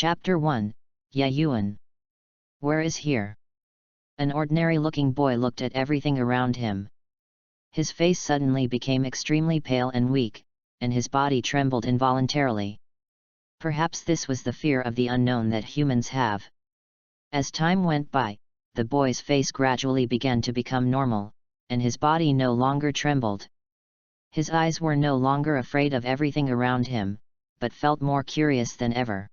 Chapter 1, Yayuan. Where is here? An ordinary-looking boy looked at everything around him. His face suddenly became extremely pale and weak, and his body trembled involuntarily. Perhaps this was the fear of the unknown that humans have. As time went by, the boy's face gradually began to become normal, and his body no longer trembled. His eyes were no longer afraid of everything around him, but felt more curious than ever.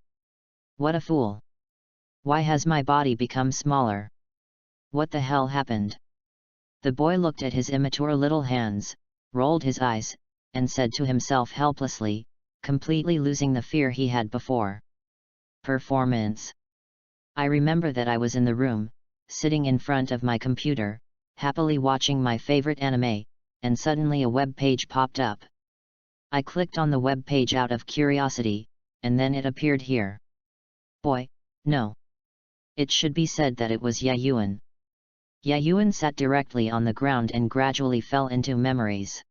What a fool! Why has my body become smaller? What the hell happened? The boy looked at his immature little hands, rolled his eyes, and said to himself helplessly, completely losing the fear he had before. Performance. I remember that I was in the room, sitting in front of my computer, happily watching my favorite anime, and suddenly a web page popped up. I clicked on the web page out of curiosity, and then it appeared here. Boy, no. It should be said that it was Yayuan. Yayuan sat directly on the ground and gradually fell into memories.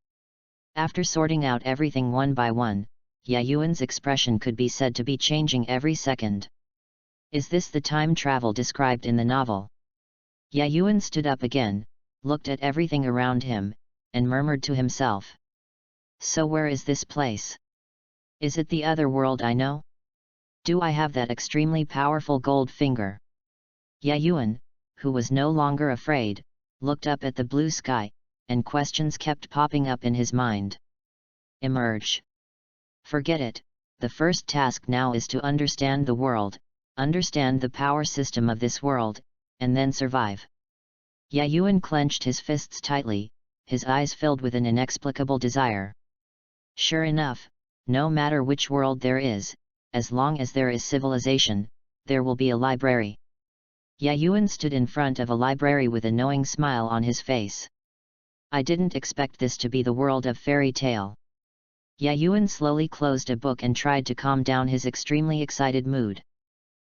After sorting out everything one by one, Yayuan's expression could be said to be changing every second. Is this the time travel described in the novel? Yayuan stood up again, looked at everything around him, and murmured to himself. So where is this place? Is it the other world I know? Do I have that extremely powerful gold finger? Yayuan, who was no longer afraid, looked up at the blue sky, and questions kept popping up in his mind. Emerge. Forget it, the first task now is to understand the world, understand the power system of this world, and then survive. Yayuan clenched his fists tightly, his eyes filled with an inexplicable desire. Sure enough, no matter which world there is, as long as there is civilization, there will be a library. Yayuan stood in front of a library with a knowing smile on his face. I didn't expect this to be the world of fairy tale. Yayuan slowly closed a book and tried to calm down his extremely excited mood.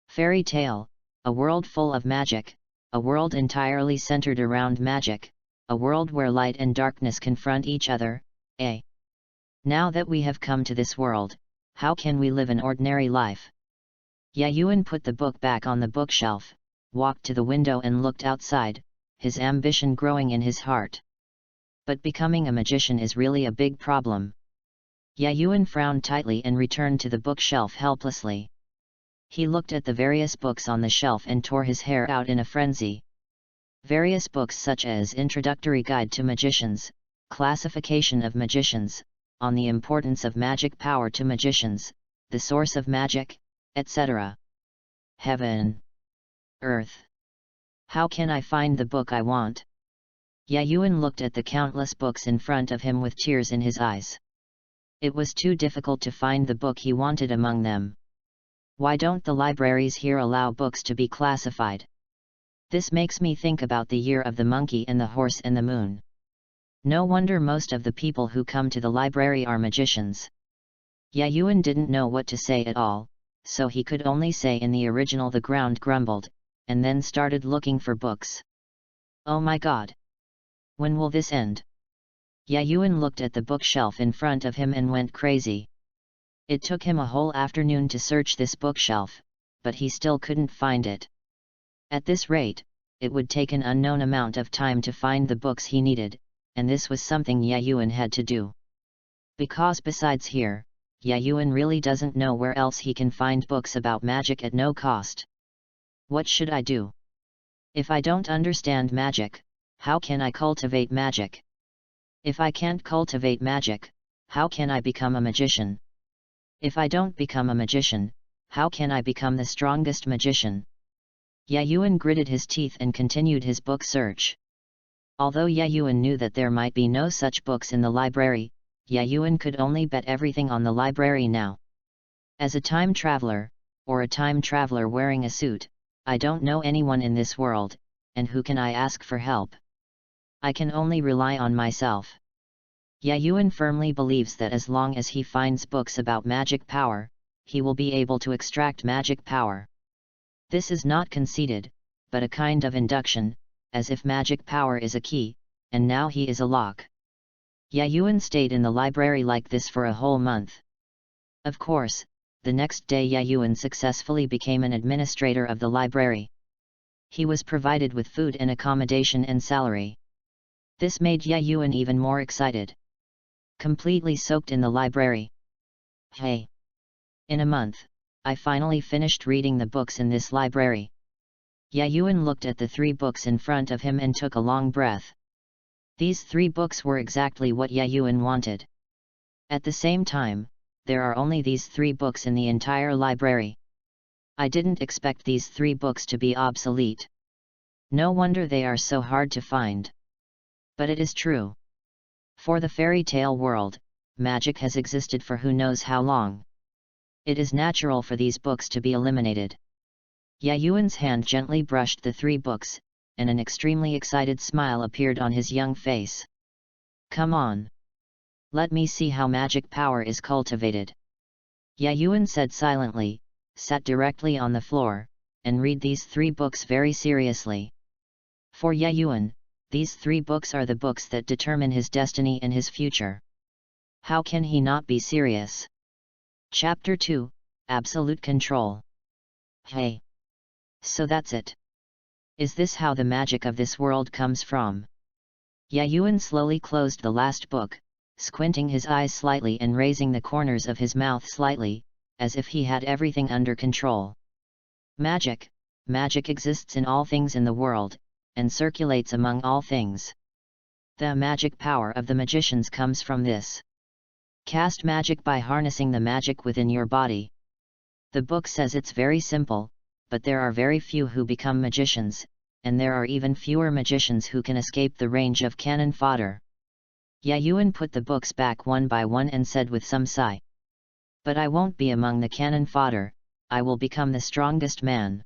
Fairy tale, a world full of magic, a world entirely centered around magic, a world where light and darkness confront each other, eh? Now that we have come to this world, how can we live an ordinary life? Yayuan put the book back on the bookshelf, walked to the window and looked outside, his ambition growing in his heart. But becoming a magician is really a big problem. Yayuan frowned tightly and returned to the bookshelf helplessly. He looked at the various books on the shelf and tore his hair out in a frenzy. Various books such as Introductory Guide to Magicians, Classification of Magicians, On the Importance of Magic Power to Magicians, The Source of Magic, etc. Heaven! Earth! How can I find the book I want? Yayuan looked at the countless books in front of him with tears in his eyes. It was too difficult to find the book he wanted among them. Why don't the libraries here allow books to be classified? This makes me think about the year of the monkey and the horse and the moon. No wonder most of the people who come to the library are magicians. Yayuan didn't know what to say at all, so he could only say in the original the ground grumbled, and then started looking for books. Oh my god! When will this end? Yayuan looked at the bookshelf in front of him and went crazy. It took him a whole afternoon to search this bookshelf, but he still couldn't find it. At this rate, it would take an unknown amount of time to find the books he needed, and this was something Yayuan had to do. Because besides here, Yayuan really doesn't know where else he can find books about magic at no cost. What should I do? If I don't understand magic, how can I cultivate magic? If I can't cultivate magic, how can I become a magician? If I don't become a magician, how can I become the strongest magician? Yayuan gritted his teeth and continued his book search. Although Yayuan knew that there might be no such books in the library, Yayuan could only bet everything on the library now. As a time traveler, or a time traveler wearing a suit, I don't know anyone in this world, and who can I ask for help? I can only rely on myself. Yayuan firmly believes that as long as he finds books about magic power, he will be able to extract magic power. This is not conceited, but a kind of induction, as if magic power is a key, and now he is a lock. Yayuan stayed in the library like this for a whole month. Of course, the next day Yayuan successfully became an administrator of the library. He was provided with food and accommodation and salary. This made Yayuan even more excited. Completely soaked in the library. Hey! In a month, I finally finished reading the books in this library. Yayuan looked at the 3 books in front of him and took a long breath. These 3 books were exactly what Yayuan wanted. At the same time, there are only these 3 books in the entire library. I didn't expect these 3 books to be obsolete. No wonder they are so hard to find. But it is true. For the fairy tale world, magic has existed for who knows how long. It is natural for these books to be eliminated. Yayuan's hand gently brushed the 3 books, and an extremely excited smile appeared on his young face. Come on. Let me see how magic power is cultivated. Yayuan said silently, sat directly on the floor, and read these 3 books very seriously. For Yayuan, these 3 books are the books that determine his destiny and his future. How can he not be serious? Chapter 2, Absolute Control. Hey! So that's it. Is this how the magic of this world comes from? Yayuan slowly closed the last book, squinting his eyes slightly and raising the corners of his mouth slightly, as if he had everything under control. Magic exists in all things in the world, and circulates among all things. The magic power of the magicians comes from this. Cast magic by harnessing the magic within your body. The book says it's very simple, but there are very few who become magicians, and there are even fewer magicians who can escape the range of cannon fodder. Yayuan put the books back one by one and said with some sigh. But I won't be among the cannon fodder, I will become the strongest man.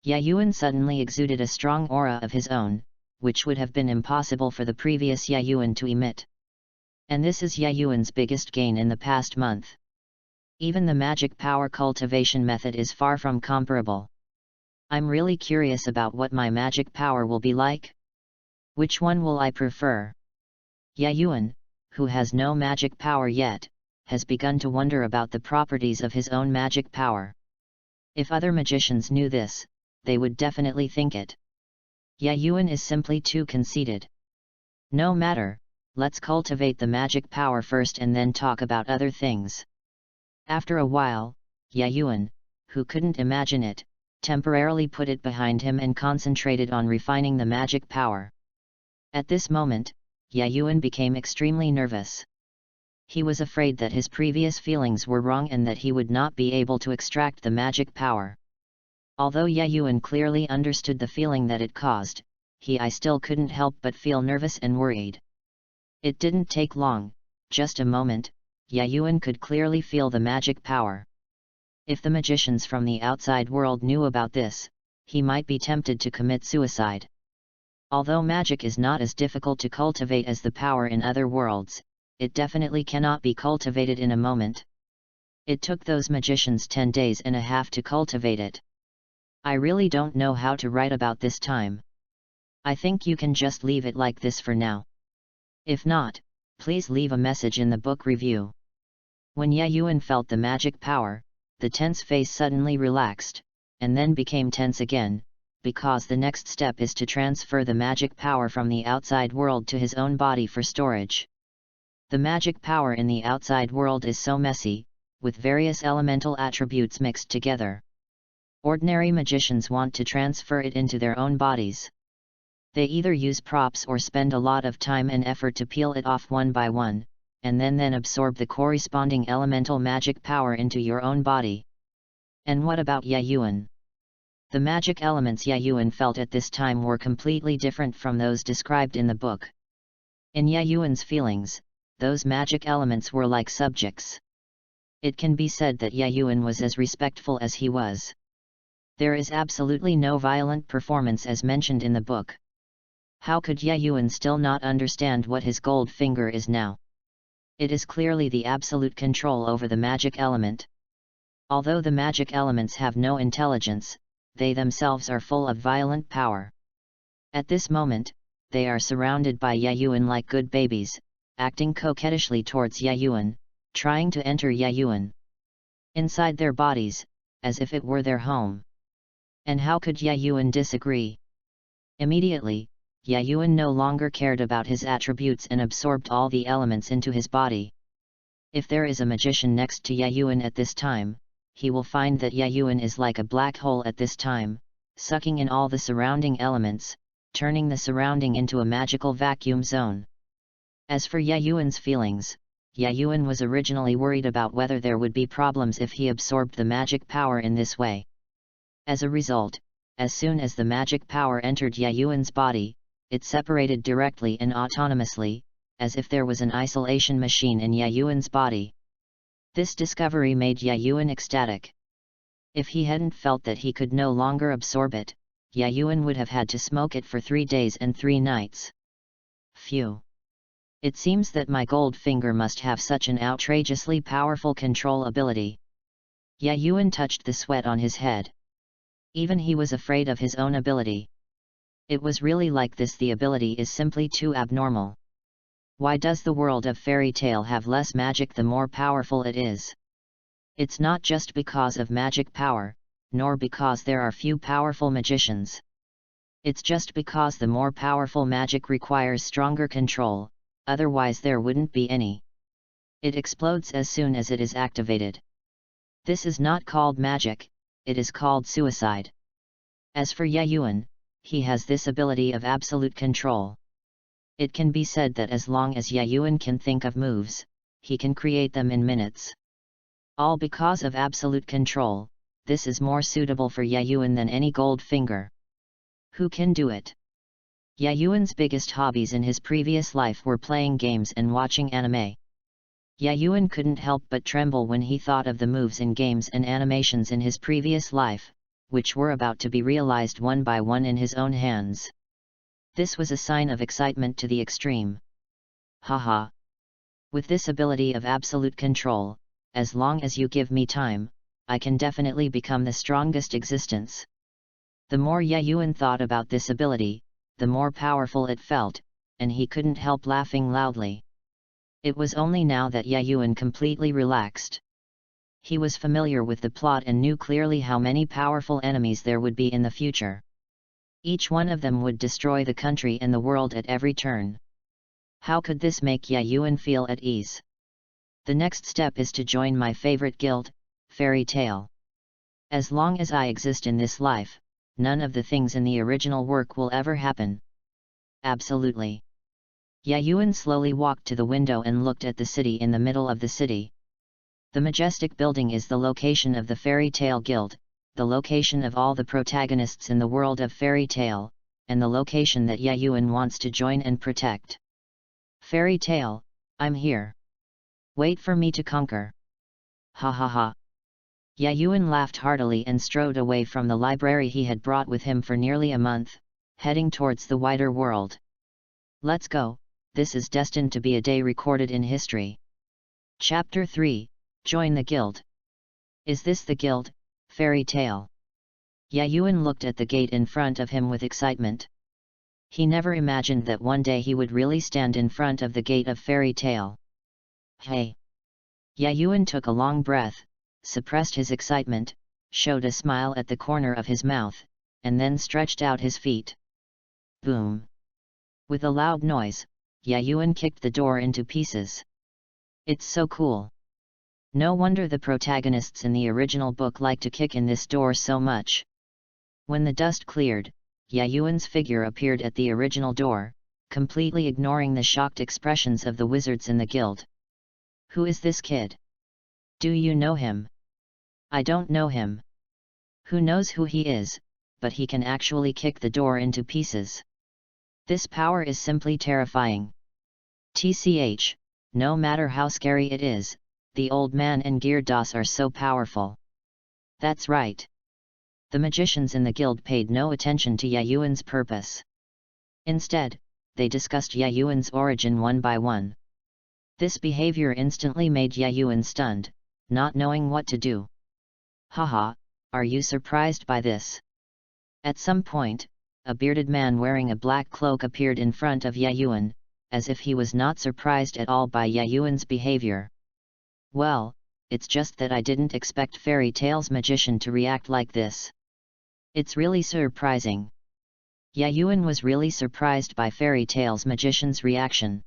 Yayuan suddenly exuded a strong aura of his own, which would have been impossible for the previous Yayuan to emit. And this is Yayuan's biggest gain in the past month. Even the magic power cultivation method is far from comparable. I'm really curious about what my magic power will be like. Which one will I prefer? Yayuan, who has no magic power yet, has begun to wonder about the properties of his own magic power. If other magicians knew this, they would definitely think it. Yayuan is simply too conceited. No matter, let's cultivate the magic power first and then talk about other things. After a while, Yayuan, who couldn't imagine it, temporarily put it behind him and concentrated on refining the magic power. At this moment, Yayuan became extremely nervous. He was afraid that his previous feelings were wrong and that he would not be able to extract the magic power. Although Yayuan clearly understood the feeling that it caused, I still couldn't help but feel nervous and worried. It didn't take long, just a moment. Yayuan could clearly feel the magic power. If the magicians from the outside world knew about this, he might be tempted to commit suicide. Although magic is not as difficult to cultivate as the power in other worlds, it definitely cannot be cultivated in a moment. It took those magicians 10 days and a half to cultivate it. I really don't know how to write about this time. I think you can just leave it like this for now. If not, please leave a message in the book review. When Yayuan felt the magic power, the tense face suddenly relaxed, and then became tense again, because the next step is to transfer the magic power from the outside world to his own body for storage. The magic power in the outside world is so messy, with various elemental attributes mixed together. Ordinary magicians want to transfer it into their own bodies. They either use props or spend a lot of time and effort to peel it off one by one, and then absorb the corresponding elemental magic power into your own body. And what about Yayuan? The magic elements Yayuan felt at this time were completely different from those described in the book. In Yayuan's feelings, those magic elements were like subjects. It can be said that Yayuan was as respectful as he was. There is absolutely no violent performance as mentioned in the book. How could Yayuan still not understand what his gold finger is now? It is clearly the absolute control over the magic element. Although the magic elements have no intelligence, they themselves are full of violent power. At this moment, they are surrounded by Yayuan like good babies, acting coquettishly towards Yayuan, trying to enter Yayuan. inside their bodies, as if it were their home. And how could Yayuan disagree? Immediately, Yayuan no longer cared about his attributes and absorbed all the elements into his body. If there is a magician next to Yayuan at this time, he will find that Yayuan is like a black hole at this time, sucking in all the surrounding elements, turning the surrounding into a magical vacuum zone. As for Yayuan's feelings, Yayuan was originally worried about whether there would be problems if he absorbed the magic power in this way. As a result, as soon as the magic power entered Yayuan's body, it separated directly and autonomously, as if there was an isolation machine in Yayuan's body. This discovery made Yayuan ecstatic. If he hadn't felt that he could no longer absorb it, Yayuan would have had to smoke it for 3 days and 3 nights. Phew! It seems that my gold finger must have such an outrageously powerful control ability. Yayuan touched the sweat on his head. Even he was afraid of his own ability. It was really like this. The ability is simply too abnormal. Why does the world of fairy tale have less magic the more powerful it is? It's not just because of magic power, nor because there are few powerful magicians. It's just because the more powerful magic requires stronger control, otherwise there wouldn't be any. It explodes as soon as it is activated. This is not called magic, it is called suicide. As for Yayuan, he has this ability of absolute control. It can be said that as long as Yayuan can think of moves, he can create them in minutes. All because of absolute control. This is more suitable for Yayuan than any gold finger. Who can do it? Yayuan's biggest hobbies in his previous life were playing games and watching anime. Yayuan couldn't help but tremble when he thought of the moves in games and animations in his previous life, which were about to be realized one by one in his own hands. This was a sign of excitement to the extreme. Haha! With this ability of absolute control, as long as you give me time, I can definitely become the strongest existence. The more Yayuan thought about this ability, the more powerful it felt, and he couldn't help laughing loudly. It was only now that Yayuan completely relaxed. He was familiar with the plot and knew clearly how many powerful enemies there would be in the future. Each one of them would destroy the country and the world at every turn. How could this make Yayuan feel at ease? The next step is to join my favorite guild, Fairy Tale. As long as I exist in this life, none of the things in the original work will ever happen. Absolutely. Yayuan slowly walked to the window and looked at the city in the middle of the city. The majestic building is the location of the Fairy Tale Guild, the location of all the protagonists in the world of fairy tale, and the location that Yayuan wants to join and protect. Fairy Tale, I'm here. Wait for me to conquer. Ha ha ha. Yayuan laughed heartily and strode away from the library he had brought with him for nearly a month, heading towards the wider world. Let's go, this is destined to be a day recorded in history. Chapter 3, Join the Guild. Is this the guild, Fairy Tale? Yayuan looked at the gate in front of him with excitement. He never imagined that one day he would really stand in front of the gate of Fairy Tale. Hey! Yayuan took a long breath, suppressed his excitement, showed a smile at the corner of his mouth, and then stretched out his feet. Boom! With a loud noise, Yayuan kicked the door into pieces. It's so cool! No wonder the protagonists in the original book like to kick in this door so much. When the dust cleared, Yayuan's figure appeared at the original door, completely ignoring the shocked expressions of the wizards in the guild. Who is this kid? Do you know him? I don't know him. Who knows who he is, but he can actually kick the door into pieces. This power is simply terrifying. TCH, no matter how scary it is, the old man and Gyarados are so powerful. That's right. The magicians in the guild paid no attention to Yayuan's purpose. Instead, they discussed Yayuan's origin one by one. This behavior instantly made Yayuan stunned, not knowing what to do. Haha, are you surprised by this? At some point, a bearded man wearing a black cloak appeared in front of Yayuan, as if he was not surprised at all by Yayuan's behavior. Well, it's just that I didn't expect Fairy Tale's magician to react like this. It's really surprising. Yayuan was really surprised by Fairy Tale's magician's reaction.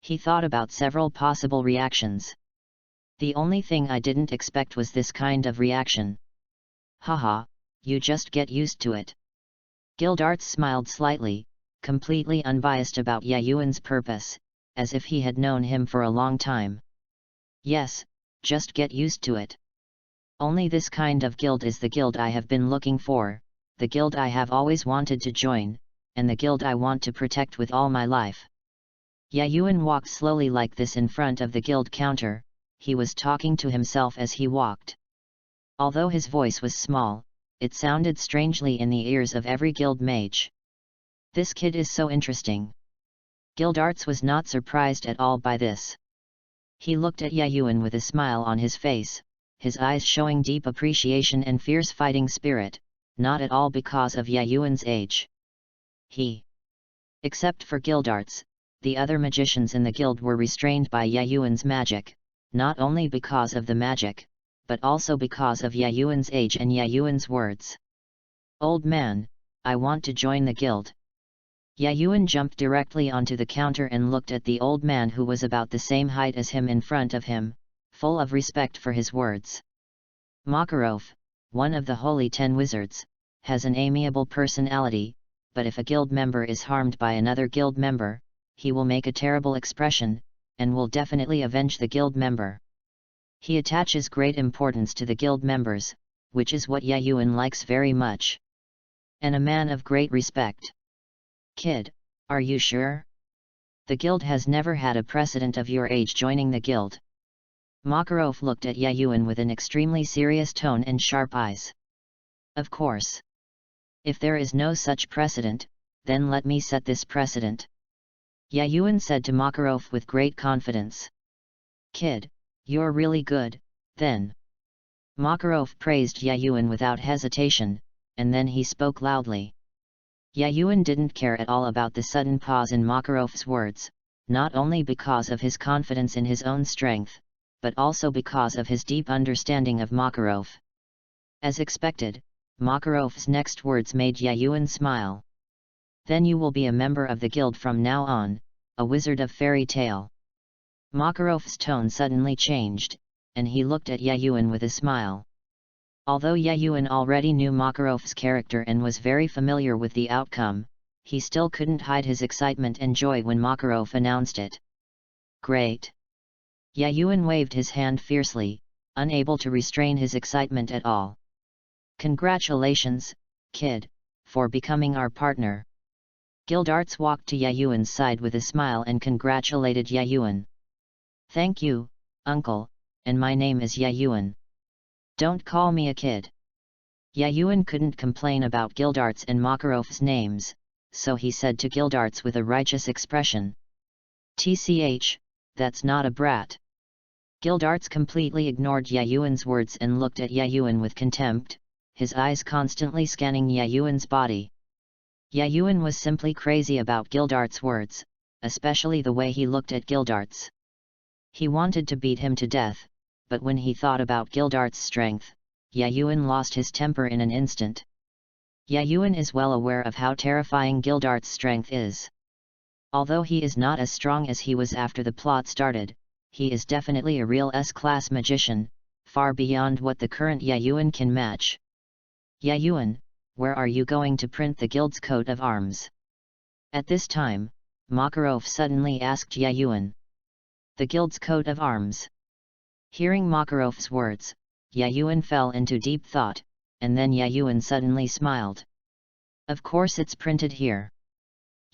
He thought about several possible reactions. The only thing I didn't expect was this kind of reaction. Haha, you just get used to it. Gildarts smiled slightly, completely unbiased about Yayuan's purpose, as if he had known him for a long time. Yes, just get used to it. Only this kind of guild is the guild I have been looking for, the guild I have always wanted to join, and the guild I want to protect with all my life. Yayuan walked slowly like this in front of the guild counter. He was talking to himself as he walked. Although his voice was small, it sounded strangely in the ears of every guild mage. This kid is so interesting. Gildarts was not surprised at all by this. He looked at Yayuan with a smile on his face, his eyes showing deep appreciation and fierce fighting spirit, not at all because of Yayuan's age. Except for Gildarts, the other magicians in the guild were restrained by Yayuan's magic, not only because of the magic, but also because of Yayuan's age and Yayuan's words. Old man, I want to join the guild. Yayuan jumped directly onto the counter and looked at the old man who was about the same height as him in front of him, full of respect for his words. Makarov, one of the Holy 10 Wizards, has an amiable personality, but if a guild member is harmed by another guild member, he will make a terrible expression, and will definitely avenge the guild member. He attaches great importance to the guild members, which is what Yayuan likes very much. And a man of great respect. Kid, are you sure? The guild has never had a precedent of your age joining the guild. Makarov looked at Yayuan with an extremely serious tone and sharp eyes. Of course. If there is no such precedent, then let me set this precedent. Yayuan said to Makarov with great confidence. Kid, you're really good, then. Makarov praised Yayuan without hesitation, and then he spoke loudly. Yayuan didn't care at all about the sudden pause in Makarov's words, not only because of his confidence in his own strength, but also because of his deep understanding of Makarov. As expected, Makarov's next words made Yayuan smile. Then you will be a member of the guild from now on, a wizard of fairy tale. Makarov's tone suddenly changed, and he looked at Yayuan with a smile. Although Yayuan already knew Makarov's character and was very familiar with the outcome, he still couldn't hide his excitement and joy when Makarov announced it. Great! Yayuan waved his hand fiercely, unable to restrain his excitement at all. Congratulations, kid, for becoming our partner. Gildarts walked to Yayuan's side with a smile and congratulated Yayuan. Thank you, uncle, and my name is Yayuan. Don't call me a kid. Yayuan couldn't complain about Gildarts and Makarov's names, so he said to Gildarts with a righteous expression. TCH, that's not a brat. Gildarts completely ignored Yayuan's words and looked at Yayuan with contempt, his eyes constantly scanning Yayuan's body. Yayuan was simply crazy about Gildarts' words, especially the way he looked at Gildarts. He wanted to beat him to death, but when he thought about Gildarts' strength, Yayuan lost his temper in an instant. Yayuan is well aware of how terrifying Gildarts' strength is. Although he is not as strong as he was after the plot started, he is definitely a real S-class magician, far beyond what the current Yayuan can match. Yayuan, where are you going to print the guild's coat of arms? At this time, Makarov suddenly asked Yayuan. The guild's coat of arms. Hearing Makarov's words, Yayuan fell into deep thought, and then Yayuan suddenly smiled. Of course it's printed here.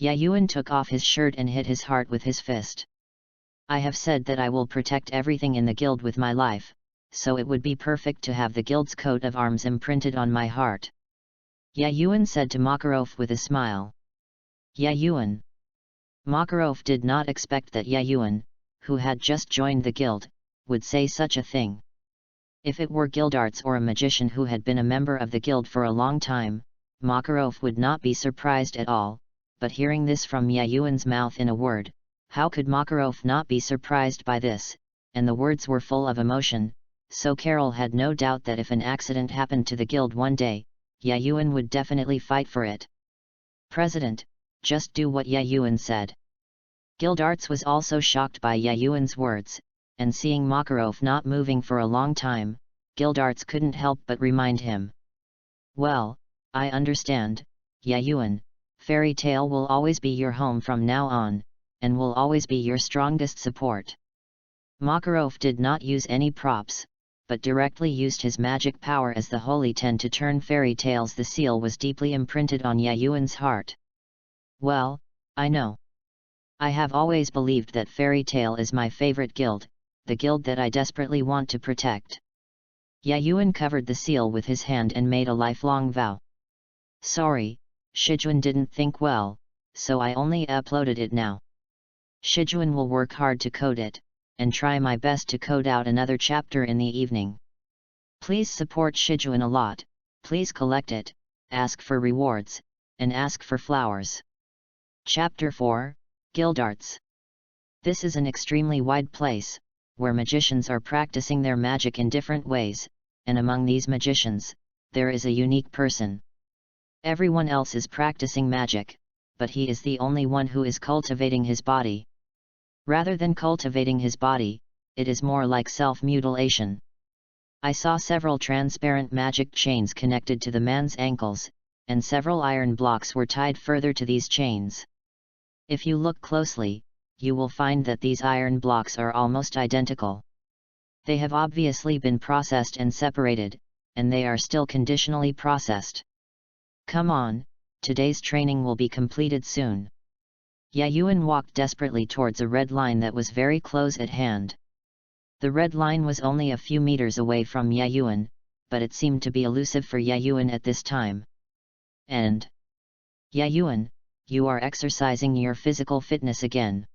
Yayuan took off his shirt and hit his heart with his fist. I have said that I will protect everything in the guild with my life, so it would be perfect to have the guild's coat of arms imprinted on my heart. Yayuan said to Makarov with a smile. Yayuan. Makarov did not expect that Yayuan, who had just joined the guild, would say such a thing. If it were Gildarts or a magician who had been a member of the guild for a long time, Makarov would not be surprised at all, but hearing this from Yayuan's mouth in a word, how could Makarov not be surprised by this, and the words were full of emotion, so Carol had no doubt that if an accident happened to the guild one day, Yayuan would definitely fight for it. President, just do what Yayuan said. Gildarts was also shocked by Yayuan's words, and seeing Makarov not moving for a long time, Gildarts couldn't help but remind him. Well, I understand, Yayuan, Fairy Tale will always be your home from now on, and will always be your strongest support. Makarov did not use any props, but directly used his magic power as the Holy Ten to turn Fairy Tales. The seal was deeply imprinted on Yayuan's heart. Well, I know. I have always believed that Fairy Tale is my favorite guild, the guild that I desperately want to protect. Yayuan covered the seal with his hand and made a lifelong vow. Sorry, Shijuan didn't think well, so I only uploaded it now. Shijuan will work hard to code it, and try my best to code out another chapter in the evening. Please support Shijuan a lot, please collect it, ask for rewards, and ask for flowers. Chapter 4, Gildarts. This is an extremely wide place, where magicians are practicing their magic in different ways, and among these magicians, there is a unique person. Everyone else is practicing magic, but he is the only one who is cultivating his body. Rather than cultivating his body, it is more like self-mutilation. I saw several transparent magic chains connected to the man's ankles, and several iron blocks were tied further to these chains. If you look closely, you will find that these iron blocks are almost identical. They have obviously been processed and separated, and they are still conditionally processed. Come on, today's training will be completed soon. Yayuan walked desperately towards a red line that was very close at hand. The red line was only a few meters away from Yayuan, but it seemed to be elusive for Yayuan at this time. And Yayuan, you are exercising your physical fitness again.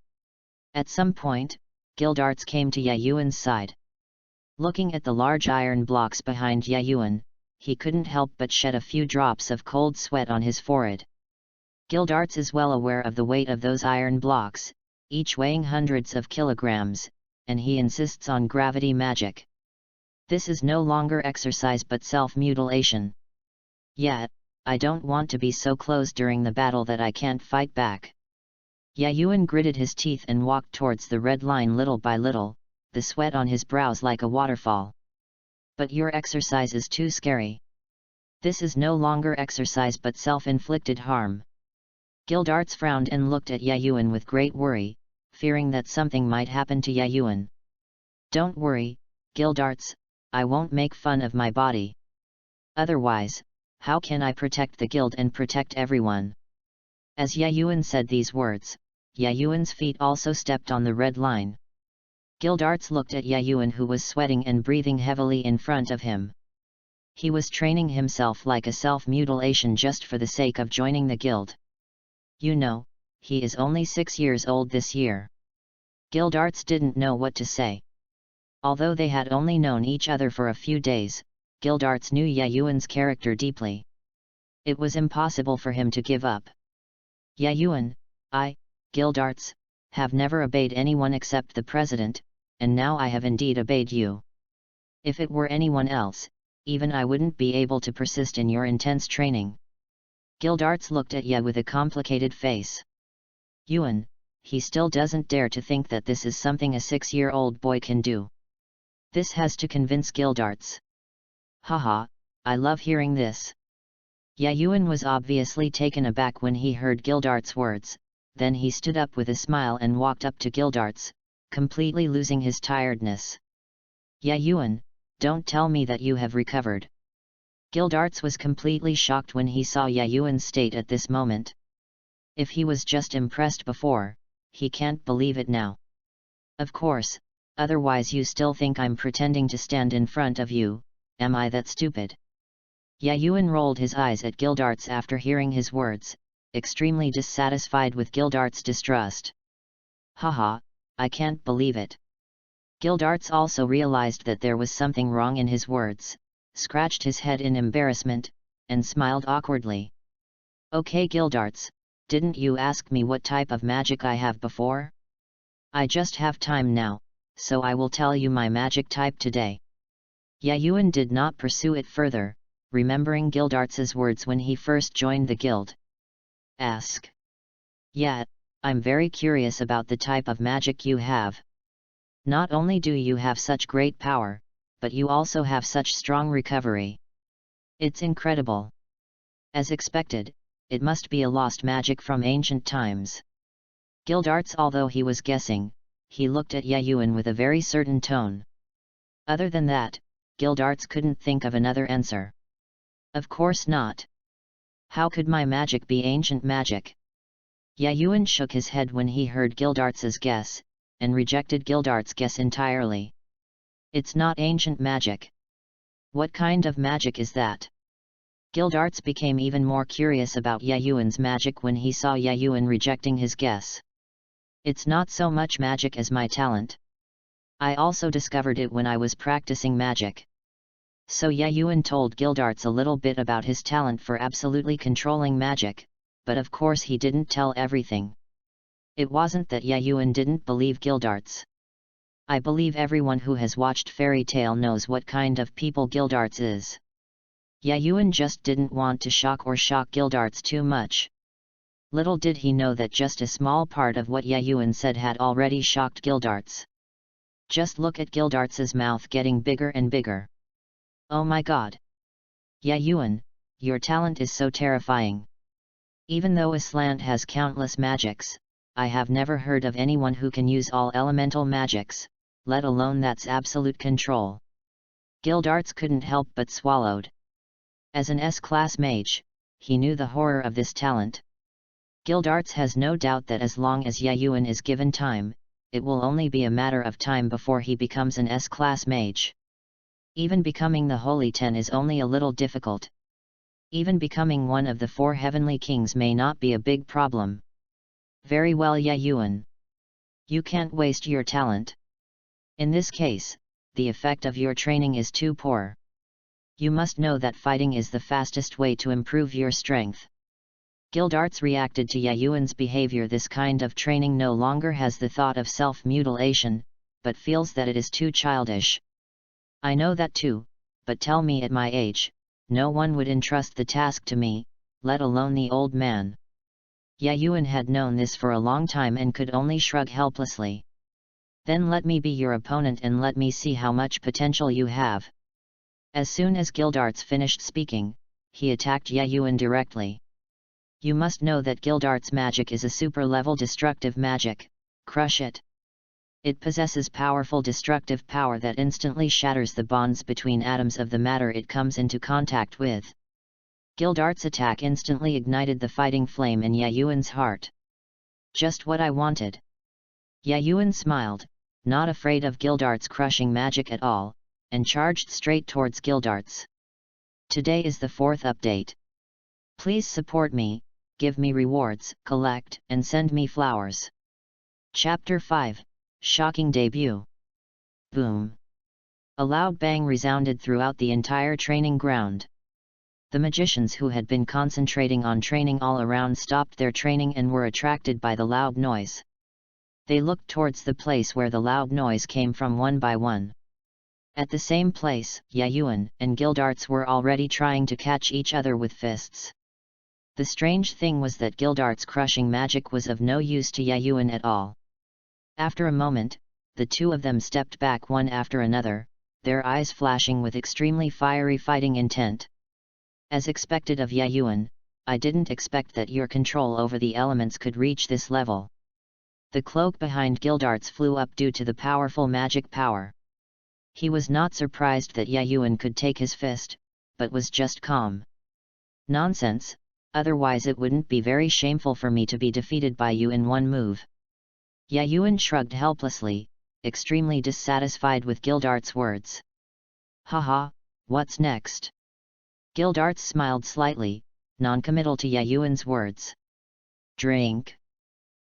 At some point, Gildarts came to Yayuan's side. Looking at the large iron blocks behind Yayuan, he couldn't help but shed a few drops of cold sweat on his forehead. Gildarts is well aware of the weight of those iron blocks, each weighing hundreds of kilograms, and he insists on gravity magic. This is no longer exercise but self-mutilation. Yet, I don't want to be so close during the battle that I can't fight back. Yayuan gritted his teeth and walked towards the red line little by little, the sweat on his brows like a waterfall. But your exercise is too scary. This is no longer exercise but self-inflicted harm. Gildarts frowned and looked at Yayuan with great worry, fearing that something might happen to Yayuan. Don't worry, Gildarts, I won't make fun of my body. Otherwise, how can I protect the guild and protect everyone? As Yayuan said these words, Yayuan's feet also stepped on the red line. Gildarts looked at Yayuan, who was sweating and breathing heavily in front of him. He was training himself like a self-mutilation just for the sake of joining the guild. You know, he is only 6 years old this year. Gildarts didn't know what to say. Although they had only known each other for a few days, Gildarts knew Yayuan's character deeply. It was impossible for him to give up. Yayuan, Gildarts, have never obeyed anyone except the president, and now I have indeed obeyed you. If it were anyone else, even I wouldn't be able to persist in your intense training. Gildarts looked at Ye with a complicated face. Yuan, he still doesn't dare to think that this is something a 6-year-old boy can do. This has to convince Gildarts. Haha, I love hearing this. Yayuan was obviously taken aback when he heard Gildarts' words, then he stood up with a smile and walked up to Gildarts, completely losing his tiredness. Yayuan, don't tell me that you have recovered. Gildarts was completely shocked when he saw Yayuan's state at this moment. If he was just impressed before, he can't believe it now. Of course, otherwise you still think I'm pretending to stand in front of you, am I that stupid? Yayuan rolled his eyes at Gildarts after hearing his words, extremely dissatisfied with Gildarts' distrust. Haha, I can't believe it. Gildarts also realized that there was something wrong in his words, scratched his head in embarrassment, and smiled awkwardly. Okay Gildarts, didn't you ask me what type of magic I have before? I just have time now, so I will tell you my magic type today. Yayuan did not pursue it further, remembering Gildarts's words when he first joined the guild. Ask. Yet, I'm very curious about the type of magic you have. Not only do you have such great power, but you also have such strong recovery. It's incredible. As expected, it must be a lost magic from ancient times. Gildarts, although he was guessing, he looked at Yayuan with a very certain tone. Other than that, Gildarts couldn't think of another answer. Of course not. How could my magic be ancient magic? Yayuan shook his head when he heard Gildarts's guess, and rejected Gildart's guess entirely. It's not ancient magic. What kind of magic is that? Gildarts became even more curious about Yayuan's magic when he saw Yayuan rejecting his guess. It's not so much magic as my talent. I also discovered it when I was practicing magic. So Yayuan told Gildarts a little bit about his talent for absolutely controlling magic, but of course he didn't tell everything. It wasn't that Yayuan didn't believe Gildarts. I believe everyone who has watched Fairy Tail knows what kind of people Gildarts is. Yayuan just didn't want to shock Gildarts too much. Little did he know that just a small part of what Yayuan said had already shocked Gildarts. Just look at Gildarts's mouth getting bigger and bigger. Oh my god! Yayuan, your talent is so terrifying. Even though Aslant has countless magics, I have never heard of anyone who can use all elemental magics, let alone that's absolute control. Gildarts couldn't help but swallowed. As an S-class mage, he knew the horror of this talent. Gildarts has no doubt that as long as Yayuan is given time, it will only be a matter of time before he becomes an S-class mage. Even becoming the Holy Ten is only a little difficult. Even becoming one of the 4 heavenly kings may not be a big problem. Very well, Yayuan. You can't waste your talent. In this case, the effect of your training is too poor. You must know that fighting is the fastest way to improve your strength. Gildarts reacted to Yayuan's behavior. This kind of training no longer has the thought of self-mutilation, but feels that it is too childish. I know that too, but tell me, at my age, no one would entrust the task to me, let alone the old man. Yayuan had known this for a long time and could only shrug helplessly. Then let me be your opponent and let me see how much potential you have. As soon as Gildarts finished speaking, he attacked Yayuan directly. You must know that Gildarts' magic is a super-level destructive magic. Crush it. It possesses powerful destructive power that instantly shatters the bonds between atoms of the matter it comes into contact with. Gildarts' attack instantly ignited the fighting flame in Yayuan's heart. Just what I wanted. Yayuan smiled, not afraid of Gildarts' crushing magic at all, and charged straight towards Gildarts. Today is the 4th update. Please support me, give me rewards, collect, and send me flowers. Chapter 5, Shocking Debut. Boom! A loud bang resounded throughout the entire training ground. The magicians who had been concentrating on training all around stopped their training and were attracted by the loud noise. They looked towards the place where the loud noise came from one by one. At the same place, Yayuan and Gildarts were already trying to catch each other with fists. The strange thing was that Gildarts' crushing magic was of no use to Yayuan at all. After a moment, the two of them stepped back one after another, their eyes flashing with extremely fiery fighting intent. As expected of Yayuan, I didn't expect that your control over the elements could reach this level. The cloak behind Gildarts flew up due to the powerful magic power. He was not surprised that Yayuan could take his fist, but was just calm. Nonsense, otherwise it wouldn't be very shameful for me to be defeated by you in one move. Yayuan shrugged helplessly, extremely dissatisfied with Gildarts' words. Haha, what's next? Gildarts smiled slightly, non-committal to Yayuan's words. Drink.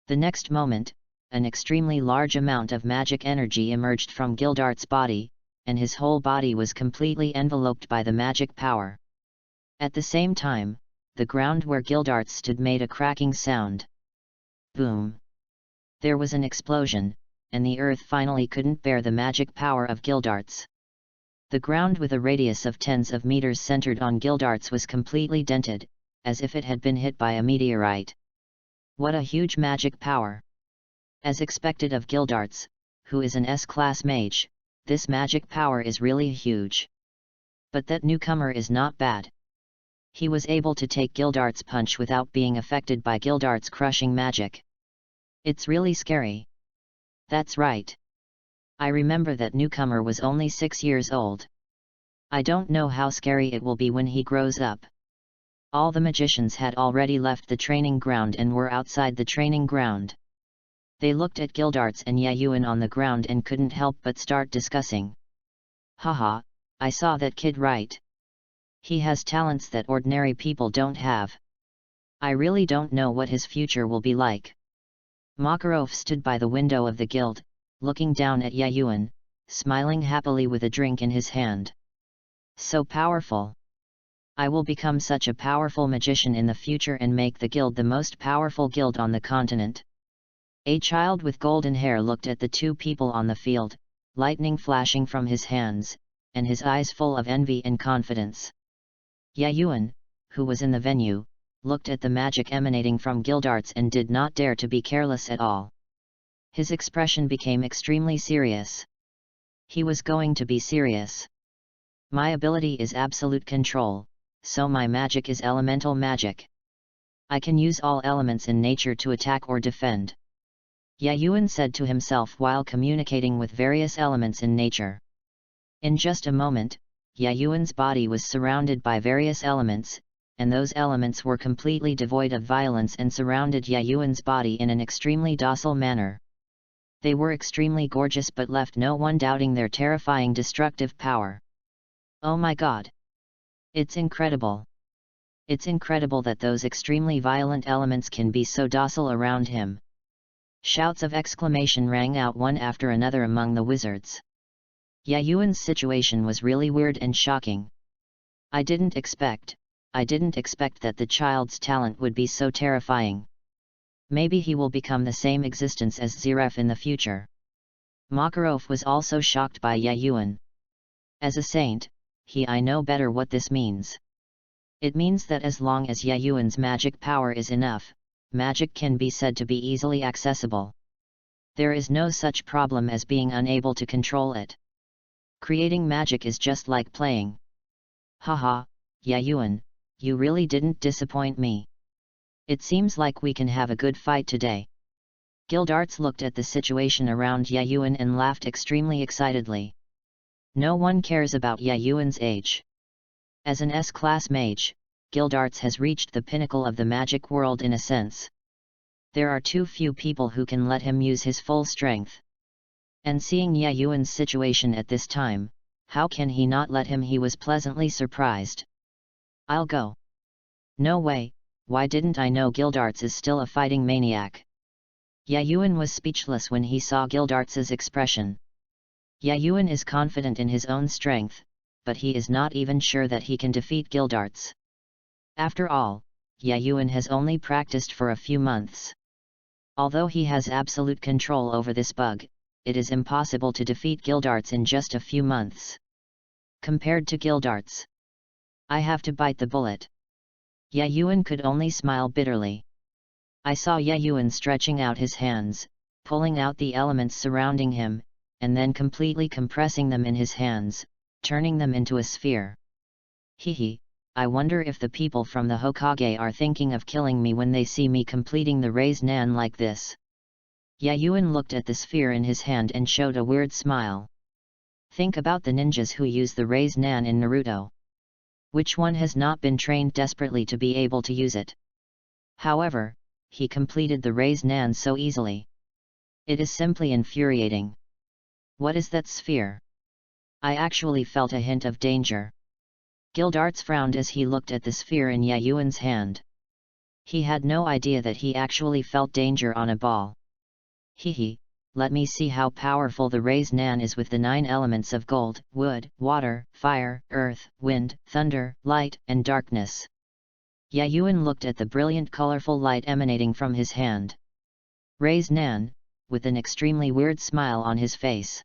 The next moment, an extremely large amount of magic energy emerged from Gildarts' body, and his whole body was completely enveloped by the magic power. At the same time, the ground where Gildarts stood made a cracking sound. Boom! There was an explosion, and the earth finally couldn't bear the magic power of Gildarts. The ground with a radius of tens of meters centered on Gildarts was completely dented, as if it had been hit by a meteorite. What a huge magic power! As expected of Gildarts, who is an S-class mage, this magic power is really huge. But that newcomer is not bad. He was able to take Gildart's punch without being affected by Gildart's crushing magic. It's really scary. That's right. I remember that newcomer was only 6 years old. I don't know how scary it will be when he grows up. All the magicians had already left the training ground and were outside the training ground. They looked at Gildarts and Yayuan on the ground and couldn't help but start discussing. Haha, I saw that kid right. He has talents that ordinary people don't have. I really don't know what his future will be like. Makarov stood by the window of the guild, looking down at Yayuan, smiling happily with a drink in his hand. So powerful! I will become such a powerful magician in the future and make the guild the most powerful guild on the continent. A child with golden hair looked at the two people on the field, lightning flashing from his hands, and his eyes full of envy and confidence. Yayuan, who was in the venue, looked at the magic emanating from Gildarts and did not dare to be careless at all. His expression became extremely serious. He was going to be serious. My ability is absolute control, so my magic is elemental magic. I can use all elements in nature to attack or defend. Yayuan said to himself while communicating with various elements in nature. In just a moment, Yayuan's body was surrounded by various elements, and those elements were completely devoid of violence and surrounded Yayuan's body in an extremely docile manner. They were extremely gorgeous but left no one doubting their terrifying destructive power. Oh my god! It's incredible! It's incredible that those extremely violent elements can be so docile around him. Shouts of exclamation rang out one after another among the wizards. Yayuan's situation was really weird and shocking. I didn't expect that the child's talent would be so terrifying. Maybe he will become the same existence as Ziref in the future. Makarov was also shocked by Yayuan. As a saint, I know better what this means. It means that as long as Yayuan's magic power is enough, magic can be said to be easily accessible. There is no such problem as being unable to control it. Creating magic is just like playing. Haha, Yayuan, you really didn't disappoint me. It seems like we can have a good fight today. Gildarts looked at the situation around Yayuan and laughed extremely excitedly. No one cares about Yayuan's age. As an S-class mage, Gildarts has reached the pinnacle of the magic world in a sense. There are too few people who can let him use his full strength. And seeing Yayuan's situation at this time, how can he not let him? He was pleasantly surprised. I'll go. No way, why didn't I know Gildarts is still a fighting maniac? Yayuan was speechless when he saw Gildarts's expression. Yayuan is confident in his own strength, but he is not even sure that he can defeat Gildarts. After all, Yayuan has only practiced for a few months. Although he has absolute control over this bug, it is impossible to defeat Gildarts in just a few months. Compared to Gildarts, I have to bite the bullet. Yayuan could only smile bitterly. I saw Yayuan stretching out his hands, pulling out the elements surrounding him, and then completely compressing them in his hands, turning them into a sphere. Hehe, I wonder if the people from the Hokage are thinking of killing me when they see me completing the Raise Nan like this. Yayuan looked at the sphere in his hand and showed a weird smile. Think about the ninjas who use the Raise Nan in Naruto. Which one has not been trained desperately to be able to use it? However, he completed the Raise Nan so easily. It is simply infuriating. What is that sphere? I actually felt a hint of danger. Gildarts frowned as he looked at the sphere in Yayuan's hand. He had no idea that he actually felt danger on a ball. Hehe, let me see how powerful the Raise Nan is with the 9 elements of gold, wood, water, fire, earth, wind, thunder, light, and darkness. Yayuan looked at the brilliant colorful light emanating from his hand. Raise Nan, with an extremely weird smile on his face.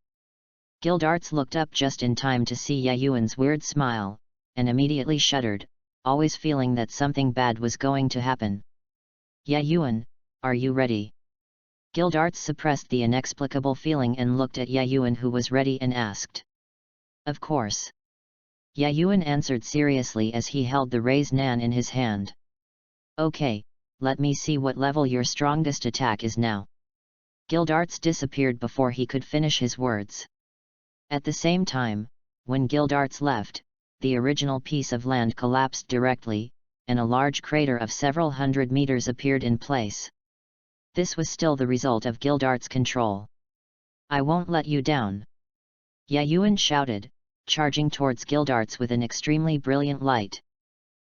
Gildarts looked up just in time to see Yayuan's weird smile, and immediately shuddered, always feeling that something bad was going to happen. Yayuan, are you ready? Gildarts suppressed the inexplicable feeling and looked at Yayuan, who was ready, and asked. Of course. Yayuan answered seriously as he held the raised nan in his hand. Okay, let me see what level your strongest attack is now. Gildarts disappeared before he could finish his words. At the same time, when Gildarts left, the original piece of land collapsed directly, and a large crater of several hundred meters appeared in place. This was still the result of Gildarts' control. I won't let you down! Yayuan shouted, charging towards Gildarts with an extremely brilliant light.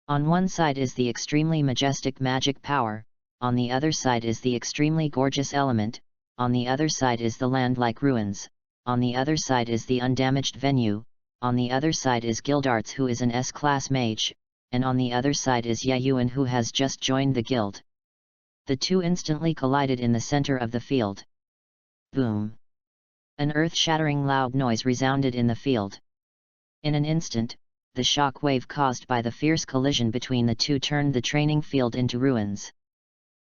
On one side is the extremely majestic magic power, on the other side is the extremely gorgeous element, on the other side is the land-like ruins, on the other side is the undamaged venue, on the other side is Gildarts, who is an S-class mage, and on the other side is Yayuan, who has just joined the guild. The two instantly collided in the center of the field. Boom! An earth-shattering loud noise resounded in the field. In an instant, the shock wave caused by the fierce collision between the two turned the training field into ruins.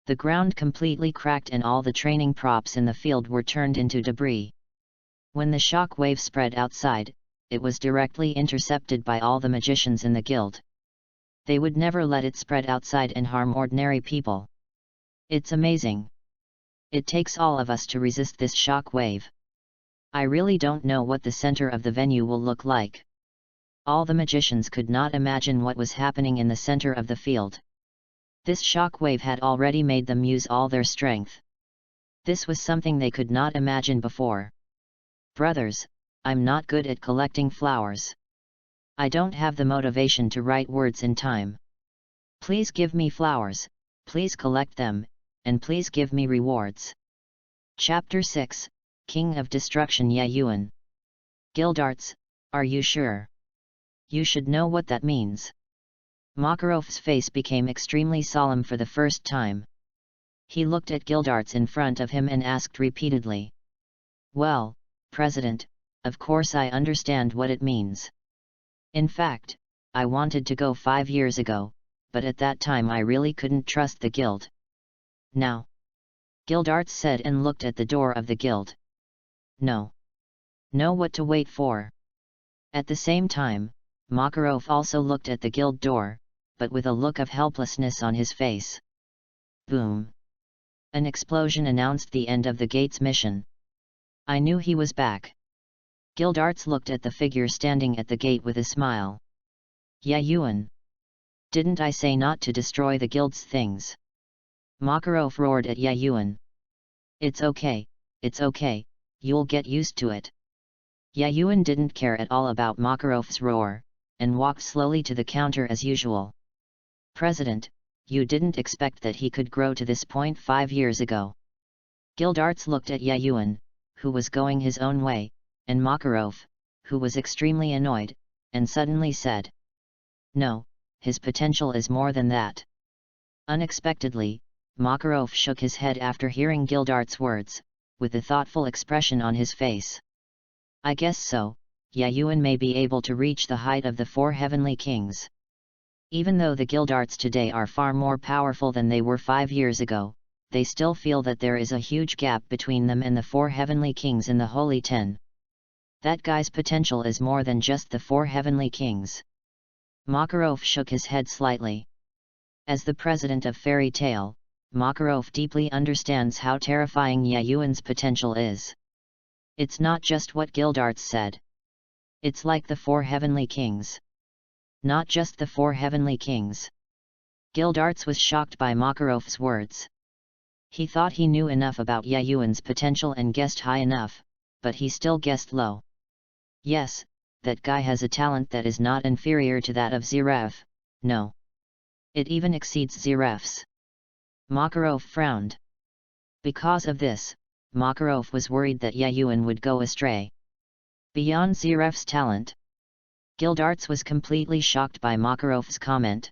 The ground completely cracked and all the training props in the field were turned into debris. When the shock wave spread outside, it was directly intercepted by all the magicians in the guild. They would never let it spread outside and harm ordinary people. It's amazing. It takes all of us to resist this shock wave. I really don't know what the center of the venue will look like. All the magicians could not imagine what was happening in the center of the field. This shock wave had already made them use all their strength. This was something they could not imagine before. Brothers, I'm not good at collecting flowers. I don't have the motivation to write words in time. Please give me flowers, please collect them, and please give me rewards. Chapter 6, King of Destruction Yayuan. Gildarts, are you sure? You should know what that means. Makarov's face became extremely solemn for the first time. He looked at Gildarts in front of him and asked repeatedly. Well, President, of course I understand what it means. In fact, I wanted to go 5 years ago, but at that time I really couldn't trust the guild. Now? Gildarts said and looked at the door of the guild. No. Know what to wait for. At the same time, Makarov also looked at the guild door, but with a look of helplessness on his face. Boom! An explosion announced the end of the gate's mission. I knew he was back. Gildarts looked at the figure standing at the gate with a smile. Yayuan! Didn't I say not to destroy the guild's things? Makarov roared at Yayuan. It's okay, you'll get used to it. Yayuan didn't care at all about Makarov's roar, and walked slowly to the counter as usual. President, you didn't expect that he could grow to this point 5 years ago. Gildarts looked at Yayuan, who was going his own way, and Makarov, who was extremely annoyed, and suddenly said. No, his potential is more than that. Unexpectedly, Makarov shook his head after hearing Gildarts' words, with a thoughtful expression on his face. I guess so, Yayuan may be able to reach the height of the 4 heavenly kings. Even though the Gildarts today are far more powerful than they were 5 years ago, they still feel that there is a huge gap between them and the 4 heavenly kings in the Holy 10. That guy's potential is more than just the 4 heavenly kings. Makarov shook his head slightly. As the president of Fairy Tale, Makarov deeply understands how terrifying Yayuan's potential is. It's not just what Gildarts said. It's like the 4 heavenly kings. Not just the 4 heavenly kings. Gildarts was shocked by Makarov's words. He thought he knew enough about Yayuan's potential and guessed high enough, but he still guessed low. Yes, that guy has a talent that is not inferior to that of Zeref, no. It even exceeds Zeref's. Makarov frowned. Because of this, Makarov was worried that Yayuan would go astray. Beyond Zeref's talent. Gildarts was completely shocked by Makarov's comment.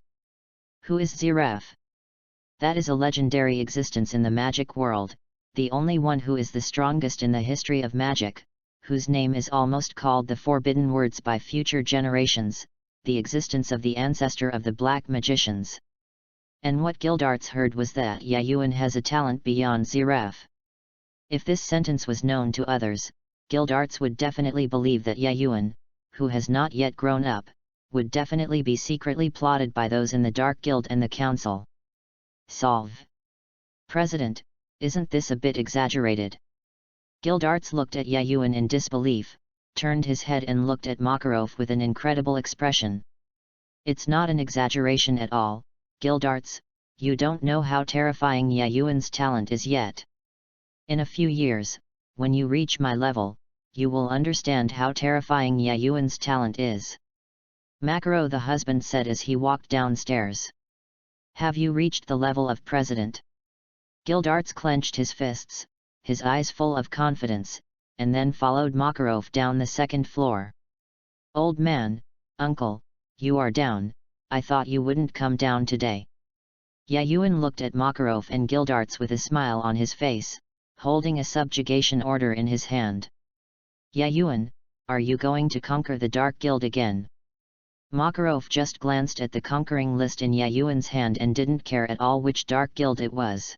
Who is Zeref? That is a legendary existence in the magic world, the only one who is the strongest in the history of magic, whose name is almost called the Forbidden Words by future generations, the existence of the ancestor of the Black Magicians. And what Gildarts heard was that Yayuan has a talent beyond Zeref. If this sentence was known to others, Gildarts would definitely believe that Yayuan, who has not yet grown up, would definitely be secretly plotted by those in the Dark Guild and the Council. Solve. President, isn't this a bit exaggerated? Gildarts looked at Yayuan in disbelief, turned his head and looked at Makarov with an incredible expression. It's not an exaggeration at all, Gildarts, you don't know how terrifying Yayuan's talent is yet. In a few years, when you reach my level, you will understand how terrifying Yayuan's talent is. Makaro the husband said as he walked downstairs. Have you reached the level of president? Gildarts clenched his fists, his eyes full of confidence, and then followed Makarov down the second floor. Old man, uncle, you are down, I thought you wouldn't come down today. Yayuan looked at Makarov and Gildarts with a smile on his face, holding a subjugation order in his hand. Yayuan, are you going to conquer the Dark Guild again? Makarov just glanced at the conquering list in Yayuan's hand and didn't care at all which Dark Guild it was.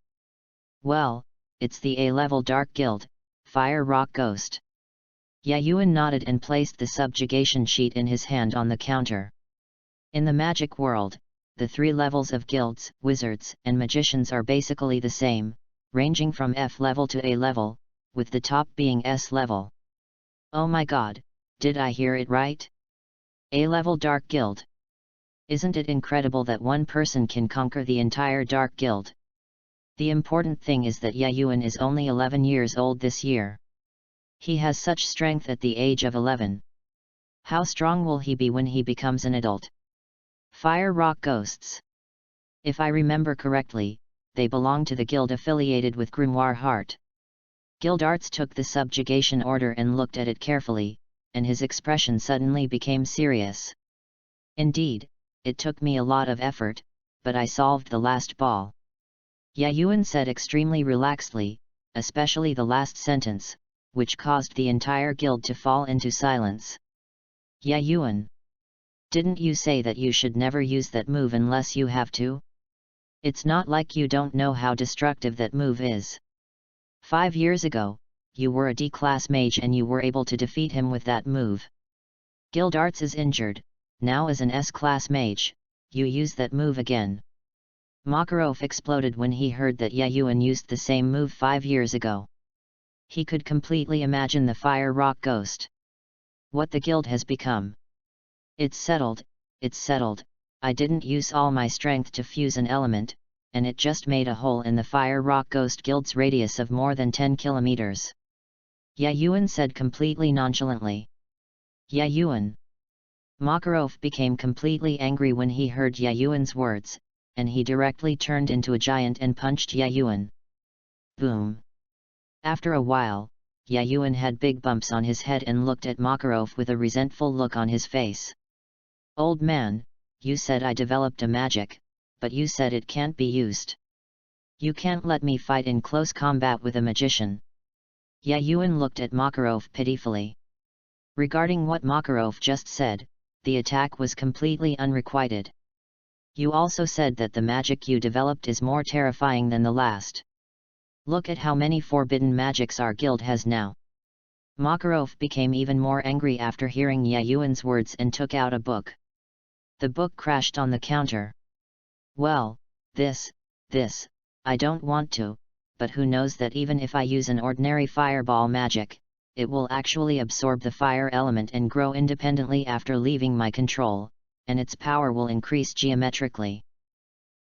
Well, it's the A-level Dark Guild, Fire Rock Ghost. Yayuan nodded and placed the subjugation sheet in his hand on the counter. In the magic world, the three levels of guilds, wizards, and magicians are basically the same, ranging from F level to A level, with the top being S level. Oh my god, did I hear it right? A-level Dark Guild. Isn't it incredible that one person can conquer the entire Dark Guild? The important thing is that Yayuan is only 11 years old this year. He has such strength at the age of 11. How strong will he be when he becomes an adult? Fire Rock Ghosts. If I remember correctly, they belong to the guild affiliated with Grimoire Heart. Gildarts took the subjugation order and looked at it carefully, and his expression suddenly became serious. Indeed, it took me a lot of effort, but I solved the last ball. Yayuan said extremely relaxedly, especially the last sentence, which caused the entire guild to fall into silence. Yayuan, didn't you say that you should never use that move unless you have to? It's not like you don't know how destructive that move is. 5 years ago, you were a D-class mage and you were able to defeat him with that move. Gildarts is injured, now as an S-class mage, you use that move again. Makarov exploded when he heard that Yayuan used the same move 5 years ago. He could completely imagine the Fire Rock Ghost. What the guild has become. It's settled, I didn't use all my strength to fuse an element, and it just made a hole in the Fire Rock Ghost Guild's radius of more than 10 kilometers. Yayuan said completely nonchalantly. Yayuan. Makarov became completely angry when he heard Yayuan's words, and he directly turned into a giant and punched Yayuan. Boom. After a while, Yayuan had big bumps on his head and looked at Makarov with a resentful look on his face. Old man, you said I developed a magic, but you said it can't be used. You can't let me fight in close combat with a magician. Yayuan looked at Makarov pitifully. Regarding what Makarov just said, the attack was completely unrequited. You also said that the magic you developed is more terrifying than the last. Look at how many forbidden magics our guild has now. Makarov became even more angry after hearing Yayuan's words and took out a book. The book crashed on the counter. Well, this, I don't want to, but who knows that even if I use an ordinary fireball magic, it will actually absorb the fire element and grow independently after leaving my control, and its power will increase geometrically.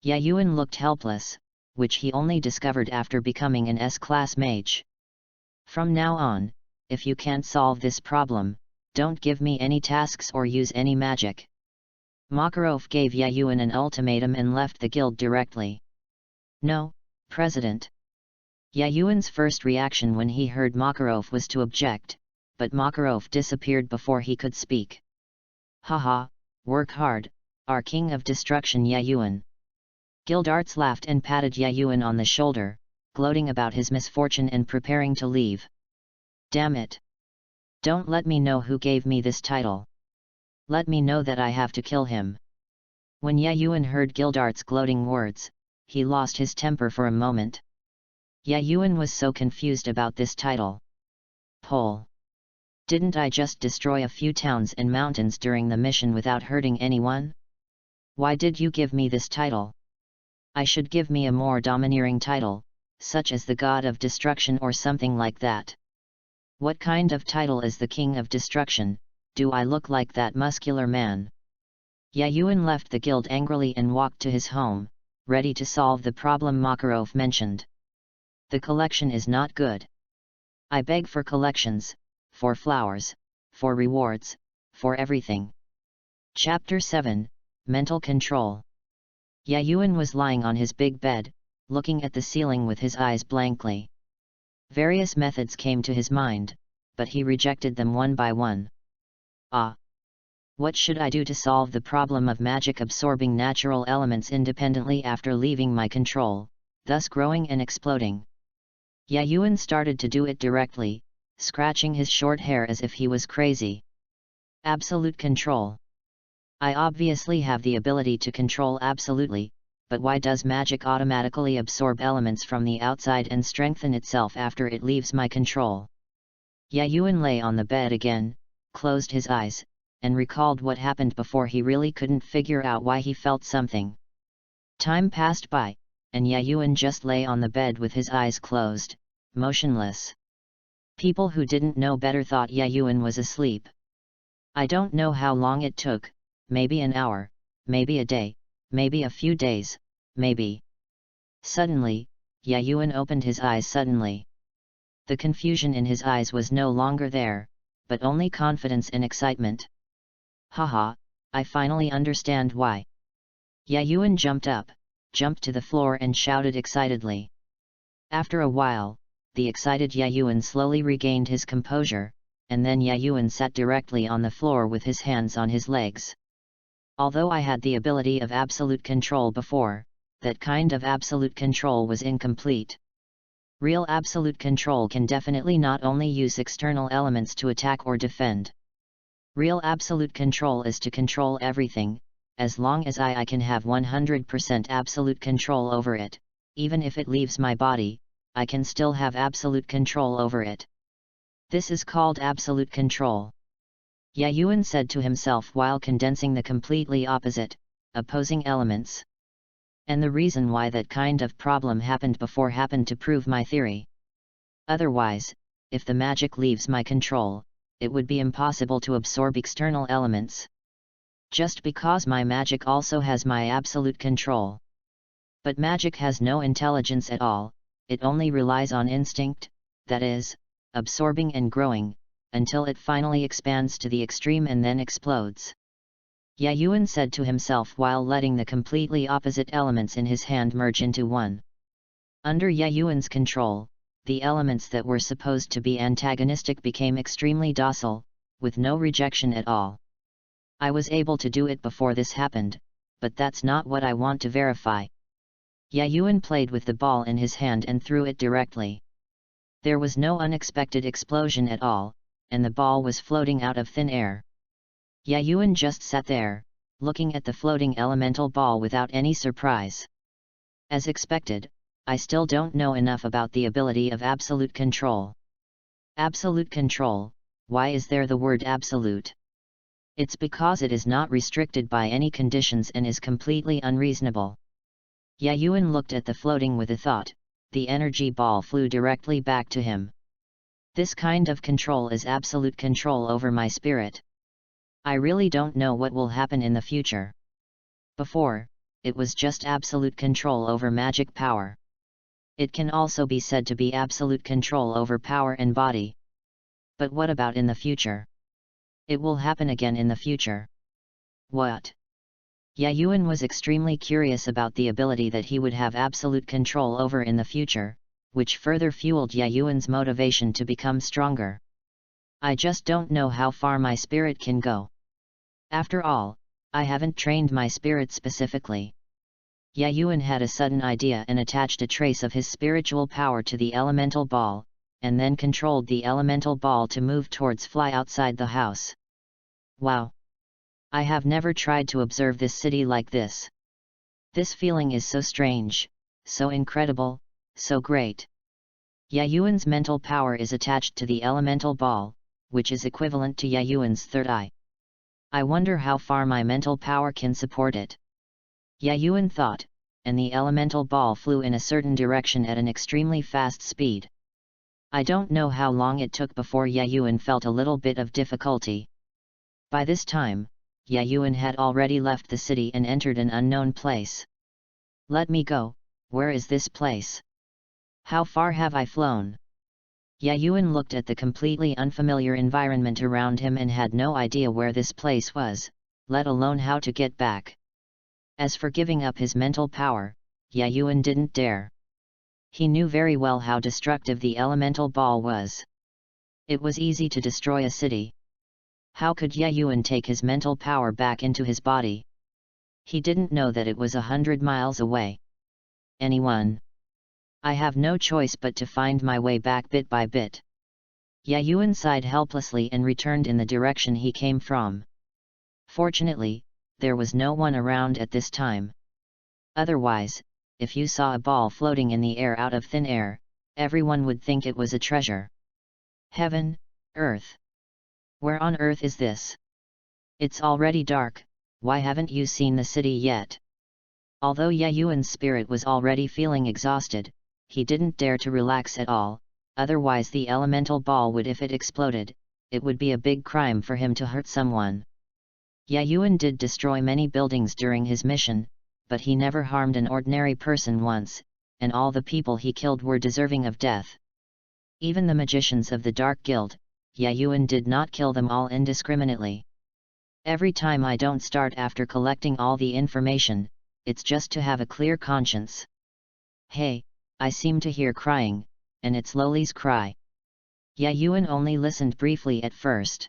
Yayuan looked helpless, which he only discovered after becoming an S-class mage. From now on, if you can't solve this problem, don't give me any tasks or use any magic. Makarov gave Yayuan an ultimatum and left the guild directly. No, President. Yayuan's first reaction when he heard Makarov was to object, but Makarov disappeared before he could speak. Haha, work hard, our king of destruction Yayuan. Gildarts laughed and patted Yayuan on the shoulder, gloating about his misfortune and preparing to leave. Damn it! Don't let me know who gave me this title. Let me know that I have to kill him. When Yayuan heard Gildart's gloating words, he lost his temper for a moment. Yayuan was so confused about this title. Pole. Didn't I just destroy a few towns and mountains during the mission without hurting anyone? Why did you give me this title? I should give me a more domineering title, such as the God of Destruction or something like that. What kind of title is the King of Destruction? Do I look like that muscular man? Yayuan left the guild angrily and walked to his home, ready to solve the problem Makarov mentioned. The collection is not good. I beg for collections, for flowers, for rewards, for everything. Chapter 7, Mental Control. Yayuan was lying on his big bed, looking at the ceiling with his eyes blankly. Various methods came to his mind, but he rejected them one by one. What should I do to solve the problem of magic absorbing natural elements independently after leaving my control, thus growing and exploding? Yayuan started to do it directly, scratching his short hair as if he was crazy. Absolute control. I obviously have the ability to control absolutely, but why does magic automatically absorb elements from the outside and strengthen itself after it leaves my control? Yayuan lay on the bed again, closed his eyes, and recalled what happened before. He really couldn't figure out why he felt something. Time passed by, and Yayuan just lay on the bed with his eyes closed, motionless. People who didn't know better thought Yayuan was asleep. I don't know how long it took, maybe an hour, maybe a day, maybe a few days, maybe. Suddenly, Yayuan opened his eyes suddenly. The confusion in his eyes was no longer there, but only confidence and excitement. Haha, I finally understand why. Yayuan jumped up, jumped to the floor and shouted excitedly. After a while, the excited Yayuan slowly regained his composure, and then Yayuan sat directly on the floor with his hands on his legs. Although I had the ability of absolute control before, that kind of absolute control was incomplete. Real absolute control can definitely not only use external elements to attack or defend. Real absolute control is to control everything. As long as I can have 100% absolute control over it, even if it leaves my body, I can still have absolute control over it. This is called absolute control. Yayuan said to himself while condensing the completely opposite, opposing elements. And the reason why that kind of problem happened before happened to prove my theory. Otherwise, if the magic leaves my control, it would be impossible to absorb external elements. Just because my magic also has my absolute control. But magic has no intelligence at all, it only relies on instinct, that is, absorbing and growing, until it finally expands to the extreme and then explodes. Yayuan said to himself while letting the completely opposite elements in his hand merge into one. Under Yayuan's control, the elements that were supposed to be antagonistic became extremely docile, with no rejection at all. I was able to do it before this happened, but that's not what I want to verify. Yayuan played with the ball in his hand and threw it directly. There was no unexpected explosion at all, and the ball was floating out of thin air. Yayuan just sat there, looking at the floating elemental ball without any surprise. As expected, I still don't know enough about the ability of absolute control. Absolute control, why is there the word absolute? It's because it is not restricted by any conditions and is completely unreasonable. Yayuan looked at the floating with a thought, the energy ball flew directly back to him. This kind of control is absolute control over my spirit. I really don't know what will happen in the future. Before, it was just absolute control over magic power. It can also be said to be absolute control over power and body. But what about in the future? It will happen again in the future. What? Yayuan was extremely curious about the ability that he would have absolute control over in the future, which further fueled Yayuan's motivation to become stronger. I just don't know how far my spirit can go. After all, I haven't trained my spirit specifically. Yayuan had a sudden idea and attached a trace of his spiritual power to the elemental ball, and then controlled the elemental ball to move towards fly outside the house. Wow! I have never tried to observe this city like this. This feeling is so strange, so incredible, so great. Yayuan's mental power is attached to the elemental ball, which is equivalent to Yayuan's third eye. I wonder how far my mental power can support it. Yayuan thought, and the elemental ball flew in a certain direction at an extremely fast speed. I don't know how long it took before Yayuan felt a little bit of difficulty. By this time, Yayuan had already left the city and entered an unknown place. Let me go, where is this place? How far have I flown? Yayuan looked at the completely unfamiliar environment around him and had no idea where this place was, let alone how to get back. As for giving up his mental power, Yayuan didn't dare. He knew very well how destructive the elemental ball was. It was easy to destroy a city. How could Yayuan take his mental power back into his body? He didn't know that it was 100 miles away. Anyone? I have no choice but to find my way back bit by bit. Yayuan sighed helplessly and returned in the direction he came from. Fortunately, there was no one around at this time. Otherwise, if you saw a ball floating in the air out of thin air, everyone would think it was a treasure. Heaven, earth. Where on earth is this? It's already dark, why haven't you seen the city yet? Although Yayuan's spirit was already feeling exhausted, he didn't dare to relax at all, otherwise the elemental ball would, if it exploded, it would be a big crime for him to hurt someone. Yayuan did destroy many buildings during his mission, but he never harmed an ordinary person once, and all the people he killed were deserving of death. Even the magicians of the Dark Guild, Yayuan did not kill them all indiscriminately. Every time I don't start after collecting all the information, it's just to have a clear conscience. Hey, I seem to hear crying, and it's Loli's cry. Yayuan only listened briefly at first.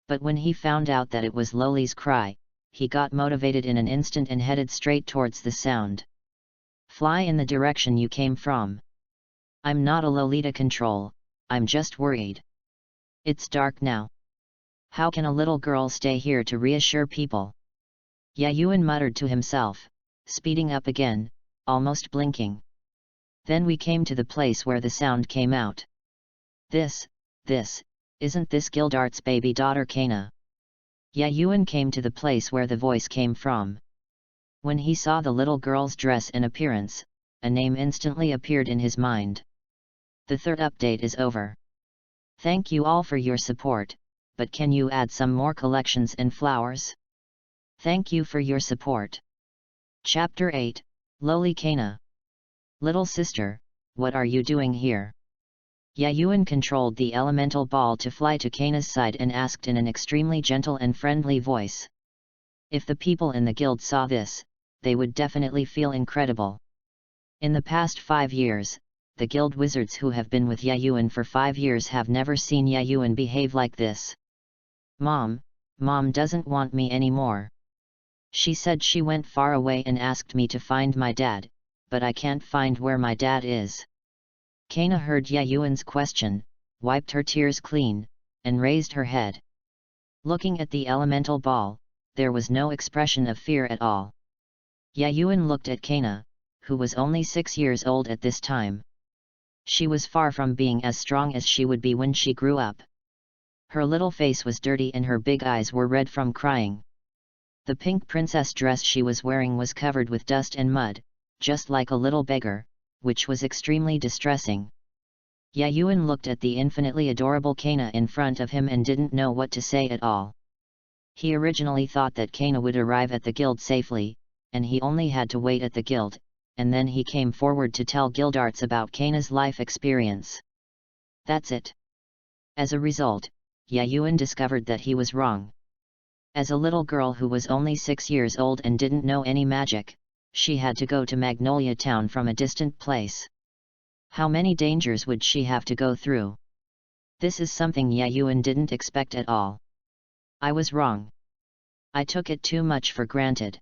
But when he found out that it was Loli's cry, he got motivated in an instant and headed straight towards the sound. Fly in the direction you came from. I'm not a Lolita control, I'm just worried. It's dark now. How can a little girl stay here to reassure people? Yayuan muttered to himself, speeding up again, almost blinking. Then we came to the place where the sound came out. This, isn't this Gildart's baby daughter Kana? Yayuan came to the place where the voice came from. When he saw the little girl's dress and appearance, a name instantly appeared in his mind. The third update is over. Thank you all for your support, but can you add some more collections and flowers? Thank you for your support. Chapter 8, Loli Kana. Little sister, what are you doing here? Yayuan controlled the elemental ball to fly to Kana's side and asked in an extremely gentle and friendly voice. If the people in the guild saw this, they would definitely feel incredible. In the past 5 years, the guild wizards who have been with Yayuan for 5 years have never seen Yayuan behave like this. Mom doesn't want me anymore. She said she went far away and asked me to find my dad, but I can't find where my dad is. Kana heard Yayuan's question, wiped her tears clean, and raised her head. Looking at the elemental ball, there was no expression of fear at all. Yayuan looked at Kana, who was only 6 years old at this time. She was far from being as strong as she would be when she grew up. Her little face was dirty and her big eyes were red from crying. The pink princess dress she was wearing was covered with dust and mud, just like a little beggar, which was extremely distressing. Yayuan looked at the infinitely adorable Kana in front of him and didn't know what to say at all. He originally thought that Kana would arrive at the guild safely, and he only had to wait at the guild, and then he came forward to tell Gildarts about Kana's life experience. That's it. As a result, Yayuan discovered that he was wrong. As a little girl who was only 6 years old and didn't know any magic, she had to go to Magnolia Town from a distant place. How many dangers would she have to go through? This is something Yayuan didn't expect at all. I was wrong. I took it too much for granted.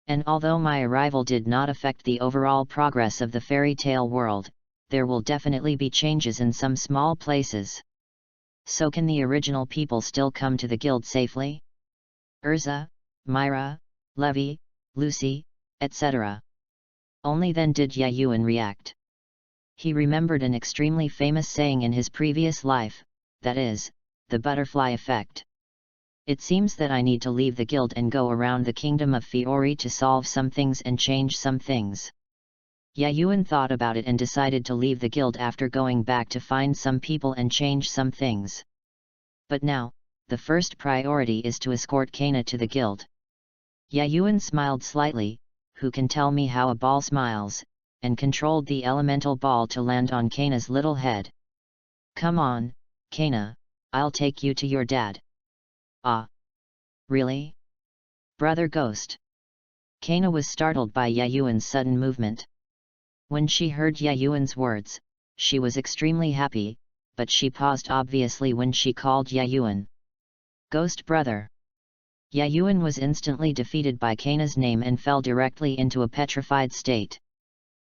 And although my arrival did not affect the overall progress of the fairy tale world, there will definitely be changes in some small places. So can the original people still come to the guild safely? Urza, Myra, Levi, Lucy, etc. Only then did Yayuan react. He remembered an extremely famous saying in his previous life, that is, the butterfly effect. It seems that I need to leave the guild and go around the kingdom of Fiori to solve some things and change some things. Yayuan thought about it and decided to leave the guild after going back to find some people and change some things. But now, the first priority is to escort Kana to the guild. Yayuan smiled slightly, who can tell me how a ball smiles, and controlled the elemental ball to land on Kana's little head. Come on, Kana, I'll take you to your dad. Ah. Really? Brother Ghost. Kana was startled by Yayuan's sudden movement. When she heard Yayuan's words, she was extremely happy, but she paused obviously when she called Yayuan Ghost Brother. Yayuan was instantly defeated by Kana's name and fell directly into a petrified state.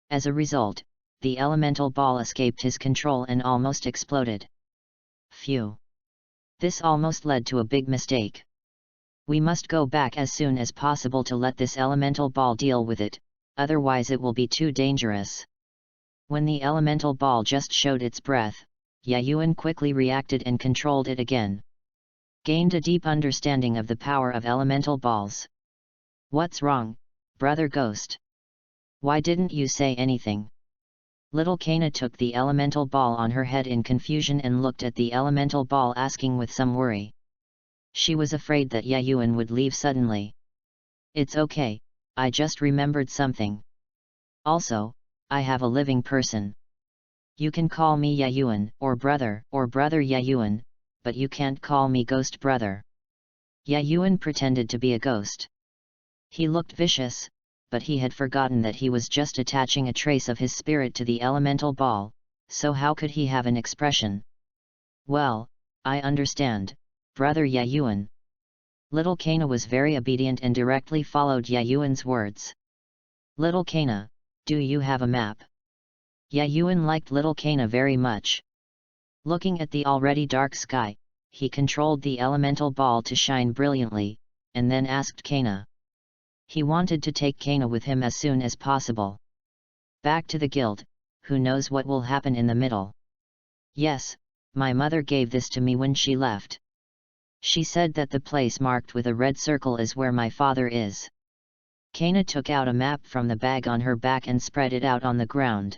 As a result, the elemental ball escaped his control and almost exploded. Phew! This almost led to a big mistake. We must go back as soon as possible to let this elemental ball deal with it, otherwise it will be too dangerous. When the elemental ball just showed its breath, Yayuan quickly reacted and controlled it again. Gained a deep understanding of the power of elemental balls. What's wrong, Brother Ghost? Why didn't you say anything? Little Kana took the elemental ball on her head in confusion and looked at the elemental ball asking with some worry. She was afraid that Yayuan would leave suddenly. It's okay, I just remembered something. Also, I have a living person. You can call me Yayuan or Brother Yayuan, but you can't call me Ghost Brother. Yayuan pretended to be a ghost. He looked vicious, but he had forgotten that he was just attaching a trace of his spirit to the elemental ball, so how could he have an expression? Well, I understand, Brother Yayuan. Little Kana was very obedient and directly followed Yayuan's words. Little Kana, do you have a map? Yayuan liked Little Kana very much. Looking at the already dark sky, he controlled the elemental ball to shine brilliantly, and then asked Kana. He wanted to take Kana with him as soon as possible. Back to the guild, who knows what will happen in the middle. Yes, my mother gave this to me when she left. She said that the place marked with a red circle is where my father is. Kana took out a map from the bag on her back and spread it out on the ground.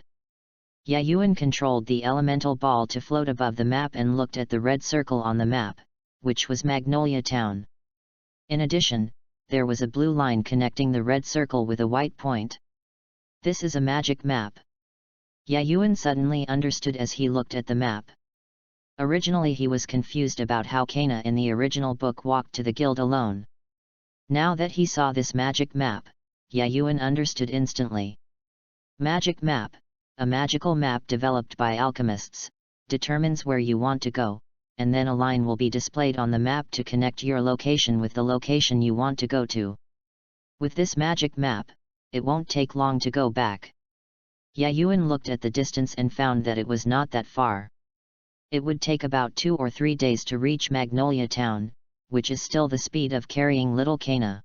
Yayuan controlled the elemental ball to float above the map and looked at the red circle on the map, which was Magnolia Town. In addition, there was a blue line connecting the red circle with a white point. This is a magic map. Yayuan suddenly understood as he looked at the map. Originally he was confused about how Kana in the original book walked to the guild alone. Now that he saw this magic map, Yayuan understood instantly. Magic map, a magical map developed by alchemists, determines where you want to go, and then a line will be displayed on the map to connect your location with the location you want to go to. With this magic map, it won't take long to go back. Yayuan looked at the distance and found that it was not that far. It would take about 2 or 3 days to reach Magnolia Town, which is still the speed of carrying little Kana.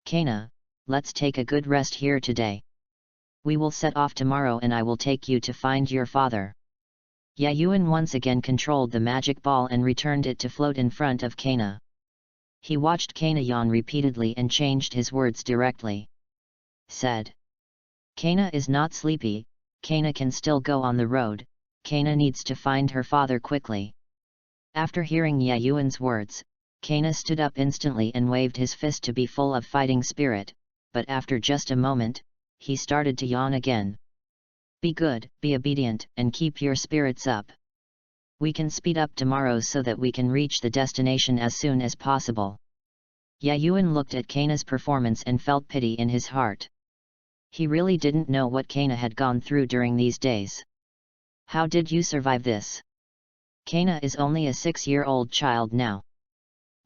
Kana, let's take a good rest here today. We will set off tomorrow and I will take you to find your father. Yayuan once again controlled the magic ball and returned it to float in front of Kana. He watched Kana yawn repeatedly and changed his words directly. Said. Kana is not sleepy, Kana can still go on the road, Kana needs to find her father quickly. After hearing Yayuan's words, Kana stood up instantly and waved his fist to be full of fighting spirit, but after just a moment, he started to yawn again. Be good, be obedient, and keep your spirits up. We can speed up tomorrow so that we can reach the destination as soon as possible. Yayuan looked at Kana's performance and felt pity in his heart. He really didn't know what Kana had gone through during these days. How did you survive this? Kana is only a 6-year-old child now.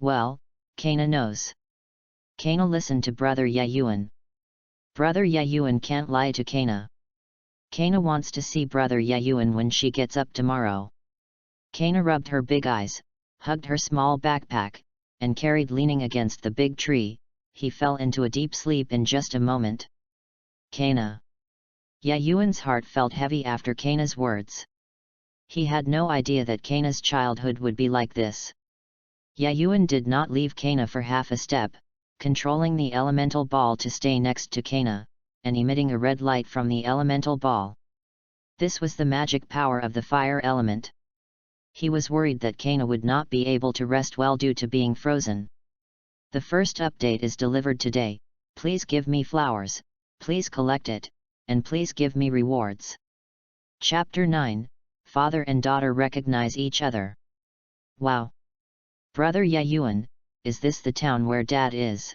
Well, Kana knows. Kana listened to Brother Yayuan. Brother Yayuan can't lie to Kana. Kana wants to see brother Yayuan when she gets up tomorrow. Kana rubbed her big eyes, hugged her small backpack, and carried leaning against the big tree. He fell into a deep sleep in just a moment. Kana. Yayuan's heart felt heavy after Kana's words. He had no idea that Kana's childhood would be like this. Yayuan did not leave Kana for half a step, controlling the elemental ball to stay next to Kana, and emitting a red light from the elemental ball. This was the magic power of the fire element. He was worried that Kana would not be able to rest well due to being frozen. The first update is delivered today. Please give me flowers, please collect it, and please give me rewards. Chapter 9, Father and Daughter Recognize Each Other. Wow! Brother Yayuan, is this the town where Dad is?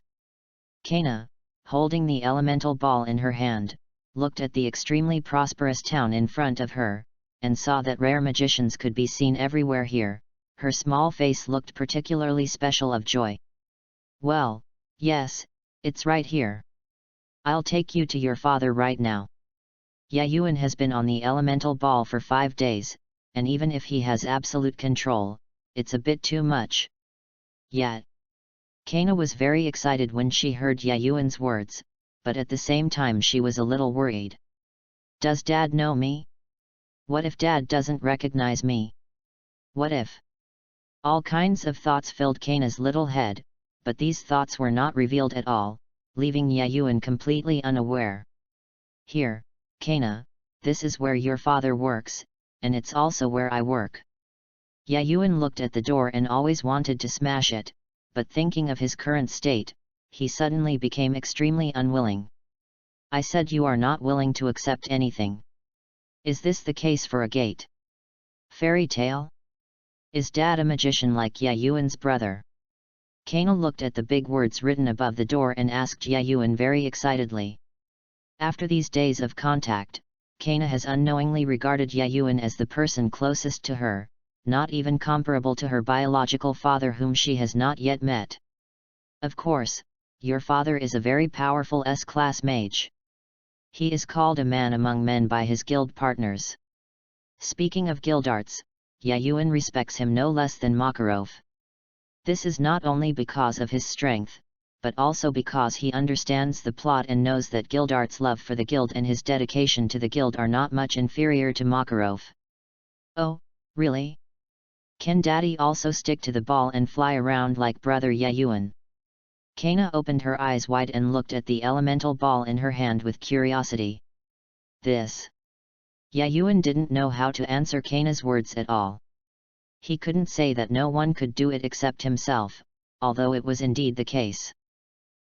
Kana, holding the elemental ball in her hand, looked at the extremely prosperous town in front of her, and saw that rare magicians could be seen everywhere here. Her small face looked particularly special of joy. Well, yes, it's right here. I'll take you to your father right now. Yayuan has been on the elemental ball for 5 days, and even if he has absolute control, it's a bit too much. Yet. Kana was very excited when she heard Yayuan's words, but at the same time she was a little worried. Does Dad know me? What if Dad doesn't recognize me? What if? All kinds of thoughts filled Kana's little head, but these thoughts were not revealed at all, leaving Yayuan completely unaware. Here, Kana, this is where your father works, and it's also where I work. Yayuan looked at the door and always wanted to smash it, but thinking of his current state, he suddenly became extremely unwilling. I said you are not willing to accept anything. Is this the case for a gate? Fairy tale? Is Dad a magician like Yayuan's brother? Kana looked at the big words written above the door and asked Yayuan very excitedly. After these days of contact, Kana has unknowingly regarded Yayuan as the person closest to her, not even comparable to her biological father whom she has not yet met. Of course, your father is a very powerful S-class mage. He is called a man among men by his guild partners. Speaking of guild arts, Yayuan respects him no less than Makarov. This is not only because of his strength, but also because he understands the plot and knows that Gildart's love for the guild and his dedication to the guild are not much inferior to Makarov. Oh, really? Can Daddy also stick to the ball and fly around like brother Yayuan? Kana opened her eyes wide and looked at the elemental ball in her hand with curiosity. This. Yayuan didn't know how to answer Kana's words at all. He couldn't say that no one could do it except himself, although it was indeed the case.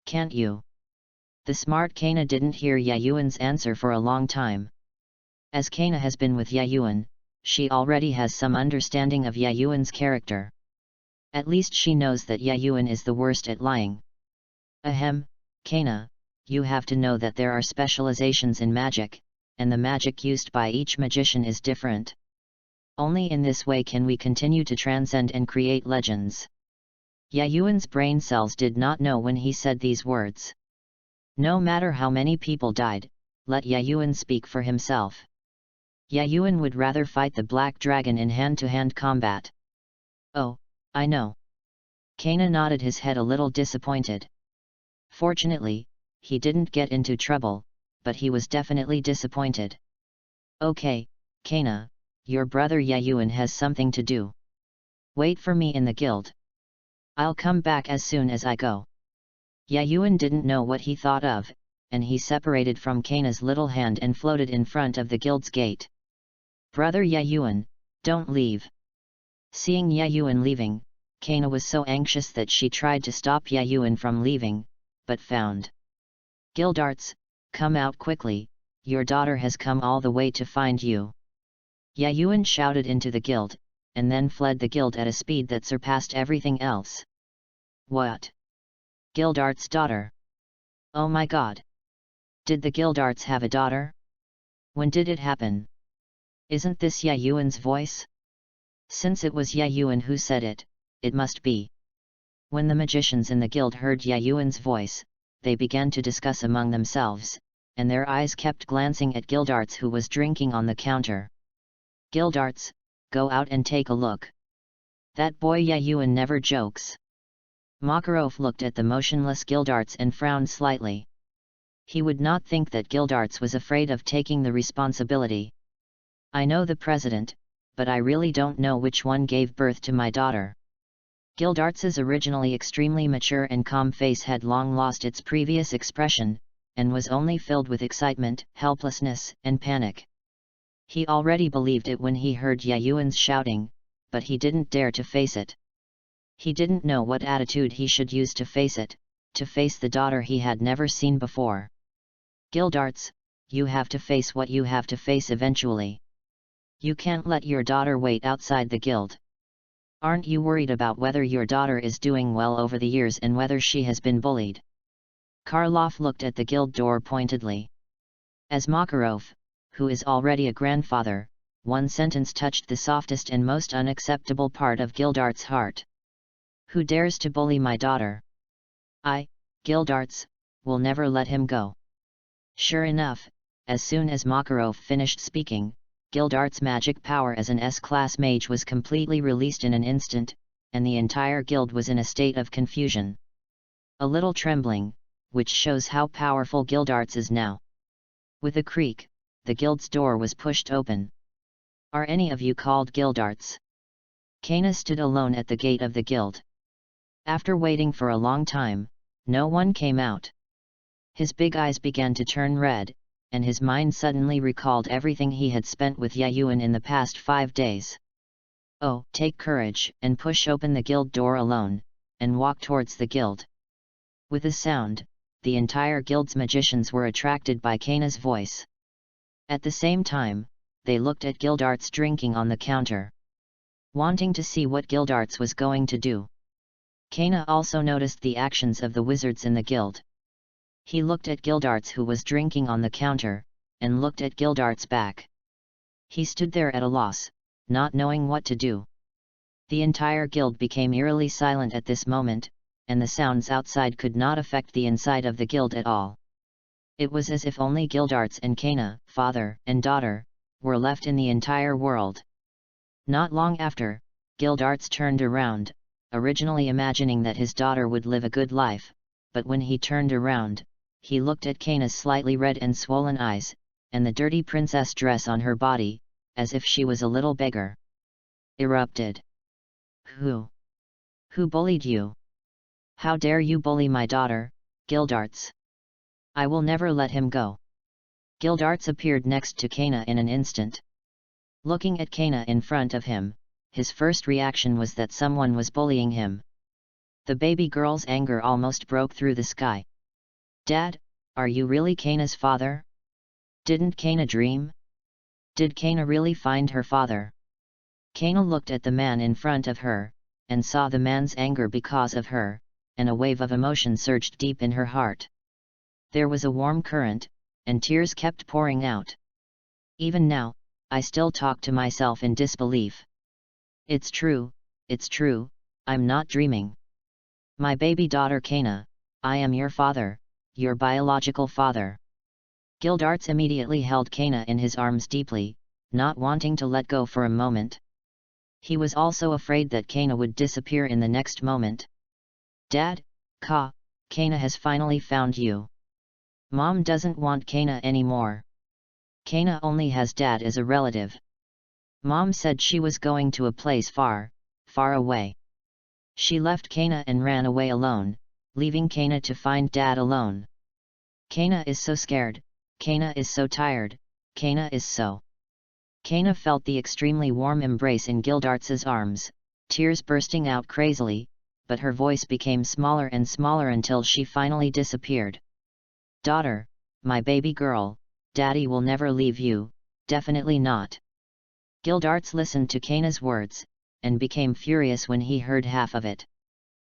Can't you? The smart Kana didn't hear Yayuan's answer for a long time. As Kana has been with Yayuan, she already has some understanding of Yayuan's character. At least she knows that Yayuan is the worst at lying. Ahem, Kana, you have to know that there are specializations in magic, and the magic used by each magician is different. Only in this way can we continue to transcend and create legends. Yayuan's brain cells did not know when he said these words. No matter how many people died, let Yayuan speak for himself. Yayuan would rather fight the black dragon in hand-to-hand combat. Oh, I know. Kana nodded his head a little disappointed. Fortunately, he didn't get into trouble, but he was definitely disappointed. Okay, Kana, your brother Yayuan has something to do. Wait for me in the guild. I'll come back as soon as I go. Yayuan didn't know what he thought of, and he separated from Kana's little hand and floated in front of the guild's gate. Brother Yayuan, don't leave. Seeing Yayuan leaving, Kana was so anxious that she tried to stop Yayuan from leaving, but found. Gildarts, come out quickly, your daughter has come all the way to find you. Yayuan shouted into the guild, and then fled the guild at a speed that surpassed everything else. What? Gildart's daughter? Oh my god! Did the Gildarts have a daughter? When did it happen? Isn't this Yayuan's voice? Since it was Yayuan who said it, it must be. When the magicians in the guild heard Yayuan's voice, they began to discuss among themselves, and their eyes kept glancing at Gildarts, who was drinking on the counter. "Gildarts, go out and take a look. That boy Yayuan never jokes." Makarov looked at the motionless Gildarts and frowned slightly. He would not think that Gildarts was afraid of taking the responsibility. "I know the president, but I really don't know which one gave birth to my daughter." Gildarts's originally extremely mature and calm face had long lost its previous expression, and was only filled with excitement, helplessness, and panic. He already believed it when he heard Yayuan's shouting, but he didn't dare to face it. He didn't know what attitude he should use to face it, to face the daughter he had never seen before. "Gildarts, you have to face what you have to face eventually. You can't let your daughter wait outside the guild. Aren't you worried about whether your daughter is doing well over the years and whether she has been bullied?" Karlov looked at the guild door pointedly. As Makarov, who is already a grandfather, one sentence touched the softest and most unacceptable part of Gildarts' heart. "Who dares to bully my daughter? I, Gildarts, will never let him go." Sure enough, as soon as Makarov finished speaking, Gildarts' magic power as an S-class mage was completely released in an instant, and the entire guild was in a state of confusion. A little trembling, which shows how powerful Gildarts is now. With a creak, the guild's door was pushed open. "Are any of you called Gildarts?" Kana stood alone at the gate of the guild. After waiting for a long time, no one came out. His big eyes began to turn red, and his mind suddenly recalled everything he had spent with Yayuan in the past 5 days. "Oh, take courage, and push open the guild door alone, and walk towards the guild." With a sound, the entire guild's magicians were attracted by Kana's voice. At the same time, they looked at Gildarts drinking on the counter, wanting to see what Gildarts was going to do. Kana also noticed the actions of the wizards in the guild. He looked at Gildarts, who was drinking on the counter, and looked at Gildarts back. He stood there at a loss, not knowing what to do. The entire guild became eerily silent at this moment, and the sounds outside could not affect the inside of the guild at all. It was as if only Gildarts and Kana, father and daughter, were left in the entire world. Not long after, Gildarts turned around, originally imagining that his daughter would live a good life, but when he turned around, he looked at Kana's slightly red and swollen eyes, and the dirty princess dress on her body, as if she was a little beggar. Erupted. Who bullied you? How dare you bully my daughter, Gildarts? I will never let him go." Gildarts appeared next to Kana in an instant. Looking at Kana in front of him, his first reaction was that someone was bullying him. The baby girl's anger almost broke through the sky. "Dad, are you really Kana's father? Didn't Kana dream? Did Kana really find her father?" Kana looked at the man in front of her, and saw the man's anger because of her, and a wave of emotion surged deep in her heart. There was a warm current, and tears kept pouring out. "Even now, I still talk to myself in disbelief. It's true, I'm not dreaming. My baby daughter Kana, I am your father, your biological father." Gildarts immediately held Kana in his arms deeply, not wanting to let go for a moment. He was also afraid that Kana would disappear in the next moment. "Dad, Kana has finally found you. Mom doesn't want Kana anymore. Kana only has Dad as a relative. Mom said she was going to a place far, far away. She left Kana and ran away alone, leaving Kana to find Dad alone. Kana is so scared, Kana is so tired, Kana is so..." Kana felt the extremely warm embrace in Gildarts's arms, tears bursting out crazily, but her voice became smaller and smaller until she finally disappeared. "Daughter, my baby girl, Daddy will never leave you, definitely not." Gildarts listened to Kana's words, and became furious when he heard half of it.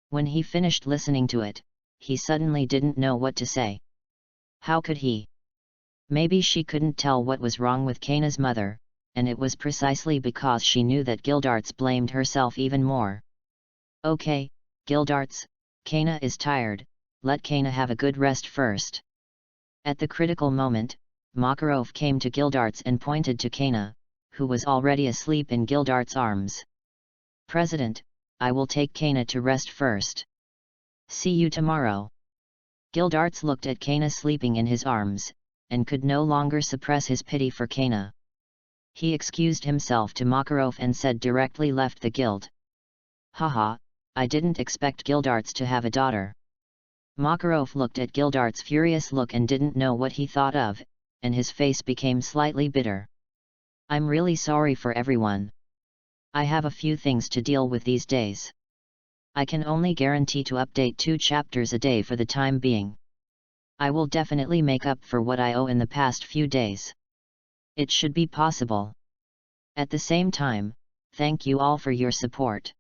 When he finished listening to it, he suddenly didn't know what to say. How could he? Maybe she couldn't tell what was wrong with Kana's mother, and it was precisely because she knew that Gildarts blamed herself even more. "Okay, Gildarts, Kana is tired, let Kana have a good rest first." At the critical moment, Makarov came to Gildarts and pointed to Kana, who was already asleep in Gildarts' arms. "President, I will take Kana to rest first. See you tomorrow." Gildarts looked at Kana sleeping in his arms, and could no longer suppress his pity for Kana. He excused himself to Makarov and said directly left the guild. "Haha, I didn't expect Gildarts to have a daughter." Makarov looked at Gildarts' furious look and didn't know what he thought of, and his face became slightly bitter. "I'm really sorry for everyone. I have a few things to deal with these days. I can only guarantee to update 2 chapters a day for the time being. I will definitely make up for what I owe in the past few days. It should be possible. At the same time, thank you all for your support.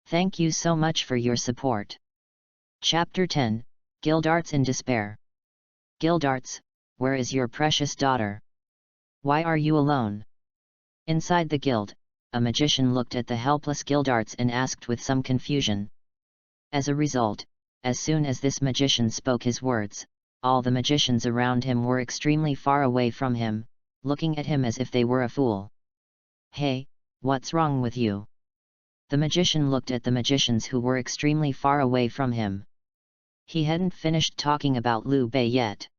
Thank you so much for your support." Chapter 10, Gildarts in Despair. "Gildarts, where is your precious daughter? Why are you alone?" Inside the guild, a magician looked at the helpless Gildarts and asked with some confusion. As a result, as soon as this magician spoke his words, all the magicians around him were extremely far away from him, looking at him as if they were a fool. "Hey, what's wrong with you?" The magician looked at the magicians who were extremely far away from him. He hadn't finished talking about Liu Bei yet.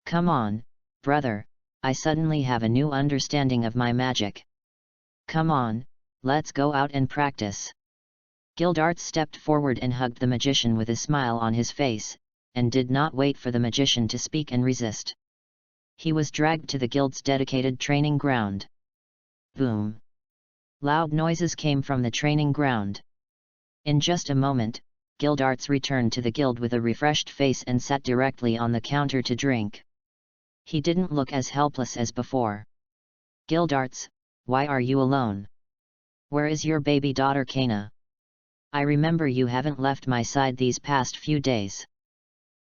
"Come on, brother, I suddenly have a new understanding of my magic. Come on, let's go out and practice." Gildarts stepped forward and hugged the magician with a smile on his face, and did not wait for the magician to speak and resist. He was dragged to the guild's dedicated training ground. Boom! Loud noises came from the training ground. In just a moment, Gildarts returned to the guild with a refreshed face and sat directly on the counter to drink. He didn't look as helpless as before. "Gildarts, why are you alone? Where is your baby daughter Kana? I remember you haven't left my side these past few days."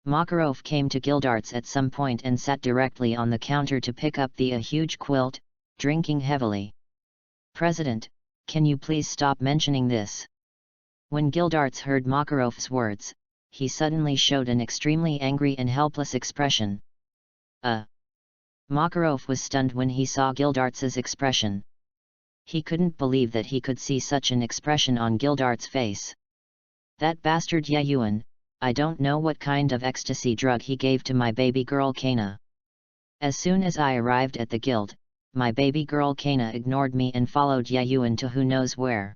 Makarov came to Gildarts at some point and sat directly on the counter to pick up a huge quilt, drinking heavily. "President, can you please stop mentioning this?" When Gildarts heard Makarov's words, he suddenly showed an extremely angry and helpless expression. Makarov was stunned when he saw Gildarts's expression. He couldn't believe that he could see such an expression on Gildarts' face. "That bastard Yayuan, I don't know what kind of ecstasy drug he gave to my baby girl Kana. As soon as I arrived at the guild, my baby girl Kana ignored me and followed Yayuan to who knows where.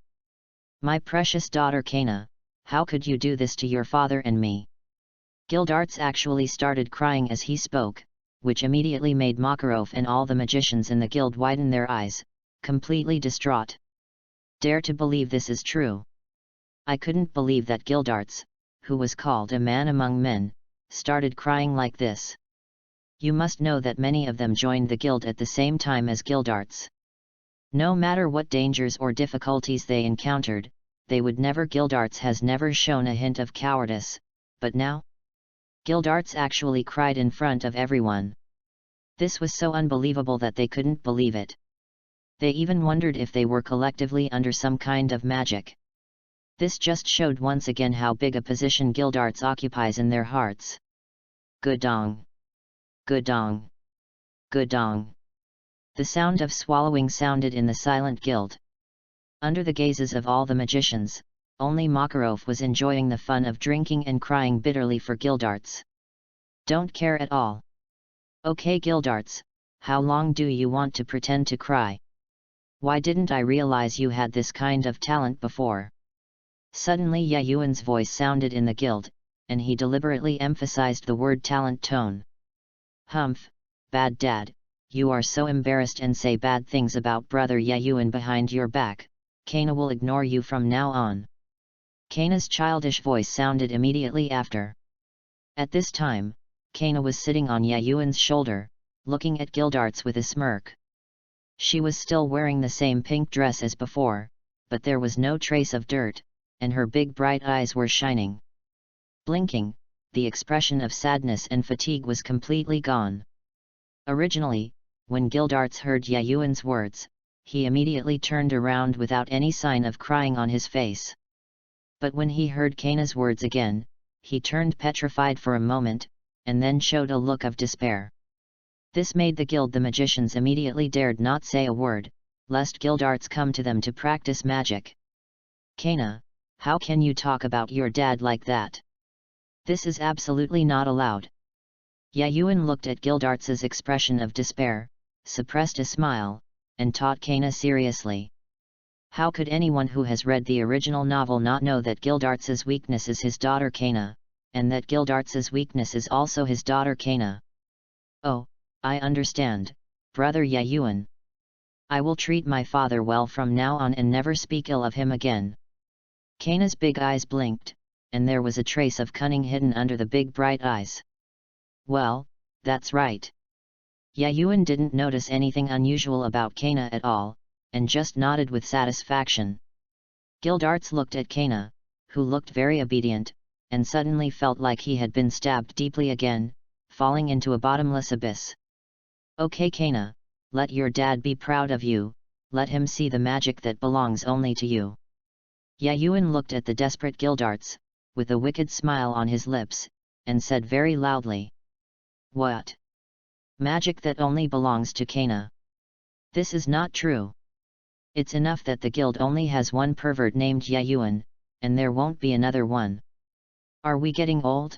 My precious daughter Kana, how could you do this to your father and me?" Gildarts actually started crying as he spoke, which immediately made Makarov and all the magicians in the guild widen their eyes, completely distraught. Dare to believe this is true. I couldn't believe that Gildarts, who was called a man among men, started crying like this. You must know that many of them joined the guild at the same time as Gildarts. No matter what dangers or difficulties they encountered, they would never. Gildarts has never shown a hint of cowardice, but now? Gildarts actually cried in front of everyone. This was so unbelievable that they couldn't believe it. They even wondered if they were collectively under some kind of magic. This just showed once again how big a position Gildarts occupies in their hearts. Gudong! Gudong! Gudong! The sound of swallowing sounded in the silent guild. Under the gazes of all the magicians, only Makarov was enjoying the fun of drinking and crying bitterly for Gildarts. Don't care at all. Okay Gildarts, how long do you want to pretend to cry? Why didn't I realize you had this kind of talent before? Suddenly Yayuan's voice sounded in the guild, and he deliberately emphasized the word talent tone. Humph, bad dad, you are so embarrassed and say bad things about brother Yayuan behind your back, Kana will ignore you from now on. Kana's childish voice sounded immediately after. At this time, Kana was sitting on Yayuan's shoulder, looking at Gildarts with a smirk. She was still wearing the same pink dress as before, but there was no trace of dirt, and her big bright eyes were shining. Blinking, the expression of sadness and fatigue was completely gone. Originally, when Gildarts heard Yayuan's words, he immediately turned around without any sign of crying on his face. But when he heard Kana's words again, he turned petrified for a moment, and then showed a look of despair. This made the guild the magicians immediately dared not say a word, lest guildarts come to them to practice magic. Kana, how can you talk about your dad like that? This is absolutely not allowed. Yayuan looked at Gildarts's expression of despair, suppressed a smile, and taught Kana seriously. How could anyone who has read the original novel not know that Gildarts's weakness is his daughter Kana, and that Gildarts's weakness is also his daughter Kana? Oh, I understand, brother Yayuan. I will treat my father well from now on and never speak ill of him again. Kana's big eyes blinked, and there was a trace of cunning hidden under the big bright eyes. Well, that's right. Yayuan didn't notice anything unusual about Kana at all, and just nodded with satisfaction. Gildarts looked at Kana, who looked very obedient, and suddenly felt like he had been stabbed deeply again, falling into a bottomless abyss. Okay Kana, let your dad be proud of you, let him see the magic that belongs only to you. Yayuan looked at the desperate Gildarts, with a wicked smile on his lips, and said very loudly. What? Magic that only belongs to Kana? This is not true. It's enough that the guild only has one pervert named Yayuan, and there won't be another one. Are we getting old?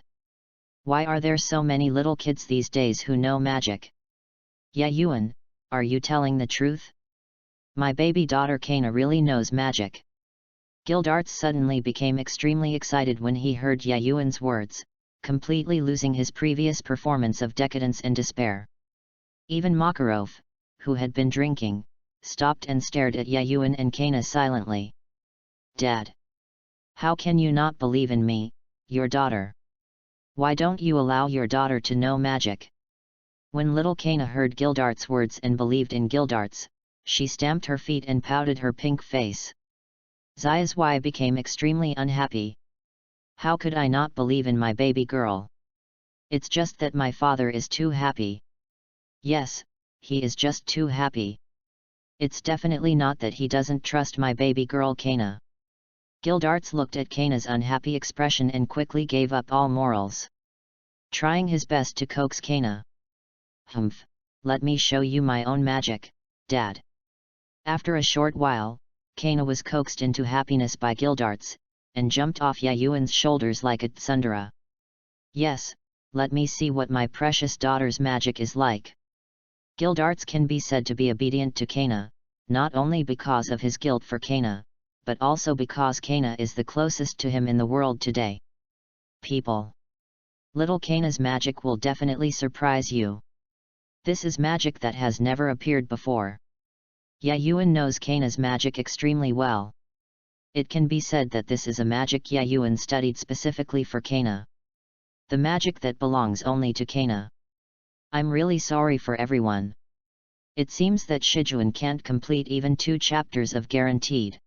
Why are there so many little kids these days who know magic? Yayuan, are you telling the truth? My baby daughter Kana really knows magic. Gildarts suddenly became extremely excited when he heard Yayuan's words, completely losing his previous performance of decadence and despair. Even Makarov, who had been drinking, stopped and stared at Yayuan and Kana silently. Dad! How can you not believe in me, your daughter? Why don't you allow your daughter to know magic? When little Kana heard Gildarts' words and believed in Gildarts, she stamped her feet and pouted her pink face. Zai became extremely unhappy. How could I not believe in my baby girl? It's just that my father is too happy. Yes, he is just too happy. It's definitely not that he doesn't trust my baby girl Kana. Gildarts looked at Kana's unhappy expression and quickly gave up all morals. Trying his best to coax Kana. Humph, let me show you my own magic, Dad. After a short while, Kana was coaxed into happiness by Gildarts, and jumped off Yayuan's shoulders like a tsundere. Yes, let me see what my precious daughter's magic is like. Gildarts can be said to be obedient to Kana, not only because of his guilt for Kana, but also because Kana is the closest to him in the world today. People! Little Kana's magic will definitely surprise you. This is magic that has never appeared before. Yayuan knows Kana's magic extremely well. It can be said that this is a magic Yayuan studied specifically for Kana. The magic that belongs only to Kana. I'm really sorry for everyone. It seems that Shijuan can't complete even 2 chapters of Guaranteed.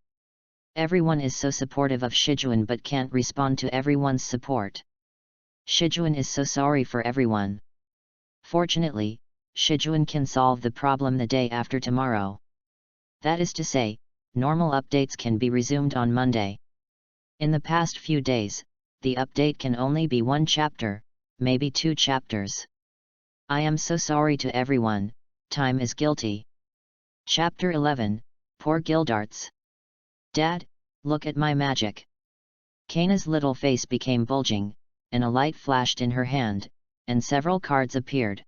Everyone is so supportive of Shijuan but can't respond to everyone's support. Shijuan is so sorry for everyone. Fortunately, Shijuan can solve the problem the day after tomorrow. That is to say, normal updates can be resumed on Monday. In the past few days, the update can only be 1 chapter, maybe 2 chapters. I am so sorry to everyone, time is guilty. Chapter 11, Poor Gildarts. Dad, look at my magic. Kana's little face became bulging, and a light flashed in her hand, and several cards appeared.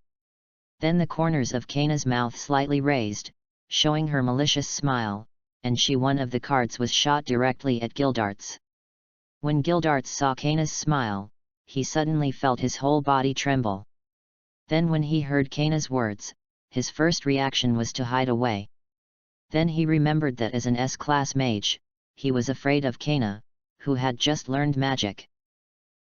Then the corners of Kana's mouth slightly raised, showing her malicious smile, and one of the cards was shot directly at Gildarts. When Gildarts saw Kana's smile, he suddenly felt his whole body tremble. Then when he heard Kana's words, his first reaction was to hide away. Then he remembered that as an S-class mage, he was afraid of Kana, who had just learned magic.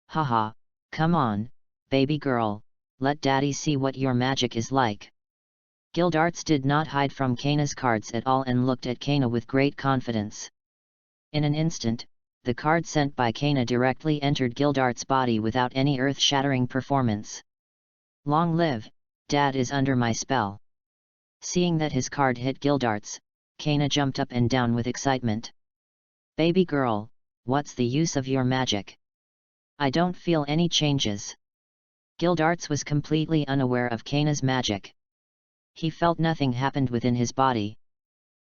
Haha, come on, baby girl, let daddy see what your magic is like. Gildarts did not hide from Kana's cards at all and looked at Kana with great confidence. In an instant, the card sent by Kana directly entered Gildarts' body without any earth-shattering performance. Long live, Dad is under my spell. Seeing that his card hit Gildarts, Kana jumped up and down with excitement. Baby girl, what's the use of your magic? I don't feel any changes. Gildarts was completely unaware of Kana's magic. He felt nothing happened within his body.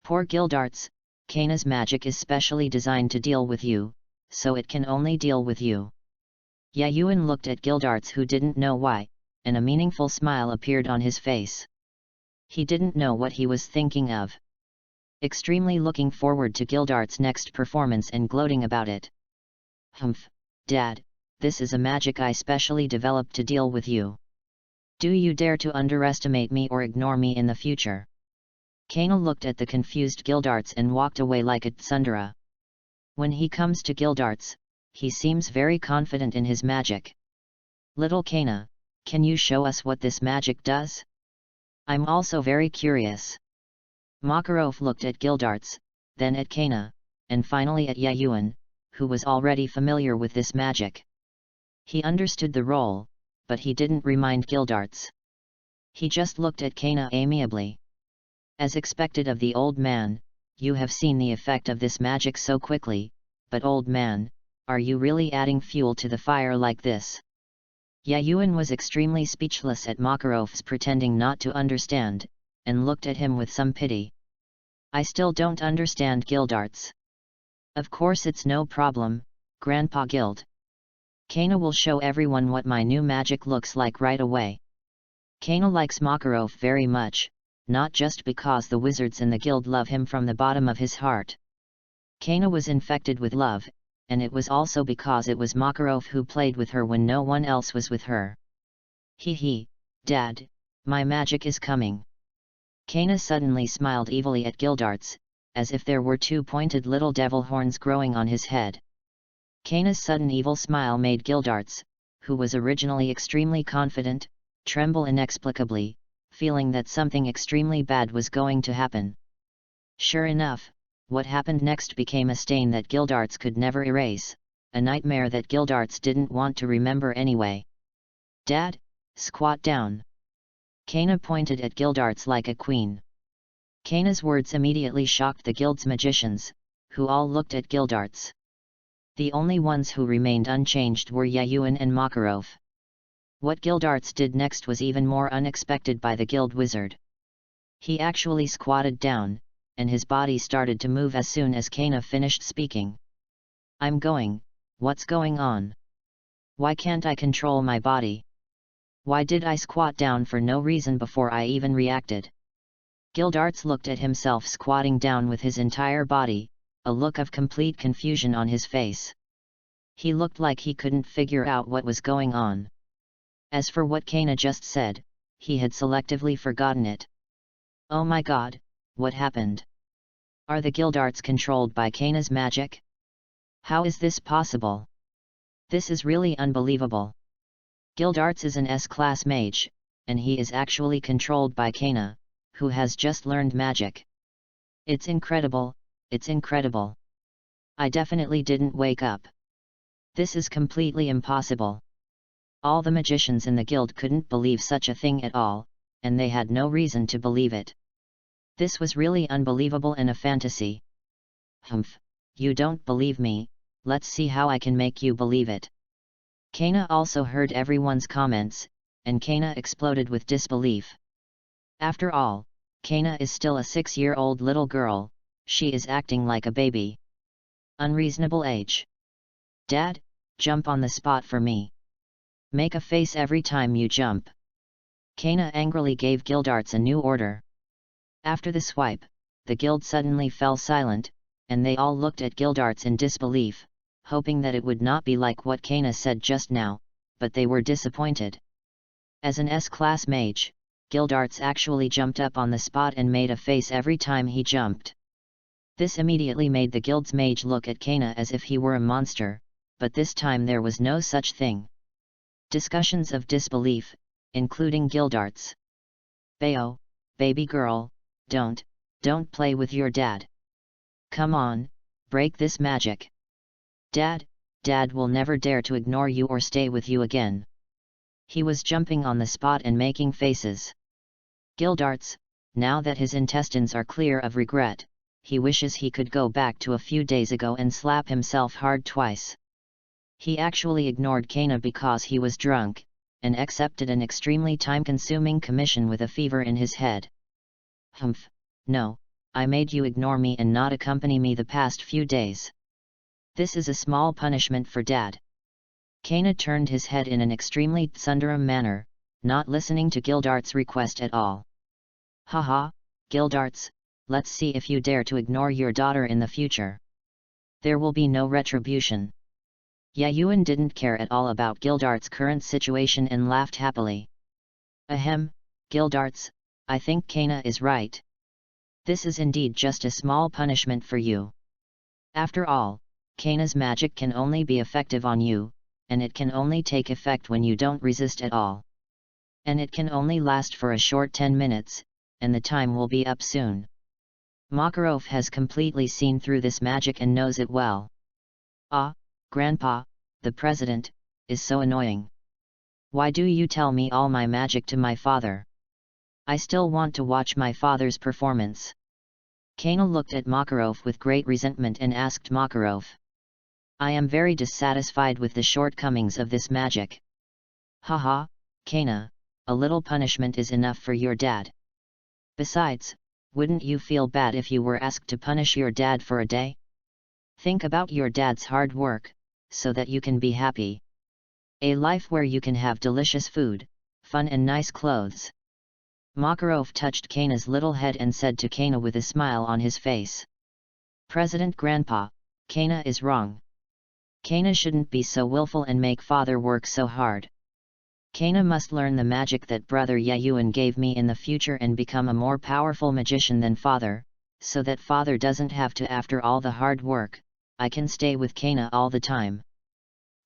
Poor Gildarts, Kana's magic is specially designed to deal with you, so it can only deal with you. Yayuan looked at Gildarts, who didn't know why, and a meaningful smile appeared on his face. He didn't know what he was thinking of. Extremely looking forward to Gildarts' next performance and gloating about it. Humph, Dad, this is a magic I specially developed to deal with you. Do you dare to underestimate me or ignore me in the future? Kana looked at the confused Gildarts and walked away like a tsundere. When he comes to Gildarts, he seems very confident in his magic. Little Kana, can you show us what this magic does? I'm also very curious. Makarov looked at Gildarts, then at Kana, and finally at Yayuan, who was already familiar with this magic. He understood the role, but he didn't remind Gildarts. He just looked at Kana amiably. As expected of the old man, you have seen the effect of this magic so quickly, but old man, are you really adding fuel to the fire like this? Yayuan was extremely speechless at Makarov's pretending not to understand, and looked at him with some pity. I still don't understand, Gildarts. Of course it's no problem, Grandpa Gild. Kana will show everyone what my new magic looks like right away. Kana likes Makarov very much, not just because the wizards in the guild love him from the bottom of his heart. Kana was infected with love, and it was also because it was Makarov who played with her when no one else was with her. Hee, Dad, my magic is coming. Kana suddenly smiled evilly at Gildarts, as if there were two pointed little devil horns growing on his head. Kana's sudden evil smile made Gildarts, who was originally extremely confident, tremble inexplicably, feeling that something extremely bad was going to happen. Sure enough, what happened next became a stain that Gildarts could never erase, a nightmare that Gildarts didn't want to remember anyway. Dad, squat down. Kana pointed at Gildarts like a queen. Kana's words immediately shocked the guild's magicians, who all looked at Gildarts. The only ones who remained unchanged were Yayuan and Makarov. What Gildarts did next was even more unexpected by the guild wizard. He actually squatted down, and his body started to move as soon as Kana finished speaking. What's going on? Why can't I control my body? Why did I squat down for no reason before I even reacted? Gildarts looked at himself squatting down with his entire body, a look of complete confusion on his face. He looked like he couldn't figure out what was going on. As for what Kana just said, he had selectively forgotten it. Oh my god, what happened? Are the Gildarts controlled by Kana's magic? How is this possible? This is really unbelievable. Gildarts is an S-class mage, and he is actually controlled by Kana, who has just learned magic. It's incredible, it's incredible. I definitely didn't wake up. This is completely impossible. All the magicians in the guild couldn't believe such a thing at all, and they had no reason to believe it. This was really unbelievable and a fantasy. Humph, you don't believe me, let's see how I can make you believe it. Kana also heard everyone's comments, and Kana exploded with disbelief. After all, Kana is still a 6-year-old little girl, she is acting like a baby. Unreasonable age. Dad, jump on the spot for me. Make a face every time you jump. Kana angrily gave Gildarts a new order. After the swipe, the guild suddenly fell silent, and they all looked at Gildarts in disbelief, hoping that it would not be like what Kana said just now, but they were disappointed. As an S-class mage, Gildarts actually jumped up on the spot and made a face every time he jumped. This immediately made the guild's mage look at Kana as if he were a monster, but this time there was no such thing. Discussions of disbelief, including Gildarts. Bayo, baby girl, don't play with your dad. Come on, break this magic. Dad will never dare to ignore you or stay with you again. He was jumping on the spot and making faces. Gildarts, now that his intestines are clear of regret, he wishes he could go back to a few days ago and slap himself hard twice. He actually ignored Kana because he was drunk, and accepted an extremely time-consuming commission with a fever in his head. Humph, no, I made you ignore me and not accompany me the past few days. This is a small punishment for Dad. Kana turned his head in an extremely tsundere manner, not listening to Gildart's request at all. Haha, Gildarts, let's see if you dare to ignore your daughter in the future. There will be no retribution. Yayuan didn't care at all about Gildart's current situation and laughed happily. Ahem, Gildarts, I think Kana is right. This is indeed just a small punishment for you. After all, Kana's magic can only be effective on you, and it can only take effect when you don't resist at all. And it can only last for a short 10 minutes, and the time will be up soon. Makarov has completely seen through this magic and knows it well. Ah, Grandpa, the president, is so annoying. Why do you tell me all my magic to my father? I still want to watch my father's performance. Kana looked at Makarov with great resentment and asked Makarov. I am very dissatisfied with the shortcomings of this magic. Haha, Kana, a little punishment is enough for your dad. Besides, wouldn't you feel bad if you were asked to punish your dad for a day? Think about your dad's hard work, so that you can be happy. A life where you can have delicious food, fun and nice clothes. Makarov touched Kana's little head and said to Kana with a smile on his face. President Grandpa, Kana is wrong. Kana shouldn't be so willful and make father work so hard. Kana must learn the magic that brother Yayuan gave me in the future and become a more powerful magician than father, so that father doesn't have to. After all the hard work, I can stay with Kana all the time.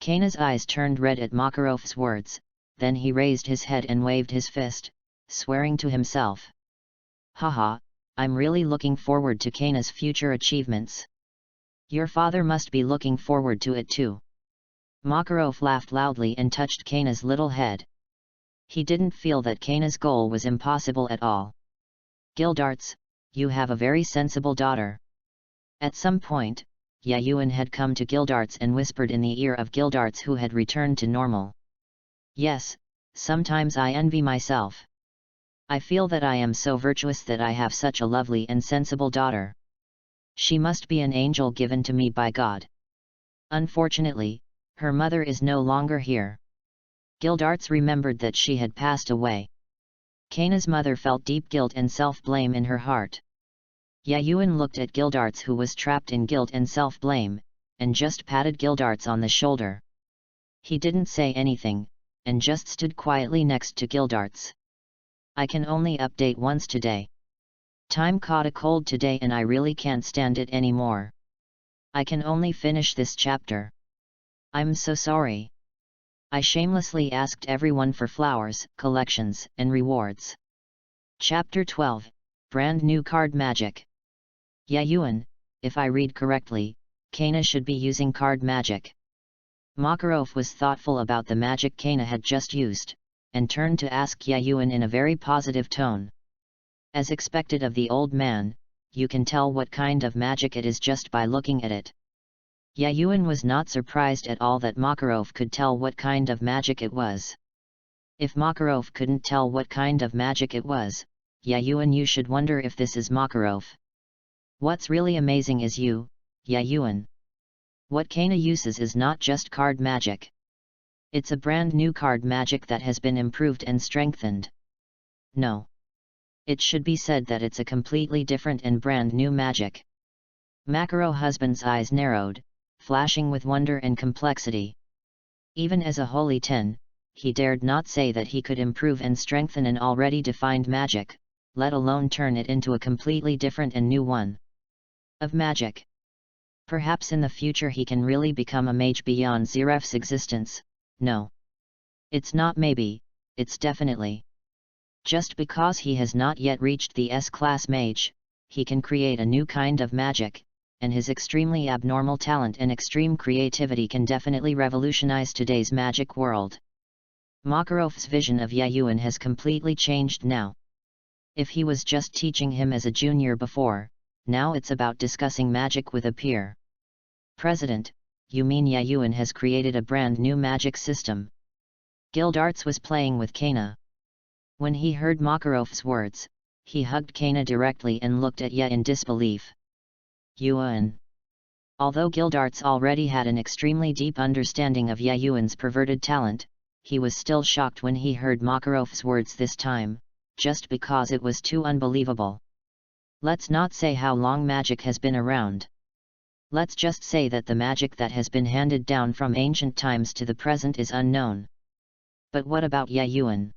Kana's eyes turned red at Makarov's words, then he raised his head and waved his fist, swearing to himself. Haha, I'm really looking forward to Kana's future achievements. Your father must be looking forward to it too. Makarov laughed loudly and touched Kana's little head. He didn't feel that Kana's goal was impossible at all. Gildarts, you have a very sensible daughter. At some point, Yayuan had come to Gildarts and whispered in the ear of Gildarts, who had returned to normal. Yes, sometimes I envy myself. I feel that I am so virtuous that I have such a lovely and sensible daughter. She must be an angel given to me by God. Unfortunately, her mother is no longer here. Gildarts remembered that she had passed away. Kana's mother felt deep guilt and self-blame in her heart. Yayuan looked at Gildarts, who was trapped in guilt and self-blame, and just patted Gildarts on the shoulder. He didn't say anything, and just stood quietly next to Gildarts. I can only update once today. Time caught a cold today and I really can't stand it anymore. I can only finish this chapter. I'm so sorry. I shamelessly asked everyone for flowers, collections, and rewards. Chapter 12, Brand New Card Magic. Yayuan, if I read correctly, Kana should be using card magic. Makarov was thoughtful about the magic Kana had just used, and turned to ask Yayuan in a very positive tone. As expected of the old man, you can tell what kind of magic it is just by looking at it. Yayuan was not surprised at all that Makarov could tell what kind of magic it was. If Makarov couldn't tell what kind of magic it was, Yayuan, you should wonder if this is Makarov. What's really amazing is you, Yayuan. What Kana uses is not just card magic. It's a brand new card magic that has been improved and strengthened. No. It should be said that it's a completely different and brand new magic. Makarov husband's eyes narrowed, flashing with wonder and complexity. Even as a holy 10, he dared not say that he could improve and strengthen an already defined magic, let alone turn it into a completely different and new one. Of magic. Perhaps in the future he can really become a mage beyond Zeref's existence. No. It's not maybe, it's definitely. Just because he has not yet reached the S-class mage, he can create a new kind of magic, and his extremely abnormal talent and extreme creativity can definitely revolutionize today's magic world. Makarov's vision of Yayuan has completely changed now. If he was just teaching him as a junior before, now it's about discussing magic with a peer. President, you mean Yayuan has created a brand new magic system? Gildarts was playing with Kana. When he heard Makarov's words, he hugged Kana directly and looked at Ye in disbelief. Yuan. Although Gildarts already had an extremely deep understanding of Ye Yuan's perverted talent, he was still shocked when he heard Makarov's words this time, just because it was too unbelievable. Let's not say how long magic has been around. Let's just say that the magic that has been handed down from ancient times to the present is unknown. But what about Ye Yuan?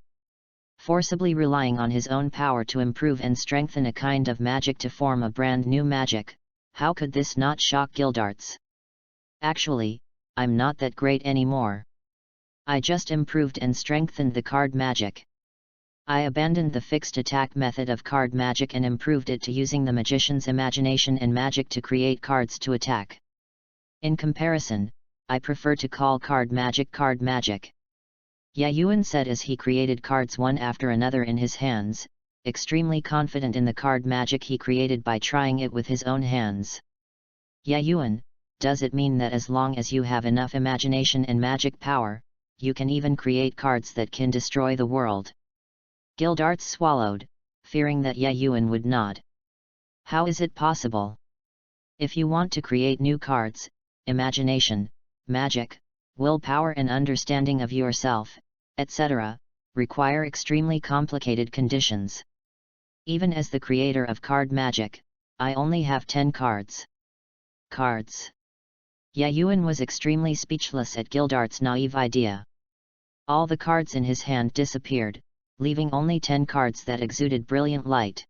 Forcibly relying on his own power to improve and strengthen a kind of magic to form a brand new magic, how could this not shock Gildarts? Actually, I'm not that great anymore. I just improved and strengthened the card magic. I abandoned the fixed attack method of card magic and improved it to using the magician's imagination and magic to create cards to attack. In comparison, I prefer to call card magic. Ye Yuan said as he created cards one after another in his hands, extremely confident in the card magic he created by trying it with his own hands. Ye Yuan, does it mean that as long as you have enough imagination and magic power, you can even create cards that can destroy the world? Gildarts swallowed, fearing that Ye Yuan would nod. How is it possible? If you want to create new cards, imagination, magic, willpower and understanding of yourself, etc., require extremely complicated conditions. Even as the creator of card magic, I only have 10 cards. Cards. Ye Yuan was extremely speechless at Gildarts' naive idea. All the cards in his hand disappeared, leaving only 10 cards that exuded brilliant light.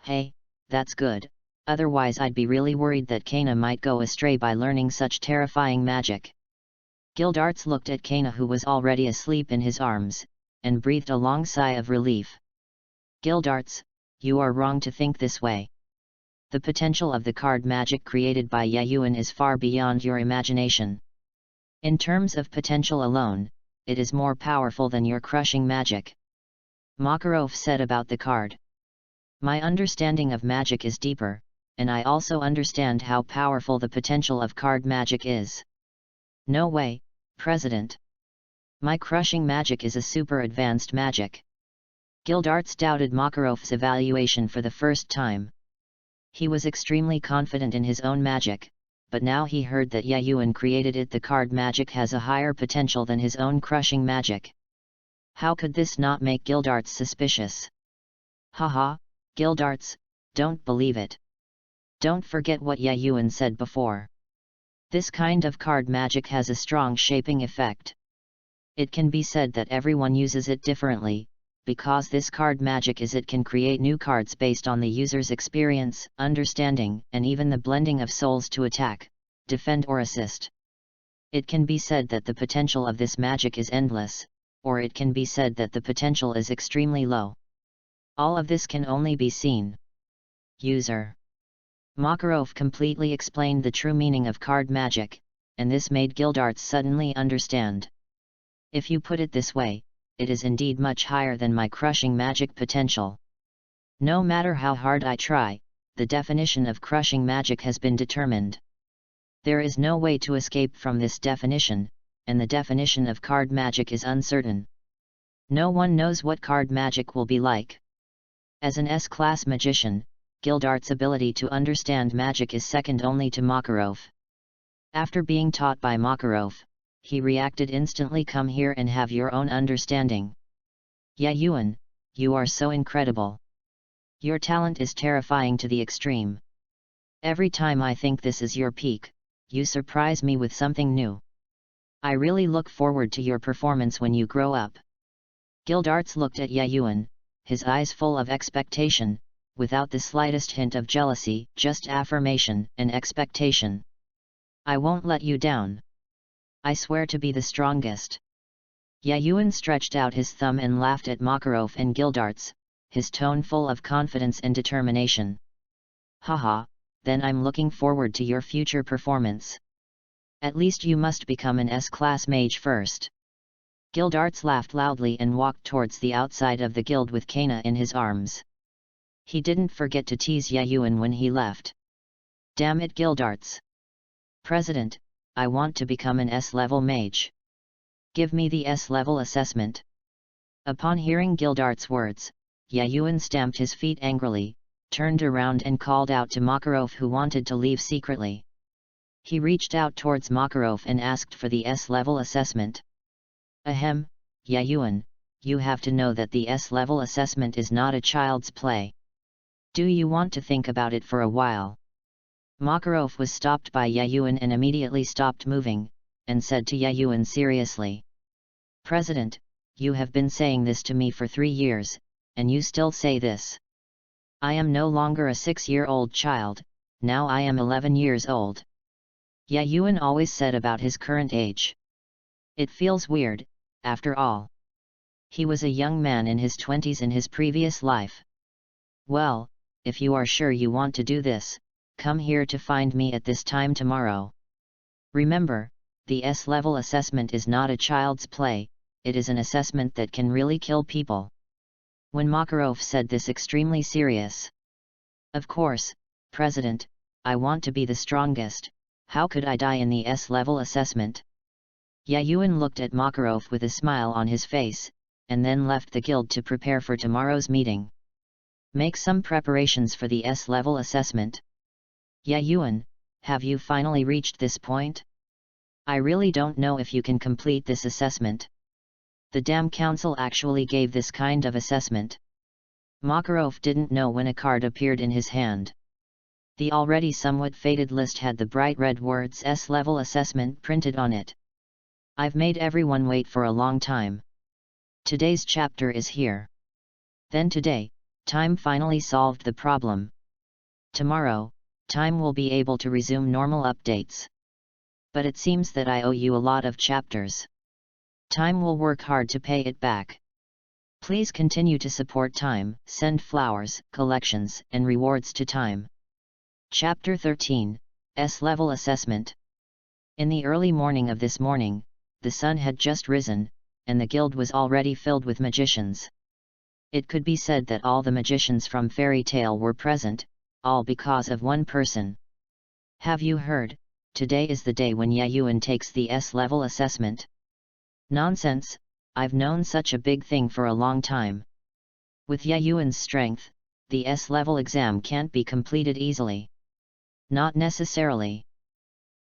Hey, that's good, otherwise I'd be really worried that Kana might go astray by learning such terrifying magic. Gildarts looked at Kana, who was already asleep in his arms, and breathed a long sigh of relief. Gildarts, you are wrong to think this way. The potential of the card magic created by Ye Yuan is far beyond your imagination. In terms of potential alone, it is more powerful than your crushing magic. Makarov said about the card. My understanding of magic is deeper, and I also understand how powerful the potential of card magic is. No way, President. My crushing magic is a super advanced magic. Gildarts doubted Makarov's evaluation for the first time. He was extremely confident in his own magic, but now he heard that Ye Yuan created it. The card magic has a higher potential than his own crushing magic. How could this not make Gildarts suspicious? Haha, Gildarts, don't believe it. Don't forget what Ye Yuan said before. This kind of card magic has a strong shaping effect. It can be said that everyone uses it differently, because this card magic is it can create new cards based on the user's experience, understanding, and even the blending of souls to attack, defend or assist. It can be said that the potential of this magic is endless, or it can be said that the potential is extremely low. All of this can only be seen. User. Makarov completely explained the true meaning of card magic, and this made Gildarts suddenly understand. If you put it this way, it is indeed much higher than my crushing magic potential. No matter how hard I try, the definition of crushing magic has been determined. There is no way to escape from this definition, and the definition of card magic is uncertain. No one knows what card magic will be like. As an S-class magician, Gildarts' ability to understand magic is second only to Makarov. After being taught by Makarov, he reacted instantly. Come here and have your own understanding. Ye Yuan, you are so incredible. Your talent is terrifying to the extreme. Every time I think this is your peak, you surprise me with something new. I really look forward to your performance when you grow up. Gildarts looked at Ye Yuan, his eyes full of expectation, without the slightest hint of jealousy, just affirmation and expectation. I won't let you down. I swear to be the strongest. Ye Yuan stretched out his thumb and laughed at Makarov and Gildarts, his tone full of confidence and determination. Haha, then I'm looking forward to your future performance. At least you must become an S-class mage first. Gildarts laughed loudly and walked towards the outside of the guild with Kana in his arms. He didn't forget to tease Ye Yuan when he left. Damn it, Gildarts. President, I want to become an S-level mage. Give me the S-level assessment. Upon hearing Gildart's words, Yayuan stamped his feet angrily, turned around and called out to Makarov, who wanted to leave secretly. He reached out towards Makarov and asked for the S-level assessment. Ahem, Yayuan, you have to know that the S-level assessment is not a child's play. Do you want to think about it for a while? Makarov was stopped by Yayuan and immediately stopped moving, and said to Yayuan seriously. President, you have been saying this to me for 3 years, and you still say this. I am no longer a 6-year-old child, now I am 11 years old. Yayuan always said about his current age. It feels weird, after all. He was a young man in his 20s in his previous life. Well, if you are sure you want to do this, come here to find me at this time tomorrow. Remember, the S-level assessment is not a child's play, it is an assessment that can really kill people. When Makarov said this extremely serious. Of course, President, I want to be the strongest, how could I die in the S-level assessment? Yayuan looked at Makarov with a smile on his face, and then left the guild to prepare for tomorrow's meeting. Make some preparations for the S-level assessment. Yayuan, have you finally reached this point? I really don't know if you can complete this assessment. The Dam Council actually gave this kind of assessment. Makarov didn't know when a card appeared in his hand. The already somewhat faded list had the bright red words S-level assessment printed on it. I've made everyone wait for a long time. Today's chapter is here. Then today, Time finally solved the problem. Tomorrow, Time will be able to resume normal updates. But it seems that I owe you a lot of chapters. Time will work hard to pay it back. Please continue to support Time, send flowers, collections, and rewards to Time. Chapter 13, S-Level Assessment. In the early morning of this morning, the sun had just risen, and the guild was already filled with magicians. It could be said that all the magicians from fairy tale were present, all because of one person. Have you heard? Today is the day when Yayuan takes the S-level assessment. Nonsense, I've known such a big thing for a long time. With Yayuan's strength, the S-level exam can't be completed easily. Not necessarily.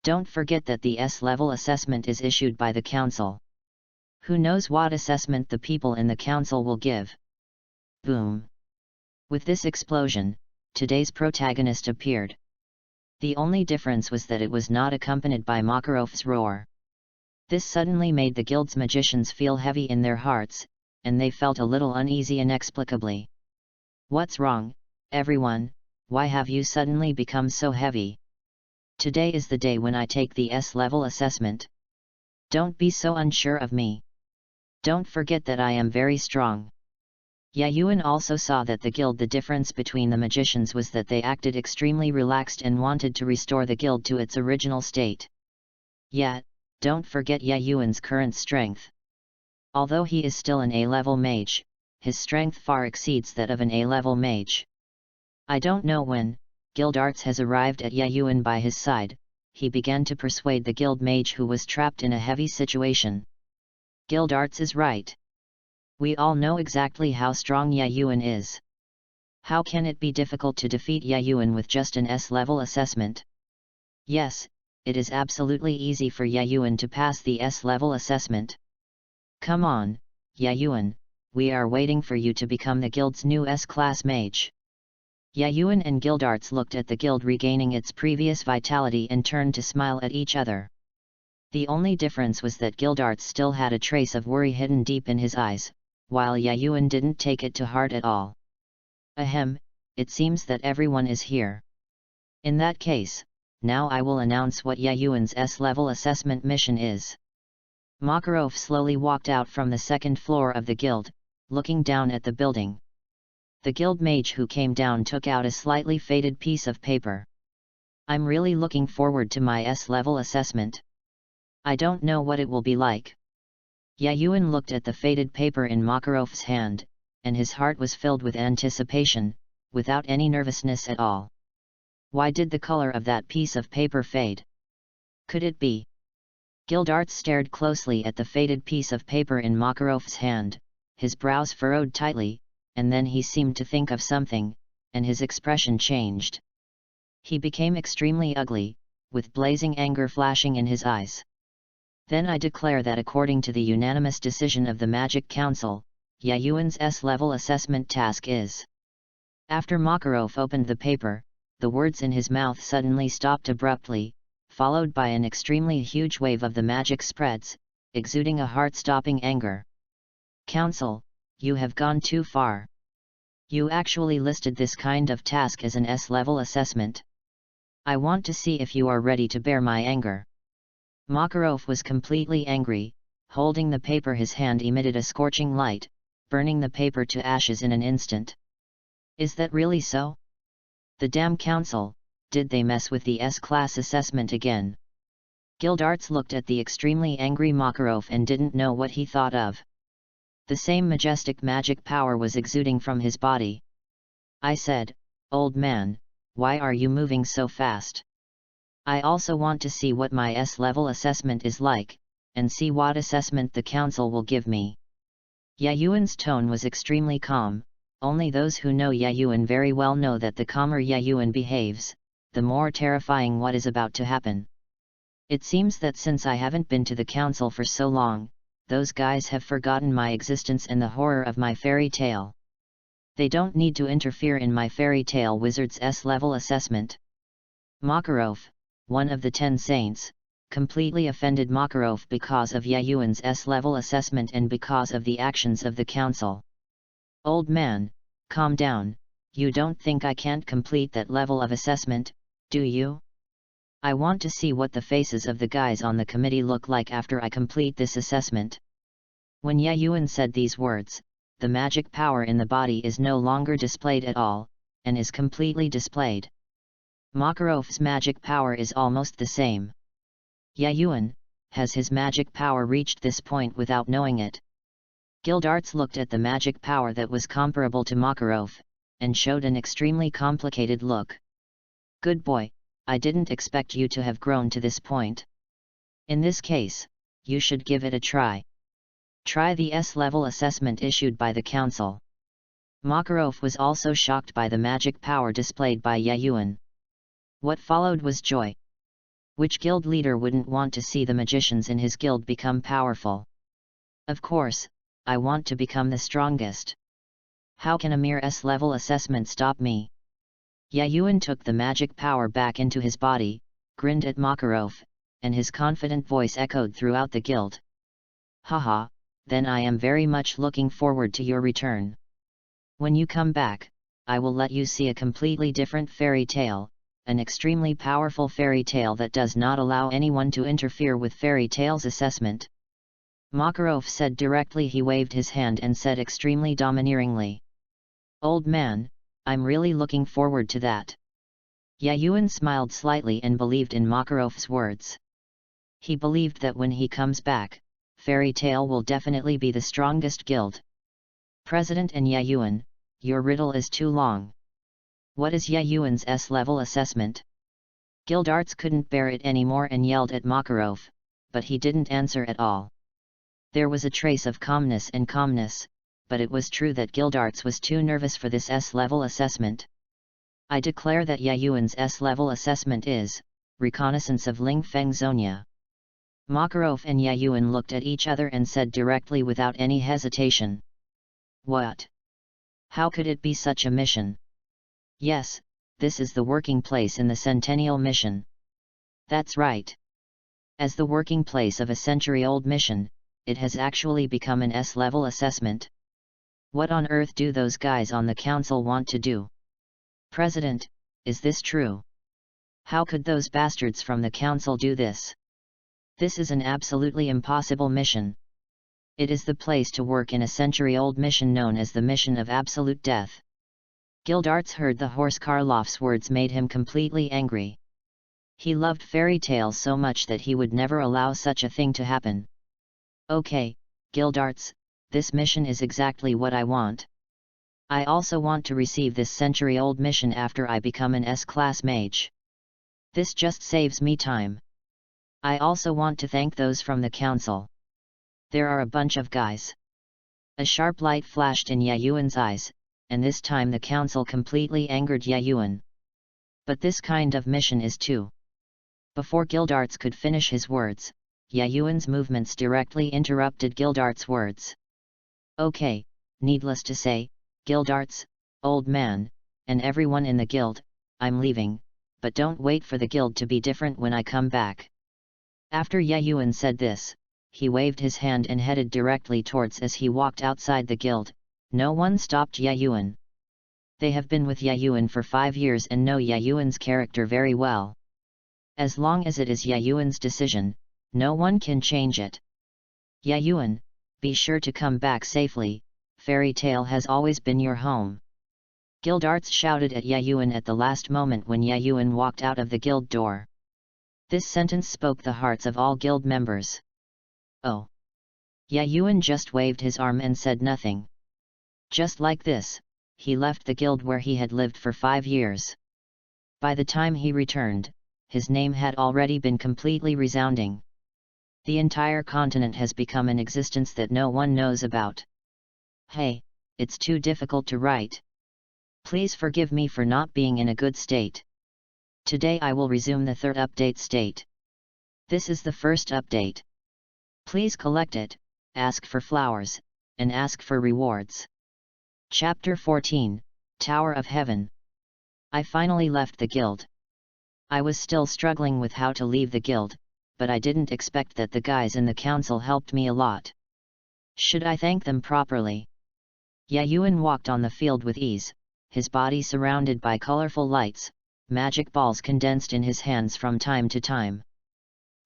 Don't forget that the S-level assessment is issued by the council. Who knows what assessment the people in the council will give? Boom! With this explosion, today's protagonist appeared. The only difference was that it was not accompanied by Makarov's roar. This suddenly made the guild's magicians feel heavy in their hearts, and they felt a little uneasy inexplicably. What's wrong, everyone? Why have you suddenly become so heavy? Today is the day when I take the S-level assessment. Don't be so unsure of me. Don't forget that I am very strong. Yayuan also saw that the difference between the magicians was that they acted extremely relaxed and wanted to restore the guild to its original state. Yet, don't forget Yayuan's current strength. Although he is still an A-level mage, his strength far exceeds that of an A-level mage. I don't know when, Gildarts has arrived at Yayuan by his side, he began to persuade the guild mage who was trapped in a heavy situation. Gildarts is right. We all know exactly how strong Yayuan is. How can it be difficult to defeat Yayuan with just an S-level assessment? Yes, it is absolutely easy for Yayuan to pass the S-level assessment. Come on, Yayuan, we are waiting for you to become the guild's new S-class mage. Yayuan and Gildarts looked at the guild regaining its previous vitality and turned to smile at each other. The only difference was that Gildarts still had a trace of worry hidden deep in his eyes, while Yayuan didn't take it to heart at all. Ahem, it seems that everyone is here. In that case, now I will announce what Yayuan's S-level assessment mission is. Makarov slowly walked out from the second floor of the guild, looking down at the building. The guild mage who came down took out a slightly faded piece of paper. I'm really looking forward to my S-level assessment. I don't know what it will be like. Yayuan looked at the faded paper in Makarov's hand, and his heart was filled with anticipation, without any nervousness at all. Why did the color of that piece of paper fade? Could it be Gildarts stared closely at the faded piece of paper in Makarov's hand, his brows furrowed tightly, and then he seemed to think of something, and his expression changed. He became extremely ugly, with blazing anger flashing in his eyes. Then I declare that according to the unanimous decision of the Magic Council, Yayuan's S-level assessment task is... After Makarov opened the paper, the words in his mouth suddenly stopped abruptly, followed by an extremely huge wave of the magic spreads, exuding a heart-stopping anger. Council, you have gone too far. You actually listed this kind of task as an S-level assessment. I want to see if you are ready to bear my anger. Makarov was completely angry. Holding the paper, his hand emitted a scorching light, burning the paper to ashes in an instant. Is that really so? The damn council, did they mess with the S-class assessment again? Gildarts looked at the extremely angry Makarov and didn't know what he thought of. The same majestic magic power was exuding from his body. I said, "Old man, why are you moving so fast? I also want to see what my S-level assessment is like, and see what assessment the council will give me." Yayuan's tone was extremely calm. Only those who know Yayuan very well know that the calmer Yayuan behaves, the more terrifying what is about to happen. It seems that since I haven't been to the council for so long, those guys have forgotten my existence and the horror of my fairy tale. They don't need to interfere in my fairy tale wizard's S-level assessment. Makarov, one of the 10 saints, completely offended Makarov because of Yayuan's S-level assessment and because of the actions of the council. Old man, calm down, you don't think I can't complete that level of assessment, do you? I want to see what the faces of the guys on the committee look like after I complete this assessment. When Yayuan said these words, the magic power in the body is no longer displayed at all, and is completely displayed. Makarov's magic power is almost the same. Yayuan, has his magic power reached this point without knowing it? Gildarts looked at the magic power that was comparable to Makarov, and showed an extremely complicated look. Good boy, I didn't expect you to have grown to this point. In this case, you should give it a try. Try the S-level assessment issued by the council. Makarov was also shocked by the magic power displayed by Yayuan. What followed was joy. Which guild leader wouldn't want to see the magicians in his guild become powerful? Of course, I want to become the strongest. How can a mere S-level assessment stop me? Yayuan took the magic power back into his body, grinned at Makarov, and his confident voice echoed throughout the guild. Haha, then I am very much looking forward to your return. When you come back, I will let you see a completely different fairy tale, an extremely powerful fairy tale that does not allow anyone to interfere with fairy tale's assessment. Makarov said directly. He waved his hand and said extremely domineeringly. Old man, I'm really looking forward to that. Yayuan smiled slightly and believed in Makarov's words. He believed that when he comes back, Fairy Tale will definitely be the strongest guild. President and Yayuan, your riddle is too long. What is Yayuan's S-level assessment? Gildarts couldn't bear it anymore and yelled at Makarov, but he didn't answer at all. There was a trace of calmness, but it was true that Gildarts was too nervous for this S-level assessment. I declare that Yayuan's S-level assessment is, Reconnaissance of Lingfeng Zonia. Makarov and Yayuan looked at each other and said directly without any hesitation. What? How could it be such a mission? Yes, this is the working place in the Centennial Mission. That's right. As the working place of a century-old mission, it has actually become an S-level assessment. What on earth do those guys on the council want to do? President, is this true? How could those bastards from the council do this? This is an absolutely impossible mission. It is the place to work in a century-old mission known as the Mission of Absolute Death. Gildarts heard the horse Karloff's words made him completely angry. He loved fairy tales so much that he would never allow such a thing to happen. Okay, Gildarts, this mission is exactly what I want. I also want to receive this century-old mission after I become an S-class mage. This just saves me time. I also want to thank those from the council. There are a bunch of guys. A sharp light flashed in Yayuan's eyes, and this time the council completely angered Yayuan. But this kind of mission is too. Before Gildarts could finish his words, Yayuan's movements directly interrupted Gildarts' words. Okay, needless to say, Gildarts, old man, and everyone in the guild, I'm leaving, but don't wait for the guild to be different when I come back. After Yayuan said this, he waved his hand and headed directly towards as he walked outside the guild. No one stopped Yayuan. They have been with Yayuan for 5 years and know Yayuan's character very well. As long as it is Yayuan's decision, no one can change it. Yayuan, be sure to come back safely, Fairy Tale has always been your home. Gildarts shouted at Yayuan at the last moment when Yayuan walked out of the guild door. This sentence spoke the hearts of all guild members. Oh. Yayuan just waved his arm and said nothing. Just like this, he left the guild where he had lived for 5 years. By the time he returned, his name had already been completely resounding. The entire continent has become an existence that no one knows about. Hey, it's too difficult to write. Please forgive me for not being in a good state. Today I will resume the 3rd update state. This is the first update. Please collect it, ask for flowers, and ask for rewards. Chapter 14, Tower of Heaven. I finally left the guild. I was still struggling with how to leave the guild, but I didn't expect that the guys in the council helped me a lot. Should I thank them properly? Yayuan walked on the field with ease, his body surrounded by colorful lights, magic balls condensed in his hands from time to time.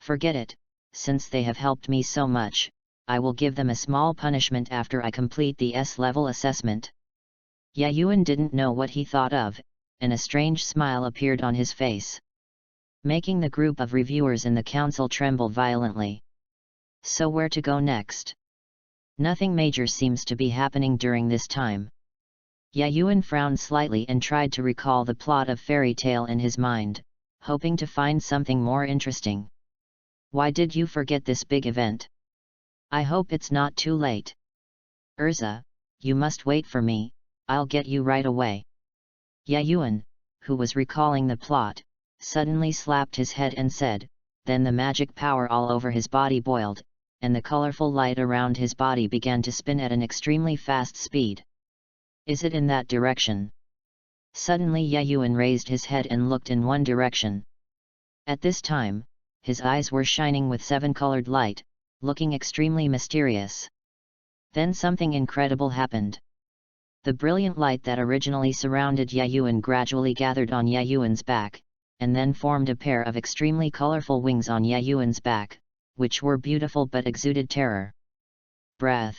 Forget it, since they have helped me so much, I will give them a small punishment after I complete the S-level assessment. Yayuan didn't know what he thought of, and a strange smile appeared on his face, making the group of reviewers in the council tremble violently. So where to go next? Nothing major seems to be happening during this time. Yayuan frowned slightly and tried to recall the plot of Fairy Tale in his mind, hoping to find something more interesting. Why did you forget this big event? I hope it's not too late. Urza, you must wait for me, I'll get you right away. Yayuan, who was recalling the plot, suddenly slapped his head and said, then the magic power all over his body boiled, and the colorful light around his body began to spin at an extremely fast speed. Is it in that direction? Suddenly Yayuan raised his head and looked in one direction. At this time, his eyes were shining with 7-colored light, looking extremely mysterious. Then something incredible happened. The brilliant light that originally surrounded Yayuan gradually gathered on Yayuan's back, and then formed a pair of extremely colorful wings on Yayuan's back, which were beautiful but exuded terror. Breath.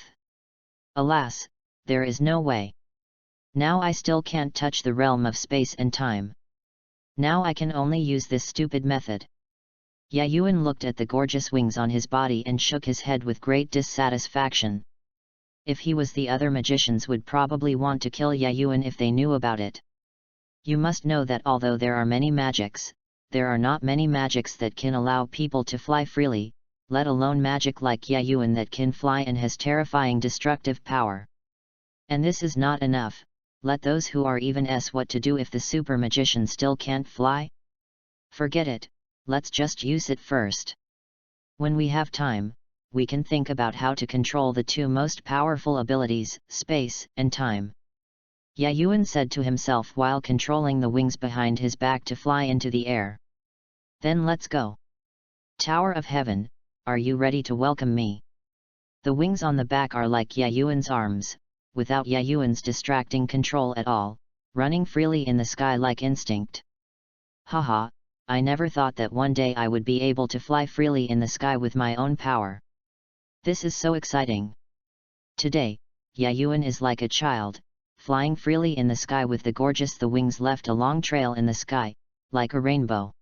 Alas, there is no way. Now I still can't touch the realm of space and time. Now I can only use this stupid method. Yayuan looked at the gorgeous wings on his body and shook his head with great dissatisfaction. If he was the other magicians would probably want to kill Yayuan if they knew about it. You must know that although there are many magics, there are not many magics that can allow people to fly freely, let alone magic like Yayuan that can fly and has terrifying destructive power. And this is not enough, let those who are even what to do if the super magician still can't fly? Forget it, let's just use it first. When we have time, we can think about how to control the 2 most powerful abilities, space and time. Yayuan said to himself while controlling the wings behind his back to fly into the air. Then let's go. Tower of Heaven, are you ready to welcome me? The wings on the back are like Yayuan's arms, without Yayuan's distracting control at all, running freely in the sky like instinct. Haha, I never thought that one day I would be able to fly freely in the sky with my own power. This is so exciting. Today, Yayuan is like a child, flying freely in the sky with the wings left a long trail in the sky, like a rainbow.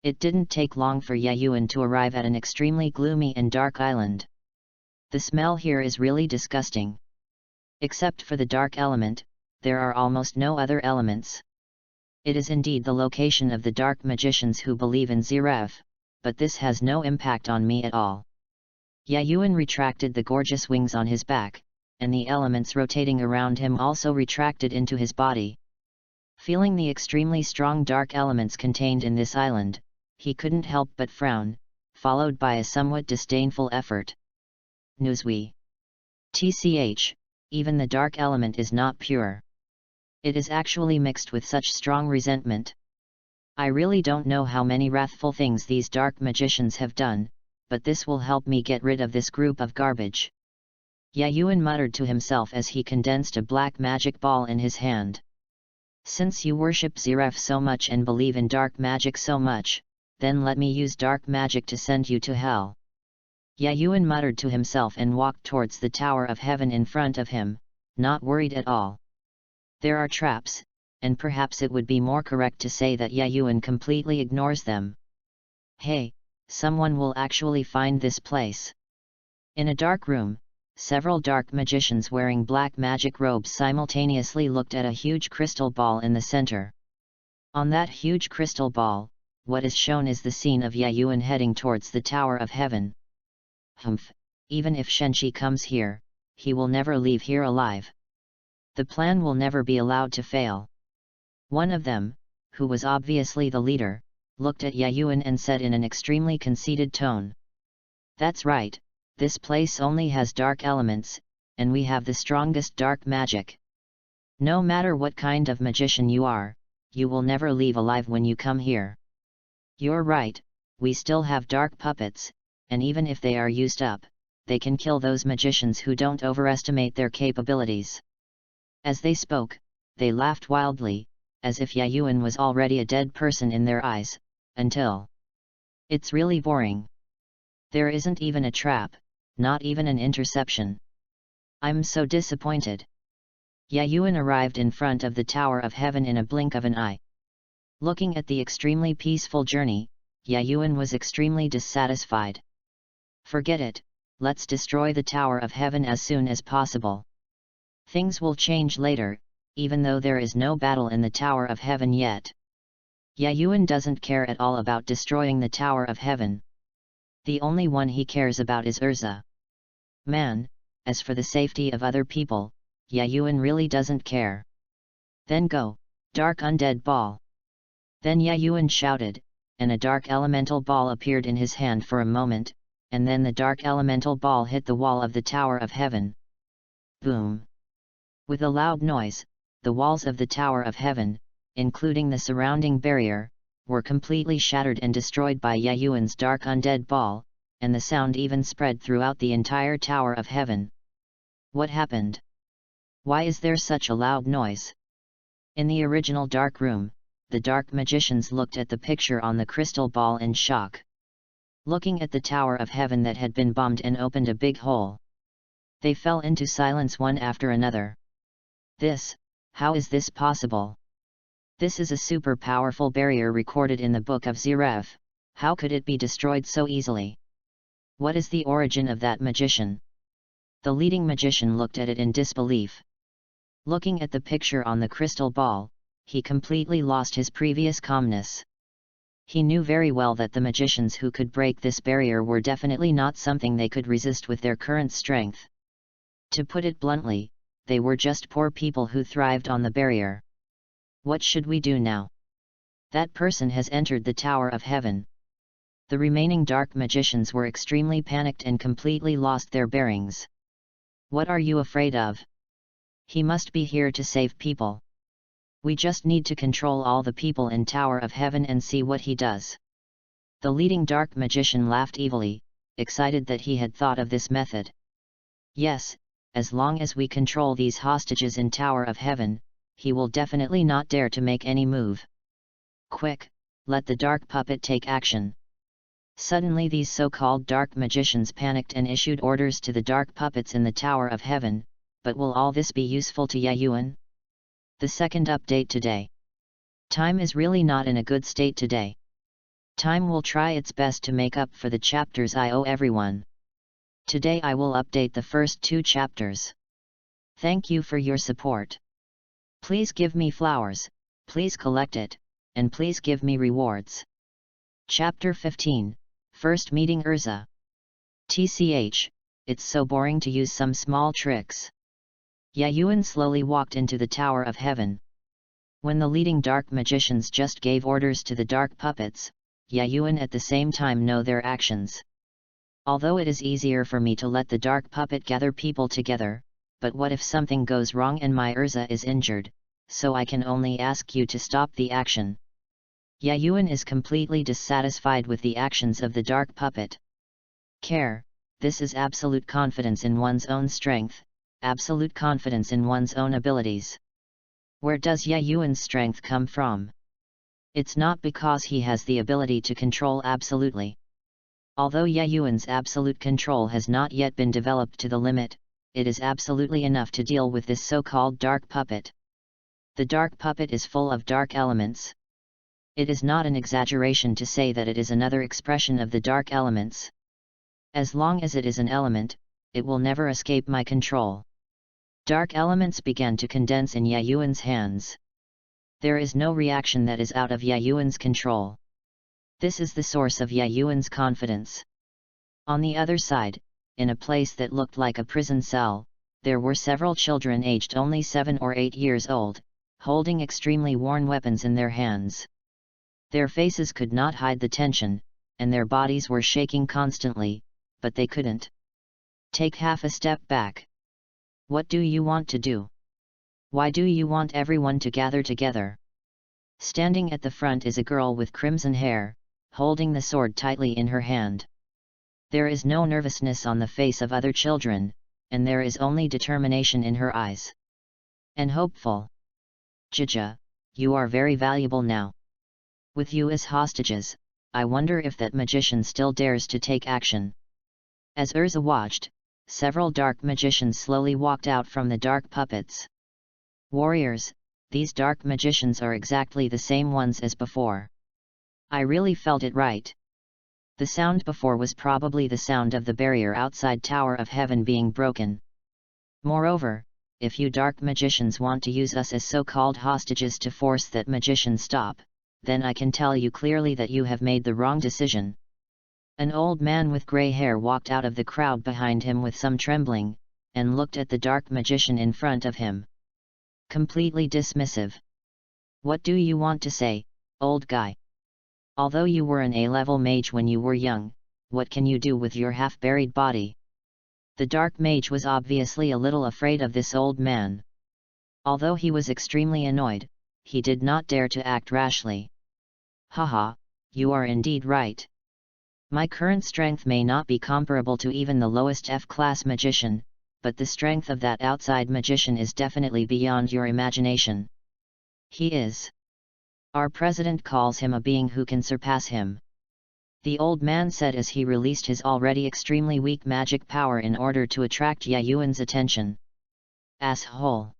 It didn't take long for Yayuan to arrive at an extremely gloomy and dark island. The smell here is really disgusting. Except for the dark element, there are almost no other elements. It is indeed the location of the dark magicians who believe in Zeref, but this has no impact on me at all. Yayuan retracted the gorgeous wings on his back, and the elements rotating around him also retracted into his body. Feeling the extremely strong dark elements contained in this island, he couldn't help but frown, followed by a somewhat disdainful effort. Nuzui. TCH, even the dark element is not pure. It is actually mixed with such strong resentment. I really don't know how many wrathful things these dark magicians have done, but this will help me get rid of this group of garbage. Yayuan muttered to himself as he condensed a black magic ball in his hand. Since you worship Ziref so much and believe in dark magic so much, then let me use dark magic to send you to hell. Yayuan muttered to himself and walked towards the Tower of Heaven in front of him, not worried at all. There are traps, and perhaps it would be more correct to say that Yayuan completely ignores them. Hey, someone will actually find this place. In a dark room, several dark magicians wearing black magic robes simultaneously looked at a huge crystal ball in the center. On that huge crystal ball, what is shown is the scene of Yayuan heading towards the Tower of Heaven. Humph, even if Shenshi comes here, he will never leave here alive. The plan will never be allowed to fail. One of them, who was obviously the leader, looked at Yayuan and said in an extremely conceited tone. That's right, this place only has dark elements, and we have the strongest dark magic. No matter what kind of magician you are, you will never leave alive when you come here. You're right, we still have dark puppets, and even if they are used up, they can kill those magicians who don't overestimate their capabilities. As they spoke, they laughed wildly, as if Yayuan was already a dead person in their eyes, until... It's really boring. There isn't even a trap, not even an interception. I'm so disappointed. Yayuan arrived in front of the Tower of Heaven in a blink of an eye. Looking at the extremely peaceful journey, Yayuan was extremely dissatisfied. Forget it, let's destroy the Tower of Heaven as soon as possible. Things will change later, even though there is no battle in the Tower of Heaven yet. Yayuan doesn't care at all about destroying the Tower of Heaven. The only one he cares about is Urza. Man, as for the safety of other people, Yayuan really doesn't care. Then go, dark undead ball. Then Yayuan shouted, and a dark elemental ball appeared in his hand for a moment, and then the dark elemental ball hit the wall of the Tower of Heaven. Boom! With a loud noise, the walls of the Tower of Heaven, including the surrounding barrier, were completely shattered and destroyed by Yayuan's dark undead ball, and the sound even spread throughout the entire Tower of Heaven. What happened? Why is there such a loud noise? In the original dark room, the dark magicians looked at the picture on the crystal ball in shock. Looking at the Tower of Heaven that had been bombed and opened a big hole, they fell into silence one after another. How is this possible? This is a super powerful barrier recorded in the Book of Ziref, how could it be destroyed so easily? What is the origin of that magician? The leading magician looked at it in disbelief. Looking at the picture on the crystal ball, he completely lost his previous calmness. He knew very well that the magicians who could break this barrier were definitely not something they could resist with their current strength. To put it bluntly, they were just poor people who thrived on the barrier. What should we do now? That person has entered the Tower of Heaven. The remaining dark magicians were extremely panicked and completely lost their bearings. What are you afraid of? He must be here to save people. We just need to control all the people in Tower of Heaven and see what he does. The leading dark magician laughed evilly, excited that he had thought of this method. Yes, as long as we control these hostages in Tower of Heaven, he will definitely not dare to make any move. Quick, let the dark puppet take action. Suddenly these so-called dark magicians panicked and issued orders to the dark puppets in the Tower of Heaven, but will all this be useful to Yayuan? The second update today. Time is really not in a good state today. Time will try its best to make up for the chapters I owe everyone. Today I will update the first 2 chapters. Thank you for your support. Please give me flowers, please collect it, and please give me rewards. Chapter 15, First meeting Urza. TCH, it's so boring to use some small tricks. Yayuan slowly walked into the Tower of Heaven. When the leading dark magicians just gave orders to the dark puppets, Yayuan at the same time know their actions. Although it is easier for me to let the dark puppet gather people together, but what if something goes wrong and my Urza is injured, so I can only ask you to stop the action. Yayuan is completely dissatisfied with the actions of the dark puppet. Care, this is absolute confidence in one's own strength, absolute confidence in one's own abilities. Where does Yayuan's strength come from? It's not because he has the ability to control absolutely. Although Yayuan's absolute control has not yet been developed to the limit, it is absolutely enough to deal with this so-called dark puppet. The dark puppet is full of dark elements. It is not an exaggeration to say that it is another expression of the dark elements. As long as it is an element, it will never escape my control. Dark elements began to condense in Yayuan's hands. There is no reaction that is out of Yayuan's control. This is the source of Yayuan's confidence. On the other side, in a place that looked like a prison cell, there were several children aged only 7 or 8 years old, holding extremely worn weapons in their hands. Their faces could not hide the tension, and their bodies were shaking constantly, but they couldn't take half a step back. What do you want to do? Why do you want everyone to gather together? Standing at the front is a girl with crimson hair, holding the sword tightly in her hand. There is no nervousness on the face of other children, and there is only determination in her eyes. And hopeful. Jija, you are very valuable now. With you as hostages, I wonder if that magician still dares to take action. As Urza watched, several dark magicians slowly walked out from the dark puppets. Warriors, these dark magicians are exactly the same ones as before. I really felt it right. The sound before was probably the sound of the barrier outside Tower of Heaven being broken. Moreover, if you dark magicians want to use us as so-called hostages to force that magician stop, then I can tell you clearly that you have made the wrong decision. An old man with grey hair walked out of the crowd behind him with some trembling, and looked at the dark magician in front of him. Completely dismissive. What do you want to say, old guy? Although you were an A-level mage when you were young, what can you do with your half-buried body? The dark mage was obviously a little afraid of this old man. Although he was extremely annoyed, he did not dare to act rashly. Haha, you are indeed right. My current strength may not be comparable to even the lowest F-class magician, but the strength of that outside magician is definitely beyond your imagination. He is. Our president calls him a being who can surpass him. The old man said as he released his already extremely weak magic power in order to attract Yayuan's attention. Asshole!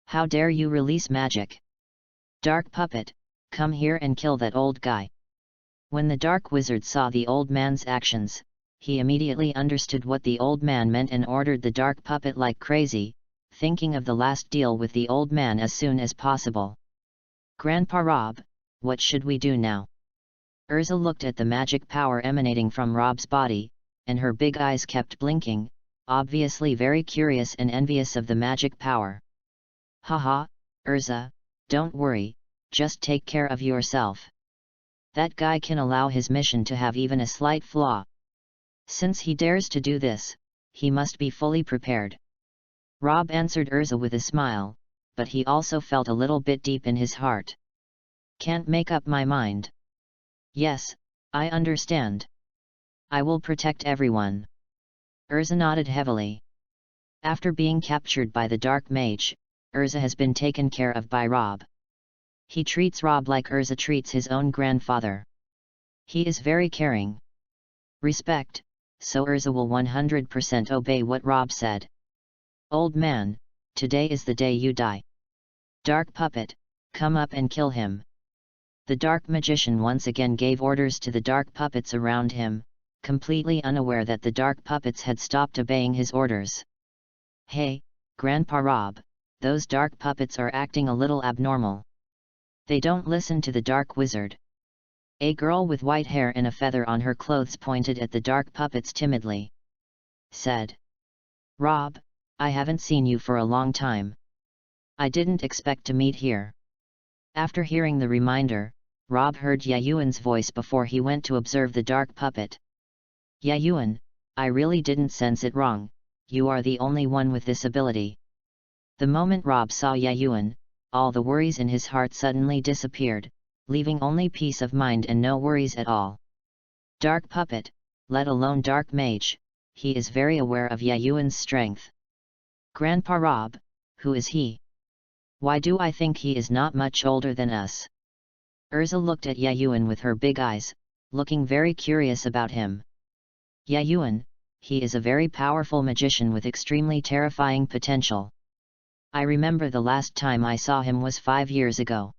How dare you release magic? Dark puppet, come here and kill that old guy. When the dark wizard saw the old man's actions, he immediately understood what the old man meant and ordered the dark puppet like crazy, thinking of the last deal with the old man as soon as possible. Grandpa Rob, what should we do now? Urza looked at the magic power emanating from Rob's body, and her big eyes kept blinking, obviously very curious and envious of the magic power. Haha, Urza, don't worry, just take care of yourself. That guy can allow his mission to have even a slight flaw. Since he dares to do this, he must be fully prepared. Rob answered Urza with a smile, but he also felt a little bit deep in his heart. Can't make up my mind. Yes, I understand. I will protect everyone. Urza nodded heavily. After being captured by the dark mage, Urza has been taken care of by Rob. He treats Rob like Urza treats his own grandfather. He is very caring. Respect, so Urza will 100% obey what Rob said. Old man, today is the day you die. Dark puppet, come up and kill him. The dark magician once again gave orders to the dark puppets around him, completely unaware that the dark puppets had stopped obeying his orders. Hey, Grandpa Rob, those dark puppets are acting a little abnormal. They don't listen to the dark wizard. A girl with white hair and a feather on her clothes pointed at the dark puppets timidly. Said, "Rob, I haven't seen you for a long time. I didn't expect to meet here." After hearing the reminder, Rob heard Yayuan's voice before he went to observe the dark puppet. "Yayuan, I really didn't sense it wrong, you are the only one with this ability." The moment Rob saw Yayuan, all the worries in his heart suddenly disappeared, leaving only peace of mind and no worries at all. Dark puppet, let alone dark mage, he is very aware of Yayuan's strength. "Grandpa Rob, who is he? Why do I think he is not much older than us?" Urza looked at Yayuan with her big eyes, looking very curious about him. "Yayuan, he is a very powerful magician with extremely terrifying potential. I remember the last time I saw him was 5 years ago.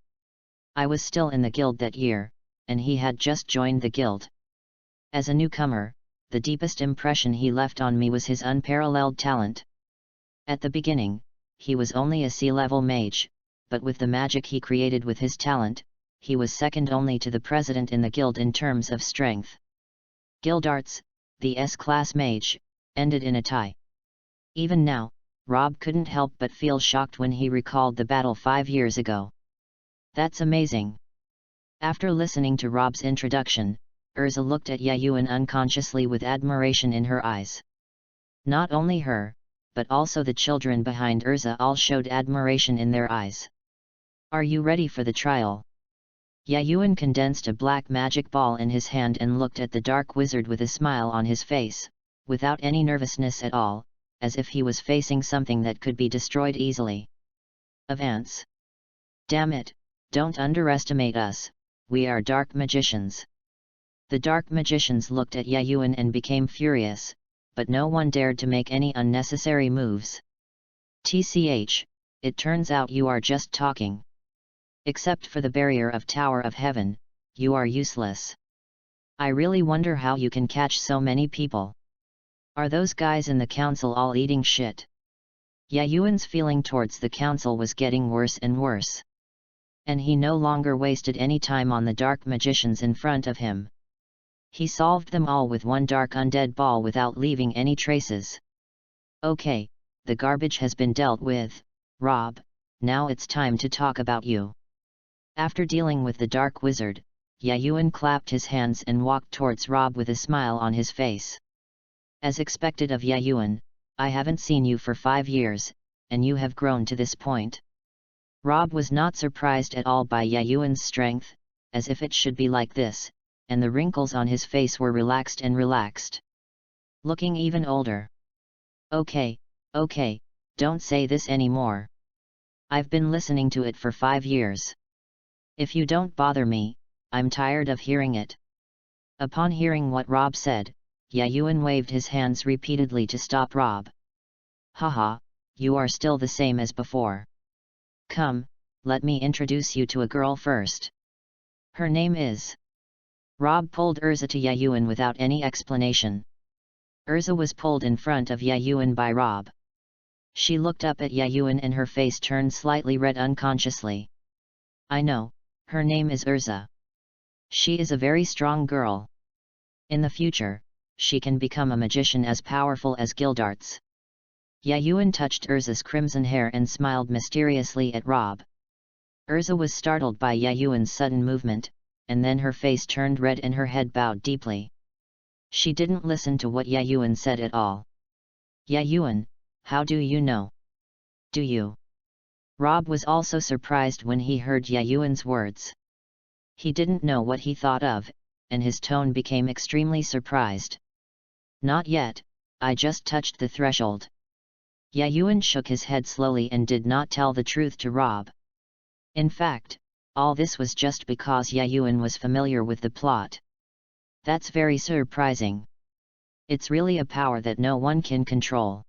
I was still in the guild that year, and he had just joined the guild. As a newcomer, the deepest impression he left on me was his unparalleled talent. At the beginning, he was only a C-level mage, but with the magic he created with his talent, he was second only to the president in the guild in terms of strength. Guildarts, the S-class mage, ended in a tie. Even now, Rob couldn't help but feel shocked when he recalled the battle 5 years ago. That's amazing." After listening to Rob's introduction, Urza looked at Yayuan unconsciously with admiration in her eyes. Not only her, but also the children behind Urza all showed admiration in their eyes. "Are you ready for the trial?" Yayuan condensed a black magic ball in his hand and looked at the dark wizard with a smile on his face, without any nervousness at all, as if he was facing something that could be destroyed easily. "Avance! Damn it, don't underestimate us, we are dark magicians." The dark magicians looked at Yayuan and became furious, but no one dared to make any unnecessary moves. "TCH, it turns out you are just talking. Except for the barrier of Tower of Heaven, you are useless. I really wonder how you can catch so many people. Are those guys in the council all eating shit?" Yayuan's feeling towards the council was getting worse and worse. And he no longer wasted any time on the dark magicians in front of him. He solved them all with one dark undead ball without leaving any traces. "Okay, the garbage has been dealt with, Rob, now it's time to talk about you." After dealing with the dark wizard, Yayuan clapped his hands and walked towards Rob with a smile on his face. "As expected of Yayuan, I haven't seen you for 5 years, and you have grown to this point." Rob was not surprised at all by Yayuan's strength, as if it should be like this, and the wrinkles on his face were relaxed and relaxed. Looking even older. Okay, don't say this anymore. I've been listening to it for 5 years. If you don't bother me, I'm tired of hearing it." Upon hearing what Rob said, Yayuan waved his hands repeatedly to stop Rob. "Haha, you are still the same as before. Come, let me introduce you to a girl first. Her name is..." Rob pulled Urza to Yayuan without any explanation. Urza was pulled in front of Yayuan by Rob. She looked up at Yayuan and her face turned slightly red unconsciously. "I know, her name is Urza. She is a very strong girl. In the future, she can become a magician as powerful as Guildarts." Yayuan touched Urza's crimson hair and smiled mysteriously at Rob. Urza was startled by Yayuan's sudden movement, and then her face turned red and her head bowed deeply. She didn't listen to what Yayuan said at all. "Yayuan, how do you know? Do you?" Rob was also surprised when he heard Yayuan's words. He didn't know what he thought of, and his tone became extremely surprised. "Not yet, I just touched the threshold." Yayuan shook his head slowly and did not tell the truth to Rob. In fact, all this was just because Yayuan was familiar with the plot. That's very surprising. It's really a power that no one can control.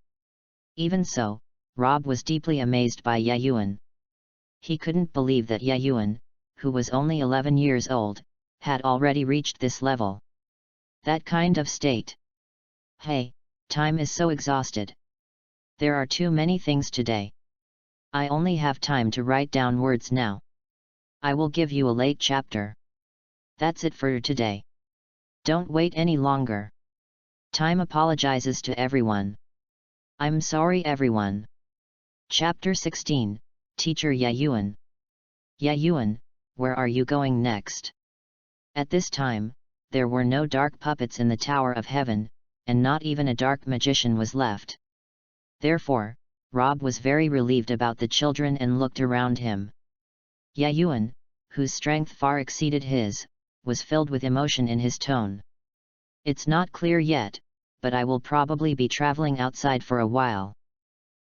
Even so, Rob was deeply amazed by Yayuan. He couldn't believe that Yayuan, who was only 11 years old, had already reached this level. That kind of state. Hey, time is so exhausted. There are too many things today. I only have time to write down words now. I will give you a late chapter. That's it for today. Don't wait any longer. Time apologizes to everyone. I'm sorry everyone. Chapter 16, Teacher Yayuan. Yayuan, where are you going next? At this time, there were no dark puppets in the Tower of Heaven, and not even a dark magician was left. Therefore, Rob was very relieved about the children and looked around him. Yayuan, whose strength far exceeded his, was filled with emotion in his tone. It's not clear yet, but I will probably be traveling outside for a while.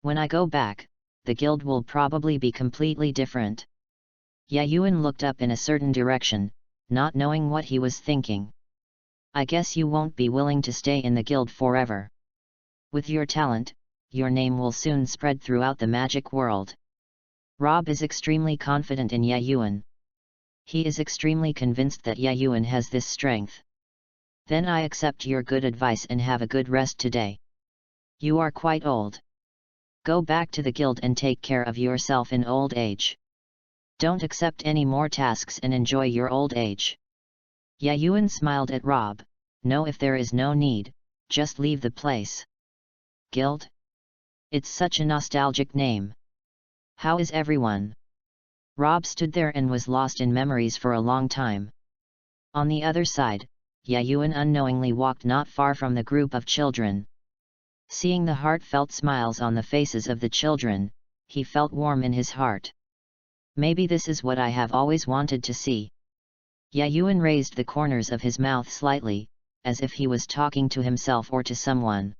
When I go back, the guild will probably be completely different. Yayuan looked up in a certain direction, not knowing what he was thinking. I guess you won't be willing to stay in the guild forever. With your talent, your name will soon spread throughout the magic world. Rob is extremely confident in Yayuan. He is extremely convinced that Yayuan has this strength. Then I accept your good advice and have a good rest today. You are quite old. Go back to the guild and take care of yourself in old age. Don't accept any more tasks and enjoy your old age. Yayuan smiled at Rob. No, if there is no need, just leave the place. Guild? It's such a nostalgic name. How is everyone? Rob stood there and was lost in memories for a long time. On the other side, Yayuan unknowingly walked not far from the group of children. Seeing the heartfelt smiles on the faces of the children, he felt warm in his heart. Maybe this is what I have always wanted to see. Yayuan raised the corners of his mouth slightly, as if he was talking to himself or to someone.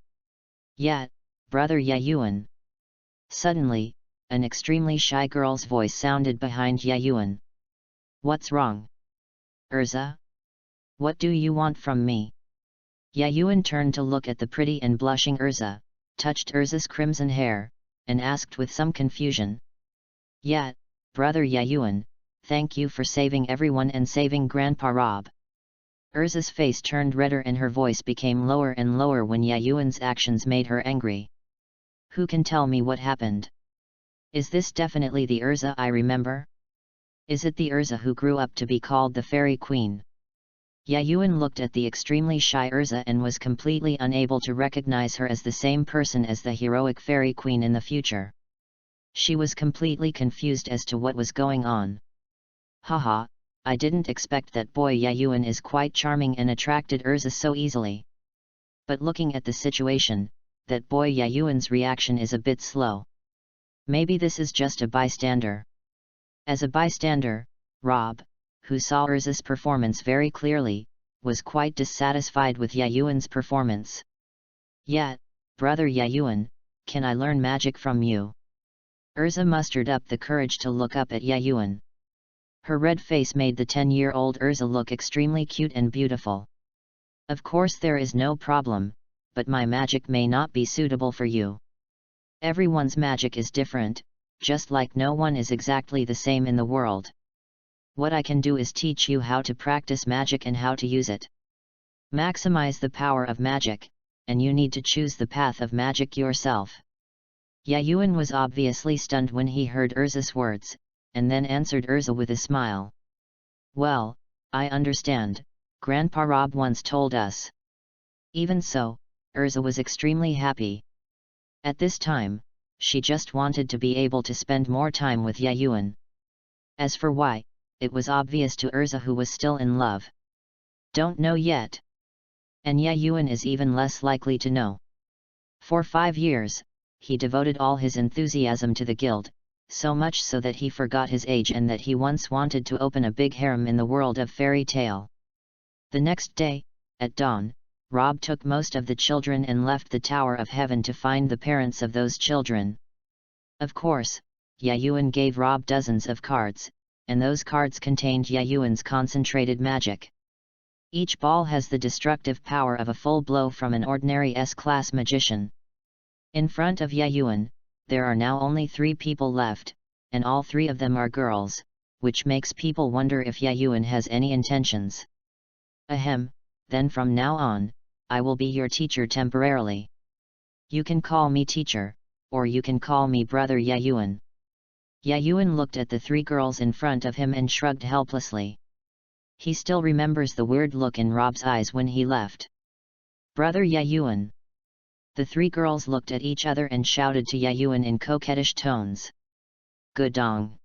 Yet, brother Yayuan. Suddenly, an extremely shy girl's voice sounded behind Yayuan. What's wrong? Urza? What do you want from me? Yayuan turned to look at the pretty and blushing Urza, touched Urza's crimson hair, and asked with some confusion. Yet, brother Yayuan, thank you for saving everyone and saving Grandpa Rob. Urza's face turned redder and her voice became lower and lower when Yayuan's actions made her angry. Who can tell me what happened? Is this definitely the Urza I remember? Is it the Urza who grew up to be called the Fairy Queen? Yayuan looked at the extremely shy Urza and was completely unable to recognize her as the same person as the heroic Fairy Queen in the future. She was completely confused as to what was going on. Haha, I didn't expect that boy Yayuan is quite charming and attracted Urza so easily. But looking at the situation, that boy Yayuan's reaction is a bit slow. Maybe this is just a bystander. As a bystander, Rob, who saw Urza's performance very clearly, was quite dissatisfied with Yayuan's performance. Yet, brother Yayuan, can I learn magic from you? Urza mustered up the courage to look up at Yayuan. Her red face made the 10-year-old Urza look extremely cute and beautiful. Of course there is no problem, but my magic may not be suitable for you. Everyone's magic is different, just like no one is exactly the same in the world. What I can do is teach you how to practice magic and how to use it. Maximize the power of magic, and you need to choose the path of magic yourself. Yayuan was obviously stunned when he heard Urza's words, and then answered Urza with a smile. Well, I understand, Grandpa Rob once told us. Even so, Urza was extremely happy. At this time, she just wanted to be able to spend more time with Yayuan. As for why, it was obvious to Urza, who was still in love. Don't know yet. And Yayuan is even less likely to know. For 5 years, he devoted all his enthusiasm to the guild, so much so that he forgot his age and that he once wanted to open a big harem in the world of fairy tale. The next day, at dawn, Rob took most of the children and left the Tower of Heaven to find the parents of those children. Of course, Yayuan gave Rob dozens of cards, and those cards contained Yayuan's concentrated magic. Each ball has the destructive power of a full blow from an ordinary S-class magician. In front of Yayuan, there are now only 3 people left, and all 3 of them are girls, which makes people wonder if Yayuan has any intentions. Ahem, then from now on, I will be your teacher temporarily. You can call me teacher, or you can call me brother Yayuan. Yayuan looked at the 3 girls in front of him and shrugged helplessly. He still remembers the weird look in Rob's eyes when he left. "Brother Yayuan!" The three girls looked at each other and shouted to Yayuan in coquettish tones. "Gudong!"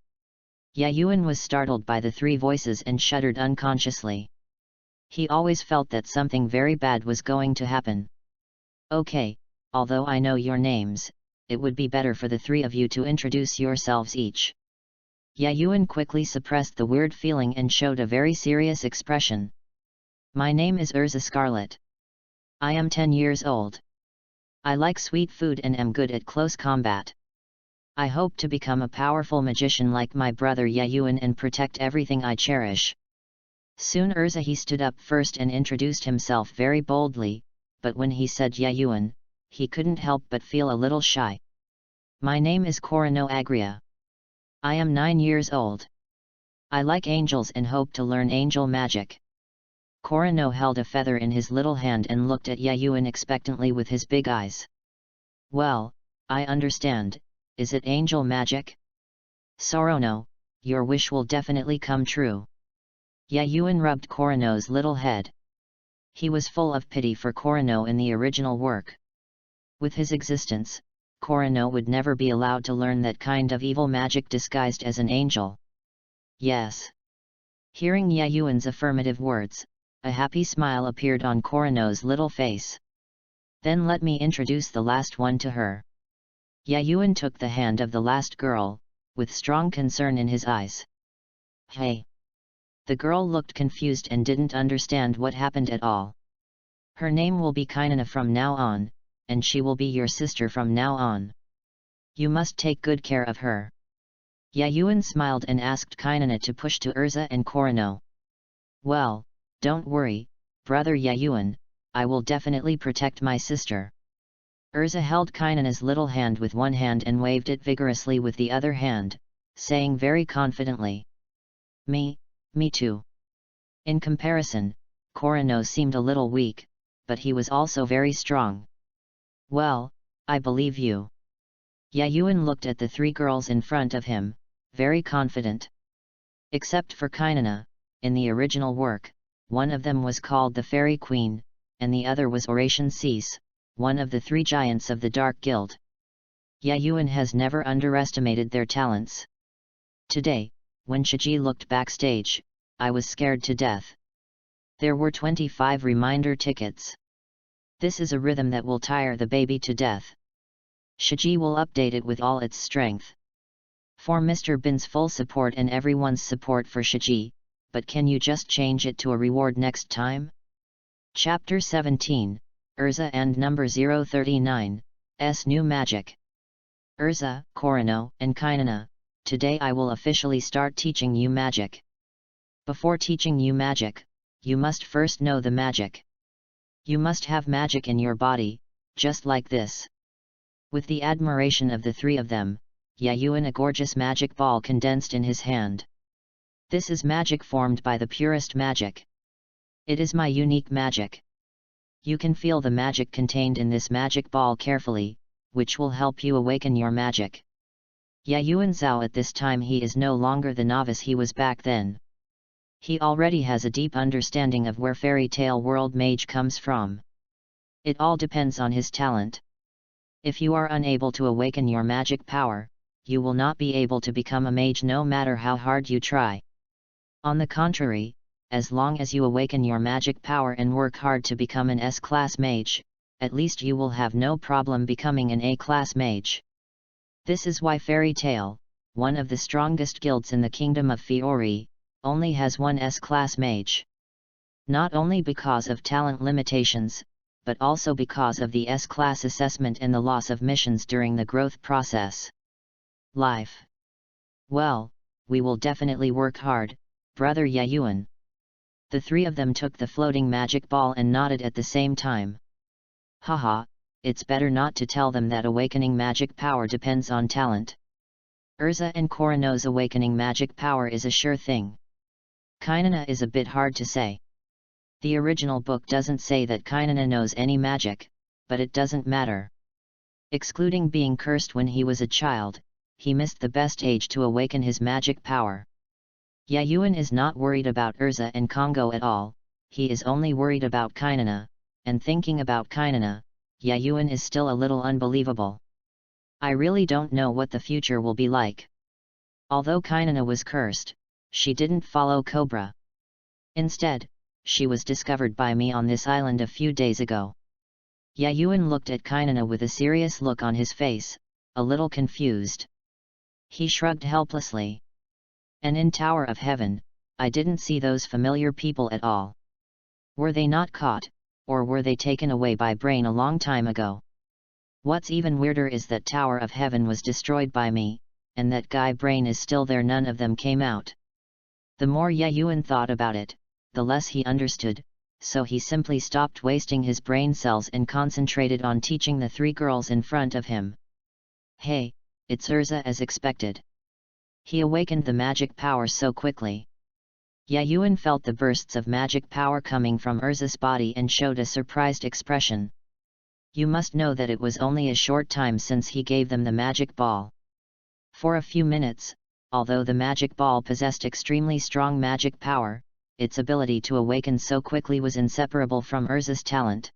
Yayuan was startled by the three voices and shuddered unconsciously. He always felt that something very bad was going to happen. "Okay, although I know your names, it would be better for the three of you to introduce yourselves each." Yayuan quickly suppressed the weird feeling and showed a very serious expression. "My name is Urza Scarlet. I am 10 years old. I like sweet food and am good at close combat. I hope to become a powerful magician like my brother Yayuan and protect everything I cherish." Soon Urza he stood up first and introduced himself very boldly, but when he said Yayuan, he couldn't help but feel a little shy. "My name is Corino Agria. I am 9 years old. I like angels and hope to learn angel magic." Corino held a feather in his little hand and looked at Yayuan expectantly with his big eyes. "Well, I understand, is it angel magic?" "Sorono, your wish will definitely come true." Yayuan rubbed Corino's little head. He was full of pity for Corino in the original work. With his existence, Corino would never be allowed to learn that kind of evil magic disguised as an angel. "Yes." Hearing Yayuan's affirmative words, a happy smile appeared on Corino's little face. "Then let me introduce the last one to her." Yayuan took the hand of the last girl, with strong concern in his eyes. "Hey!" The girl looked confused and didn't understand what happened at all. "Her name will be Kainana from now on, and she will be your sister from now on. You must take good care of her." Yayuan smiled and asked Kainana to push to Urza and Corino. "Well, don't worry, brother Yayuan, I will definitely protect my sister." Urza held Kainana's little hand with one hand and waved it vigorously with the other hand, saying very confidently, Me too." In comparison, Corino seemed a little weak, but he was also very strong. "Well, I believe you." Yayuan looked at the three girls in front of him, very confident. Except for Kainana, in the original work, one of them was called the Fairy Queen, and the other was Oration Cease, one of the three giants of the Dark Guild. Yayuan has never underestimated their talents. Today, when Shiji looked backstage, I was scared to death. There were 25 reminder tickets. This is a rhythm that will tire the baby to death. Shiji will update it with all its strength. For Mr. Bin's full support and everyone's support for Shiji, but can you just change it to a reward next time? Chapter 17, Urza and number 039, S New Magic. Urza, Corino, and Kainana, today I will officially start teaching you magic. Before teaching you magic, you must first know the magic. You must have magic in your body, just like this. With the admiration of the three of them, Yayuan a gorgeous magic ball condensed in his hand. This is magic formed by the purest magic. It is my unique magic. You can feel the magic contained in this magic ball carefully, which will help you awaken your magic. Yayuan Zhao at this time he is no longer the novice he was back then. He already has a deep understanding of where fairy tale world mage comes from. It all depends on his talent. If you are unable to awaken your magic power, you will not be able to become a mage no matter how hard you try. On the contrary, as long as you awaken your magic power and work hard to become an S-class mage, at least you will have no problem becoming an A-class mage. This is why Fairy Tail, one of the strongest guilds in the Kingdom of Fiori, only has one S-class mage. Not only because of talent limitations, but also because of the S-class assessment and the loss of missions during the growth process. Life. Well, we will definitely work hard, brother Yayuan. The three of them took the floating magic ball and nodded at the same time. Haha, it's better not to tell them that awakening magic power depends on talent. Urza and Corino's awakening magic power is a sure thing. Kainana is a bit hard to say. The original book doesn't say that Kainana knows any magic, but it doesn't matter. Excluding being cursed when he was a child, he missed the best age to awaken his magic power. Yayuan is not worried about Urza and Kongo at all, he is only worried about Kainana, and thinking about Kainana, Yayuan is still a little unbelievable. I really don't know what the future will be like. Although Kainana was cursed, she didn't follow Cobra. Instead, she was discovered by me on this island a few days ago. Yayuan looked at Kainana with a serious look on his face, a little confused. He shrugged helplessly. And in Tower of Heaven, I didn't see those familiar people at all. Were they not caught, or were they taken away by Brain a long time ago? What's even weirder is that Tower of Heaven was destroyed by me, and that guy Brain is still there. None of them came out. The more Yayuan thought about it, the less he understood, so he simply stopped wasting his brain cells and concentrated on teaching the three girls in front of him. Hey, it's Urza as expected. He awakened the magic power so quickly. Yayuan felt the bursts of magic power coming from Urza's body and showed a surprised expression. You must know that it was only a short time since he gave them the magic ball. For a few minutes, although the magic ball possessed extremely strong magic power, its ability to awaken so quickly was inseparable from Urza's talent.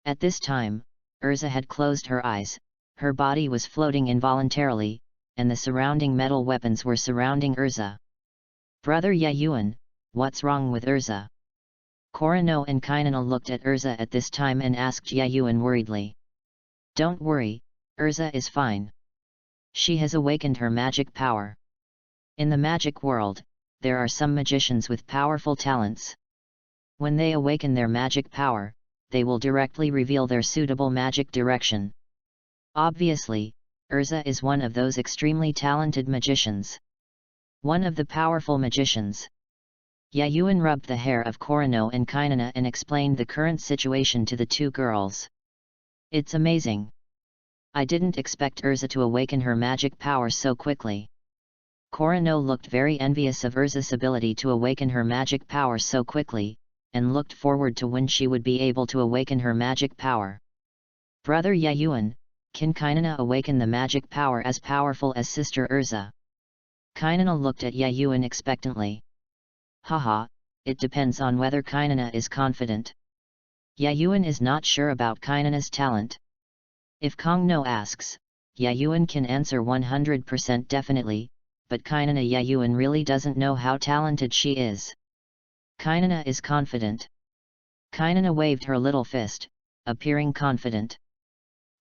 At this time, Urza had closed her eyes, her body was floating involuntarily, and the surrounding metal weapons were surrounding Urza. Brother Yayuan, what's wrong with Urza? Korano and Kainana looked at Urza at this time and asked Yayuan worriedly. Don't worry, Urza is fine. She has awakened her magic power. In the magic world, there are some magicians with powerful talents. When they awaken their magic power, they will directly reveal their suitable magic direction. Obviously, Urza is one of those extremely talented magicians. One of the powerful magicians. Yayuan rubbed the hair of Korano and Kainana and explained the current situation to the two girls. It's amazing. I didn't expect Urza to awaken her magic power so quickly. Korano looked very envious of Urza's ability to awaken her magic power so quickly, and looked forward to when she would be able to awaken her magic power. Brother Yayuan, can Kainana awaken the magic power as powerful as Sister Urza? Kainana looked at Yayuan expectantly. Haha, it depends on whether Kainana is confident. Yayuan is not sure about Kainana's talent. If Kongno asks, Yayuan can answer 100% definitely, but Kainana Yayuan really doesn't know how talented she is. Kainana is confident. Kainana waved her little fist, appearing confident.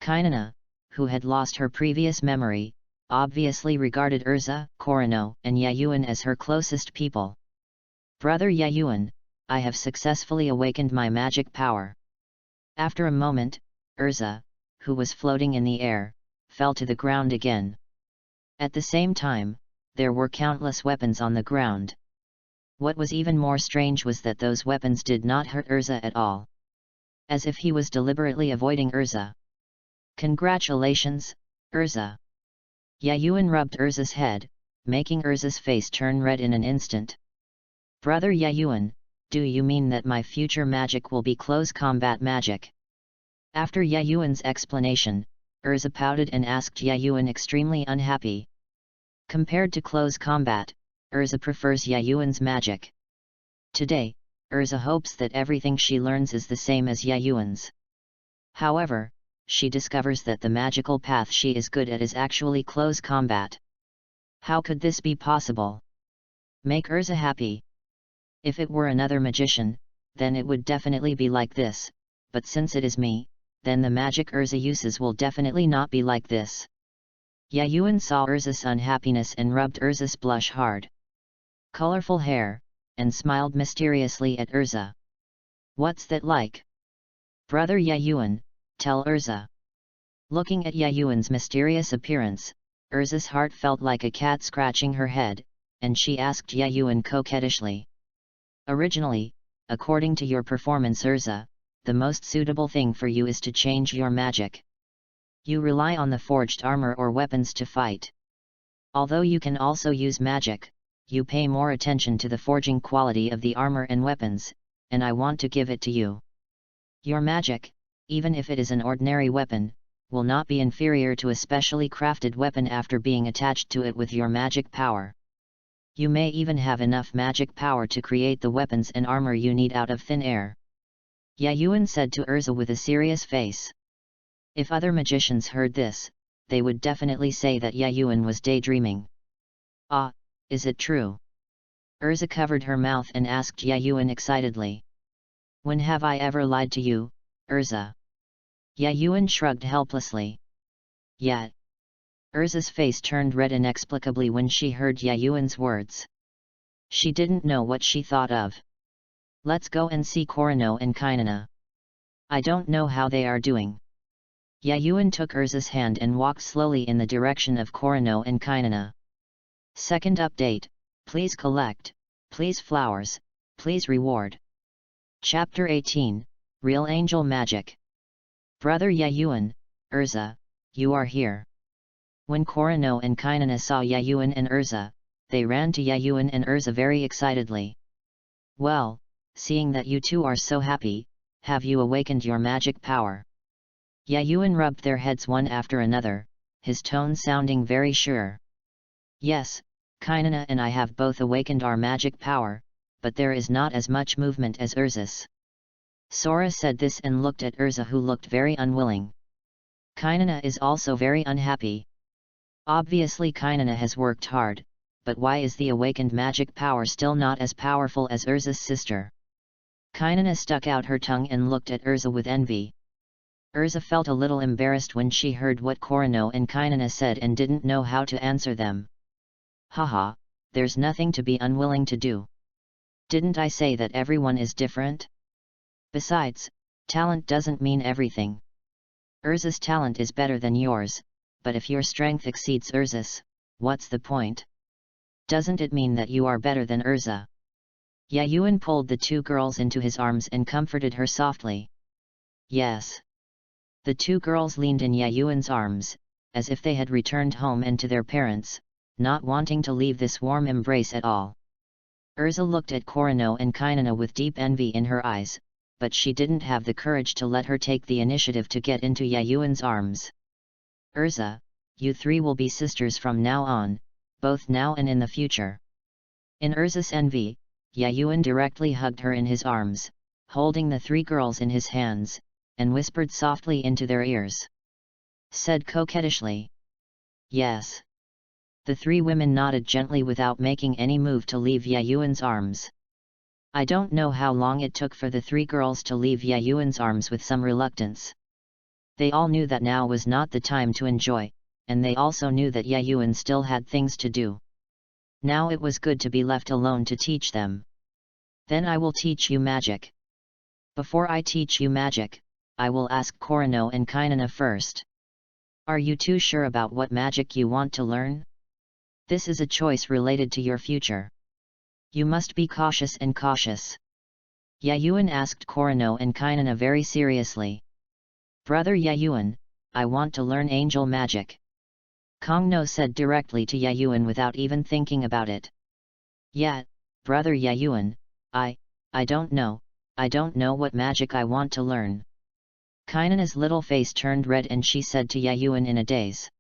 Kainana, who had lost her previous memory, obviously regarded Urza, Korano, and Yayuan as her closest people. Brother Yayuan, I have successfully awakened my magic power. After a moment, Urza, who was floating in the air, fell to the ground again. At the same time, there were countless weapons on the ground. What was even more strange was that those weapons did not hurt Urza at all. As if he was deliberately avoiding Urza. Congratulations, Urza. Yayuan rubbed Urza's head, making Urza's face turn red in an instant. Brother Yayuan, do you mean that my future magic will be close combat magic? After Yayuan's explanation, Urza pouted and asked Yayuan extremely unhappy. Compared to close combat, Urza prefers Yayuan's magic. Today, Urza hopes that everything she learns is the same as Yayuan's. However, she discovers that the magical path she is good at is actually close combat. How could this be possible? Make Urza happy. If it were another magician, then it would definitely be like this, but since it is me, then the magic Urza uses will definitely not be like this. Yayuan saw Urza's unhappiness and rubbed Urza's blush hard. Colorful hair, and smiled mysteriously at Urza. What's that like? Brother Yayuan, tell Urza. Looking at Yayuan's mysterious appearance, Urza's heart felt like a cat scratching her head, and she asked Yayuan coquettishly. Originally, according to your performance Urza, the most suitable thing for you is to change your magic. You rely on the forged armor or weapons to fight. Although you can also use magic, you pay more attention to the forging quality of the armor and weapons, and I want to give it to you. Your magic, even if it is an ordinary weapon, will not be inferior to a specially crafted weapon after being attached to it with your magic power. You may even have enough magic power to create the weapons and armor you need out of thin air. Yayuan said to Urza with a serious face. If other magicians heard this, they would definitely say that Yayuan was daydreaming. Ah, is it true? Urza covered her mouth and asked Yayuan excitedly. When have I ever lied to you, Urza? Yayuan shrugged helplessly. Yet. Urza's face turned red inexplicably when she heard Yayuan's words. She didn't know what she thought of. Let's go and see Korano and Kainana. I don't know how they are doing. Yayuan took Urza's hand and walked slowly in the direction of Korano and Kainana. Second update, please collect, please flowers, please reward. Chapter 18, Real Angel Magic. Brother Yayuan, Urza, you are here. When Korano and Kainana saw Yayuan and Urza, they ran to Yayuan and Urza very excitedly. Well, seeing that you two are so happy, have you awakened your magic power? Yayuan rubbed their heads one after another, his tone sounding very sure. Yes, Kainana and I have both awakened our magic power, but there is not as much movement as Urza's. Sora said this and looked at Urza, who looked very unwilling. Kainana is also very unhappy. Obviously Kainana has worked hard, but why is the awakened magic power still not as powerful as Urza's sister? Kainana stuck out her tongue and looked at Urza with envy. Urza felt a little embarrassed when she heard what Korano and Kainana said and didn't know how to answer them. Haha, there's nothing to be unwilling to do. Didn't I say that everyone is different? Besides, talent doesn't mean everything. Urza's talent is better than yours, but if your strength exceeds Urza's, what's the point? Doesn't it mean that you are better than Urza? Yayuan pulled the two girls into his arms and comforted her softly. Yes. The two girls leaned in Yayuan's arms, as if they had returned home and to their parents, not wanting to leave this warm embrace at all. Urza looked at Korano and Kainana with deep envy in her eyes, but she didn't have the courage to let her take the initiative to get into Yayuan's arms. Urza, you three will be sisters from now on, both now and in the future. In Urza's envy, Yayuan directly hugged her in his arms, holding the three girls in his hands, and whispered softly into their ears. Said coquettishly. Yes. The three women nodded gently without making any move to leave Yayuan's arms. I don't know how long it took for the three girls to leave Yayuan's arms with some reluctance. They all knew that now was not the time to enjoy, and they also knew that Yayuan still had things to do. Now it was good to be left alone to teach them. Then I will teach you magic. Before I teach you magic, I will ask Korano and Kainana first. Are you too sure about what magic you want to learn? This is a choice related to your future. You must be cautious and cautious. Yayuan asked Korano and Kainana very seriously. Brother Yayuan, I want to learn angel magic. Kongno said directly to Yayuan without even thinking about it. Yet, Brother Yayuan, I don't know what magic I want to learn. Kainana's little face turned red and she said to Yayuan in a daze.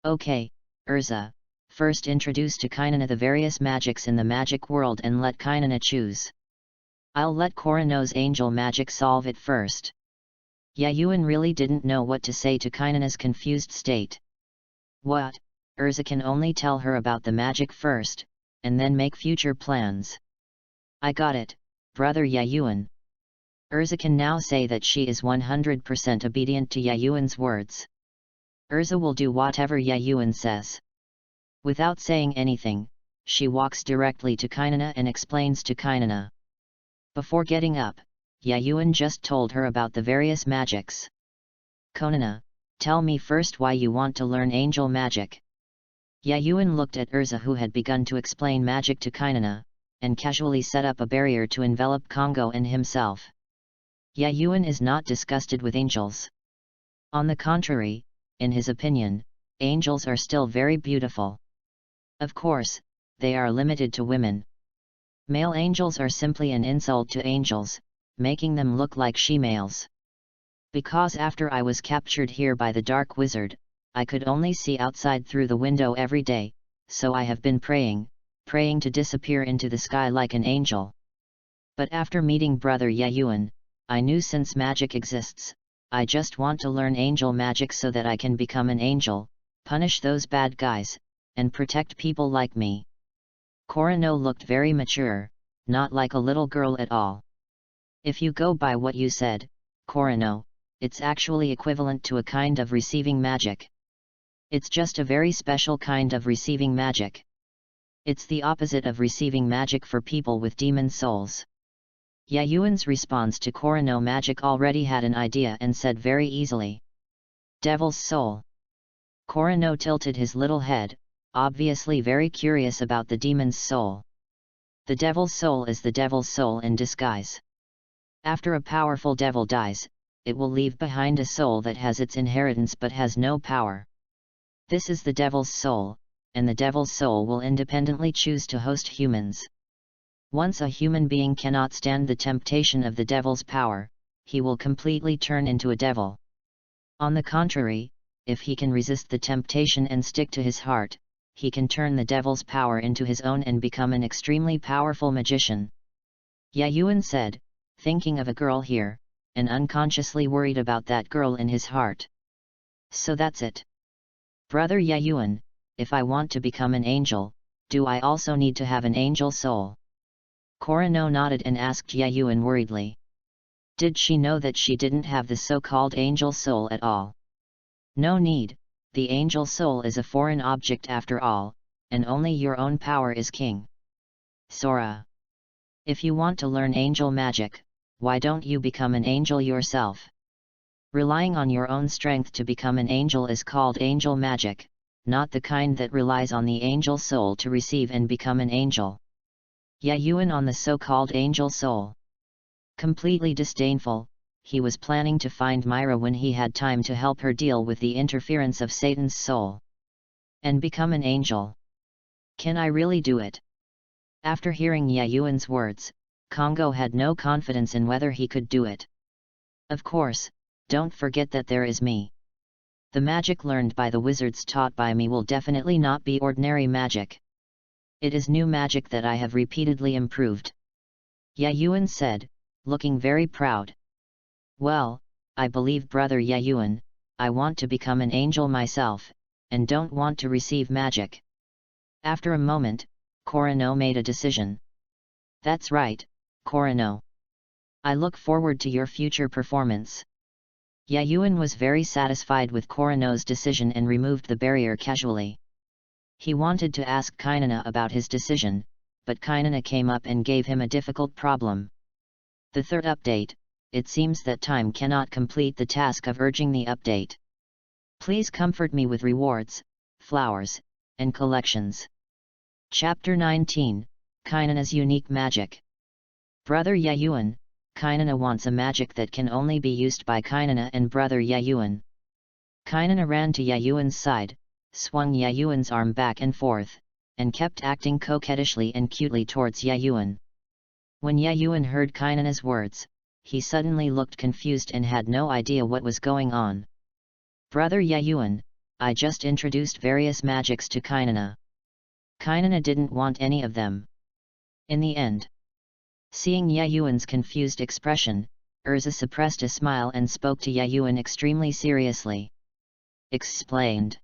Okay, Urza, first introduce to Kainana the various magics in the magic world and let Kainana choose. I'll let Korano's angel magic solve it first. Yayuan really didn't know what to say to Kainana's confused state. What? Urza can only tell her about the magic first, and then make future plans. I got it, Brother Yayuan. Urza can now say that she is 100% obedient to Yayuan's words. Urza will do whatever Yayuan says. Without saying anything, she walks directly to Kainana and explains to Kainana. Before getting up, Yayuan just told her about the various magics. Kainana, tell me first why you want to learn angel magic. Yayuan looked at Urza, who had begun to explain magic to Kainana, and casually set up a barrier to envelop Kongo and himself. Yayuan is not disgusted with angels. On the contrary, in his opinion, angels are still very beautiful. Of course, they are limited to women. Male angels are simply an insult to angels, making them look like she-males. Because after I was captured here by the Dark Wizard, I could only see outside through the window every day, so I have been praying, praying to disappear into the sky like an angel. But after meeting Brother Yayuan, I knew since magic exists, I just want to learn angel magic so that I can become an angel, punish those bad guys, and protect people like me. Korano looked very mature, not like a little girl at all. If you go by what you said, Korano, it's actually equivalent to a kind of receiving magic. It's just a very special kind of receiving magic. It's the opposite of receiving magic for people with demon souls. Yayuan's response to Korano magic already had an idea and said very easily. Devil's soul. Korano tilted his little head, obviously very curious about the demon's soul. The devil's soul is the devil's soul in disguise. After a powerful devil dies, it will leave behind a soul that has its inheritance but has no power. This is the devil's soul, and the devil's soul will independently choose to host humans. Once a human being cannot stand the temptation of the devil's power, he will completely turn into a devil. On the contrary, if he can resist the temptation and stick to his heart, he can turn the devil's power into his own and become an extremely powerful magician. Yayuan said, thinking of a girl here, and unconsciously worried about that girl in his heart. So that's it. Brother Yayuan, if I want to become an angel, do I also need to have an angel soul? Korano nodded and asked Yayuan worriedly. Did she know that she didn't have the so-called angel soul at all? No need, the angel soul is a foreign object after all, and only your own power is king. Sora. If you want to learn angel magic, why don't you become an angel yourself? Relying on your own strength to become an angel is called angel magic, not the kind that relies on the angel soul to receive and become an angel. Yayuan on the so-called angel soul. Completely disdainful, he was planning to find Myra when he had time to help her deal with the interference of Satan's soul. And become an angel. Can I really do it? After hearing Yayuan's words, Congo had no confidence in whether he could do it. Of course, don't forget that there is me. The magic learned by the wizards taught by me will definitely not be ordinary magic. It is new magic that I have repeatedly improved. Yayuan said, looking very proud. Well, I believe Brother Yayuan, I want to become an angel myself, and don't want to receive magic. After a moment, Korano made a decision. That's right, Korano. I look forward to your future performance. Yayuan was very satisfied with Korano's decision and removed the barrier casually. He wanted to ask Kainana about his decision, but Kainana came up and gave him a difficult problem. The third update, it seems that time cannot complete the task of urging the update. Please comfort me with rewards, flowers, and collections. Chapter 19, Kainana's Unique Magic. Brother Yayuan, Kainana wants a magic that can only be used by Kainana and Brother Yayuan. Kainana ran to Yayuan's side, swung Yayuan's arm back and forth, and kept acting coquettishly and cutely towards Yayuan. When Yayuan heard Kainana's words, he suddenly looked confused and had no idea what was going on. Brother Yayuan, I just introduced various magics to Kainana. Kainana didn't want any of them. In the end. Seeing Yayuan's confused expression, Urza suppressed a smile and spoke to Yayuan extremely seriously. Explained.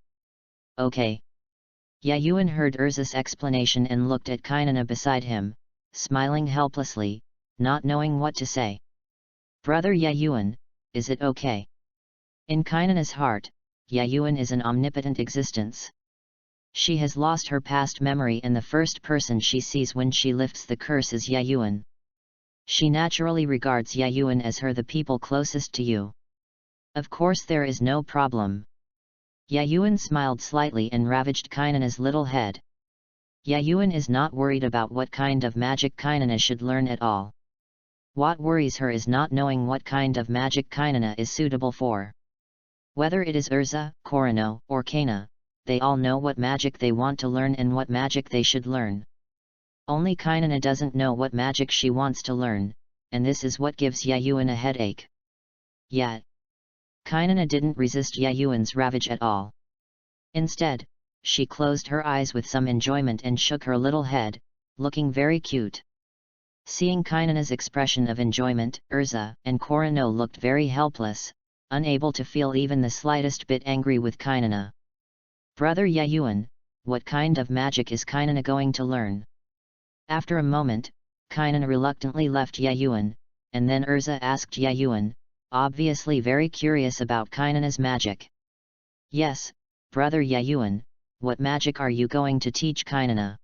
Okay. Yayuan heard Urza's explanation and looked at Kainana beside him, smiling helplessly, not knowing what to say. Brother Yayuan, is it okay? In Kainana's heart, Yayuan is an omnipotent existence. She has lost her past memory and the first person she sees when she lifts the curse is Yayuan. She naturally regards Yayuan as her the people closest to you. Of course there is no problem. Yayuan smiled slightly and ravaged Kainana's little head. Yayuan is not worried about what kind of magic Kainana should learn at all. What worries her is not knowing what kind of magic Kainana is suitable for. Whether it is Urza, Korano, or Kaina, they all know what magic they want to learn and what magic they should learn. Only Kainana doesn't know what magic she wants to learn, and this is what gives Yayuan a headache. Yet, Kainana didn't resist Yayuan's ravage at all. Instead, she closed her eyes with some enjoyment and shook her little head, looking very cute. Seeing Kainana's expression of enjoyment, Urza and Korano looked very helpless, unable to feel even the slightest bit angry with Kainana. Brother Yayuan, what kind of magic is Kainana going to learn? After a moment, Kainana reluctantly left Yayuan, and then Urza asked Yayuan, obviously very curious about Kainana's magic. Yes, Brother Yayuan, what magic are you going to teach Kainana?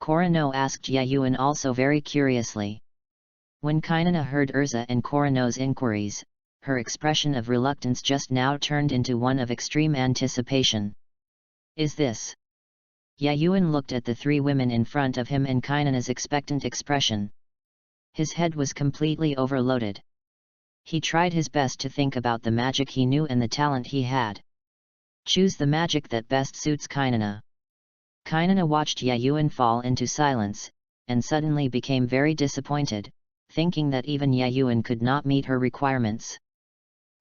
Korano asked Yayuan also very curiously. When Kainana heard Urza and Korano's inquiries, her expression of reluctance just now turned into one of extreme anticipation. Is this? Yayuan looked at the three women in front of him and Kainana's expectant expression. His head was completely overloaded. He tried his best to think about the magic he knew and the talent he had. Choose the magic that best suits Kainana. Kainana watched Yayuan fall into silence, and suddenly became very disappointed, thinking that even Yayuan could not meet her requirements.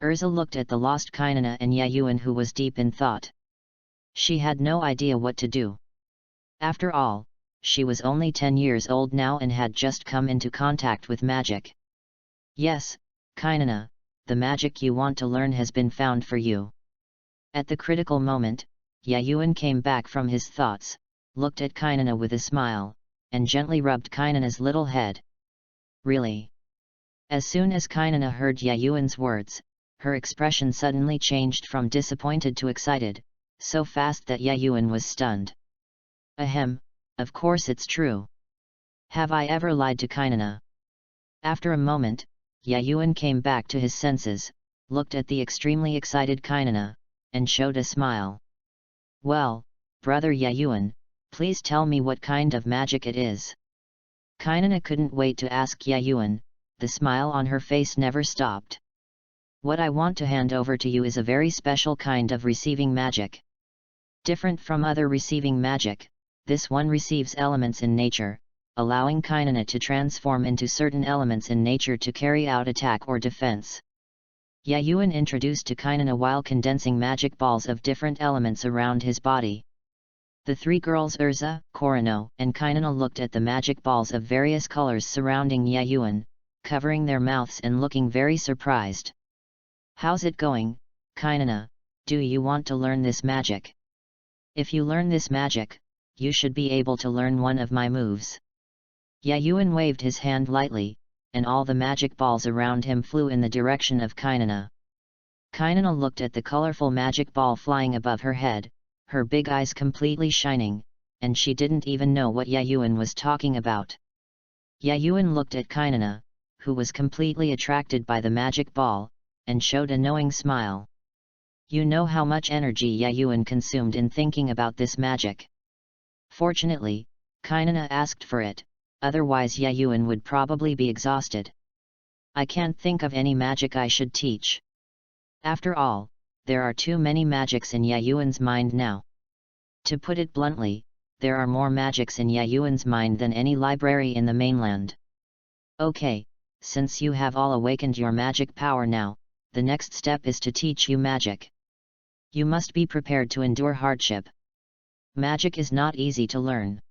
Urza looked at the lost Kainana and Yayuan, who was deep in thought. She had no idea what to do. After all, she was only 10 years old now and had just come into contact with magic. Yes, Kainana, the magic you want to learn has been found for you. At the critical moment, Yayuan came back from his thoughts, looked at Kainana with a smile, and gently rubbed Kainana's little head. Really? As soon as Kainana heard Yayuan's words, her expression suddenly changed from disappointed to excited, so fast that Yayuan was stunned. Ahem, of course it's true. Have I ever lied to Kainana? After a moment, Yayuan came back to his senses, looked at the extremely excited Kainana, and showed a smile. Well, Brother Yayuan, please tell me what kind of magic it is. Kainana couldn't wait to ask Yayuan, the smile on her face never stopped. What I want to hand over to you is a very special kind of receiving magic. Different from other receiving magic, this one receives elements in nature, allowing Kainana to transform into certain elements in nature to carry out attack or defense. Yayuan introduced to Kainana while condensing magic balls of different elements around his body. The three girls Urza, Korano, and Kainana looked at the magic balls of various colors surrounding Yayuan, covering their mouths and looking very surprised. How's it going, Kainana? Do you want to learn this magic? If you learn this magic, you should be able to learn one of my moves. Yayuan waved his hand lightly, and all the magic balls around him flew in the direction of Kainana. Kainana looked at the colorful magic ball flying above her head, her big eyes completely shining, and she didn't even know what Yayuan was talking about. Yayuan looked at Kainana, who was completely attracted by the magic ball, and showed a knowing smile. You know how much energy Yayuan consumed in thinking about this magic. Fortunately, Kainana asked for it, otherwise Yayuan would probably be exhausted. I can't think of any magic I should teach. After all, there are too many magics in Yayuan's mind now. To put it bluntly, there are more magics in Yayuan's mind than any library in the mainland. Okay, since you have all awakened your magic power now, the next step is to teach you magic. You must be prepared to endure hardship. Magic is not easy to learn.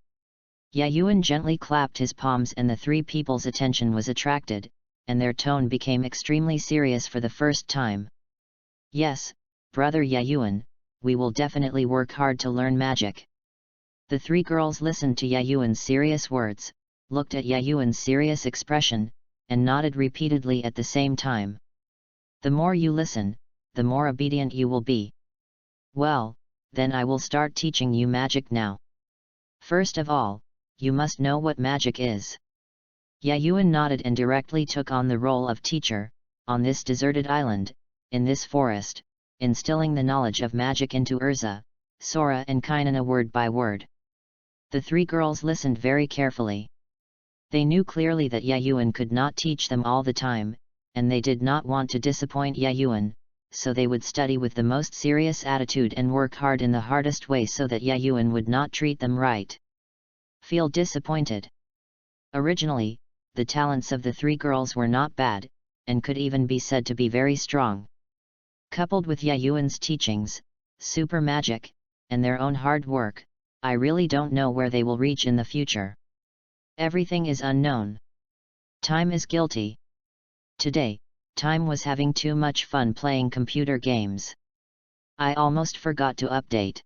Yayuan gently clapped his palms and the three people's attention was attracted, and their tone became extremely serious for the first time. Yes, Brother Yayuan, we will definitely work hard to learn magic. The three girls listened to Yayuan's serious words, looked at Yayuan's serious expression, and nodded repeatedly at the same time. The more you listen, the more obedient you will be. Well, then I will start teaching you magic now. First of all, you must know what magic is. Yayuan nodded and directly took on the role of teacher, on this deserted island, in this forest, instilling the knowledge of magic into Urza, Sora and Kainana word by word. The three girls listened very carefully. They knew clearly that Yayuan could not teach them all the time, and they did not want to disappoint Yayuan, so they would study with the most serious attitude and work hard in the hardest way so that Yayuan would not treat them right. Feel disappointed. Originally, the talents of the three girls were not bad, and could even be said to be very strong. Coupled with Yayuan's teachings, super magic, and their own hard work, I really don't know where they will reach in the future. Everything is unknown. Time is guilty. Today, Time was having too much fun playing computer games. I almost forgot to update.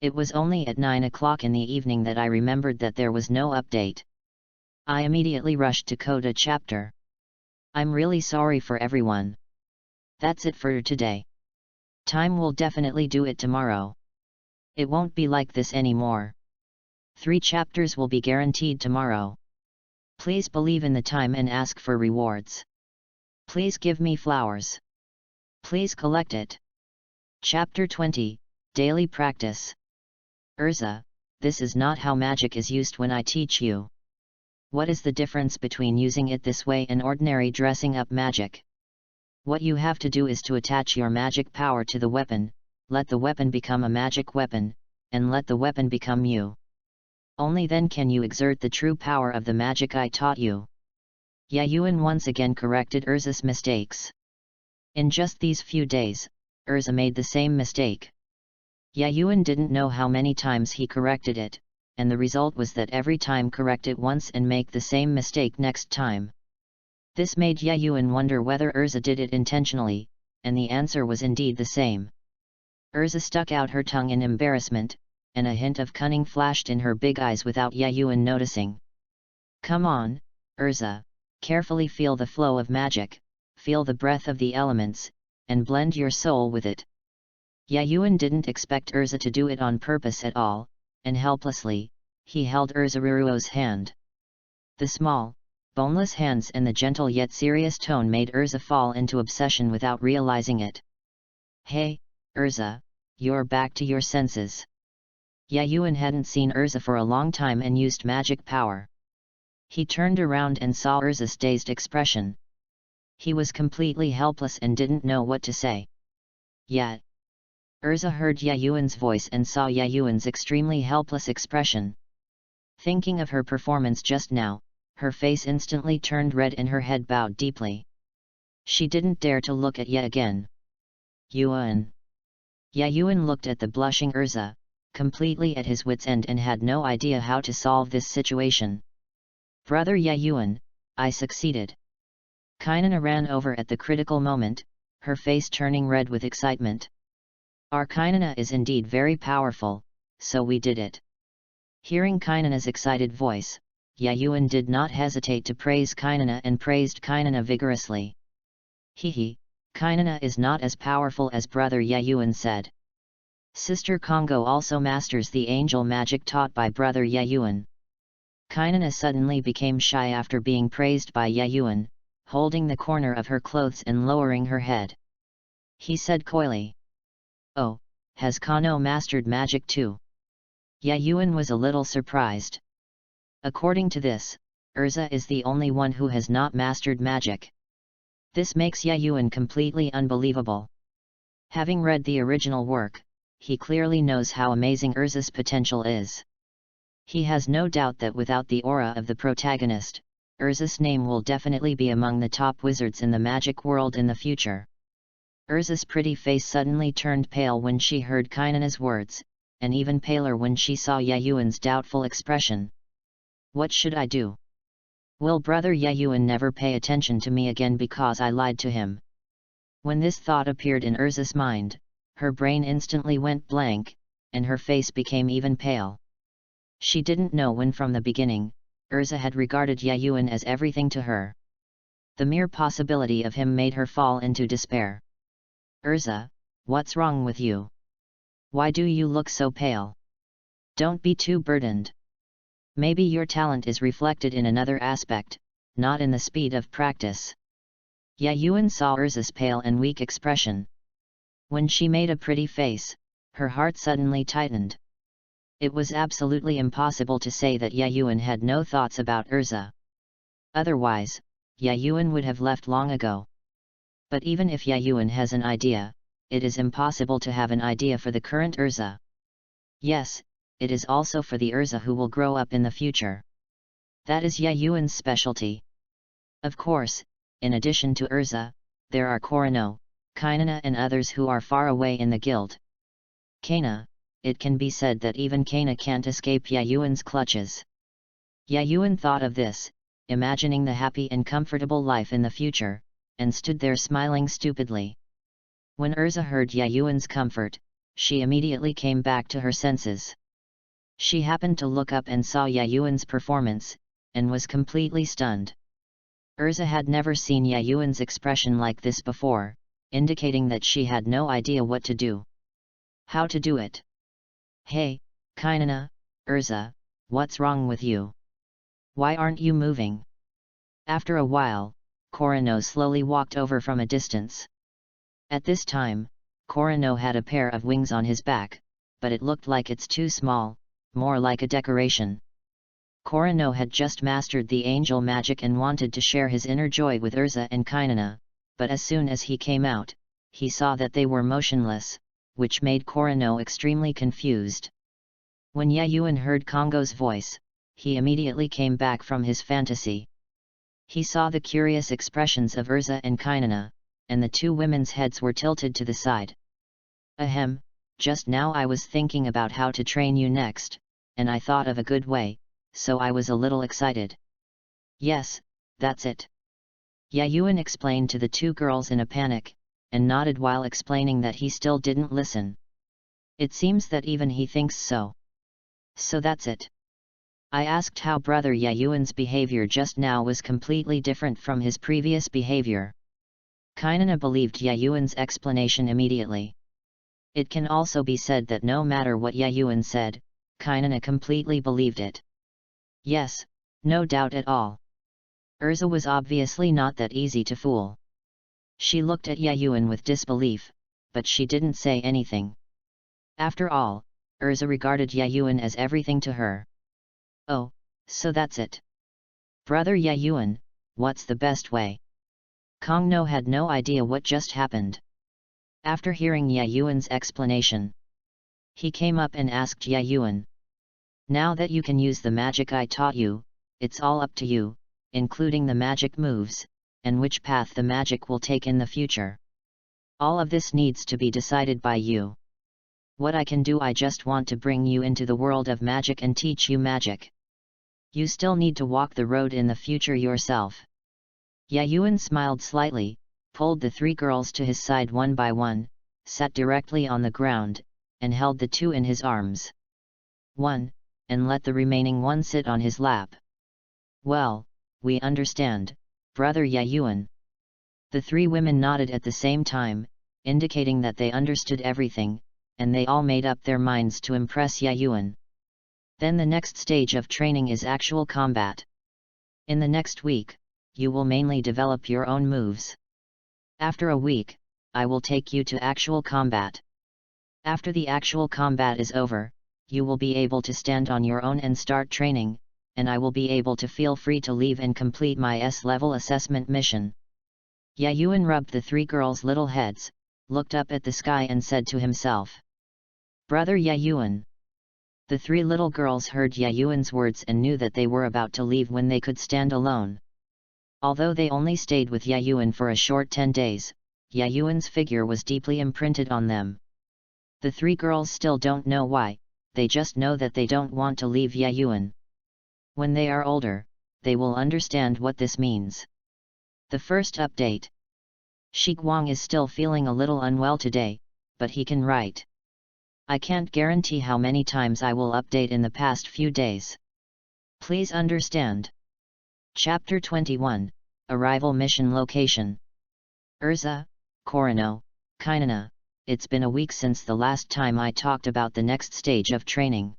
It was only at 9 o'clock in the evening that I remembered that there was no update. I immediately rushed to code a chapter. I'm really sorry for everyone. That's it for today. Time will definitely do it tomorrow. It won't be like this anymore. 3 chapters will be guaranteed tomorrow. Please believe in the time and ask for rewards. Please give me flowers. Please collect it. Chapter 20, Daily Practice. Urza, this is not how magic is used when I teach you. What is the difference between using it this way and ordinary dressing up magic? What you have to do is to attach your magic power to the weapon, let the weapon become a magic weapon, and let the weapon become you. Only then can you exert the true power of the magic I taught you. Yayuan once again corrected Urza's mistakes. In just these few days, Urza made the same mistake. Yayuan didn't know how many times he corrected it, and the result was that every time correct it once and make the same mistake next time. This made Yayuan wonder whether Urza did it intentionally, and the answer was indeed the same. Urza stuck out her tongue in embarrassment, and a hint of cunning flashed in her big eyes without Yayuan noticing. Come on, Urza, carefully feel the flow of magic, feel the breath of the elements, and blend your soul with it. Yayuan didn't expect Urza to do it on purpose at all, and helplessly, he held Urzaruruo's hand. The small, boneless hands and the gentle yet serious tone made Urza fall into obsession without realizing it. Hey, Urza, you're back to your senses. Yayuan hadn't seen Urza for a long time and used magic power. He turned around and saw Urza's dazed expression. He was completely helpless and didn't know what to say. Yet, Urza heard Yayuan's voice and saw Yayuan's extremely helpless expression. Thinking of her performance just now, her face instantly turned red and her head bowed deeply. She didn't dare to look at Ye again. Yuan. Yayuan looked at the blushing Urza, completely at his wit's end and had no idea how to solve this situation. Brother Yayuan, I succeeded. Kainana ran over at the critical moment, her face turning red with excitement. Our Kainana is indeed very powerful, so we did it. Hearing Kainana's excited voice, Yayuan did not hesitate to praise Kainana and praised Kainana vigorously. Hehe, Kainana is not as powerful as Brother Yayuan said. Sister Kongo also masters the angel magic taught by Brother Yayuan. Kainana suddenly became shy after being praised by Yayuan, holding the corner of her clothes and lowering her head. He said coyly. Oh, has Kano mastered magic too? Yayuan was a little surprised. According to this, Urza is the only one who has not mastered magic. This makes Yayuan completely unbelievable. Having read the original work, he clearly knows how amazing Urza's potential is. He has no doubt that without the aura of the protagonist, Urza's name will definitely be among the top wizards in the magic world in the future. Urza's pretty face suddenly turned pale when she heard Kainana's words, and even paler when she saw Yayuan's doubtful expression. What should I do? Will Brother Yayuan never pay attention to me again because I lied to him? When this thought appeared in Urza's mind, her brain instantly went blank, and her face became even pale. She didn't know when from the beginning, Urza had regarded Yayuan as everything to her. The mere possibility of him made her fall into despair. Urza, what's wrong with you? Why do you look so pale? Don't be too burdened. Maybe your talent is reflected in another aspect, not in the speed of practice. Yayuan saw Urza's pale and weak expression. When she made a pretty face, her heart suddenly tightened. It was absolutely impossible to say that Yayuan had no thoughts about Urza. Otherwise, Yayuan would have left long ago. But even if Yayuan has an idea, it is impossible to have an idea for the current Urza. Yes, it is also for the Urza who will grow up in the future. That is Yayuan's specialty. Of course, in addition to Urza, there are Korano, Kainana and others who are far away in the guild. Kaina, it can be said that even Kana can't escape Yayuan's clutches. Yayuan thought of this, imagining the happy and comfortable life in the future, and stood there smiling stupidly. When Urza heard Yayuan's comfort, she immediately came back to her senses. She happened to look up and saw Yayuan's performance, and was completely stunned. Urza had never seen Yayuan's expression like this before, indicating that she had no idea what to do. How to do it? Hey, Kainana, Urza, what's wrong with you? Why aren't you moving? After a while, Korano slowly walked over from a distance. At this time, Korano had a pair of wings on his back, but it looked like it's too small, more like a decoration. Korano had just mastered the angel magic and wanted to share his inner joy with Urza and Kainana, but as soon as he came out, he saw that they were motionless, which made Korano extremely confused. When Yayuan heard Kongo's voice, he immediately came back from his fantasy. He saw the curious expressions of Urza and Kainana, and the two women's heads were tilted to the side. Ahem, just now I was thinking about how to train you next, and I thought of a good way, so I was a little excited. Yes, that's it. Yayuan explained to the two girls in a panic, and nodded while explaining that he still didn't listen. It seems that even he thinks so. So that's it. I asked how Brother Yayuan's behavior just now was completely different from his previous behavior. Kainana believed Yayuan's explanation immediately. It can also be said that no matter what Yayuan said, Kainana completely believed it. Yes, no doubt at all. Urza was obviously not that easy to fool. She looked at Yayuan with disbelief, but she didn't say anything. After all, Urza regarded Yayuan as everything to her. Oh, so that's it. Brother Yayuan, what's the best way? Kongno had no idea what just happened. After hearing Yayuan's explanation, he came up and asked Yayuan. Now that you can use the magic I taught you, it's all up to you, including the magic moves, and which path the magic will take in the future. All of this needs to be decided by you. What I can do, I just want to bring you into the world of magic and teach you magic. You still need to walk the road in the future yourself. Yayuan smiled slightly, pulled the three girls to his side one by one, sat directly on the ground, and held the two in his arms. One, and let the remaining one sit on his lap. Well, we understand, Brother Yayuan. The three women nodded at the same time, indicating that they understood everything, and they all made up their minds to impress Yayuan. Then the next stage of training is actual combat. In the next week, you will mainly develop your own moves. After a week, I will take you to actual combat. After the actual combat is over, you will be able to stand on your own and start training, and I will be able to feel free to leave and complete my S-level assessment mission. Yayuan rubbed the three girls' little heads, looked up at the sky and said to himself. Brother Yayuan. The three little girls heard Yayuan's words and knew that they were about to leave when they could stand alone. Although they only stayed with Yayuan for a short 10 days, Yayuan's figure was deeply imprinted on them. The three girls still don't know why, they just know that they don't want to leave Yayuan. When they are older, they will understand what this means. The first update. Shiguang is still feeling a little unwell today, but he can write. I can't guarantee how many times I will update in the past few days. Please understand. Chapter 21, Arrival Mission Location. Urza, Korano, Kainana, it's been a week since the last time I talked about the next stage of training.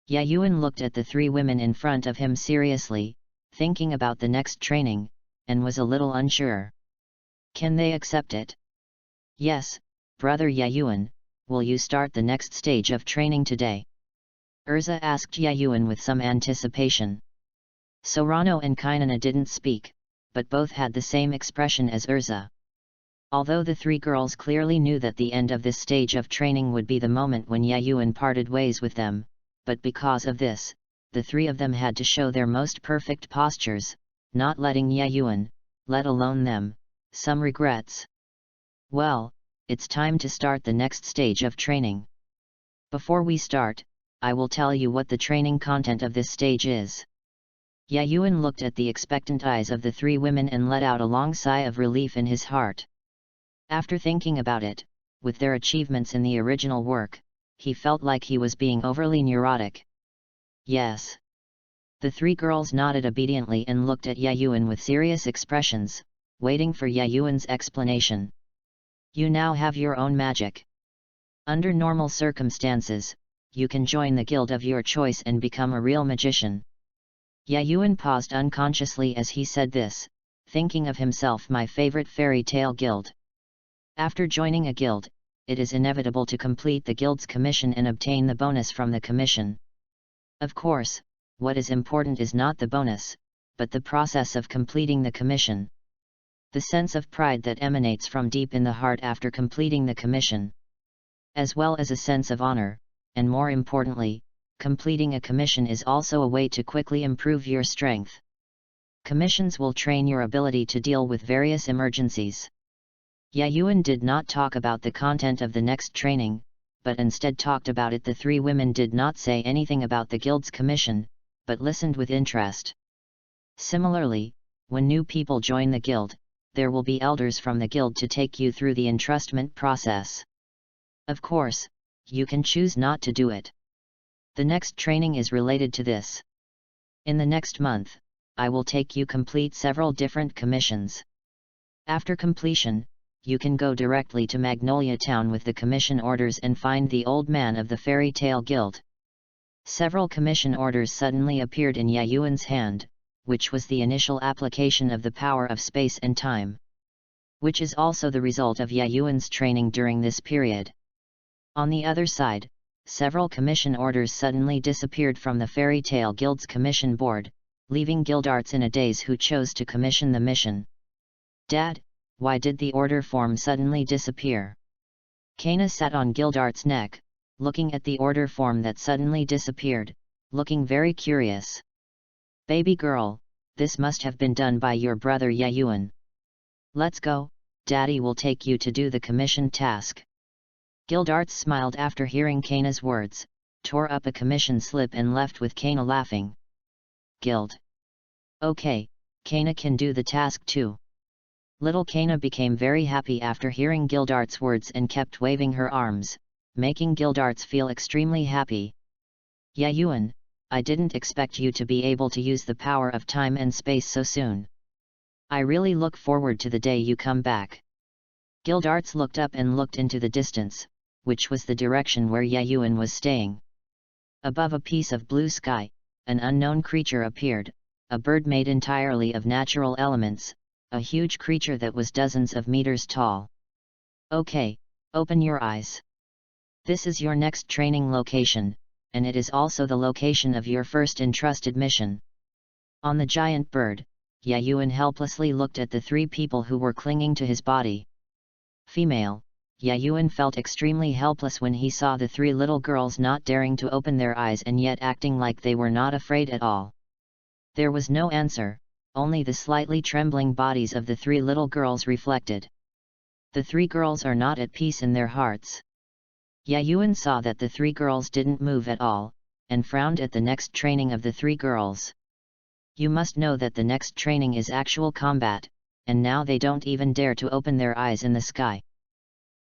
Yayuan looked at the three women in front of him seriously, thinking about the next training, and was a little unsure. Can they accept it? Yes, Brother Yayuan, will you start the next stage of training today? Urza asked Yayuan with some anticipation. Sorano and Kainana didn't speak, but both had the same expression as Urza. Although the three girls clearly knew that the end of this stage of training would be the moment when Yayuan parted ways with them, but because of this, the three of them had to show their most perfect postures, not letting Yayuan, let alone them, some regrets. Well, it's time to start the next stage of training. Before we start, I will tell you what the training content of this stage is. Yayuan looked at the expectant eyes of the three women and let out a long sigh of relief in his heart. After thinking about it, with their achievements in the original work, he felt like he was being overly neurotic. Yes. The three girls nodded obediently and looked at Yayuan with serious expressions, waiting for Yayuan's explanation. You now have your own magic. Under normal circumstances, you can join the guild of your choice and become a real magician. Yayuan paused unconsciously as he said this, thinking of himself, my favorite fairy tale guild. After joining a guild, it is inevitable to complete the guild's commission and obtain the bonus from the commission. Of course, what is important is not the bonus, but the process of completing the commission. The sense of pride that emanates from deep in the heart after completing the commission. As well as a sense of honor, and more importantly, completing a commission is also a way to quickly improve your strength. Commissions will train your ability to deal with various emergencies. Yayuan did not talk about the content of the next training, but instead talked about it. The three women did not say anything about the guild's commission, but listened with interest. Similarly, when new people join the guild, there will be elders from the guild to take you through the entrustment process. Of course, you can choose not to do it. The next training is related to this. In the next month, I will take you complete several different commissions. After completion, you can go directly to Magnolia Town with the commission orders and find the old man of the Fairy Tale Guild. Several commission orders suddenly appeared in Yayuan's hand, which was the initial application of the power of space and time. Which is also the result of Yayuan's training during this period. On the other side, several commission orders suddenly disappeared from the Fairy Tale Guild's commission board, leaving guildarts in a daze who chose to commission the mission. Dad, why did the order form suddenly disappear? Kana sat on Gildart's neck, looking at the order form that suddenly disappeared, looking very curious. Baby girl, this must have been done by your brother Yayuan. Let's go, Daddy will take you to do the commission task. Gildart smiled after hearing Kana's words, tore up a commission slip and left with Kana laughing. Guild. Okay, Kana can do the task too. Little Kana became very happy after hearing Gildart's words and kept waving her arms, making Gildarts feel extremely happy. Yayuan, I didn't expect you to be able to use the power of time and space so soon. I really look forward to the day you come back. Gildarts looked up and looked into the distance, which was the direction where Yayuan was staying. Above a piece of blue sky, an unknown creature appeared, a bird made entirely of natural elements, a huge creature that was dozens of meters tall. Okay, open your eyes. This is your next training location, and it is also the location of your first entrusted mission. On the giant bird, Yayuan helplessly looked at the three people who were clinging to his body. Female, Yayuan felt extremely helpless when he saw the three little girls not daring to open their eyes and yet acting like they were not afraid at all. There was no answer, only the slightly trembling bodies of the three little girls reflected. The three girls are not at peace in their hearts. Yayuan saw that the three girls didn't move at all, and frowned at the next training of the three girls. You must know that the next training is actual combat, and now they don't even dare to open their eyes in the sky.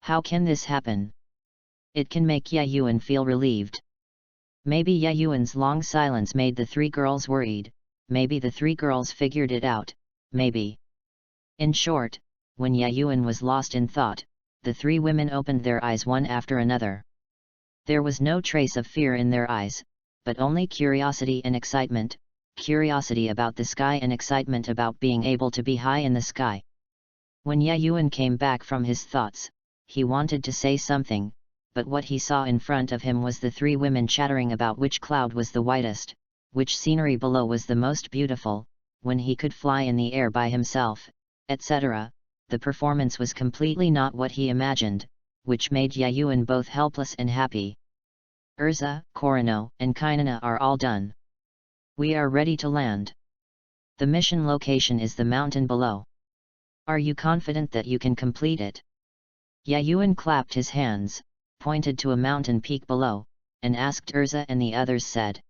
How can this happen? It can make Yayuan feel relieved. Maybe Yayuan's long silence made the three girls worried, maybe the three girls figured it out, maybe. In short, when Yayuan was lost in thought, the three women opened their eyes one after another. There was no trace of fear in their eyes, but only curiosity and excitement, curiosity about the sky and excitement about being able to be high in the sky. When Yayuan came back from his thoughts, he wanted to say something, but what he saw in front of him was the three women chattering about which cloud was the whitest, which scenery below was the most beautiful, when he could fly in the air by himself, etc. The performance was completely not what he imagined, which made Yayuan both helpless and happy. Urza, Corino, and Kainana are all done. We are ready to land. The mission location is the mountain below. Are you confident that you can complete it? Yayuan clapped his hands, pointed to a mountain peak below, and asked Urza, and the others said,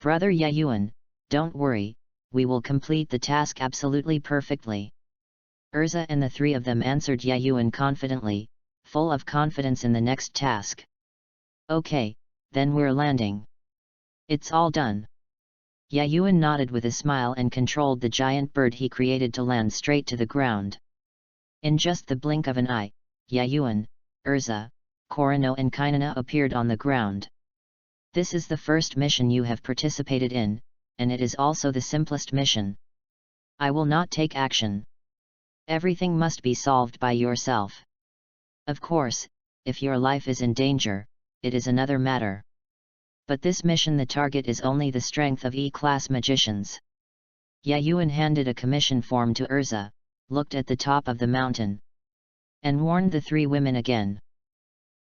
"Brother Yayuan, don't worry, we will complete the task absolutely perfectly." Urza and the three of them answered Yayuan confidently, full of confidence in the next task. "Okay, then we're landing. It's all done." Yayuan nodded with a smile and controlled the giant bird he created to land straight to the ground. In just the blink of an eye, Yayuan, Urza, Korano and Kainana appeared on the ground. "This is the first mission you have participated in, and it is also the simplest mission. I will not take action. Everything must be solved by yourself. Of course, if your life is in danger, it is another matter. But this mission, the target is only the strength of E-class magicians." Yayuan handed a commission form to Urza, looked at the top of the mountain, and warned the three women again.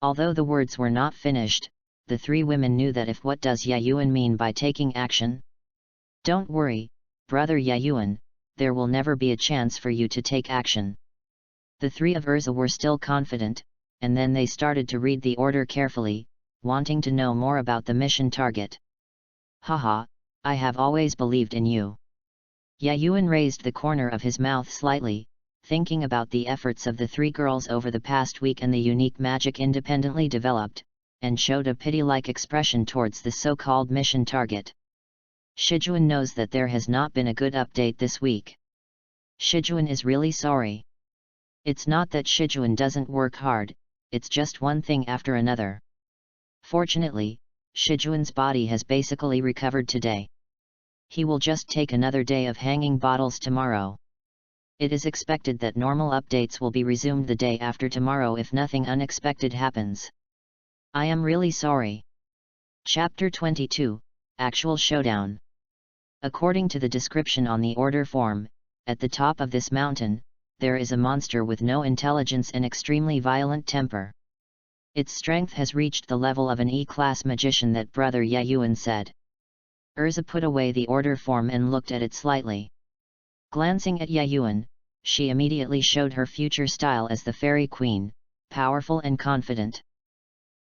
Although the words were not finished, the three women knew that. What does Yayuan mean by taking action? "Don't worry, brother Yayuan, there will never be a chance for you to take action." The three of Urza were still confident, and then they started to read the order carefully, wanting to know more about the mission target. "Haha, I have always believed in you." Yayuan raised the corner of his mouth slightly, thinking about the efforts of the three girls over the past week and the unique magic independently developed, and showed a pity-like expression towards the so-called mission target. "Shijuan knows that there has not been a good update this week. Shijuan is really sorry. It's not that Shijuan doesn't work hard, it's just one thing after another. Fortunately, Shijuan's body has basically recovered today. He will just take another day of hanging bottles tomorrow. It is expected that normal updates will be resumed the day after tomorrow if nothing unexpected happens. I am really sorry." Chapter 22, Actual Showdown. According to the description on the order form, at the top of this mountain, there is a monster with no intelligence and extremely violent temper. Its strength has reached the level of an E-class magician, that brother Yayuan said. Urza put away the order form and looked at it slightly. Glancing at Yayuan, she immediately showed her future style as the fairy queen, powerful and confident.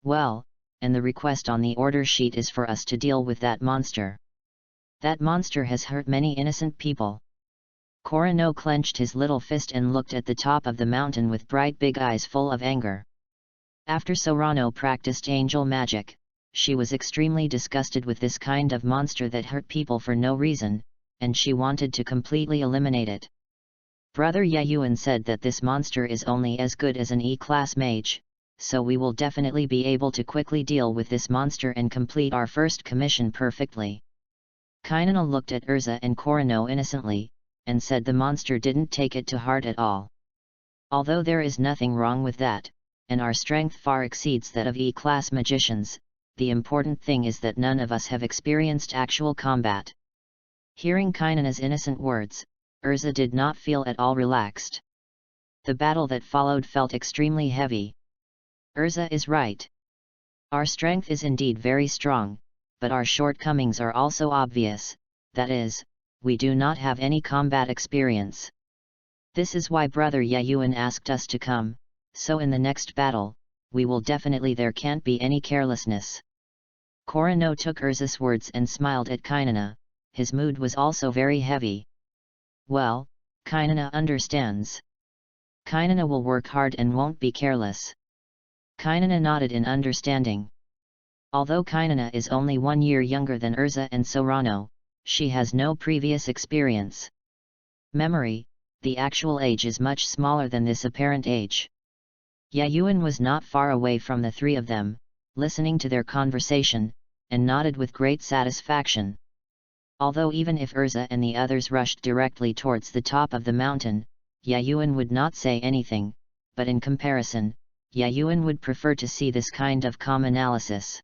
"Well, and the request on the order sheet is for us to deal with that monster. That monster has hurt many innocent people." Korano clenched his little fist and looked at the top of the mountain with bright big eyes full of anger. After Sorano practiced angel magic, she was extremely disgusted with this kind of monster that hurt people for no reason, and she wanted to completely eliminate it. Brother Yayuan said that this monster is only as good as an E-class mage, so we will definitely be able to quickly deal with this monster and complete our first commission perfectly. Kainana looked at Urza and Korano innocently, and said the monster didn't take it to heart at all. Although there is nothing wrong with that, and our strength far exceeds that of E-class magicians, the important thing is that none of us have experienced actual combat. Hearing Kainana's innocent words, Urza did not feel at all relaxed. The battle that followed felt extremely heavy. Urza is right. Our strength is indeed very strong, but our shortcomings are also obvious, that is, we do not have any combat experience. This is why brother Yayuan asked us to come, so in the next battle, we will definitely there can't be any carelessness. Korano took Urza's words and smiled at Kainana, his mood was also very heavy. Well, Kainana understands. Kainana will work hard and won't be careless. Kainana nodded in understanding. Although Kainana is only 1 year younger than Urza and Sorano, she has no previous experience. Memory, the actual age is much smaller than this apparent age. Yayuan was not far away from the three of them, listening to their conversation, and nodded with great satisfaction. Although even if Urza and the others rushed directly towards the top of the mountain, Yayuan would not say anything, but in comparison, Yayuan would prefer to see this kind of calm analysis.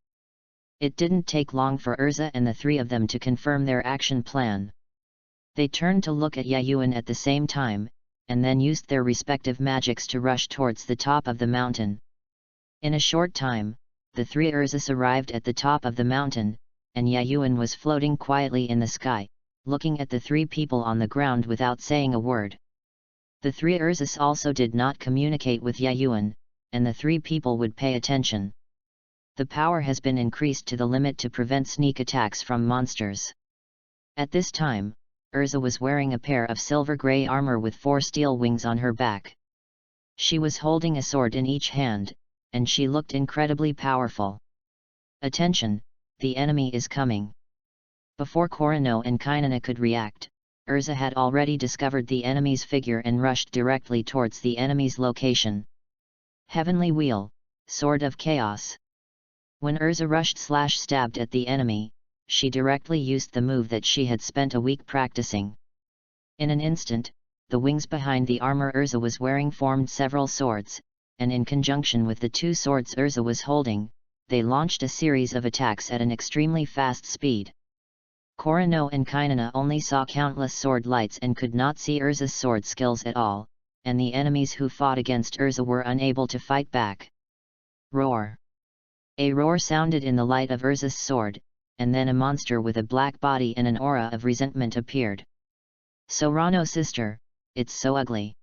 It didn't take long for Urza and the three of them to confirm their action plan. They turned to look at Yayuan at the same time, and then used their respective magics to rush towards the top of the mountain. In a short time, the three Urzas arrived at the top of the mountain, and Yayuan was floating quietly in the sky, looking at the three people on the ground without saying a word. The three Urzas also did not communicate with Yayuan, and the three people would pay attention. The power has been increased to the limit to prevent sneak attacks from monsters. At this time, Urza was wearing a pair of silver-grey armor with 4 steel wings on her back. She was holding a sword in each hand, and she looked incredibly powerful. Attention, the enemy is coming. Before Korano and Kainana could react, Urza had already discovered the enemy's figure and rushed directly towards the enemy's location. Heavenly Wheel, Sword of Chaos. When Urza rushed/stabbed at the enemy, she directly used the move that she had spent a week practicing. In an instant, the wings behind the armor Urza was wearing formed several swords, and in conjunction with the 2 swords Urza was holding, they launched a series of attacks at an extremely fast speed. Korano and Kainana only saw countless sword lights and could not see Urza's sword skills at all, and the enemies who fought against Urza were unable to fight back. Roar! A roar sounded in the light of Urza's sword, and then a monster with a black body and an aura of resentment appeared. Sorano sister, it's so ugly.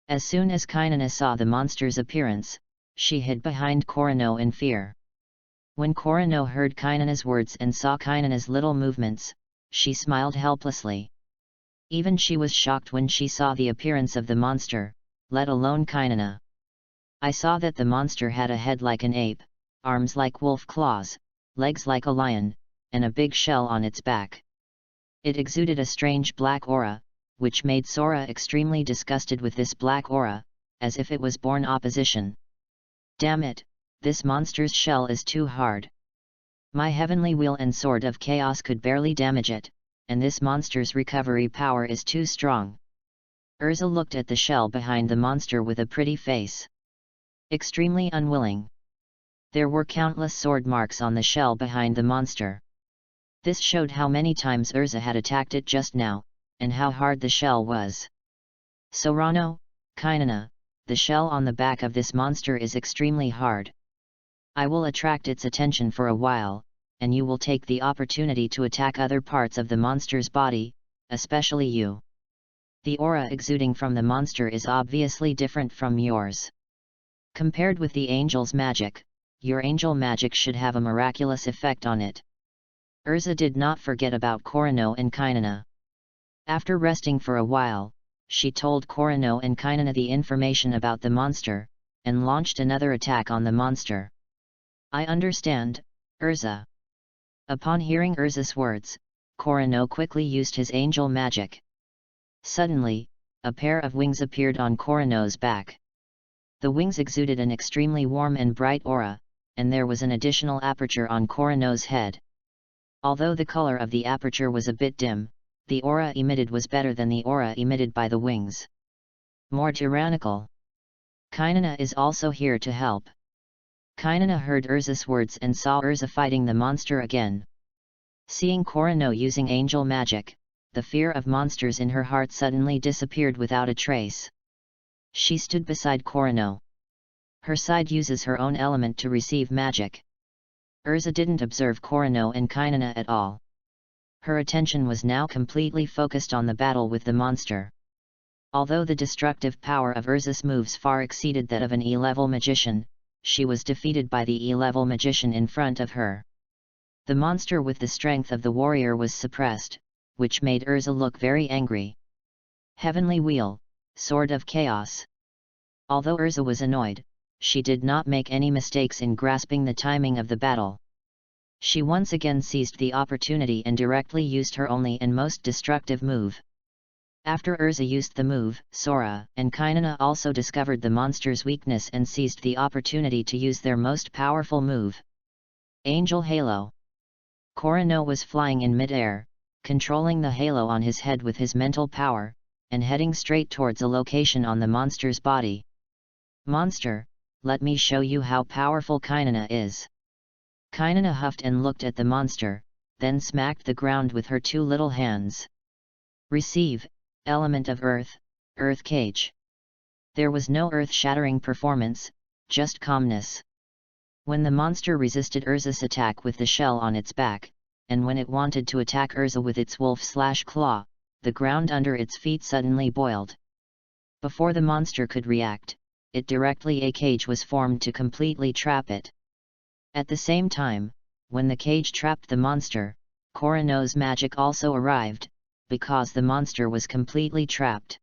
As soon as Kainana saw the monster's appearance, she hid behind Korano in fear. When Korano heard Kainana's words and saw Kainana's little movements, she smiled helplessly. Even she was shocked when she saw the appearance of the monster, let alone Kainana. I saw that the monster had a head like an ape, arms like wolf claws, legs like a lion, and a big shell on its back. It exuded a strange black aura, which made Sora extremely disgusted with this black aura, as if it was born opposition. Damn it, this monster's shell is too hard. My heavenly wheel and sword of chaos could barely damage it, and this monster's recovery power is too strong. Urza looked at the shell behind the monster with a pretty face. Extremely unwilling. There were countless sword marks on the shell behind the monster. This showed how many times Urza had attacked it just now, and how hard the shell was. Sorano, Kainana, the shell on the back of this monster is extremely hard. I will attract its attention for a while, and you will take the opportunity to attack other parts of the monster's body, especially you. The aura exuding from the monster is obviously different from yours. Compared with the angel's magic, your angel magic should have a miraculous effect on it. Urza did not forget about Korano and Kainana. After resting for a while, she told Korano and Kainana the information about the monster, and launched another attack on the monster. I understand, Urza. Upon hearing Urza's words, Korano quickly used his angel magic. Suddenly, a pair of wings appeared on Korano's back. The wings exuded an extremely warm and bright aura, and there was an additional aperture on Korano's head. Although the color of the aperture was a bit dim, the aura emitted was better than the aura emitted by the wings. More tyrannical. Kainana is also here to help. Kainana heard Urza's words and saw Urza fighting the monster again. Seeing Korano using angel magic, the fear of monsters in her heart suddenly disappeared without a trace. She stood beside Korano. Her side uses her own element to receive magic. Urza didn't observe Korano and Kainana at all. Her attention was now completely focused on the battle with the monster. Although the destructive power of Urza's moves far exceeded that of an E-level magician, she was defeated by the E-level magician in front of her. The monster with the strength of the warrior was suppressed, which made Urza look very angry. Heavenly Wheel, Sword of Chaos. Although Urza was annoyed, she did not make any mistakes in grasping the timing of the battle. She once again seized the opportunity and directly used her only and most destructive move. After Urza used the move, Sora and Kainana also discovered the monster's weakness and seized the opportunity to use their most powerful move. Angel Halo. Korano was flying in mid-air, controlling the halo on his head with his mental power, and heading straight towards a location on the monster's body. Monster, let me show you how powerful Kainana is. Kainana huffed and looked at the monster, then smacked the ground with her 2 little hands. Receive, Element of Earth, Earth Cage. There was no earth-shattering performance, just calmness. When the monster resisted Urza's attack with the shell on its back, and when it wanted to attack Urza with its wolf/claw, the ground under its feet suddenly boiled. Before the monster could react, a cage was formed to completely trap it. At the same time, when the cage trapped the monster, Korano's magic also arrived, because the monster was completely trapped.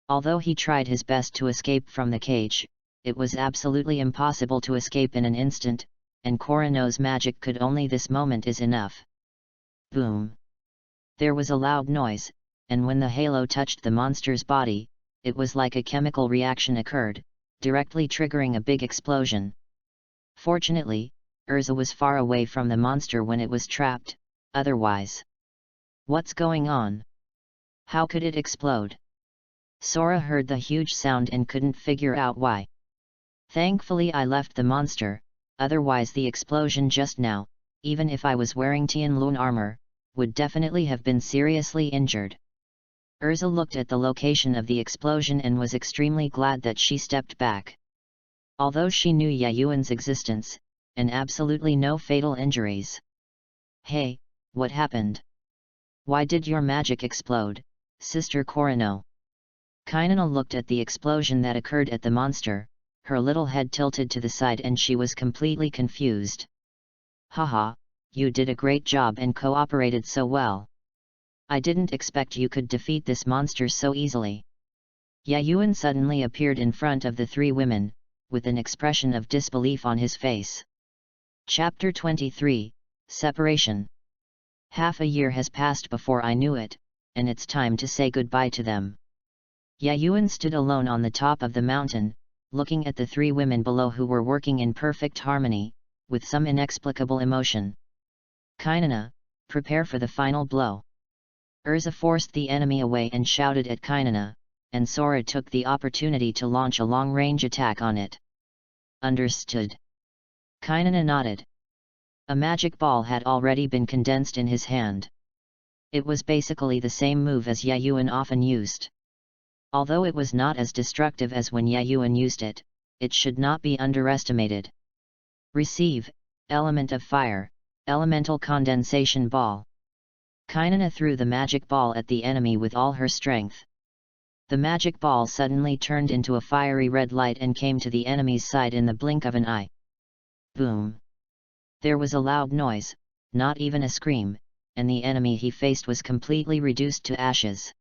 Although he tried his best to escape from the cage, it was absolutely impossible to escape in an instant, and Korano's magic could only this moment is enough. Boom! There was a loud noise, and when the halo touched the monster's body, it was like a chemical reaction occurred, directly triggering a big explosion. Fortunately, Urza was far away from the monster when it was trapped, otherwise. What's going on? How could it explode? Sora heard the huge sound and couldn't figure out why. Thankfully I left the monster, otherwise the explosion just now, even if I was wearing Tianlun armor, would definitely have been seriously injured. Urza looked at the location of the explosion and was extremely glad that she stepped back. Although she knew Yayuan's existence, and absolutely no fatal injuries. Hey, what happened? Why did your magic explode, Sister Korano? Kainana looked at the explosion that occurred at the monster, her little head tilted to the side and she was completely confused. Haha, you did a great job and cooperated so well. I didn't expect you could defeat this monster so easily. Yayuan suddenly appeared in front of the three women, with an expression of disbelief on his face. Chapter 23, Separation. Half a year has passed before I knew it, and it's time to say goodbye to them. Yayuan stood alone on the top of the mountain, looking at the three women below who were working in perfect harmony, with some inexplicable emotion. Kainana, prepare for the final blow. Urza forced the enemy away and shouted at Kainana, and Sora took the opportunity to launch a long-range attack on it. Understood. Kainana nodded. A magic ball had already been condensed in his hand. It was basically the same move as Yayuan often used. Although it was not as destructive as when Yayuan used it, it should not be underestimated. Receive, Element of Fire, Elemental Condensation Ball. Kainana threw the magic ball at the enemy with all her strength. The magic ball suddenly turned into a fiery red light and came to the enemy's side in the blink of an eye. Boom! There was a loud noise, not even a scream, and the enemy he faced was completely reduced to ashes.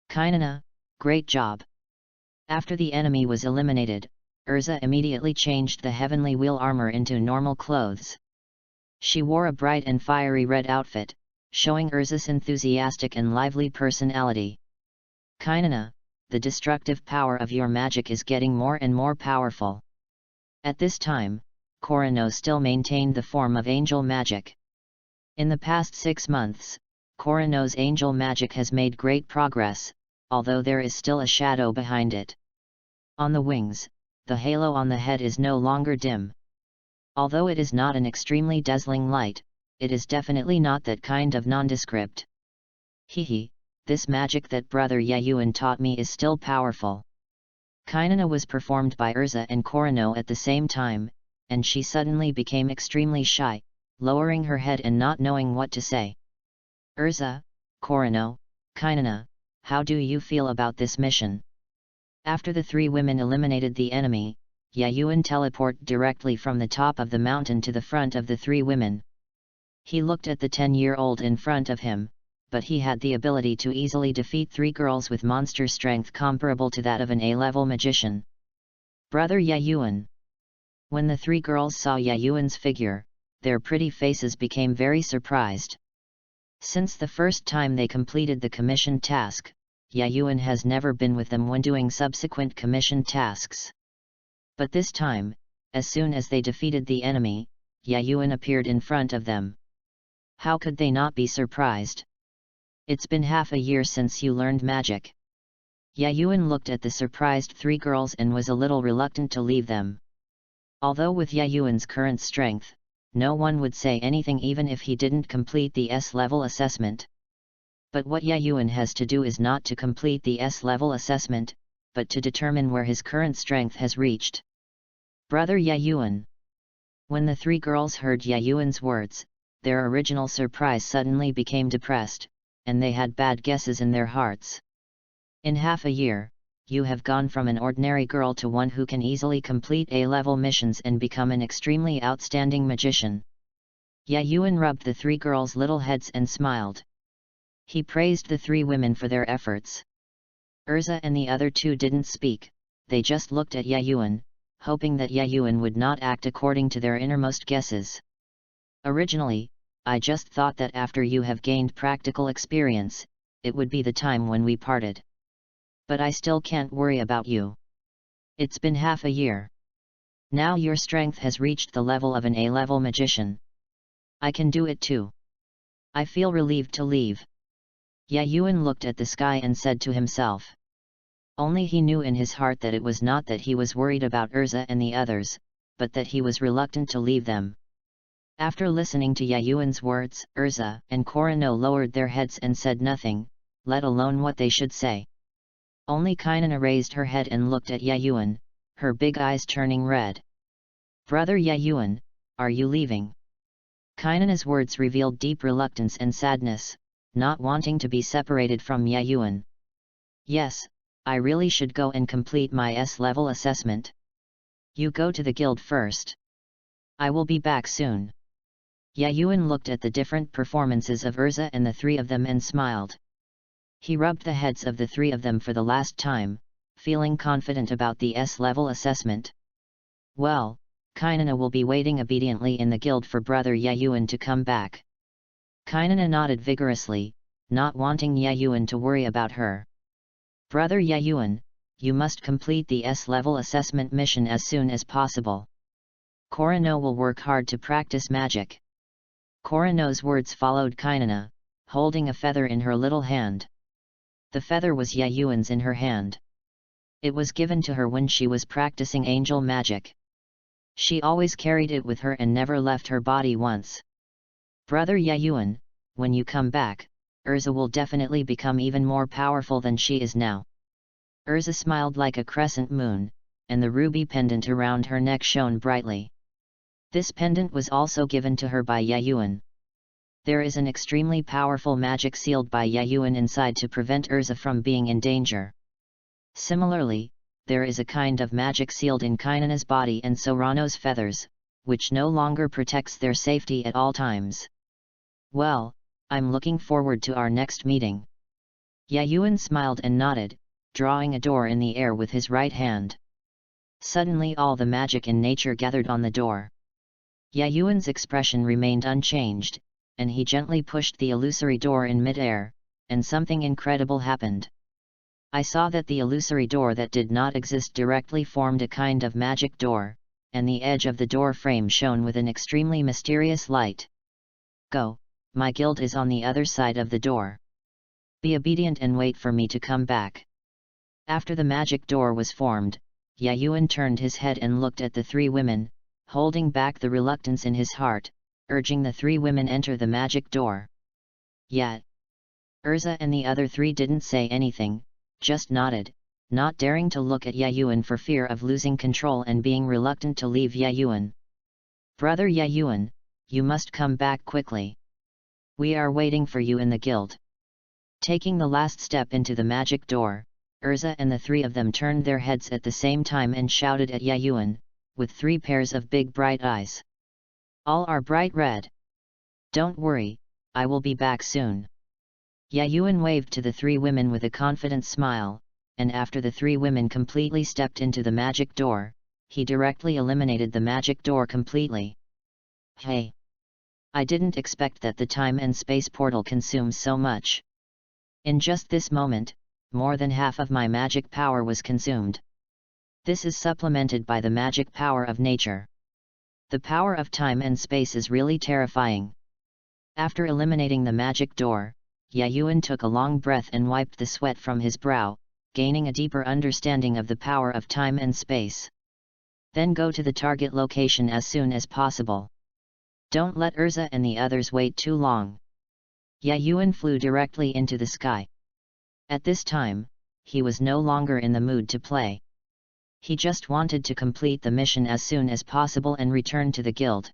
Kainana, great job! After the enemy was eliminated, Urza immediately changed the heavenly wheel armor into normal clothes. She wore a bright and fiery red outfit, showing Urza's enthusiastic and lively personality. Kainana, the destructive power of your magic is getting more and more powerful. At this time, Korano still maintained the form of angel magic. In the past 6 months, Korano's angel magic has made great progress, although there is still a shadow behind it. On the wings, the halo on the head is no longer dim. Although it is not an extremely dazzling light, it is definitely not that kind of nondescript. Hehe, this magic that Brother Yayuan taught me is still powerful. Kainana was performed by Urza and Korano at the same time, and she suddenly became extremely shy, lowering her head and not knowing what to say. Urza, Korano, Kainana, how do you feel about this mission? After the three women eliminated the enemy, Yayuan teleported directly from the top of the mountain to the front of the three women. He looked at the 10-year-old in front of him, but he had the ability to easily defeat 3 girls with monster strength comparable to that of an A-level magician. Brother Yayuan. When the 3 girls saw Yayuan's figure, their pretty faces became very surprised. Since the first time they completed the commission task, Yayuan has never been with them when doing subsequent commission tasks. But this time, as soon as they defeated the enemy, Yayuan appeared in front of them. How could they not be surprised? It's been half a year since you learned magic. Yayuan looked at the surprised 3 girls and was a little reluctant to leave them. Although with Yayuan's current strength, no one would say anything even if he didn't complete the S-level assessment. But what Yayuan has to do is not to complete the S-level assessment, but to determine where his current strength has reached. Brother Yayuan. When the 3 girls heard Yayuan's words, their original surprise suddenly became depressed, and they had bad guesses in their hearts. In half a year, you have gone from an ordinary girl to one who can easily complete A-level missions and become an extremely outstanding magician." Yayuan rubbed the three girls' little heads and smiled. He praised the three women for their efforts. Urza and the other two didn't speak, they just looked at Yayuan, hoping that Yayuan would not act according to their innermost guesses. "Originally, I just thought that after you have gained practical experience, it would be the time when we parted. But I still can't worry about you. It's been half a year. Now your strength has reached the level of an A-level magician. I can do it too. I feel relieved to leave." Yayuan looked at the sky and said to himself. Only he knew in his heart that it was not that he was worried about Urza and the others, but that he was reluctant to leave them. After listening to Yayuan's words, Urza and Korano lowered their heads and said nothing, let alone what they should say. Only Kainana raised her head and looked at Yayuan, her big eyes turning red. "Brother Yayuan, are you leaving?" Kainana's words revealed deep reluctance and sadness, not wanting to be separated from Yayuan. "Yes, I really should go and complete my S-level assessment. You go to the guild first. I will be back soon." Yayuan looked at the different performances of Urza and the three of them and smiled. He rubbed the heads of the three of them for the last time, feeling confident about the S-level assessment. "Well, Kainana will be waiting obediently in the guild for Brother Yayuan to come back." Kainana nodded vigorously, not wanting Yayuan to worry about her. "Brother Yayuan, you must complete the S-level assessment mission as soon as possible. Korano will work hard to practice magic." Korano's words followed Kainana, holding a feather in her little hand. The feather was Yayuan's in her hand. It was given to her when she was practicing angel magic. She always carried it with her and never left her body once. "Brother Yayuan, when you come back, Urza will definitely become even more powerful than she is now." Urza smiled like a crescent moon, and the ruby pendant around her neck shone brightly. This pendant was also given to her by Yayuan. There is an extremely powerful magic sealed by Yayuan inside to prevent Urza from being in danger. Similarly, there is a kind of magic sealed in Kainana's body and Sorano's feathers, which no longer protects their safety at all times. "Well, I'm looking forward to our next meeting." Yayuan smiled and nodded, drawing a door in the air with his right hand. Suddenly all the magic in nature gathered on the door. Yayuan's expression remained unchanged, and he gently pushed the illusory door in mid-air, and something incredible happened. I saw that the illusory door that did not exist directly formed a kind of magic door, and the edge of the door frame shone with an extremely mysterious light. "Go, my guild is on the other side of the door. Be obedient and wait for me to come back." After the magic door was formed, Yayuan turned his head and looked at the three women, holding back the reluctance in his heart, urging the three women enter the magic door. Yet, Urza and the other three didn't say anything, just nodded, not daring to look at Yayuan for fear of losing control and being reluctant to leave Yayuan. "Brother Yayuan, you must come back quickly. We are waiting for you in the guild." Taking the last step into the magic door, Urza and the three of them turned their heads at the same time and shouted at Yayuan, with three pairs of big bright eyes. "All are bright red. Don't worry, I will be back soon." Yayuan waved to the three women with a confident smile, and after the three women completely stepped into the magic door, he directly eliminated the magic door completely. "Hey! I didn't expect that the time and space portal consumes so much. In just this moment, more than half of my magic power was consumed. This is supplemented by the magic power of nature. The power of time and space is really terrifying." After eliminating the magic door, Yayuan took a long breath and wiped the sweat from his brow, gaining a deeper understanding of the power of time and space. "Then go to the target location as soon as possible. Don't let Urza and the others wait too long." Yayuan flew directly into the sky. At this time, he was no longer in the mood to play. He just wanted to complete the mission as soon as possible and return to the guild.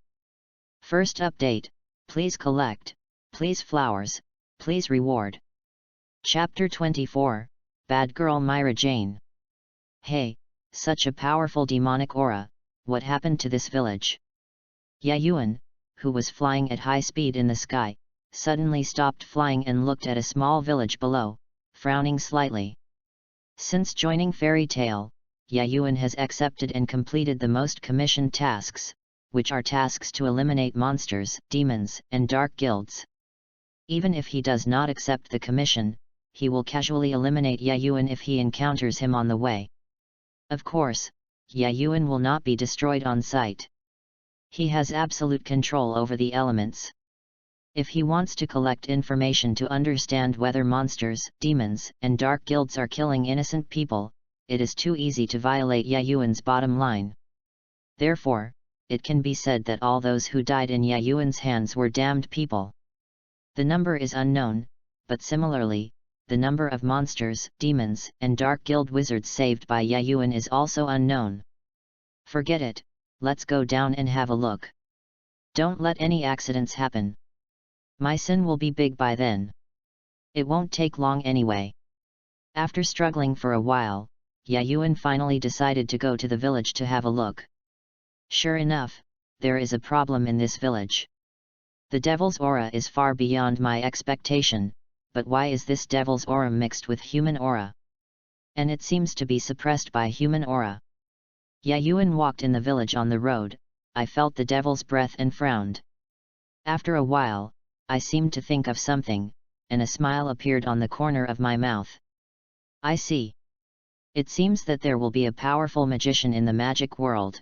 First update, please collect, please flowers, please reward. Chapter 24, Bad Girl Myra Jane. Hey, such a powerful demonic aura, what happened to this village? Yayuan, who was flying at high speed in the sky, suddenly stopped flying and looked at a small village below, frowning slightly. Since joining Fairy Tale, Yayuan has accepted and completed the most commissioned tasks, which are tasks to eliminate monsters, demons, and dark guilds. Even if he does not accept the commission, he will casually eliminate Yayuan if he encounters him on the way. Of course, Yayuan will not be destroyed on sight. He has absolute control over the elements. If he wants to collect information to understand whether monsters, demons, and dark guilds are killing innocent people, it is too easy to violate Yayuan's bottom line. Therefore, it can be said that all those who died in Yayuan's hands were damned people. The number is unknown, but similarly, the number of monsters, demons, and dark guild wizards saved by Yayuan is also unknown. Forget it, let's go down and have a look. Don't let any accidents happen. My sin will be big by then. It won't take long anyway. After struggling for a while, Yayuan finally decided to go to the village to have a look. Sure enough, there is a problem in this village. The devil's aura is far beyond my expectation, but why is this devil's aura mixed with human aura? And it seems to be suppressed by human aura. Yayuan walked in the village on the road. I felt the devil's breath and frowned. After a while, I seemed to think of something, and a smile appeared on the corner of my mouth. I see. It seems that there will be a powerful magician in the magic world.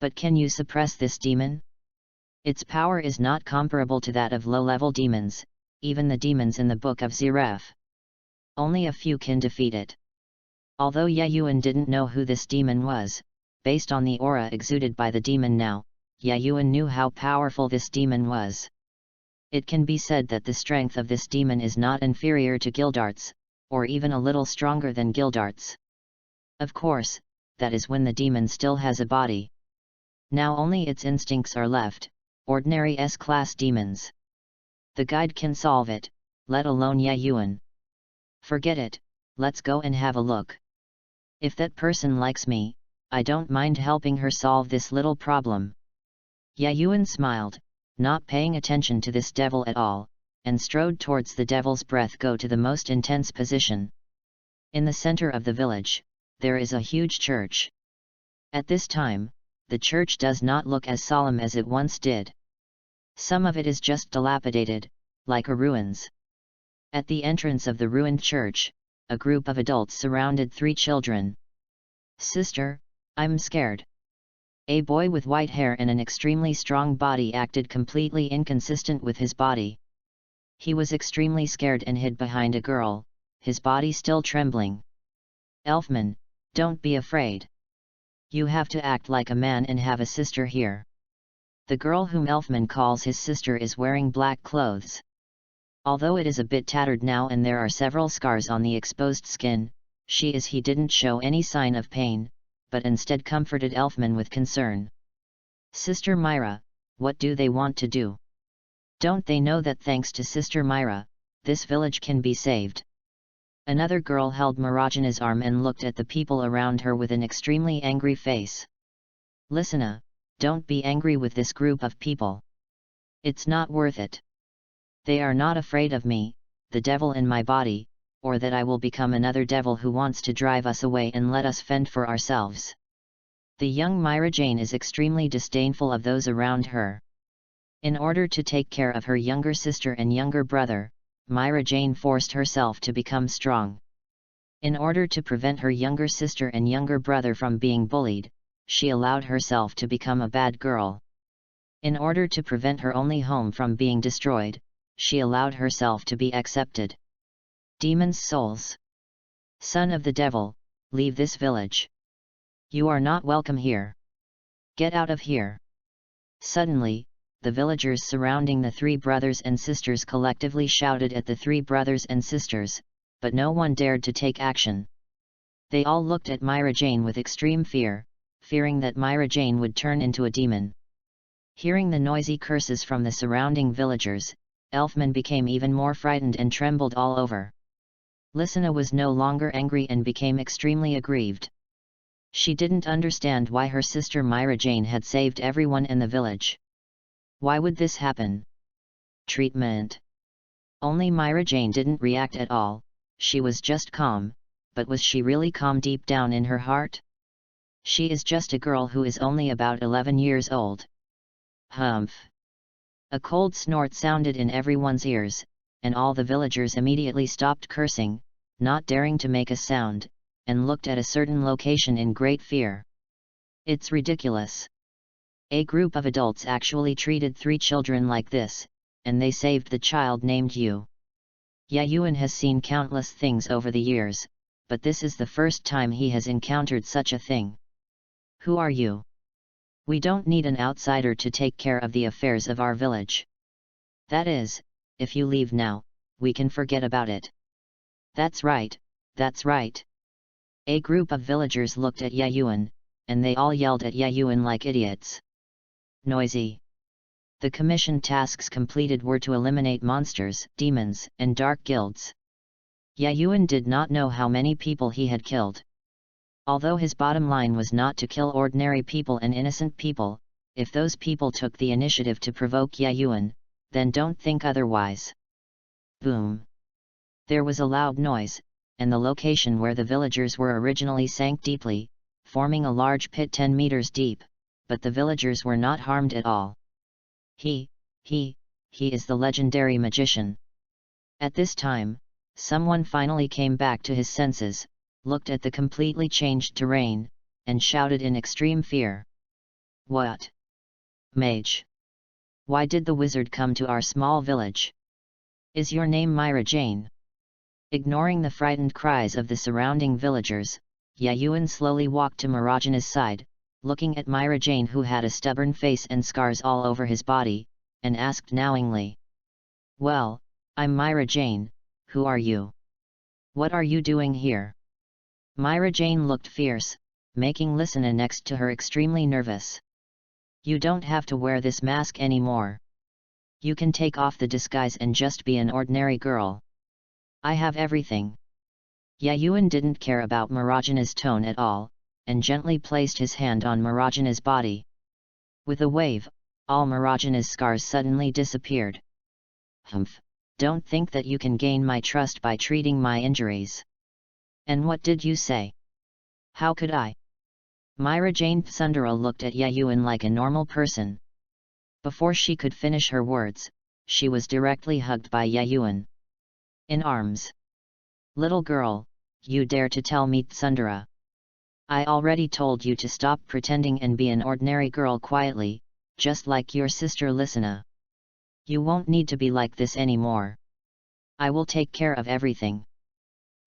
But can you suppress this demon? Its power is not comparable to that of low-level demons, even the demons in the Book of Zeref. Only a few can defeat it. Although Yayuan didn't know who this demon was, based on the aura exuded by the demon now, Yayuan knew how powerful this demon was. It can be said that the strength of this demon is not inferior to Gildart's, or even a little stronger than Gildart's. Of course, that is when the demon still has a body. Now only its instincts are left, ordinary S-class demons. The guide can solve it, let alone Yayuan. Forget it, let's go and have a look. If that person likes me, I don't mind helping her solve this little problem. Yayuan smiled, not paying attention to this devil at all, and strode towards the devil's breath go to the most intense position. In the center of the village, there is a huge church. At this time, the church does not look as solemn as it once did. Some of it is just dilapidated, like a ruins. At the entrance of the ruined church, a group of adults surrounded 3 children. Sister, I'm scared. A boy with white hair and an extremely strong body acted completely inconsistent with his body. He was extremely scared and hid behind a girl, his body still trembling. Elfman, don't be afraid. You have to act like a man and have a sister here. The girl whom Elfman calls his sister is wearing black clothes. Although it is a bit tattered now and there are several scars on the exposed skin, he didn't show any sign of pain, but instead comforted Elfman with concern. Sister Myra, what do they want to do? Don't they know that thanks to Sister Myra, this village can be saved? Another girl held Marajana's arm and looked at the people around her with an extremely angry face. Listen, don't be angry with this group of people. It's not worth it. They are not afraid of me, the devil in my body, or that I will become another devil who wants to drive us away and let us fend for ourselves. The young Myra Jane is extremely disdainful of those around her. In order to take care of her younger sister and younger brother, Myra Jane forced herself to become strong. In order to prevent her younger sister and younger brother from being bullied, she allowed herself to become a bad girl. In order to prevent her only home from being destroyed, she allowed herself to be accepted. Demons' souls. Son of the devil, leave this village. You are not welcome here. Get out of here. Suddenly, the villagers surrounding the 3 brothers and sisters collectively shouted at the 3 brothers and sisters, but no one dared to take action. They all looked at Myra Jane with extreme fear, fearing that Myra Jane would turn into a demon. Hearing the noisy curses from the surrounding villagers, Elfman became even more frightened and trembled all over. Lysina was no longer angry and became extremely aggrieved. She didn't understand why her sister Myra Jane had saved everyone in the village. Why would this happen? Treatment. Only Myra Jane didn't react at all. She was just calm, but was she really calm deep down in her heart? She is just a girl who is only about 11 years old. Humph. A cold snort sounded in everyone's ears, and all the villagers immediately stopped cursing, not daring to make a sound, and looked at a certain location in great fear. It's ridiculous. A group of adults actually treated 3 children like this, and they saved the child named Yu. Yayuan has seen countless things over the years, but this is the first time he has encountered such a thing. Who are you? We don't need an outsider to take care of the affairs of our village. That is, if you leave now, we can forget about it. That's right, that's right. A group of villagers looked at Yayuan, and they all yelled at Yayuan like idiots. Noisy. The commission tasks completed were to eliminate monsters, demons, and dark guilds. Yayuan did not know how many people he had killed. Although his bottom line was not to kill ordinary people and innocent people, if those people took the initiative to provoke Yayuan, then don't think otherwise. Boom. There was a loud noise, and the location where the villagers were originally sank deeply, forming a large pit 10 meters deep, but the villagers were not harmed at all. He is the legendary magician. At this time, someone finally came back to his senses, looked at the completely changed terrain, and shouted in extreme fear. What? Mage? Why did the wizard come to our small village? Is your name Myra Jane? Ignoring the frightened cries of the surrounding villagers, Yayuan slowly walked to Mirajana's side, looking at Myra Jane who had a stubborn face and scars all over his body, and asked knowingly. Well, I'm Myra Jane, who are you? What are you doing here? Myra Jane looked fierce, making Lysina next to her extremely nervous. You don't have to wear this mask anymore. You can take off the disguise and just be an ordinary girl. I have everything. Yayuan didn't care about Mirajana's tone at all, and gently placed his hand on Mirajana's body. With a wave, all Mirajana's scars suddenly disappeared. Humph, don't think that you can gain my trust by treating my injuries. And what did you say? How could I? Myra Jane Tsundara looked at Yayuan like a normal person. Before she could finish her words, she was directly hugged by Yayuan. In arms. Little girl, you dare to tell me Tsundara? I already told you to stop pretending and be an ordinary girl quietly, just like your sister Lysina. You won't need to be like this anymore. I will take care of everything.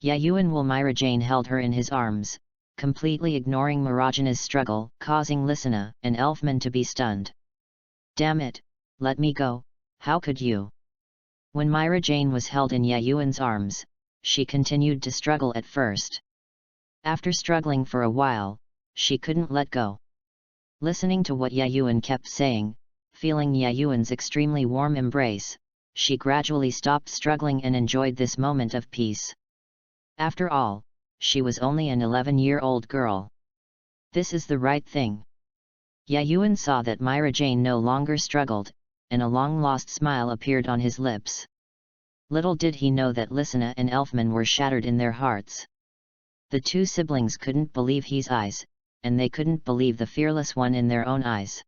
Yayuan while Myra Jane held her in his arms, completely ignoring Mirajana's struggle, causing Lysina and Elfman to be stunned. Damn it, let me go, how could you? When Myra Jane was held in Yayuan's arms, she continued to struggle at first. After struggling for a while, she couldn't let go. Listening to what Yayuan kept saying, feeling Yayuan's extremely warm embrace, she gradually stopped struggling and enjoyed this moment of peace. After all, she was only an 11-year-old girl. This is the right thing. Yayuan saw that Myra Jane no longer struggled, and a long-lost smile appeared on his lips. Little did he know that Lysina and Elfman were shattered in their hearts. The 2 siblings couldn't believe his eyes, and they couldn't believe the fearless one in their own eyes.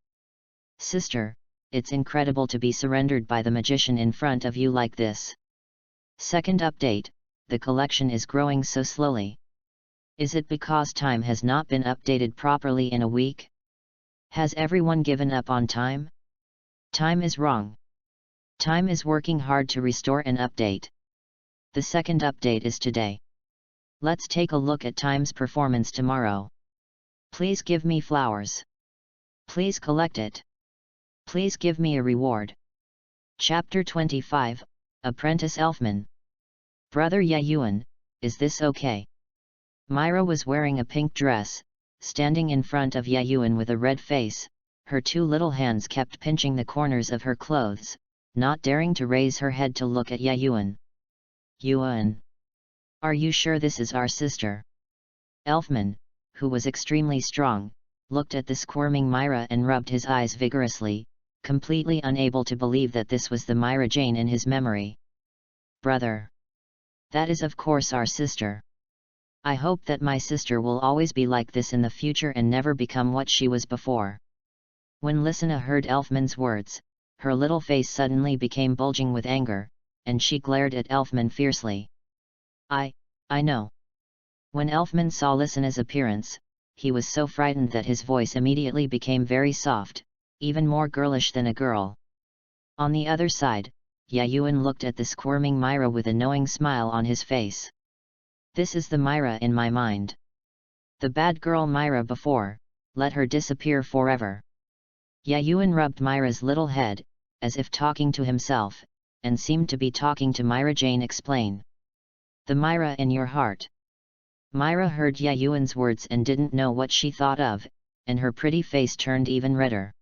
Sister, it's incredible to be surrendered by the magician in front of you like this. Second update, the collection is growing so slowly. Is it because time has not been updated properly in a week? Has everyone given up on time? Time is wrong. Time is working hard to restore and update. The second update is today. Let's take a look at Time's performance tomorrow. Please give me flowers. Please collect it. Please give me a reward. Chapter 25, Apprentice Elfman. Brother Yayuan, is this okay? Myra was wearing a pink dress, standing in front of Yayuan with a red face. Her 2 little hands kept pinching the corners of her clothes, not daring to raise her head to look at Yayuan. Yuan. Are you sure this is our sister? Elfman, who was extremely strong, looked at the squirming Myra and rubbed his eyes vigorously, completely unable to believe that this was the Myra Jane in his memory. "Brother. That is of course our sister. I hope that my sister will always be like this in the future and never become what she was before." When Lysina heard Elfman's words, her little face suddenly became bulging with anger, and she glared at Elfman fiercely. I know." When Elfman saw Lysina's appearance, he was so frightened that his voice immediately became very soft, even more girlish than a girl. On the other side, Yayuan looked at the squirming Myra with a knowing smile on his face. "This is the Myra in my mind. The bad girl Myra before, let her disappear forever." Yayuan rubbed Myra's little head, as if talking to himself, and seemed to be talking to Myra Jane. "Explain. The Myra in your heart." Myra heard Yayuan's words and didn't know what she thought of, and her pretty face turned even redder.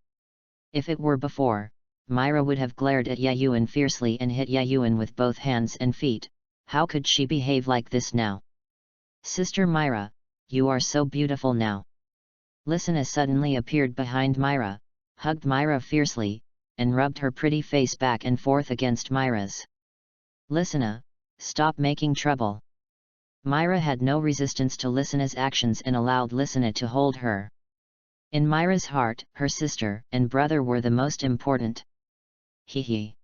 If it were before, Myra would have glared at Yayuan fiercely and hit Yayuan with both hands and feet. How could she behave like this now? "Sister Myra, you are so beautiful now." Lysina suddenly appeared behind Myra, hugged Myra fiercely, and rubbed her pretty face back and forth against Myra's. "Lysina, stop making trouble." Myra had no resistance to Lysina's actions and allowed Lysina to hold her. In Myra's heart, her sister and brother were the most important. Hee.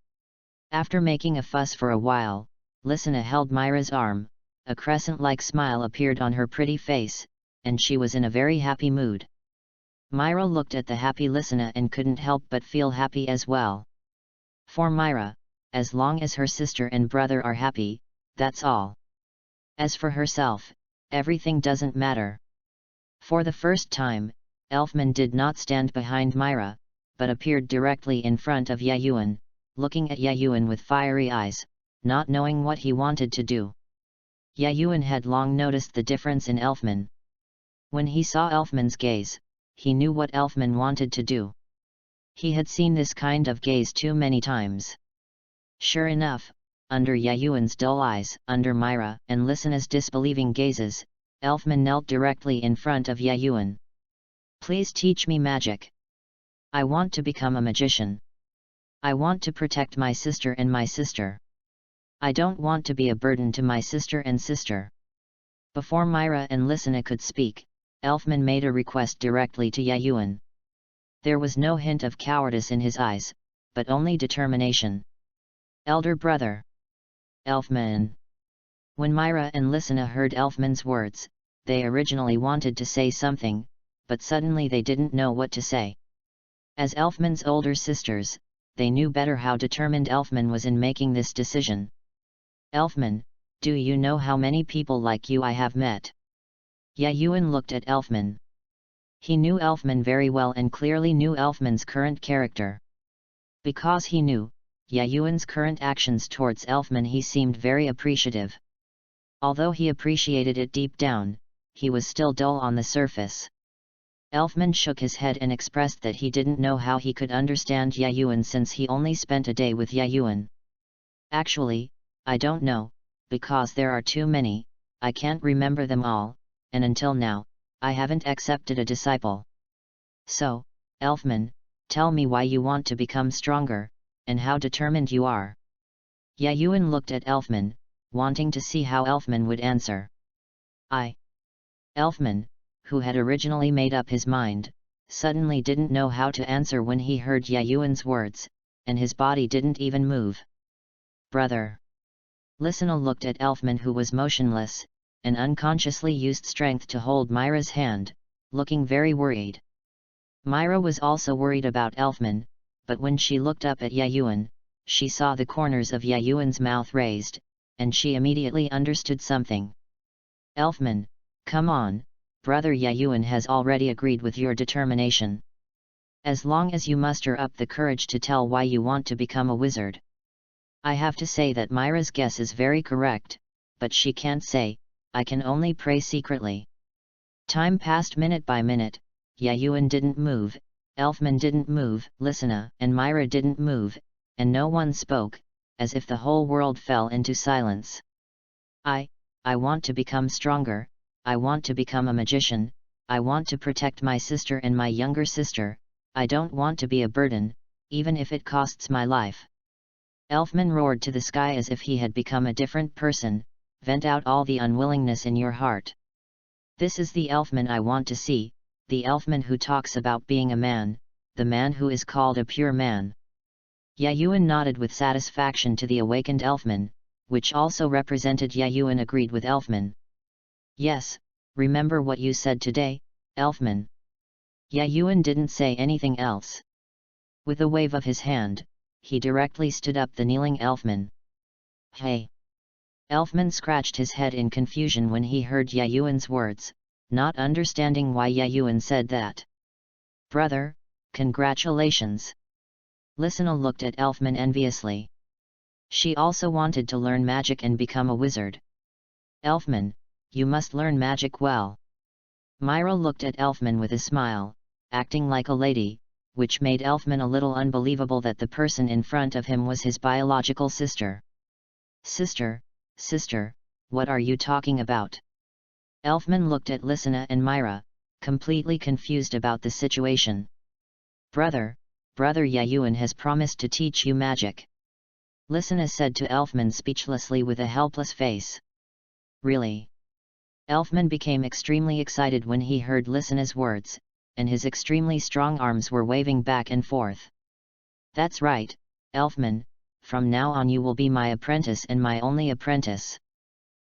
After making a fuss for a while, Lysina held Myra's arm, a crescent-like smile appeared on her pretty face, and she was in a very happy mood. Myra looked at the happy Lysina and couldn't help but feel happy as well. For Myra, as long as her sister and brother are happy, that's all. As for herself, everything doesn't matter. For the first time, Elfman did not stand behind Myra, but appeared directly in front of Yayuan, looking at Yayuan with fiery eyes, not knowing what he wanted to do. Yayuan had long noticed the difference in Elfman. When he saw Elfman's gaze, he knew what Elfman wanted to do. He had seen this kind of gaze too many times. Sure enough, under Yayuan's dull eyes, under Myra and Lysina's disbelieving gazes, Elfman knelt directly in front of Yayuan. "Please teach me magic. I want to become a magician. I want to protect my sister and my sister. I don't want to be a burden to my sister and sister." Before Myra and Lysina could speak, Elfman made a request directly to Yayuan. There was no hint of cowardice in his eyes, but only determination. "Elder brother." "Elfman." When Myra and Lysina heard Elfman's words, they originally wanted to say something, but suddenly they didn't know what to say. As Elfman's older sisters, they knew better how determined Elfman was in making this decision. "Elfman, do you know how many people like you I have met?" Yayuan looked at Elfman. He knew Elfman very well and clearly knew Elfman's current character. Because he knew Yayuan's current actions towards Elfman, he seemed very appreciative. Although he appreciated it deep down, he was still dull on the surface. Elfman shook his head and expressed that he didn't know how he could understand Yayuan since he only spent a day with Yayuan. "Actually, I don't know, because there are too many, I can't remember them all, and until now, I haven't accepted a disciple. So, Elfman, tell me why you want to become stronger, and how determined you are." Yayuan looked at Elfman, wanting to see how Elfman would answer. Elfman, who had originally made up his mind, suddenly didn't know how to answer when he heard Yayuan's words, and his body didn't even move. "Brother." Lysina looked at Elfman, who was motionless, and unconsciously used strength to hold Myra's hand, looking very worried. Myra was also worried about Elfman, but when she looked up at Yayuan, she saw the corners of Yayuan's mouth raised, and she immediately understood something. "Elfman, come on, brother. Yayuan has already agreed with your determination. As long as you muster up the courage to tell why you want to become a wizard." I have to say that Myra's guess is very correct, but she can't say, "I can only pray secretly." Time passed minute by minute. Yayuan didn't move, Elfman didn't move, Lysina and Myra didn't move, and no one spoke, as if the whole world fell into silence. I want to become stronger, I want to become a magician," I want to protect my sister and my younger sister, I don't want to be a burden, even if it costs my life. Elfman roared to the sky as if he had become a different person, vent out all the unwillingness in your heart. This is the Elfman I want to see, the Elfman who talks about being a man, the man who is called a pure man. Yayuan nodded with satisfaction to the awakened Elfman, which also represented Yayuan agreed with Elfman. Yes, remember what you said today, Elfman. Yayuan didn't say anything else. With a wave of his hand, he directly stood up the kneeling Elfman. Hey! Elfman scratched his head in confusion when he heard Yayuan's words, not understanding why Yayuan said that. Brother, congratulations! Lysina looked at Elfman enviously. She also wanted to learn magic and become a wizard. Elfman, you must learn magic well. Myra looked at Elfman with a smile, acting like a lady, which made Elfman a little unbelievable that the person in front of him was his biological sister. Sister, what are you talking about? Elfman looked at Lysina and Myra, completely confused about the situation. Brother Yayuan has promised to teach you magic. Lysina said to Elfman speechlessly with a helpless face. Really? Elfman became extremely excited when he heard Lysina's words, and his extremely strong arms were waving back and forth. That's right, Elfman, from now on you will be my apprentice and my only apprentice.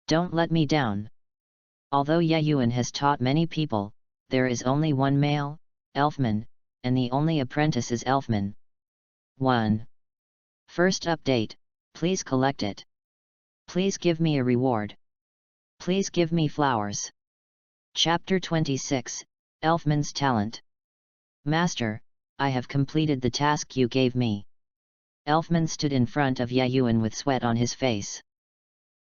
Don't let me down. Although Yayuan has taught many people, there is only one male, Elfman, and the only apprentice is Elfman. 1. First update, please collect it. Please give me a reward. Please give me flowers. Chapter 26, Elfman's Talent. Master, I have completed the task you gave me. Elfman stood in front of Yayuan with sweat on his face.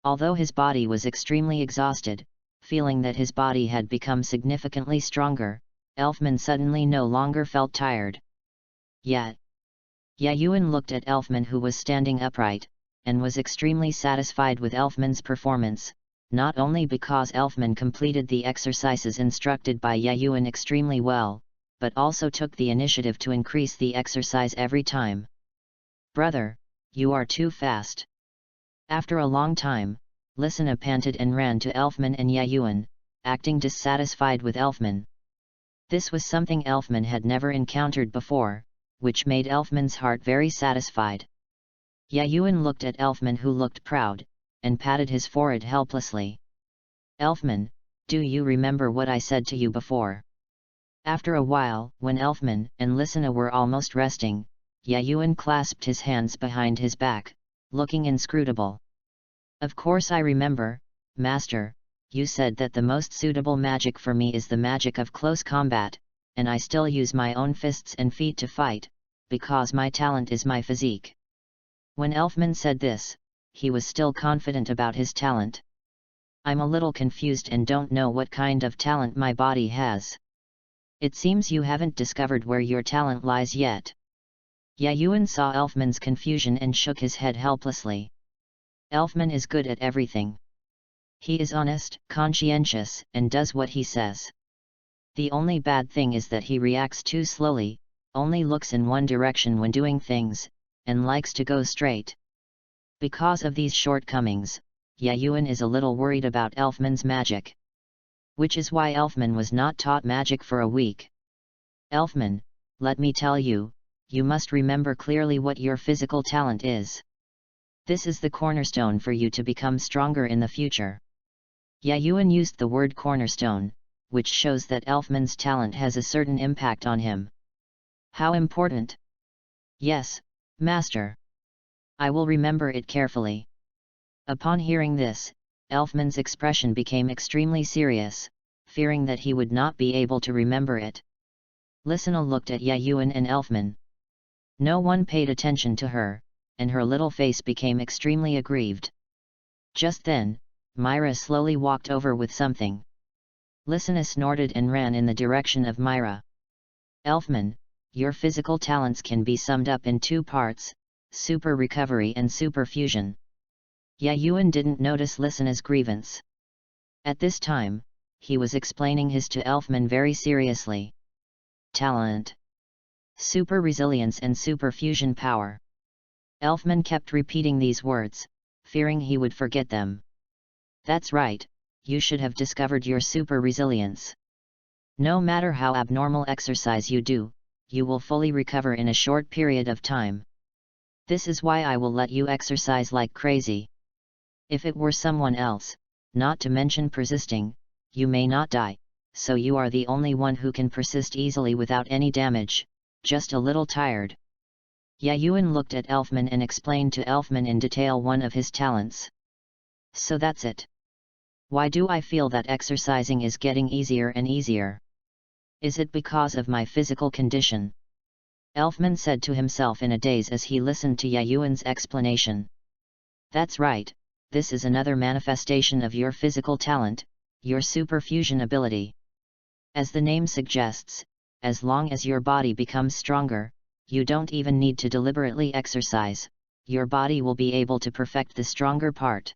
Although his body was extremely exhausted, feeling that his body had become significantly stronger, Elfman suddenly no longer felt tired. Yet, Yayuan looked at Elfman who was standing upright, and was extremely satisfied with Elfman's performance, not only because Elfman completed the exercises instructed by Yayuan extremely well, but also took the initiative to increase the exercise every time. Brother, you are too fast. After a long time, Lysina panted and ran to Elfman and Yayuan, acting dissatisfied with Elfman. This was something Elfman had never encountered before, which made Elfman's heart very satisfied. Yayuan looked at Elfman who looked proud, and patted his forehead helplessly. Elfman, do you remember what I said to you before? After a while, when Elfman and Lysina were almost resting, Yayuan clasped his hands behind his back, looking inscrutable. Of course I remember, Master, you said that the most suitable magic for me is the magic of close combat, and I still use my own fists and feet to fight, because my talent is my physique. When Elfman said this, he was still confident about his talent. I'm a little confused and don't know what kind of talent my body has. It seems you haven't discovered where your talent lies yet. Yayuan saw Elfman's confusion and shook his head helplessly. Elfman is good at everything. He is honest, conscientious, and does what he says. The only bad thing is that he reacts too slowly, only looks in one direction when doing things, and likes to go straight. Because of these shortcomings, Yayuan is a little worried about Elfman's magic. Which is why Elfman was not taught magic for a week. Elfman, let me tell you, you must remember clearly what your physical talent is. This is the cornerstone for you to become stronger in the future. Yayuan used the word cornerstone, which shows that Elfman's talent has a certain impact on him. How important? Yes, Master. I will remember it carefully. Upon hearing this, Elfman's expression became extremely serious, fearing that he would not be able to remember it. Lysina looked at Yayuan and Elfman. No one paid attention to her, and her little face became extremely aggrieved. Just then, Myra slowly walked over with something. Lysina snorted and ran in the direction of Myra. Elfman, your physical talents can be summed up in two parts, super recovery and super fusion. Yayuan didn't notice Lysina's grievance. At this time, he was explaining his to Elfman very seriously. Talent. Super resilience and super fusion power. Elfman kept repeating these words, fearing he would forget them. That's right, you should have discovered your super resilience. No matter how abnormal exercise you do, you will fully recover in a short period of time. This is why I will let you exercise like crazy. If it were someone else, not to mention persisting, you may not die, so you are the only one who can persist easily without any damage, just a little tired. Yayuan looked at Elfman and explained to Elfman in detail one of his talents. So that's it. Why do I feel that exercising is getting easier and easier? Is it because of my physical condition? Elfman said to himself in a daze as he listened to Yayuan's explanation. That's right, this is another manifestation of your physical talent, your super fusion ability. As the name suggests, as long as your body becomes stronger, you don't even need to deliberately exercise, your body will be able to perfect the stronger part.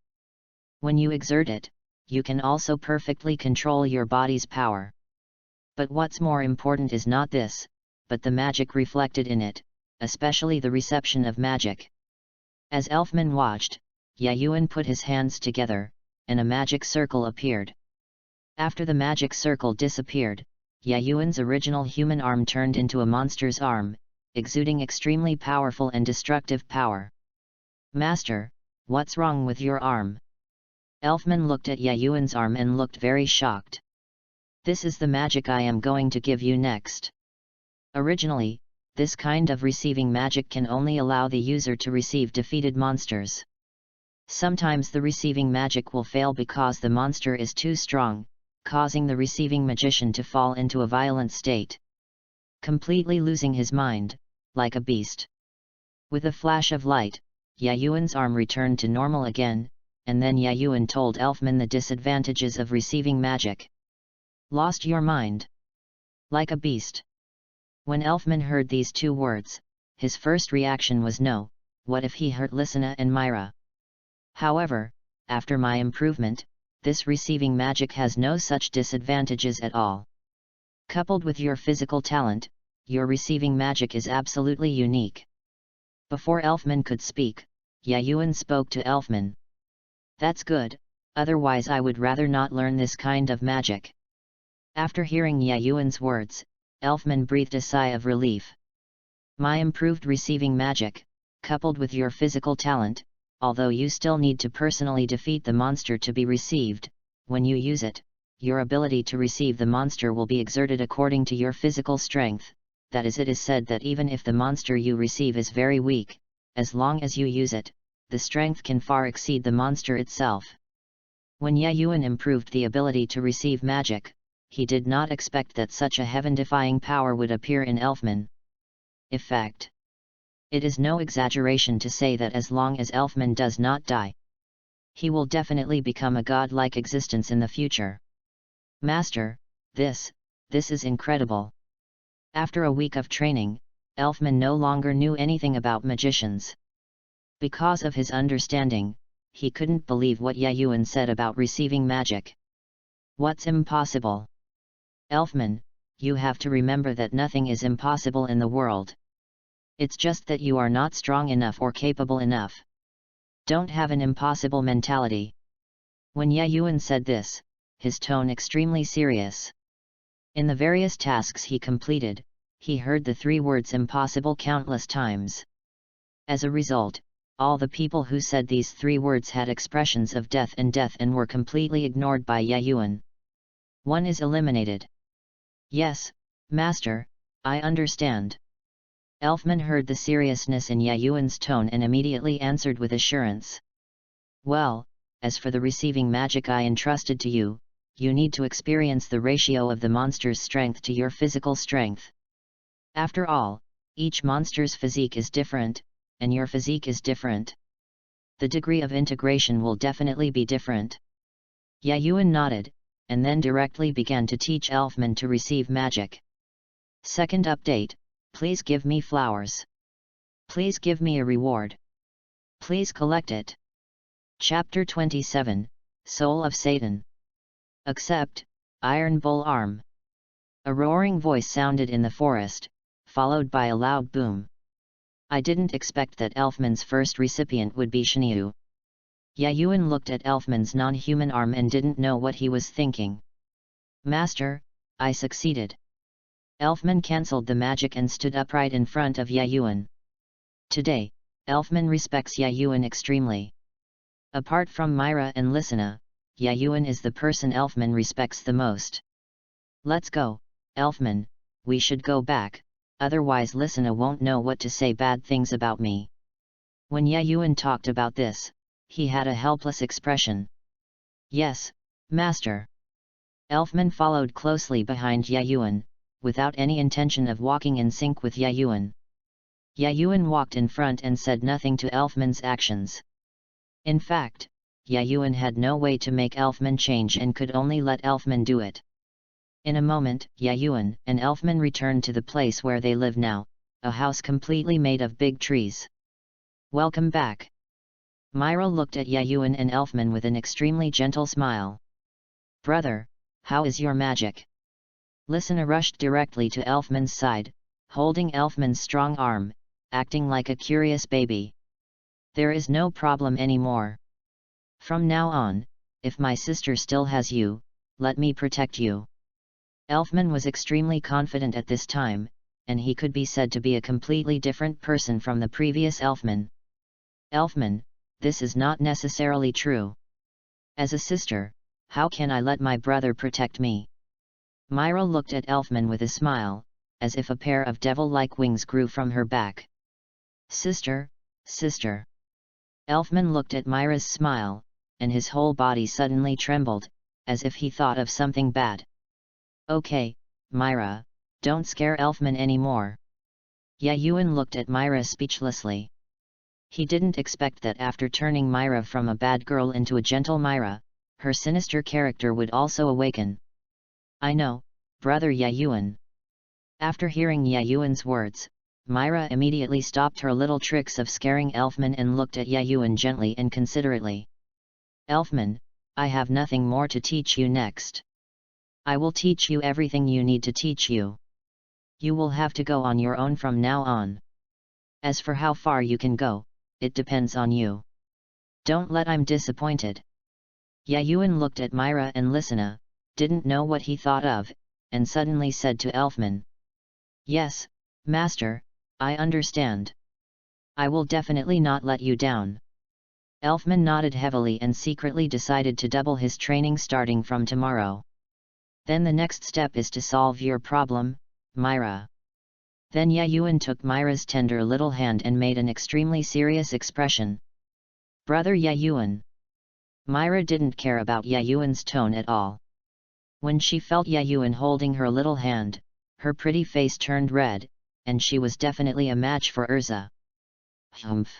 When you exert it, you can also perfectly control your body's power. But what's more important is not this, but the magic reflected in it, especially the reception of magic. As Elfman watched, Yayuan put his hands together, and a magic circle appeared. After the magic circle disappeared, Yayuan's original human arm turned into a monster's arm, exuding extremely powerful and destructive power. Master, what's wrong with your arm? Elfman looked at Yayuan's arm and looked very shocked. This is the magic I am going to give you next. Originally, this kind of receiving magic can only allow the user to receive defeated monsters. Sometimes the receiving magic will fail because the monster is too strong, causing the receiving magician to fall into a violent state, completely losing his mind, like a beast. With a flash of light, Yayuan's arm returned to normal again, and then Yayuan told Elfman the disadvantages of receiving magic. Lost your mind? Like a beast? When Elfman heard these two words, his first reaction was no, what if he hurt Lysina and Myra? However, after my improvement, this receiving magic has no such disadvantages at all. Coupled with your physical talent, your receiving magic is absolutely unique. Before Elfman could speak, Yayuan spoke to Elfman. That's good, otherwise I would rather not learn this kind of magic. After hearing Yayuan's words, Elfman breathed a sigh of relief. My improved receiving magic, coupled with your physical talent, although you still need to personally defeat the monster to be received, when you use it, your ability to receive the monster will be exerted according to your physical strength, that is, it is said that even if the monster you receive is very weak, as long as you use it, the strength can far exceed the monster itself. When Yayuan improved the ability to receive magic, he did not expect that such a heaven-defying power would appear in Elfman. Effect. It is no exaggeration to say that as long as Elfman does not die, he will definitely become a god-like existence in the future. Master, this is incredible. After a week of training, Elfman no longer knew anything about magicians. Because of his understanding, he couldn't believe what Yayuan said about receiving magic. What's impossible? Elfman, you have to remember that nothing is impossible in the world. It's just that you are not strong enough or capable enough. Don't have an impossible mentality. When Yayuan said this, his tone extremely serious. In the various tasks he completed, he heard the three words impossible countless times. As a result, all the people who said these three words had expressions of death and were completely ignored by Yayuan. One is eliminated. Yes, Master, I understand. Elfman heard the seriousness in Yayuan's tone and immediately answered with assurance. Well, as for the receiving magic I entrusted to you, you need to experience the ratio of the monster's strength to your physical strength. After all, each monster's physique is different, and your physique is different. The degree of integration will definitely be different. Yayuan nodded, and then directly began to teach Elfman to receive magic. Second update. Please give me flowers. Please give me a reward. Please collect it. Chapter 27, Soul of Satan. Accept, Iron bull arm. A roaring voice sounded in the forest, followed by a loud boom. I didn't expect that Elfman's first recipient would be Shinyu. Yayuan looked at Elfman's non-human arm and didn't know what he was thinking. Master, I succeeded. Elfman cancelled the magic and stood upright in front of Yayuan. Today, Elfman respects Yayuan extremely. Apart from Myra and Lysina, Yayuan is the person Elfman respects the most. Let's go, Elfman, we should go back, otherwise Lysina won't know what to say bad things about me. When Yayuan talked about this, he had a helpless expression. Yes, Master. Elfman followed closely behind Yayuan, without any intention of walking in sync with Yayuan. Yayuan walked in front and said nothing to Elfman's actions. In fact, Yayuan had no way to make Elfman change and could only let Elfman do it. In a moment, Yayuan and Elfman returned to the place where they live now, a house completely made of big trees. Welcome back. Myra looked at Yayuan and Elfman with an extremely gentle smile. Brother, how is your magic? Lysina rushed directly to Elfman's side, holding Elfman's strong arm, acting like a curious baby. There is no problem anymore. From now on, if my sister still has you, let me protect you. Elfman was extremely confident at this time, and he could be said to be a completely different person from the previous Elfman. Elfman, this is not necessarily true. As a sister, how can I let my brother protect me? Myra looked at Elfman with a smile, as if a pair of devil-like wings grew from her back. Sister, sister. Elfman looked at Myra's smile, and his whole body suddenly trembled, as if he thought of something bad. Okay, Myra, don't scare Elfman anymore. Yayuan looked at Myra speechlessly. He didn't expect that after turning Myra from a bad girl into a gentle Myra, her sinister character would also awaken. I know, brother Yayuan. After hearing Yayuan's words, Myra immediately stopped her little tricks of scaring Elfman and looked at Yayuan gently and considerately. Elfman, I have nothing more to teach you next. I will teach you everything you need to teach you. You will have to go on your own from now on. As for how far you can go, it depends on you. Don't let I'm disappointed. Yayuan looked at Myra and Lysina, didn't know what he thought of, and suddenly said to Elfman. Yes, Master, I understand. I will definitely not let you down. Elfman nodded heavily and secretly decided to double his training starting from tomorrow. Then the next step is to solve your problem, Myra. Then Yayuan took Myra's tender little hand and made an extremely serious expression. Brother Yayuan. Myra didn't care about Yayuan's tone at all. When she felt Yayuan holding her little hand, her pretty face turned red, and she was definitely a match for Urza. Humph.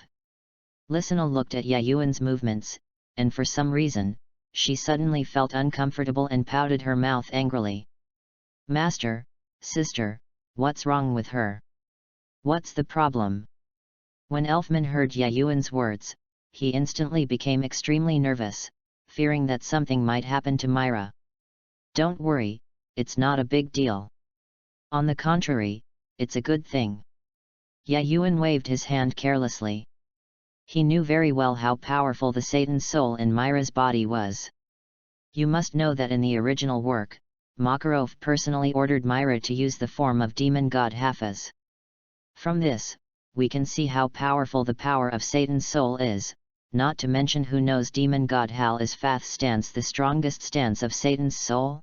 Lysina looked at Yayuan's movements, and for some reason, she suddenly felt uncomfortable and pouted her mouth angrily. Master, sister, what's wrong with her? What's the problem? When Elfman heard Yayuan's words, he instantly became extremely nervous, fearing that something might happen to Myra. Don't worry, it's not a big deal. On the contrary, it's a good thing. Yayuan waved his hand carelessly. He knew very well how powerful the Satan's soul in Myra's body was. You must know that in the original work, Makarov personally ordered Myra to use the form of demon god Hafez. From this, we can see how powerful the power of Satan's soul is, not to mention who knows demon god Hal is Fath's stance the strongest stance of Satan's soul?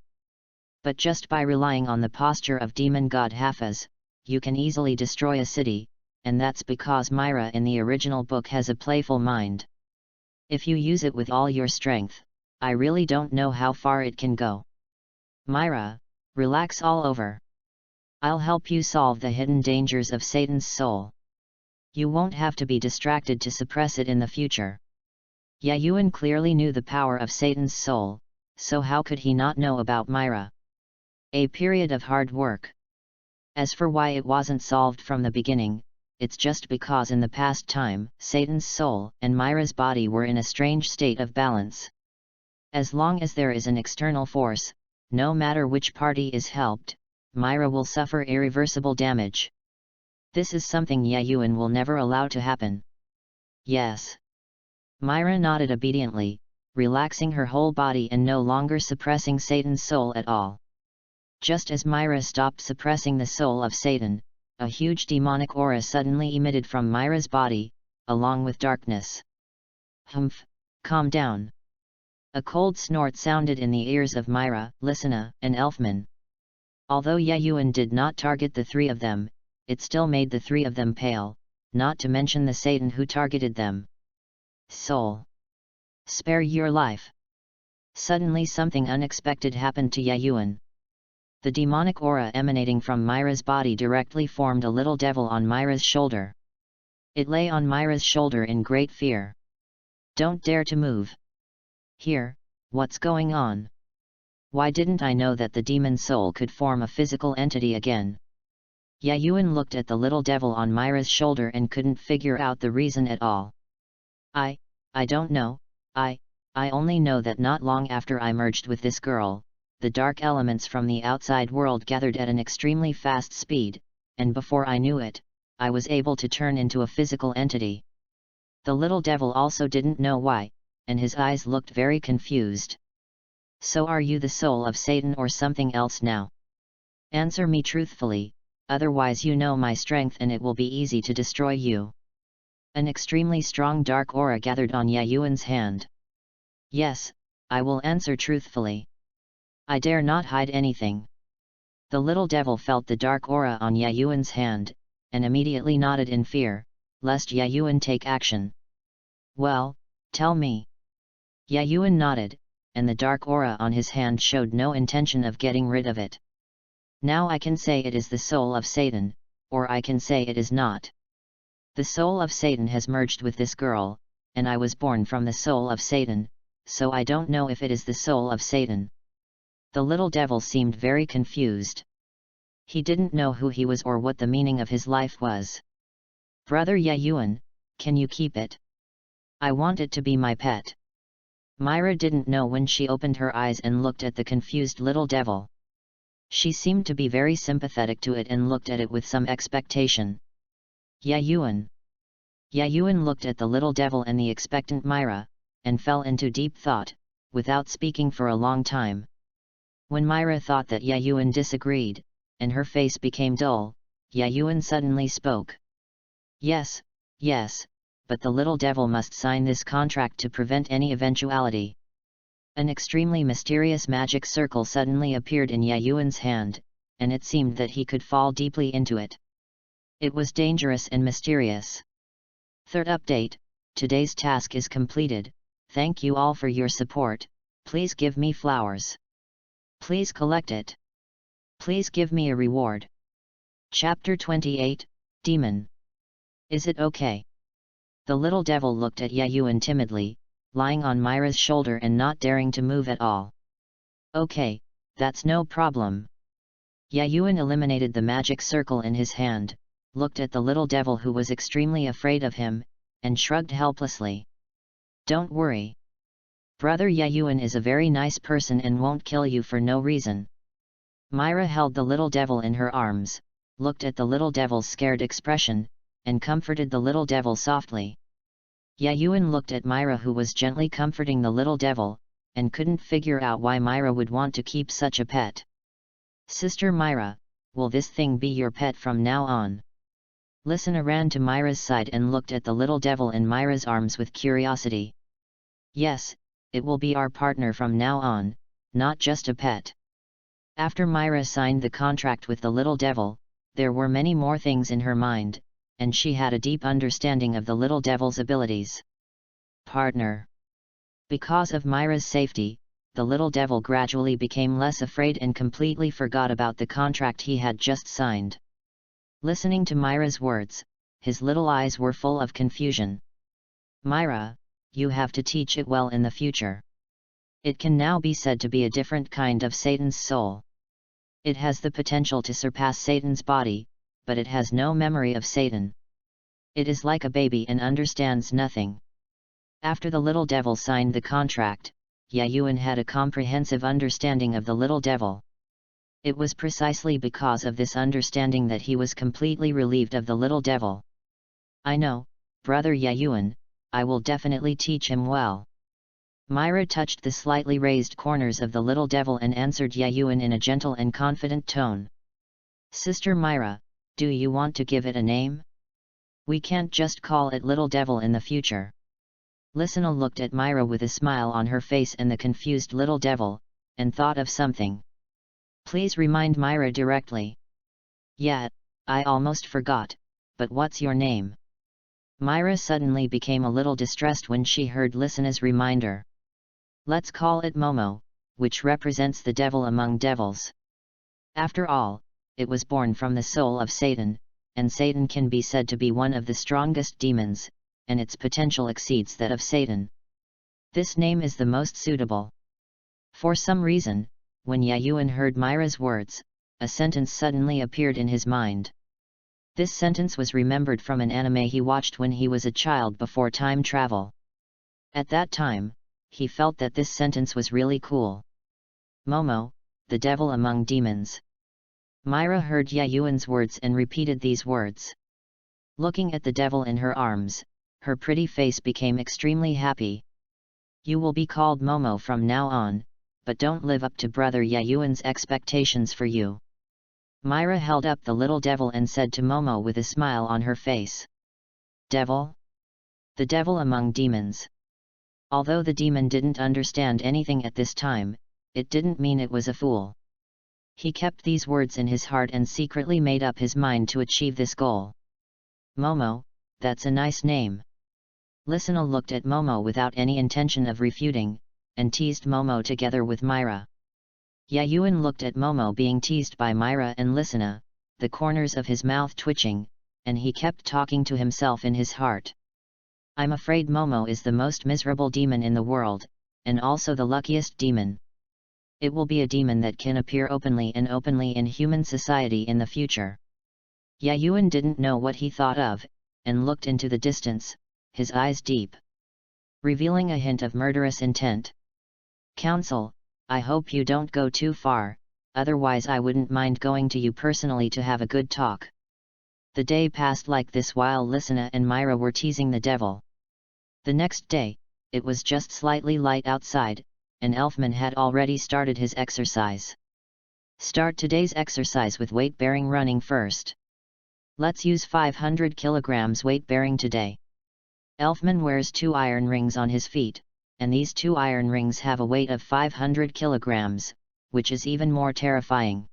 But just by relying on the posture of demon god Hafez, you can easily destroy a city, and that's because Myra in the original book has a playful mind. If you use it with all your strength, I really don't know how far it can go. Myra, relax all over. I'll help you solve the hidden dangers of Satan's soul. You won't have to be distracted to suppress it in the future. Yayuan clearly knew the power of Satan's soul, so how could he not know about Myra? A period of hard work. As for why it wasn't solved from the beginning, it's just because in the past time, Satan's soul and Myra's body were in a strange state of balance. As long as there is an external force, no matter which party is helped, Myra will suffer irreversible damage. This is something Yayuan will never allow to happen. Yes. Myra nodded obediently, relaxing her whole body and no longer suppressing Satan's soul at all. Just as Myra stopped suppressing the soul of Satan, a huge demonic aura suddenly emitted from Myra's body, along with darkness. Humph, calm down. A cold snort sounded in the ears of Myra, Lysina, and Elfman. Although Yayuan did not target the three of them, it still made the three of them pale, not to mention the Satan who targeted them. Soul. Spare your life. Suddenly something unexpected happened to Yayuan. The demonic aura emanating from Myra's body directly formed a little devil on Myra's shoulder. It lay on Myra's shoulder in great fear. Don't dare to move. Here, what's going on? Why didn't I know that the demon soul could form a physical entity again? Yayuan looked at the little devil on Myra's shoulder and couldn't figure out the reason at all. I don't know, I only know that not long after I merged with this girl, the dark elements from the outside world gathered at an extremely fast speed, and before I knew it, I was able to turn into a physical entity. The little devil also didn't know why, and his eyes looked very confused. So are you the soul of Satan or something else now? Answer me truthfully, otherwise you know my strength and it will be easy to destroy you. An extremely strong dark aura gathered on Yayuan's hand. Yes, I will answer truthfully. I dare not hide anything. The little devil felt the dark aura on Yayuan's hand, and immediately nodded in fear, lest Yayuan take action. Well, tell me. Yayuan nodded, and the dark aura on his hand showed no intention of getting rid of it. Now I can say it is the soul of Satan, or I can say it is not. The soul of Satan has merged with this girl, and I was born from the soul of Satan, so I don't know if it is the soul of Satan. The little devil seemed very confused. He didn't know who he was or what the meaning of his life was. Brother Yayuan, can you keep it? I want it to be my pet. Myra didn't know when she opened her eyes and looked at the confused little devil. She seemed to be very sympathetic to it and looked at it with some expectation. Yayuan. Yayuan looked at the little devil and the expectant Myra, and fell into deep thought, without speaking for a long time. When Myra thought that Yayuan disagreed, and her face became dull, Yayuan suddenly spoke. Yes, but the little devil must sign this contract to prevent any eventuality. An extremely mysterious magic circle suddenly appeared in Yayuan's hand, and it seemed that he could fall deeply into it. It was dangerous and mysterious. Third update, today's task is completed. Thank you all for your support. Please give me flowers. Please collect it. Please give me a reward. Chapter 28, Demon. Is it okay? The little devil looked at Yayuan timidly, lying on Myra's shoulder and not daring to move at all. Okay, that's no problem. Yayuan eliminated the magic circle in his hand, looked at the little devil who was extremely afraid of him, and shrugged helplessly. Don't worry. Brother Yayuan is a very nice person and won't kill you for no reason. Myra held the little devil in her arms, looked at the little devil's scared expression, and comforted the little devil softly. Yayuan looked at Myra who was gently comforting the little devil, and couldn't figure out why Myra would want to keep such a pet. Sister Myra, will this thing be your pet from now on? Lysina ran to Myra's side and looked at the little devil in Myra's arms with curiosity. Yes, it will be our partner from now on, not just a pet. After Myra signed the contract with the little devil, there were many more things in her mind, and she had a deep understanding of the little devil's abilities. Partner. Because of Myra's safety, the little devil gradually became less afraid and completely forgot about the contract he had just signed. Listening to Myra's words, his little eyes were full of confusion. Myra, you have to teach it well in the future. It can now be said to be a different kind of Satan's soul. It has the potential to surpass Satan's body, but it has no memory of Satan. It is like a baby and understands nothing. After the little devil signed the contract, Yayuan had a comprehensive understanding of the little devil. It was precisely because of this understanding that he was completely relieved of the little devil. I know, Brother Yayuan, I will definitely teach him well. Myra touched the slightly raised corners of the little devil and answered Yayuan in a gentle and confident tone. Sister Myra, do you want to give it a name? We can't just call it Little Devil in the future. Listener looked at Myra with a smile on her face and the confused little devil, and thought of something. Please remind Myra directly. Yeah, I almost forgot, but what's your name? Myra suddenly became a little distressed when she heard Listener's reminder. Let's call it Momo, which represents the devil among devils. After all, it was born from the soul of Satan, and Satan can be said to be one of the strongest demons, and its potential exceeds that of Satan. This name is the most suitable. For some reason, when Yayuan heard Myra's words, a sentence suddenly appeared in his mind. This sentence was remembered from an anime he watched when he was a child before time travel. At that time, he felt that this sentence was really cool. Momo, the devil among demons. Myra heard Yayuan's words and repeated these words. Looking at the devil in her arms, her pretty face became extremely happy. You will be called Momo from now on, but don't live up to Brother Yayuan's expectations for you. Myra held up the little devil and said to Momo with a smile on her face. Devil? The devil among demons. Although the demon didn't understand anything at this time, it didn't mean it was a fool. He kept these words in his heart and secretly made up his mind to achieve this goal. Momo, that's a nice name. Listener looked at Momo without any intention of refuting, and teased Momo together with Myra. Yayuan looked at Momo being teased by Myra and Listener, the corners of his mouth twitching, and he kept talking to himself in his heart. I'm afraid Momo is the most miserable demon in the world, and also the luckiest demon. It will be a demon that can appear openly in human society in the future. Yayuan didn't know what he thought of, and looked into the distance, his eyes deep, revealing a hint of murderous intent. Counsel, I hope you don't go too far, otherwise I wouldn't mind going to you personally to have a good talk. The day passed like this while Listener and Myra were teasing the devil. The next day, it was just slightly light outside, and Elfman had already started his exercise. Start today's exercise with weight-bearing running first. Let's use 500 kilograms weight-bearing today. Elfman wears 2 iron rings on his feet, and these 2 iron rings have a weight of 500 kilograms, which is even more terrifying.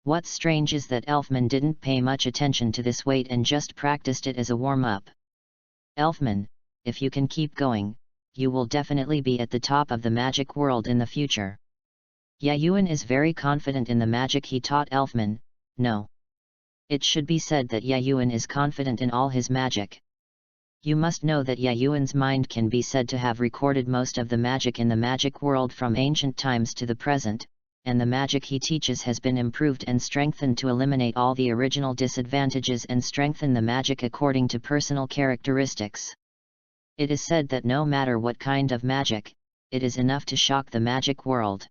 What's strange is that Elfman didn't pay much attention to this weight and just practiced it as a warm-up. Elfman, if you can keep going, you will definitely be at the top of the magic world in the future. Yayuan is very confident in the magic he taught Elfman. No. It should be said that Yayuan is confident in all his magic. You must know that Yayuan's mind can be said to have recorded most of the magic in the magic world from ancient times to the present, and the magic he teaches has been improved and strengthened to eliminate all the original disadvantages and strengthen the magic according to personal characteristics. It is said that no matter what kind of magic, it is enough to shock the magic world.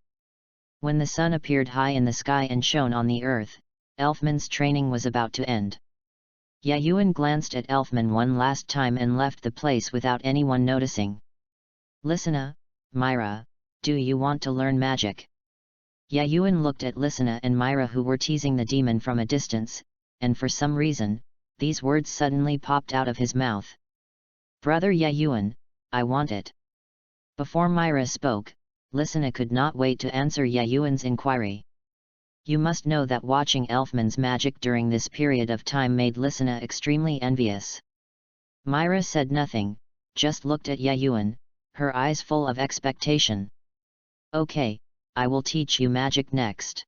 When the sun appeared high in the sky and shone on the earth, Elfman's training was about to end. Yayuan glanced at Elfman one last time and left the place without anyone noticing. Listener, Myra, do you want to learn magic? Yayuan looked at Listener and Myra who were teasing the demon from a distance, and for some reason, these words suddenly popped out of his mouth. Brother Yayuan, I want it. Before Myra spoke, Listener could not wait to answer Yayuan's inquiry. You must know that watching Elfman's magic during this period of time made Listener extremely envious. Myra said nothing, just looked at Yayuan, her eyes full of expectation. Okay, I will teach you magic next.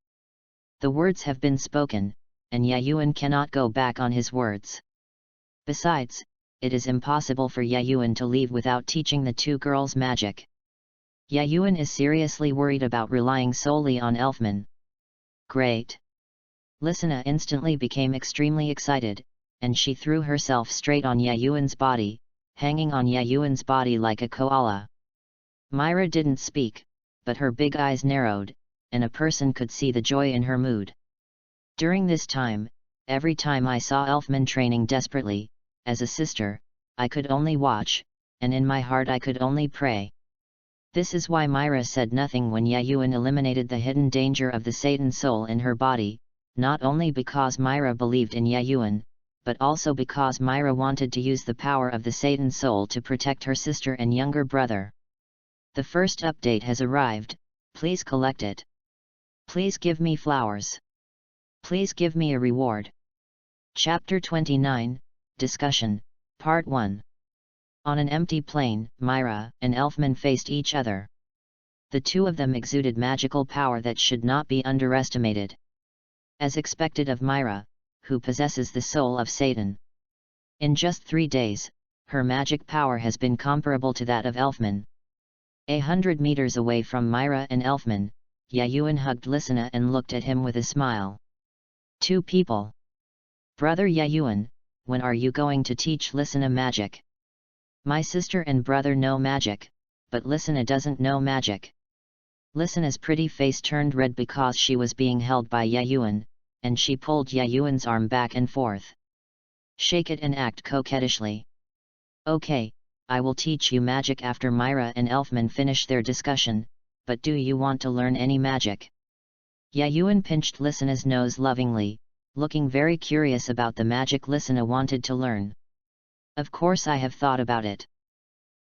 The words have been spoken, and Yayuan cannot go back on his words. Besides, it is impossible for Yayuan to leave without teaching the 2 girls magic. Yayuan is seriously worried about relying solely on Elfman. Great! Listener instantly became extremely excited, and she threw herself straight on Yayuan's body, hanging on Yayuan's body like a koala. Myra didn't speak, but her big eyes narrowed, and a person could see the joy in her mood. During this time, every time I saw Elfman training desperately, as a sister, I could only watch, and in my heart I could only pray. This is why Myra said nothing when Yayuan eliminated the hidden danger of the Satan soul in her body, not only because Myra believed in Yayuan, but also because Myra wanted to use the power of the Satan soul to protect her sister and younger brother. The first update has arrived, please collect it. Please give me flowers. Please give me a reward. Chapter 29, Discussion, Part 1. On an empty plain, Myra and Elfman faced each other. The two of them exuded magical power that should not be underestimated. As expected of Myra, who possesses the soul of Satan. In just 3 days, her magic power has been comparable to that of Elfman. 100 meters away from Myra and Elfman, Yayuan hugged Lisana and looked at him with a smile. Two people. Brother Yayuan, when are you going to teach Lisana magic? My sister and brother know magic, but Lisana doesn't know magic. Lisana's pretty face turned red because she was being held by Yayuan, and she pulled Yayuan's arm back and forth. Shake it and act coquettishly. Okay, I will teach you magic after Myra and Elfman finish their discussion, but do you want to learn any magic? Yayuan pinched Lisana's nose lovingly, looking very curious about the magic Lisana wanted to learn. Of course I have thought about it.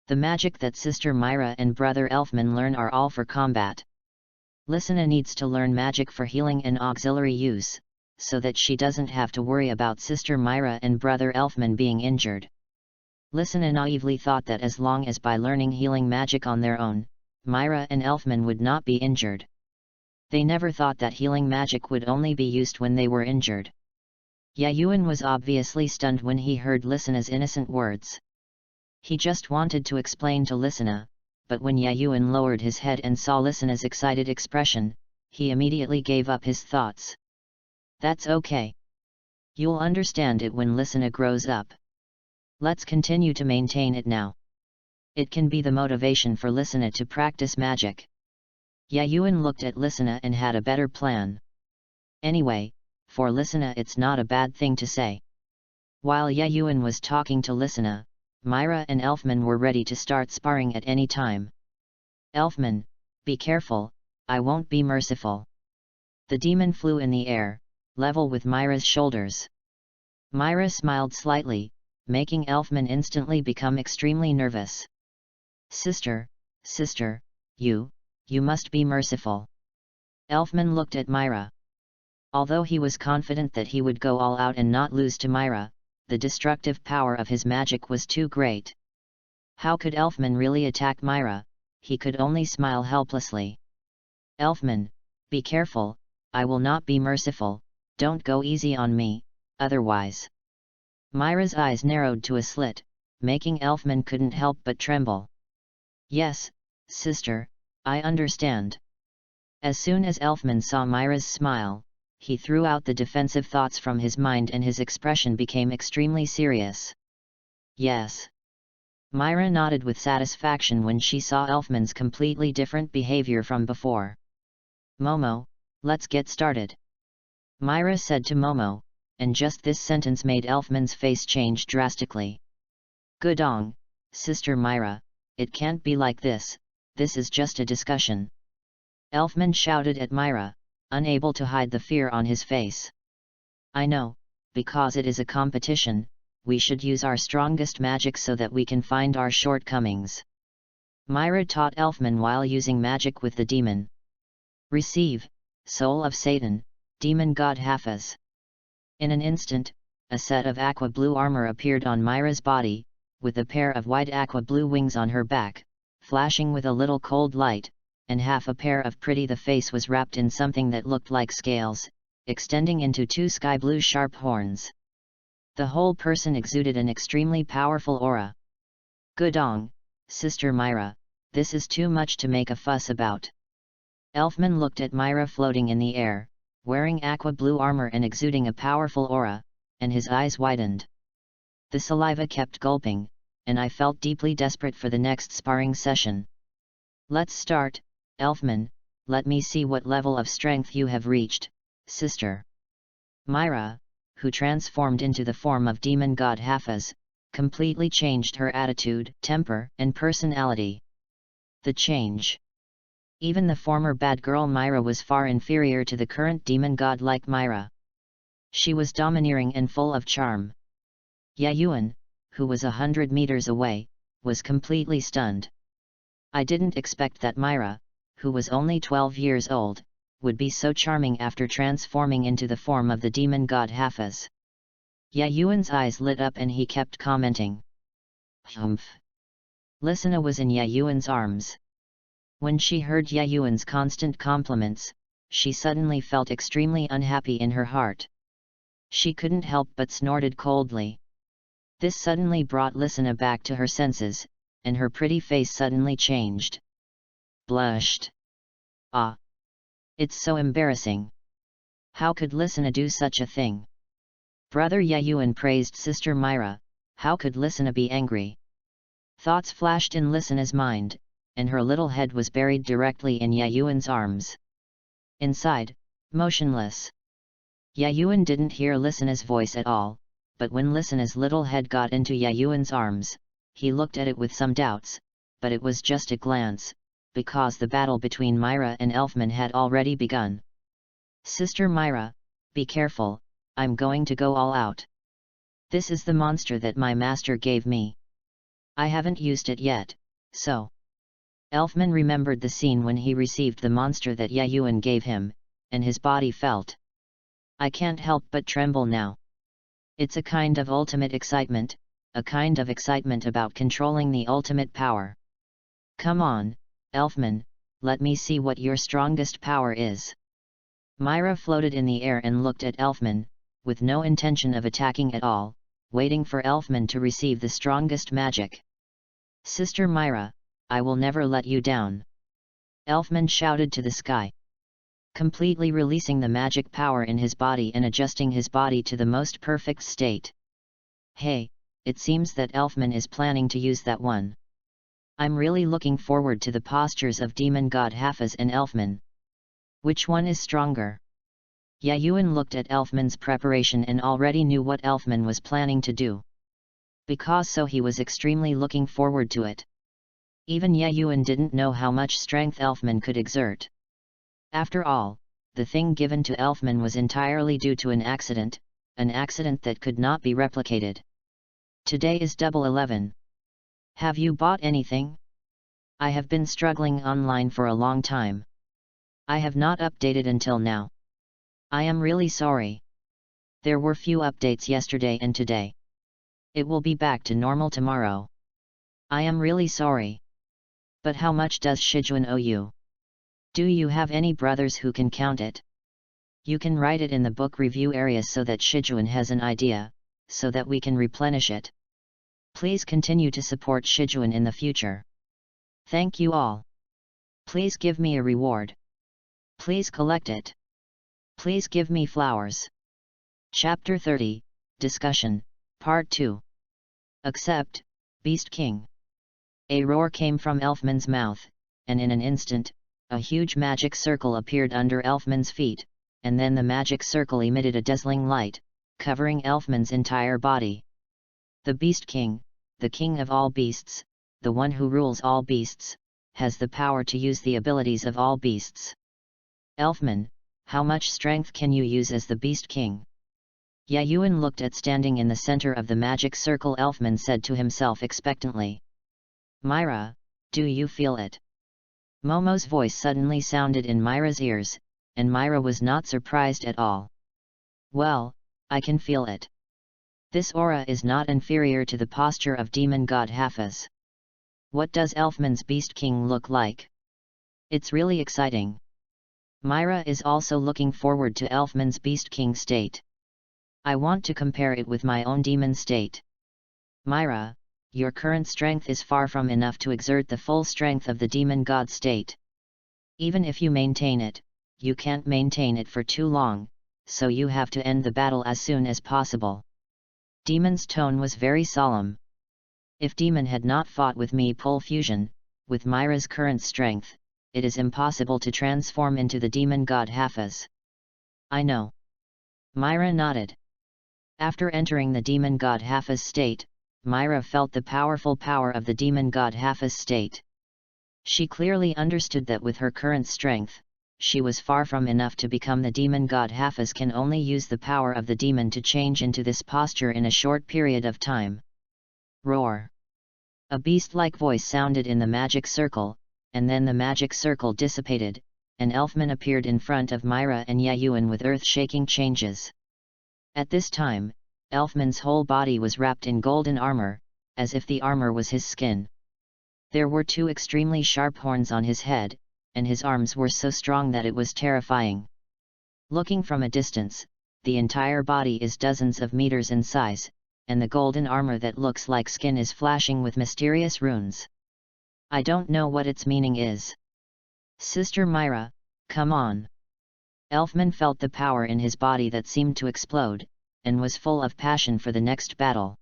The magic that Sister Myra and Brother Elfman learn are all for combat. Lisana needs to learn magic for healing and auxiliary use, so that she doesn't have to worry about Sister Myra and Brother Elfman being injured. Lisana naively thought that as long as by learning healing magic on their own, Myra and Elfman would not be injured. They never thought that healing magic would only be used when they were injured. Yayuan was obviously stunned when he heard Lisana's innocent words. He just wanted to explain to Lisana, but when Yayuan lowered his head and saw Lisana's excited expression, he immediately gave up his thoughts. That's okay. You'll understand it when Lisana grows up. Let's continue to maintain it now. It can be the motivation for Lisana to practice magic. Yayuan looked at Lisana and had a better plan. Anyway, for Lisana it's not a bad thing to say. While Yayuan was talking to Lisana, Myra and Elfman were ready to start sparring at any time. Elfman, be careful, I won't be merciful. The demon flew in the air, level with Myra's shoulders. Myra smiled slightly, making Elfman instantly become extremely nervous. Sister, you must be merciful. Elfman looked at Myra. Although he was confident that he would go all out and not lose to Myra, the destructive power of his magic was too great. How could Elfman really attack Myra? He could only smile helplessly. Elfman, be careful, I will not be merciful, don't go easy on me, otherwise. Myra's eyes narrowed to a slit, making Elfman couldn't help but tremble. Yes, sister, I understand. As soon as Elfman saw Myra's smile, he threw out the defensive thoughts from his mind and his expression became extremely serious. Yes. Myra nodded with satisfaction when she saw Elfman's completely different behavior from before. Momo, let's get started. Myra said to Momo, and just this sentence made Elfman's face change drastically. Gudong, Sister Myra, it can't be like this is just a discussion. Elfman shouted at Myra, unable to hide the fear on his face. I know, because it is a competition, we should use our strongest magic so that we can find our shortcomings. Myra taught Elfman while using magic with the demon. Receive, Soul of Satan, Demon God Hafiz. In an instant, a set of aqua blue armor appeared on Myra's body, with a pair of wide aqua blue wings on her back, flashing with a little cold light, and half a pair of pretty the face was wrapped in something that looked like scales, extending into 2 sky blue sharp horns. The whole person exuded an extremely powerful aura. Gudong, Sister Myra, this is too much to make a fuss about. Elfman looked at Myra floating in the air, wearing aqua blue armor and exuding a powerful aura, and his eyes widened. The saliva kept gulping, and I felt deeply desperate for the next sparring session. Let's start, Elfman, let me see what level of strength you have reached, sister. Myra, who transformed into the form of demon god Hafiz, completely changed her attitude, temper, and personality. The change. Even the former bad girl Myra was far inferior to the current demon god like Myra. She was domineering and full of charm. Yayuan, who was 100 meters away, was completely stunned. I didn't expect that Myra, who was only 12 years old, would be so charming after transforming into the form of the demon god Hafiz. Yayuan's eyes lit up and he kept commenting. Humph. Lisana was in Yayuan's arms. When she heard Yayuan's constant compliments, she suddenly felt extremely unhappy in her heart. She couldn't help but snorted coldly. This suddenly brought Lisana back to her senses, and her pretty face suddenly changed. Blushed. Ah! It's so embarrassing. How could Lisana do such a thing? Brother Yayuan praised Sister Myra, how could Lisana be angry? Thoughts flashed in Lisana's mind, and her little head was buried directly in Yayuan's arms. Inside, motionless. Yayuan didn't hear Lisana's voice at all, but when Lisana's little head got into Yayuan's arms, he looked at it with some doubts, but it was just a glance, because the battle between Myra and Elfman had already begun. Sister Myra, be careful, I'm going to go all out. This is the monster that my master gave me. I haven't used it yet, so... Elfman remembered the scene when he received the monster that Yayuan gave him, and his body felt. I can't help but tremble now. It's a kind of ultimate excitement, a kind of excitement about controlling the ultimate power. Come on, Elfman, let me see what your strongest power is. Myra floated in the air and looked at Elfman, with no intention of attacking at all, waiting for Elfman to receive the strongest magic. Sister Myra, I will never let you down. Elfman shouted to the sky. Completely releasing the magic power in his body and adjusting his body to the most perfect state. Hey, it seems that Elfman is planning to use that one. I'm really looking forward to the postures of demon god Hafiz and Elfman. Which one is stronger? Yayuan looked at Elfman's preparation and already knew what Elfman was planning to do. Because so he was extremely looking forward to it. Even Yayuan didn't know how much strength Elfman could exert. After all, the thing given to Elfman was entirely due to an accident that could not be replicated. Today is Double 11. Have you bought anything? I have been struggling online for a long time. I have not updated until now. I am really sorry. There were few updates yesterday and today. It will be back to normal tomorrow. I am really sorry. But how much does Shijuan owe you? Do you have any brothers who can count it? You can write it in the book review area so that Shijuan has an idea, so that we can replenish it. Please continue to support Shijuan in the future. Thank you all. Please give me a reward. Please collect it. Please give me flowers. Chapter 30, Discussion, Part 2. Accept, Beast King. A roar came from Elfman's mouth, and in an instant, a huge magic circle appeared under Elfman's feet, and then the magic circle emitted a dazzling light, covering Elfman's entire body. The Beast King, the king of all beasts, the one who rules all beasts, has the power to use the abilities of all beasts. Elfman, how much strength can you use as the Beast King? Yayuan looked at standing in the center of the magic circle. Elfman said to himself expectantly. Myra, do you feel it? Momo's voice suddenly sounded in Myra's ears, and Myra was not surprised at all. Well, I can feel it. This aura is not inferior to the posture of demon god Hafiz. What does Elfman's Beast King look like? It's really exciting. Myra is also looking forward to Elfman's Beast King state. I want to compare it with my own demon state. Myra, your current strength is far from enough to exert the full strength of the demon god state. Even if you maintain it, you can't maintain it for too long, so you have to end the battle as soon as possible. Demon's tone was very solemn. If Demon had not fought with me Pole Fusion, with Myra's current strength, it is impossible to transform into the demon god Hafiz. I know. Myra nodded. After entering the demon god Hafiz state, Myra felt the powerful power of the demon god Hafiz state. She clearly understood that with her current strength, she was far from enough to become the demon god. Hafiz can only use the power of the demon to change into this posture in a short period of time. Roar! A beast-like voice sounded in the magic circle, and then the magic circle dissipated, and Elfman appeared in front of Myra and Yayuan with earth-shaking changes. At this time, Elfman's whole body was wrapped in golden armor, as if the armor was his skin. There were two extremely sharp horns on his head, and his arms were so strong that it was terrifying. Looking from a distance, the entire body is dozens of meters in size, and the golden armor that looks like skin is flashing with mysterious runes. I don't know what its meaning is. Sister Myra, come on. Elfman felt the power in his body that seemed to explode, and was full of passion for the next battle.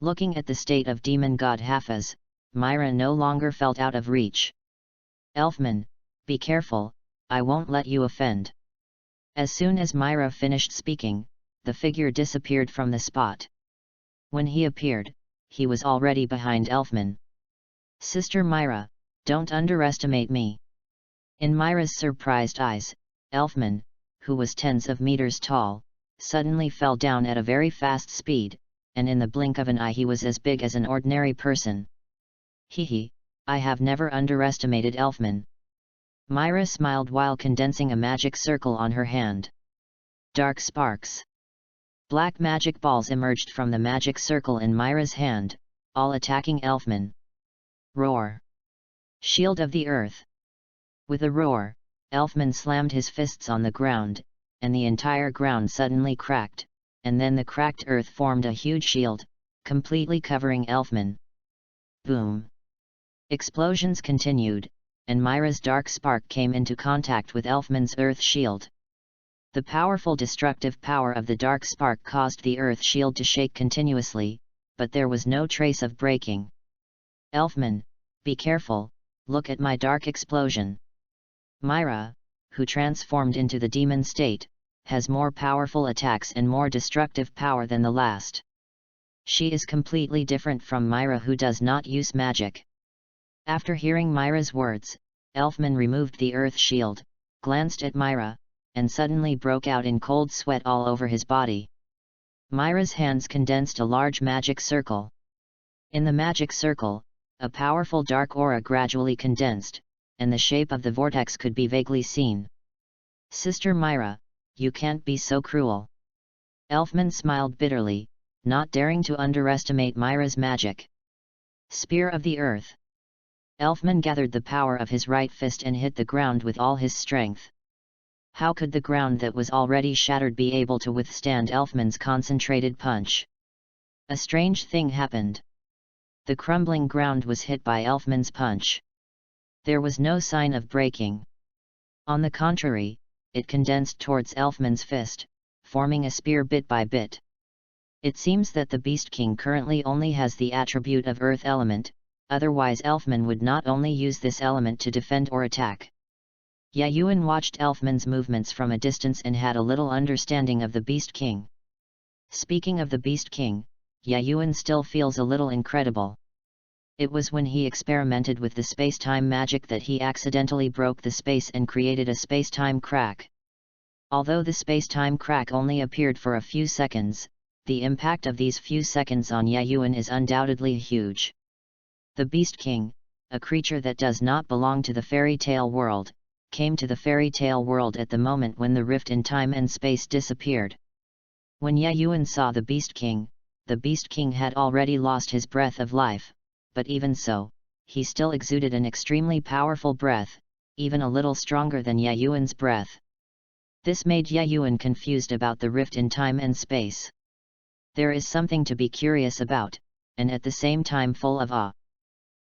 Looking at the state of demon god Hafiz, Myra no longer felt out of reach. Elfman, be careful, I won't let you offend. As soon as Myra finished speaking, the figure disappeared from the spot. When he appeared, he was already behind Elfman. Sister Myra, don't underestimate me. In Myra's surprised eyes, Elfman, who was tens of meters tall, suddenly fell down at a very fast speed, and in the blink of an eye he was as big as an ordinary person. Hehe, I have never underestimated Elfman. Myra smiled while condensing a magic circle on her hand. Dark sparks. Black magic balls emerged from the magic circle in Myra's hand, all attacking Elfman. Roar! Shield of the Earth! With a roar, Elfman slammed his fists on the ground, and the entire ground suddenly cracked, and then the cracked earth formed a huge shield, completely covering Elfman. Boom! Explosions continued, and Myra's dark spark came into contact with Elfman's earth shield. The powerful destructive power of the dark spark caused the earth shield to shake continuously, but there was no trace of breaking. Elfman, be careful, look at my dark explosion. Myra, who transformed into the demon state, has more powerful attacks and more destructive power than the last. She is completely different from Myra, who does not use magic. After hearing Myra's words, Elfman removed the earth shield, glanced at Myra, and suddenly broke out in cold sweat all over his body. Myra's hands condensed a large magic circle. In the magic circle, a powerful dark aura gradually condensed, and the shape of the vortex could be vaguely seen. Sister Myra, you can't be so cruel. Elfman smiled bitterly, not daring to underestimate Myra's magic. Spear of the Earth. Elfman gathered the power of his right fist and hit the ground with all his strength. How could the ground that was already shattered be able to withstand Elfman's concentrated punch? A strange thing happened. The crumbling ground was hit by Elfman's punch. There was no sign of breaking. On the contrary, it condensed towards Elfman's fist, forming a spear bit by bit. It seems that the Beast King currently only has the attribute of Earth element, otherwise Elfman would not only use this element to defend or attack. Yayuan watched Elfman's movements from a distance and had a little understanding of the Beast King. Speaking of the Beast King, Yayuan still feels a little incredible. It was when he experimented with the space-time magic that he accidentally broke the space and created a space-time crack. Although the space-time crack only appeared for a few seconds, the impact of these few seconds on Yayuan is undoubtedly huge. The Beast King, a creature that does not belong to the fairy tale world, came to the fairy tale world at the moment when the rift in time and space disappeared. When Yayuan saw the Beast King had already lost his breath of life, but even so, he still exuded an extremely powerful breath, even a little stronger than Yayuan's breath. This made Yayuan confused about the rift in time and space. There is something to be curious about, and at the same time full of awe.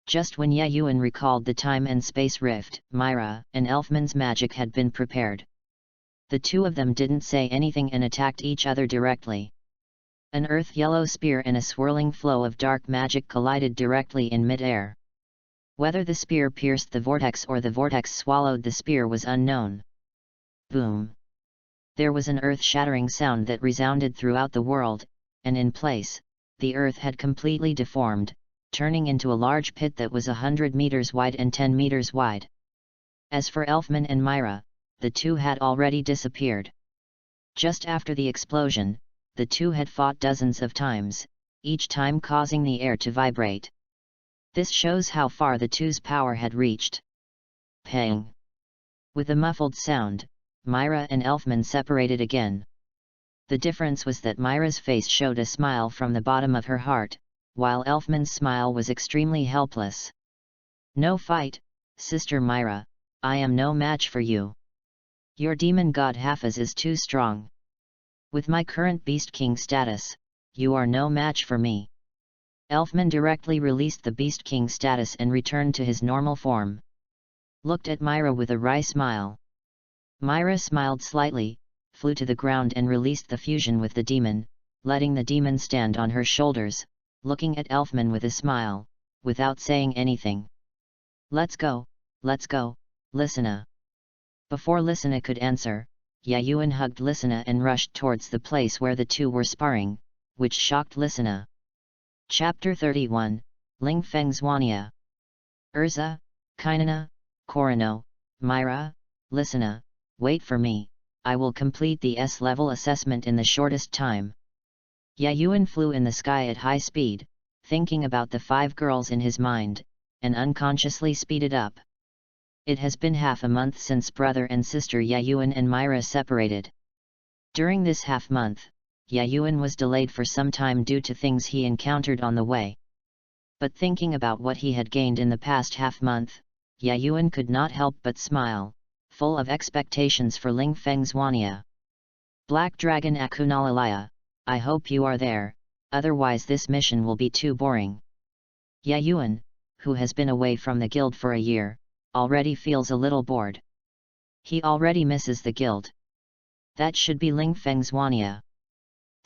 Just when Yayuan recalled the time and space rift, Myra and Elfman's magic had been prepared. The two of them didn't say anything and attacked each other directly. An earth-yellow spear and a swirling flow of dark magic collided directly in mid-air. Whether the spear pierced the vortex or the vortex swallowed the spear was unknown. Boom! There was an earth-shattering sound that resounded throughout the world, and in place, the earth had completely deformed, turning into a large pit that was 100 meters wide and 10 meters wide. As for Elfman and Myra, the two had already disappeared. Just after the explosion, the two had fought dozens of times, each time causing the air to vibrate. This shows how far the two's power had reached. Pang! With a muffled sound, Myra and Elfman separated again. The difference was that Myra's face showed a smile from the bottom of her heart, while Elfman's smile was extremely helpless. No fight, Sister Myra, I am no match for you. Your demon god Hafiz is too strong. With my current Beast King status, you are no match for me. Elfman directly released the Beast King status and returned to his normal form. Looked at Myra with a wry smile. Myra smiled slightly, flew to the ground and released the fusion with the demon, letting the demon stand on her shoulders, looking at Elfman with a smile, without saying anything. Let's go, Lysina. Before Lysina could answer, Yayuan hugged Lysina and rushed towards the place where the two were sparring, which shocked Lysina. Chapter 31, Ling Feng's Wania. Urza, Kainana, Korano, Myra, Lysina, wait for me, I will complete the S-level assessment in the shortest time. Yayuan flew in the sky at high speed, thinking about the 5 girls in his mind, and unconsciously speeded up. It has been half a month since brother and sister Yayuan and Myra separated. During this half-month, Yayuan was delayed for some time due to things he encountered on the way. But thinking about what he had gained in the past half-month, Yayuan could not help but smile, full of expectations for Ling Feng's Wania. Black Dragon Akunalalaya, I hope you are there, otherwise this mission will be too boring. Yayuan, who has been away from the guild for a year, already feels a little bored. He already misses the guild. That should be Ling Feng's Wania.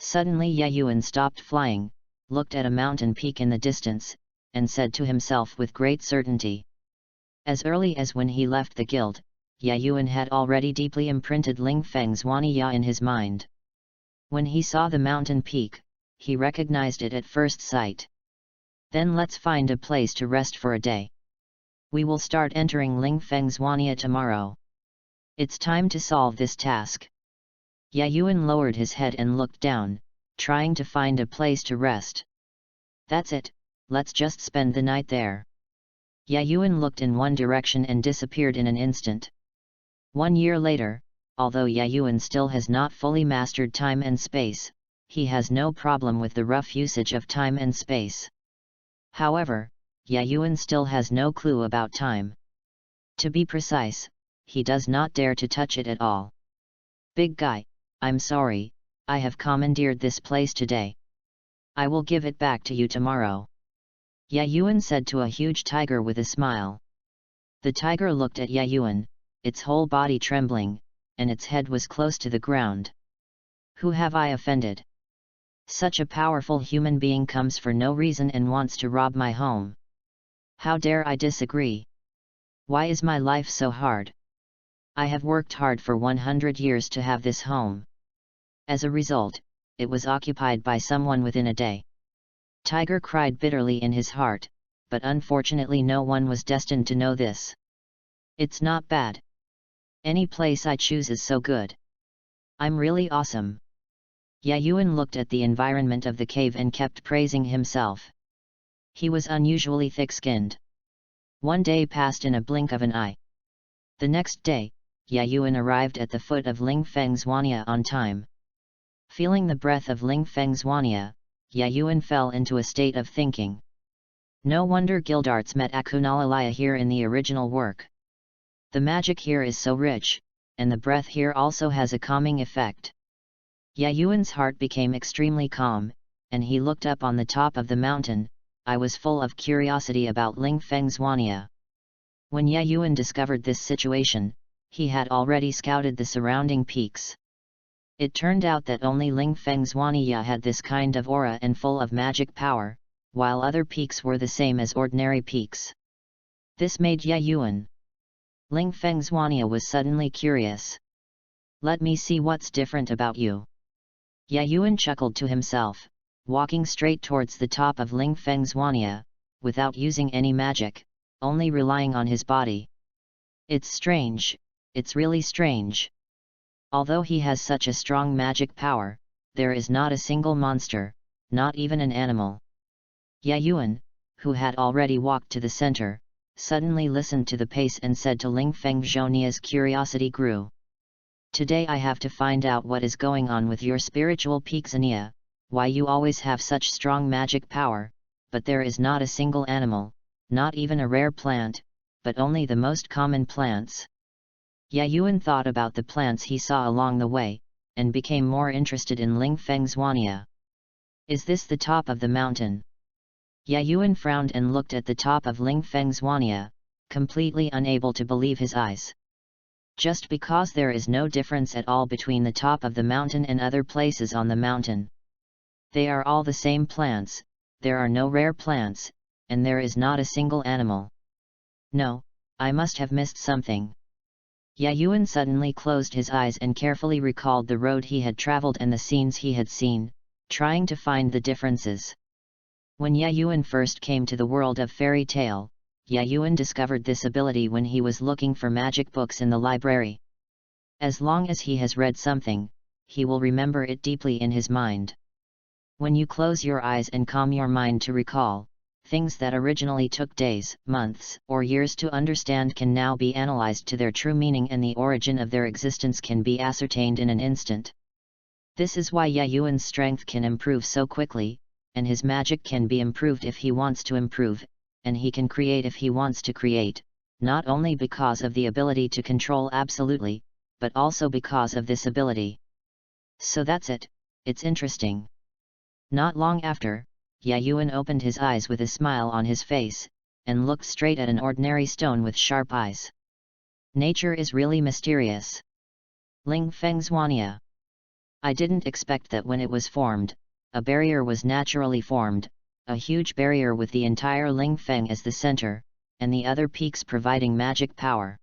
Suddenly Yayuan stopped flying, looked at a mountain peak in the distance, and said to himself with great certainty. As early as when he left the guild, Yayuan had already deeply imprinted Ling Feng's Wania in his mind. When he saw the mountain peak, he recognized it at first sight. Then let's find a place to rest for a day. We will start entering Ling Feng's Wania tomorrow. It's time to solve this task. Yayuan lowered his head and looked down, trying to find a place to rest. That's it, let's just spend the night there. Yayuan looked in one direction and disappeared in an instant. 1 year later, although Yayuan still has not fully mastered time and space, he has no problem with the rough usage of time and space. However, Yayuan still has no clue about time. To be precise, he does not dare to touch it at all. Big guy, I'm sorry, I have commandeered this place today. I will give it back to you tomorrow. Yayuan said to a huge tiger with a smile. The tiger looked at Yayuan, its whole body trembling, and its head was close to the ground. Who have I offended? Such a powerful human being comes for no reason and wants to rob my home. How dare I disagree? Why is my life so hard? I have worked hard for 100 years to have this home. As a result, it was occupied by someone within a day. Tiger cried bitterly in his heart, but unfortunately no one was destined to know this. It's not bad. Any place I choose is so good. I'm really awesome. Yayuan looked at the environment of the cave and kept praising himself. He was unusually thick-skinned. 1 day passed in a blink of an eye. The next day, Yayuan arrived at the foot of Ling Feng's Wania on time. Feeling the breath of Ling Feng's Wania, Yayuan fell into a state of thinking. No wonder Guildarts met Akunalalaya here in the original work. The magic here is so rich, and the breath here also has a calming effect. Yayuan's heart became extremely calm, and he looked up on the top of the mountain. I was full of curiosity about Ling Feng's Wania. When Yayuan discovered this situation, he had already scouted the surrounding peaks. It turned out that only Ling Feng's Wania had this kind of aura and full of magic power, while other peaks were the same as ordinary peaks. This made Yayuan. Ling Feng's Wanya was suddenly curious. Let me see what's different about you. Yayuan chuckled to himself, walking straight towards the top of Ling Feng's Wanya, without using any magic, only relying on his body. It's strange, it's really strange. Although he has such a strong magic power, there is not a single monster, not even an animal. Yayuan, who had already walked to the center, suddenly listened to the pace and said to Ling Feng. Zhonia's curiosity grew. Today I have to find out what is going on with your spiritual peak Zania, why you always have such strong magic power, but there is not a single animal, not even a rare plant, but only the most common plants. Yayuan thought about the plants he saw along the way, and became more interested in Ling Feng's Wanya. Is this the top of the mountain? Yayuan frowned and looked at the top of Ling Feng's Wanya, completely unable to believe his eyes. Just because there is no difference at all between the top of the mountain and other places on the mountain. They are all the same plants, there are no rare plants, and there is not a single animal. No, I must have missed something. Yayuan suddenly closed his eyes and carefully recalled the road he had traveled and the scenes he had seen, trying to find the differences. When Yayuan first came to the world of fairy tale, Yayuan discovered this ability when he was looking for magic books in the library. As long as he has read something, he will remember it deeply in his mind. When you close your eyes and calm your mind to recall, things that originally took days, months, or years to understand can now be analyzed to their true meaning, and the origin of their existence can be ascertained in an instant. This is why Yayuan's strength can improve so quickly, and his magic can be improved if he wants to improve, and he can create if he wants to create, not only because of the ability to control absolutely, but also because of this ability. So that's it, it's interesting. Not long after, Yayuan opened his eyes with a smile on his face, and looked straight at an ordinary stone with sharp eyes. Nature is really mysterious. Ling Feng's Wanya. I didn't expect that when it was formed, a barrier was naturally formed, a huge barrier with the entire Ling Feng as the center, and the other peaks providing magic power.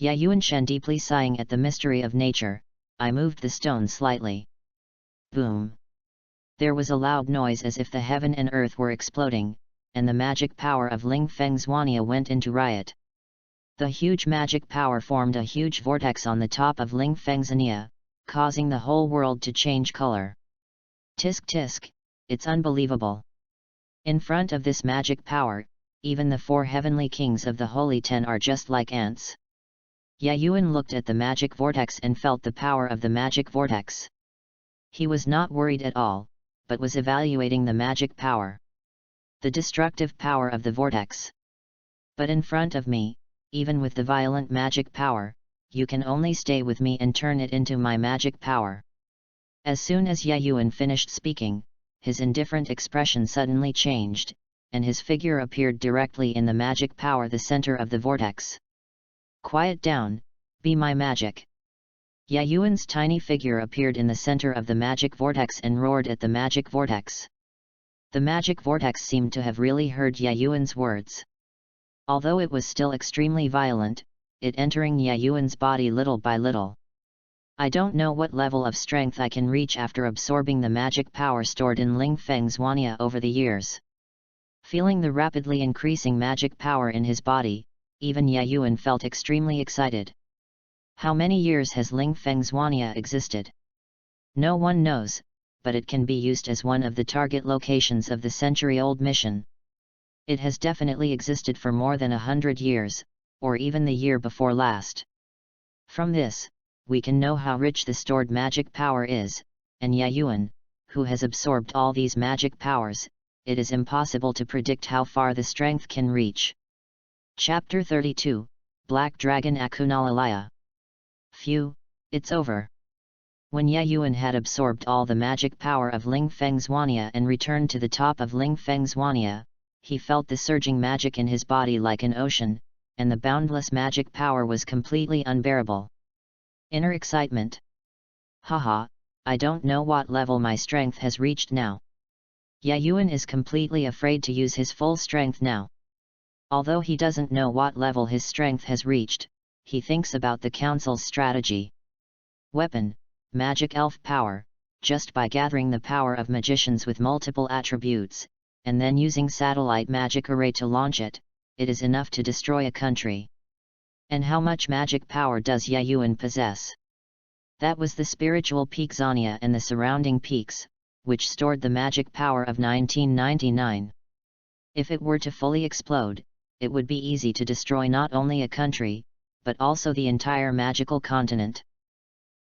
Yayuan Shen deeply sighing at the mystery of nature, I moved the stone slightly. Boom! There was a loud noise as if the heaven and earth were exploding, and the magic power of Ling Feng's Wanya went into riot. The huge magic power formed a huge vortex on the top of Ling Feng's Ania, causing the whole world to change color. Tisk tisk, it's unbelievable. In front of this magic power, even the 4 heavenly kings of the Holy 10 are just like ants. Yayuan looked at the magic vortex and felt the power of the magic vortex. He was not worried at all, but was evaluating the magic power. The destructive power of the vortex. But in front of me, even with the violent magic power, you can only stay with me and turn it into my magic power. As soon as Yayuan finished speaking, his indifferent expression suddenly changed, and his figure appeared directly in the magic power, the center of the vortex. Quiet down, be my magic. Yayuan's tiny figure appeared in the center of the magic vortex and roared at the magic vortex. The magic vortex seemed to have really heard Yayuan's words. Although it was still extremely violent, it entering Yayuan's body little by little. I don't know what level of strength I can reach after absorbing the magic power stored in Ling Feng's Wanya over the years. Feeling the rapidly increasing magic power in his body, even Yayuan felt extremely excited. How many years has Ling Feng's Wanya existed? No one knows, but it can be used as one of the target locations of the century-old mission. It has definitely existed for more than 100 years, or even the year before last. From this, we can know how rich the stored magic power is, and Yayuan, who has absorbed all these magic powers, it is impossible to predict how far the strength can reach. Chapter 32, Black Dragon Akunalalaya. Phew, it's over. When Yayuan had absorbed all the magic power of Ling Feng's Wanya and returned to the top of Ling Feng's Wanya, he felt the surging magic in his body like an ocean, and the boundless magic power was completely unbearable. Inner excitement. Haha, I don't know what level my strength has reached now. Yayuan is completely afraid to use his full strength now. Although he doesn't know what level his strength has reached, he thinks about the council's strategy. Weapon, magic elf power, just by gathering the power of magicians with multiple attributes, and then using satellite magic array to launch it, it is enough to destroy a country. And how much magic power does Yayuan possess? That was the spiritual peak Zania and the surrounding peaks, which stored the magic power of 1999. If it were to fully explode, it would be easy to destroy not only a country, but also the entire magical continent.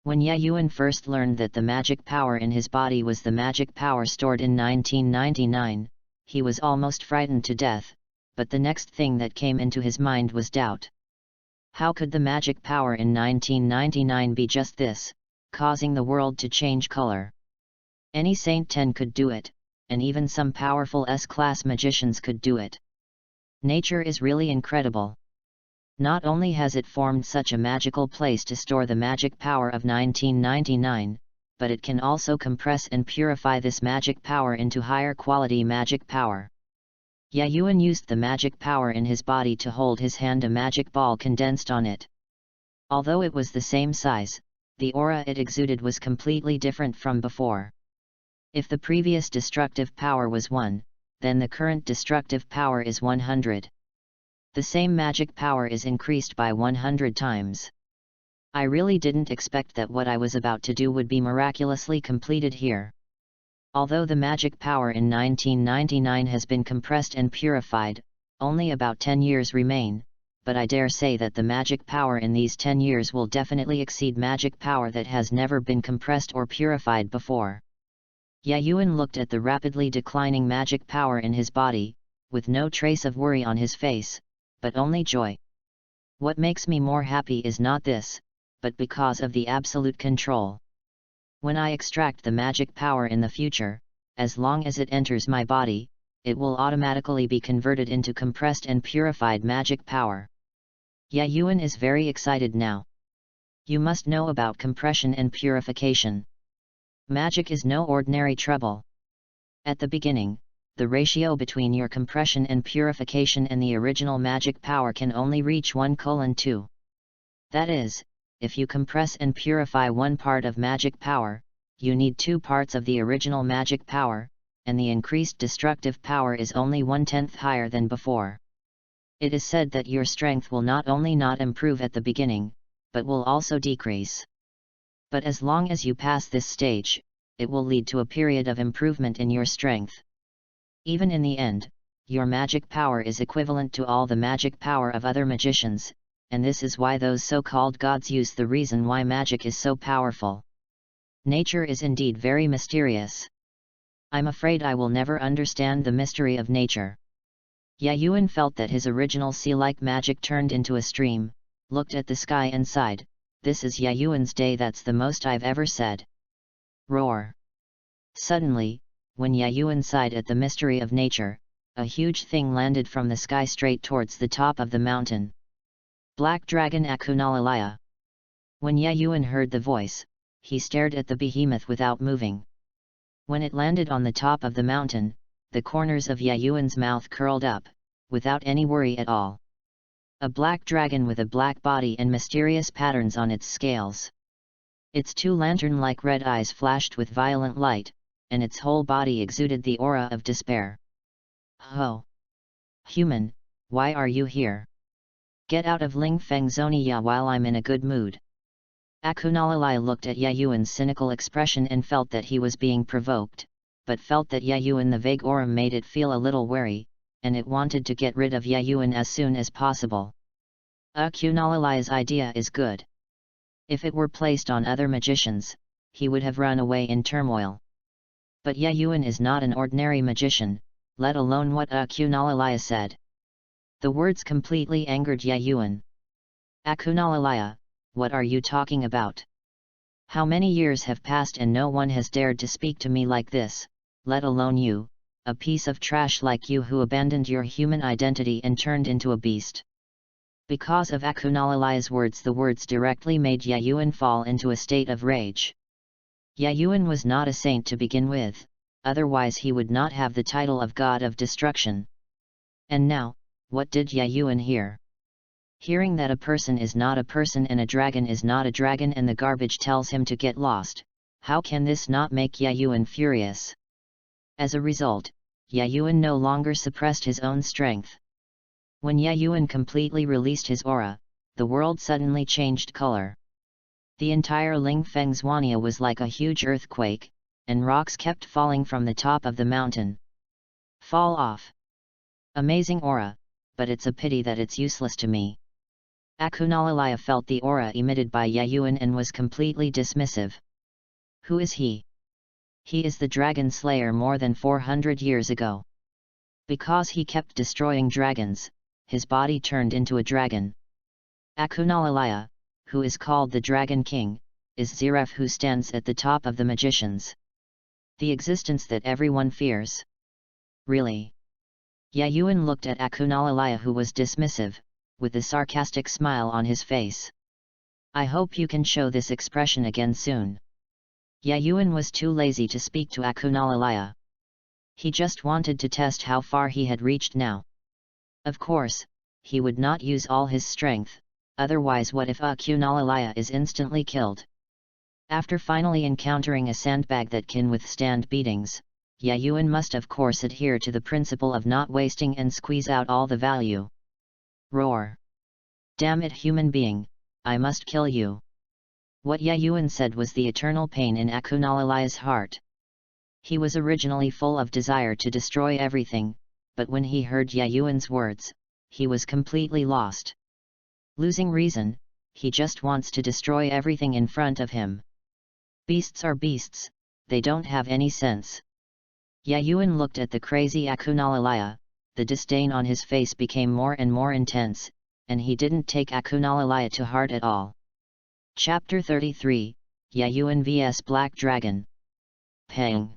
When Yayuan first learned that the magic power in his body was the magic power stored in 1999, he was almost frightened to death, but the next thing that came into his mind was doubt. How could the magic power in 1999 be just this, causing the world to change color? Any Saint 10 could do it, and even some powerful S-class magicians could do it. Nature is really incredible. Not only has it formed such a magical place to store the magic power of 1999, but it can also compress and purify this magic power into higher quality magic power. Yayuan used the magic power in his body to hold his hand, a magic ball condensed on it. Although it was the same size, the aura it exuded was completely different from before. If the previous destructive power was 1, then the current destructive power is 100. The same magic power is increased by 100 times. I really didn't expect that what I was about to do would be miraculously completed here. Although the magic power in 1999 has been compressed and purified, only about 10 years remain, but I dare say that the magic power in these 10 years will definitely exceed magic power that has never been compressed or purified before. Yayuan looked at the rapidly declining magic power in his body, with no trace of worry on his face, but only joy. What makes me more happy is not this, but because of the absolute control. When I extract the magic power in the future, as long as it enters my body, it will automatically be converted into compressed and purified magic power. Yayuan is very excited now. You must know about compression and purification. Magic is no ordinary trouble. At the beginning, the ratio between your compression and purification and the original magic power can only reach 1:2. That is, if you compress and purify one part of magic power, you need 2 parts of the original magic power, and the increased destructive power is only 1/10 higher than before. It is said that your strength will not only not improve at the beginning, but will also decrease. But as long as you pass this stage, it will lead to a period of improvement in your strength. Even in the end, your magic power is equivalent to all the magic power of other magicians, and this is why those so-called gods use the reason why magic is so powerful. Nature is indeed very mysterious. I'm afraid I will never understand the mystery of nature. Yayuan felt that his original sea-like magic turned into a stream, looked at the sky and sighed, "This is Yayuan's day, that's the most I've ever said." Roar! Suddenly, when Yayuan sighed at the mystery of nature, a huge thing landed from the sky straight towards the top of the mountain. Black Dragon Akunalalaya. When Yayuan heard the voice, he stared at the behemoth without moving. When it landed on the top of the mountain, the corners of Yayuan's mouth curled up, without any worry at all. A black dragon with a black body and mysterious patterns on its scales. Its 2 lantern-like red eyes flashed with violent light, and its whole body exuded the aura of despair. "Ho! Human, why are you here? Get out of Ling Feng Zonia while I'm in a good mood." Akunalalai looked at Yayuan's cynical expression and felt that he was being provoked, but felt that Yayuan the vague aura made it feel a little wary, and it wanted to get rid of Yayuan as soon as possible. Akunalalai's idea is good. If it were placed on other magicians, he would have run away in turmoil. But Yayuan is not an ordinary magician, let alone what Akunalalaya said. The words completely angered Yayuan. "Akunalalaya, what are you talking about? How many years have passed and no one has dared to speak to me like this, let alone you, a piece of trash like you who abandoned your human identity and turned into a beast." Because of Akunalalaya's words, the words directly made Yayuan fall into a state of rage. Yayuan was not a saint to begin with, otherwise he would not have the title of God of Destruction. And now, what did Yayuan hear? Hearing that a person is not a person and a dragon is not a dragon and the garbage tells him to get lost, how can this not make Yayuan furious? As a result, Yayuan no longer suppressed his own strength. When Yayuan completely released his aura, the world suddenly changed color. The entire Lingfeng Zhuania was like a huge earthquake, and rocks kept falling from the top of the mountain. Fall off. Amazing aura, but it's a pity that it's useless to me. Akunalalaya felt the aura emitted by Yayuan and was completely dismissive. Who is he? He is the dragon slayer more than 400 years ago. Because he kept destroying dragons, his body turned into a dragon. Akunalalaya, who is called the Dragon King, is Ziref who stands at the top of the magicians. The existence that everyone fears. Really? Yayuan looked at Akunalalaya who was dismissive, with a sarcastic smile on his face. I hope you can show this expression again soon. Yayuan was too lazy to speak to Akunalalaya. He just wanted to test how far he had reached now. Of course, he would not use all his strength, otherwise what if Akunalalaya is instantly killed? After finally encountering a sandbag that can withstand beatings, Yayuan must of course adhere to the principle of not wasting and squeeze out all the value. Roar! Damn it, human being, I must kill you! What Yayuan said was the eternal pain in Akunalalaya's heart. He was originally full of desire to destroy everything, but when he heard Yayuan's words, he was completely lost. Losing reason, he just wants to destroy everything in front of him. Beasts are beasts, they don't have any sense. Yayuan looked at the crazy Akunalalaya, the disdain on his face became more and more intense, and he didn't take Akunalalaya to heart at all. Chapter 33, Yayuan vs Black Dragon. Pang!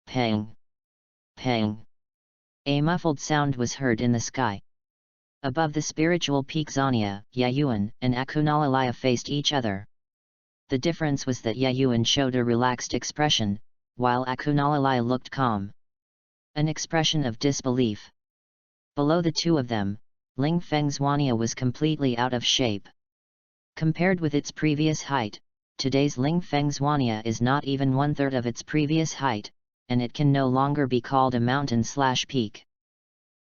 Pang! Pang! A muffled sound was heard in the sky. Above the spiritual peak Zhuania, Yayuan and Akunalalaya faced each other. The difference was that Yayuan showed a relaxed expression, while Akunalalaya looked calm. An expression of disbelief. Below the two of them, Lingfeng Zhuania was completely out of shape. Compared with its previous height, today's Lingfeng Zhuania is not even 1/3 of its previous height, and it can no longer be called a mountain/peak.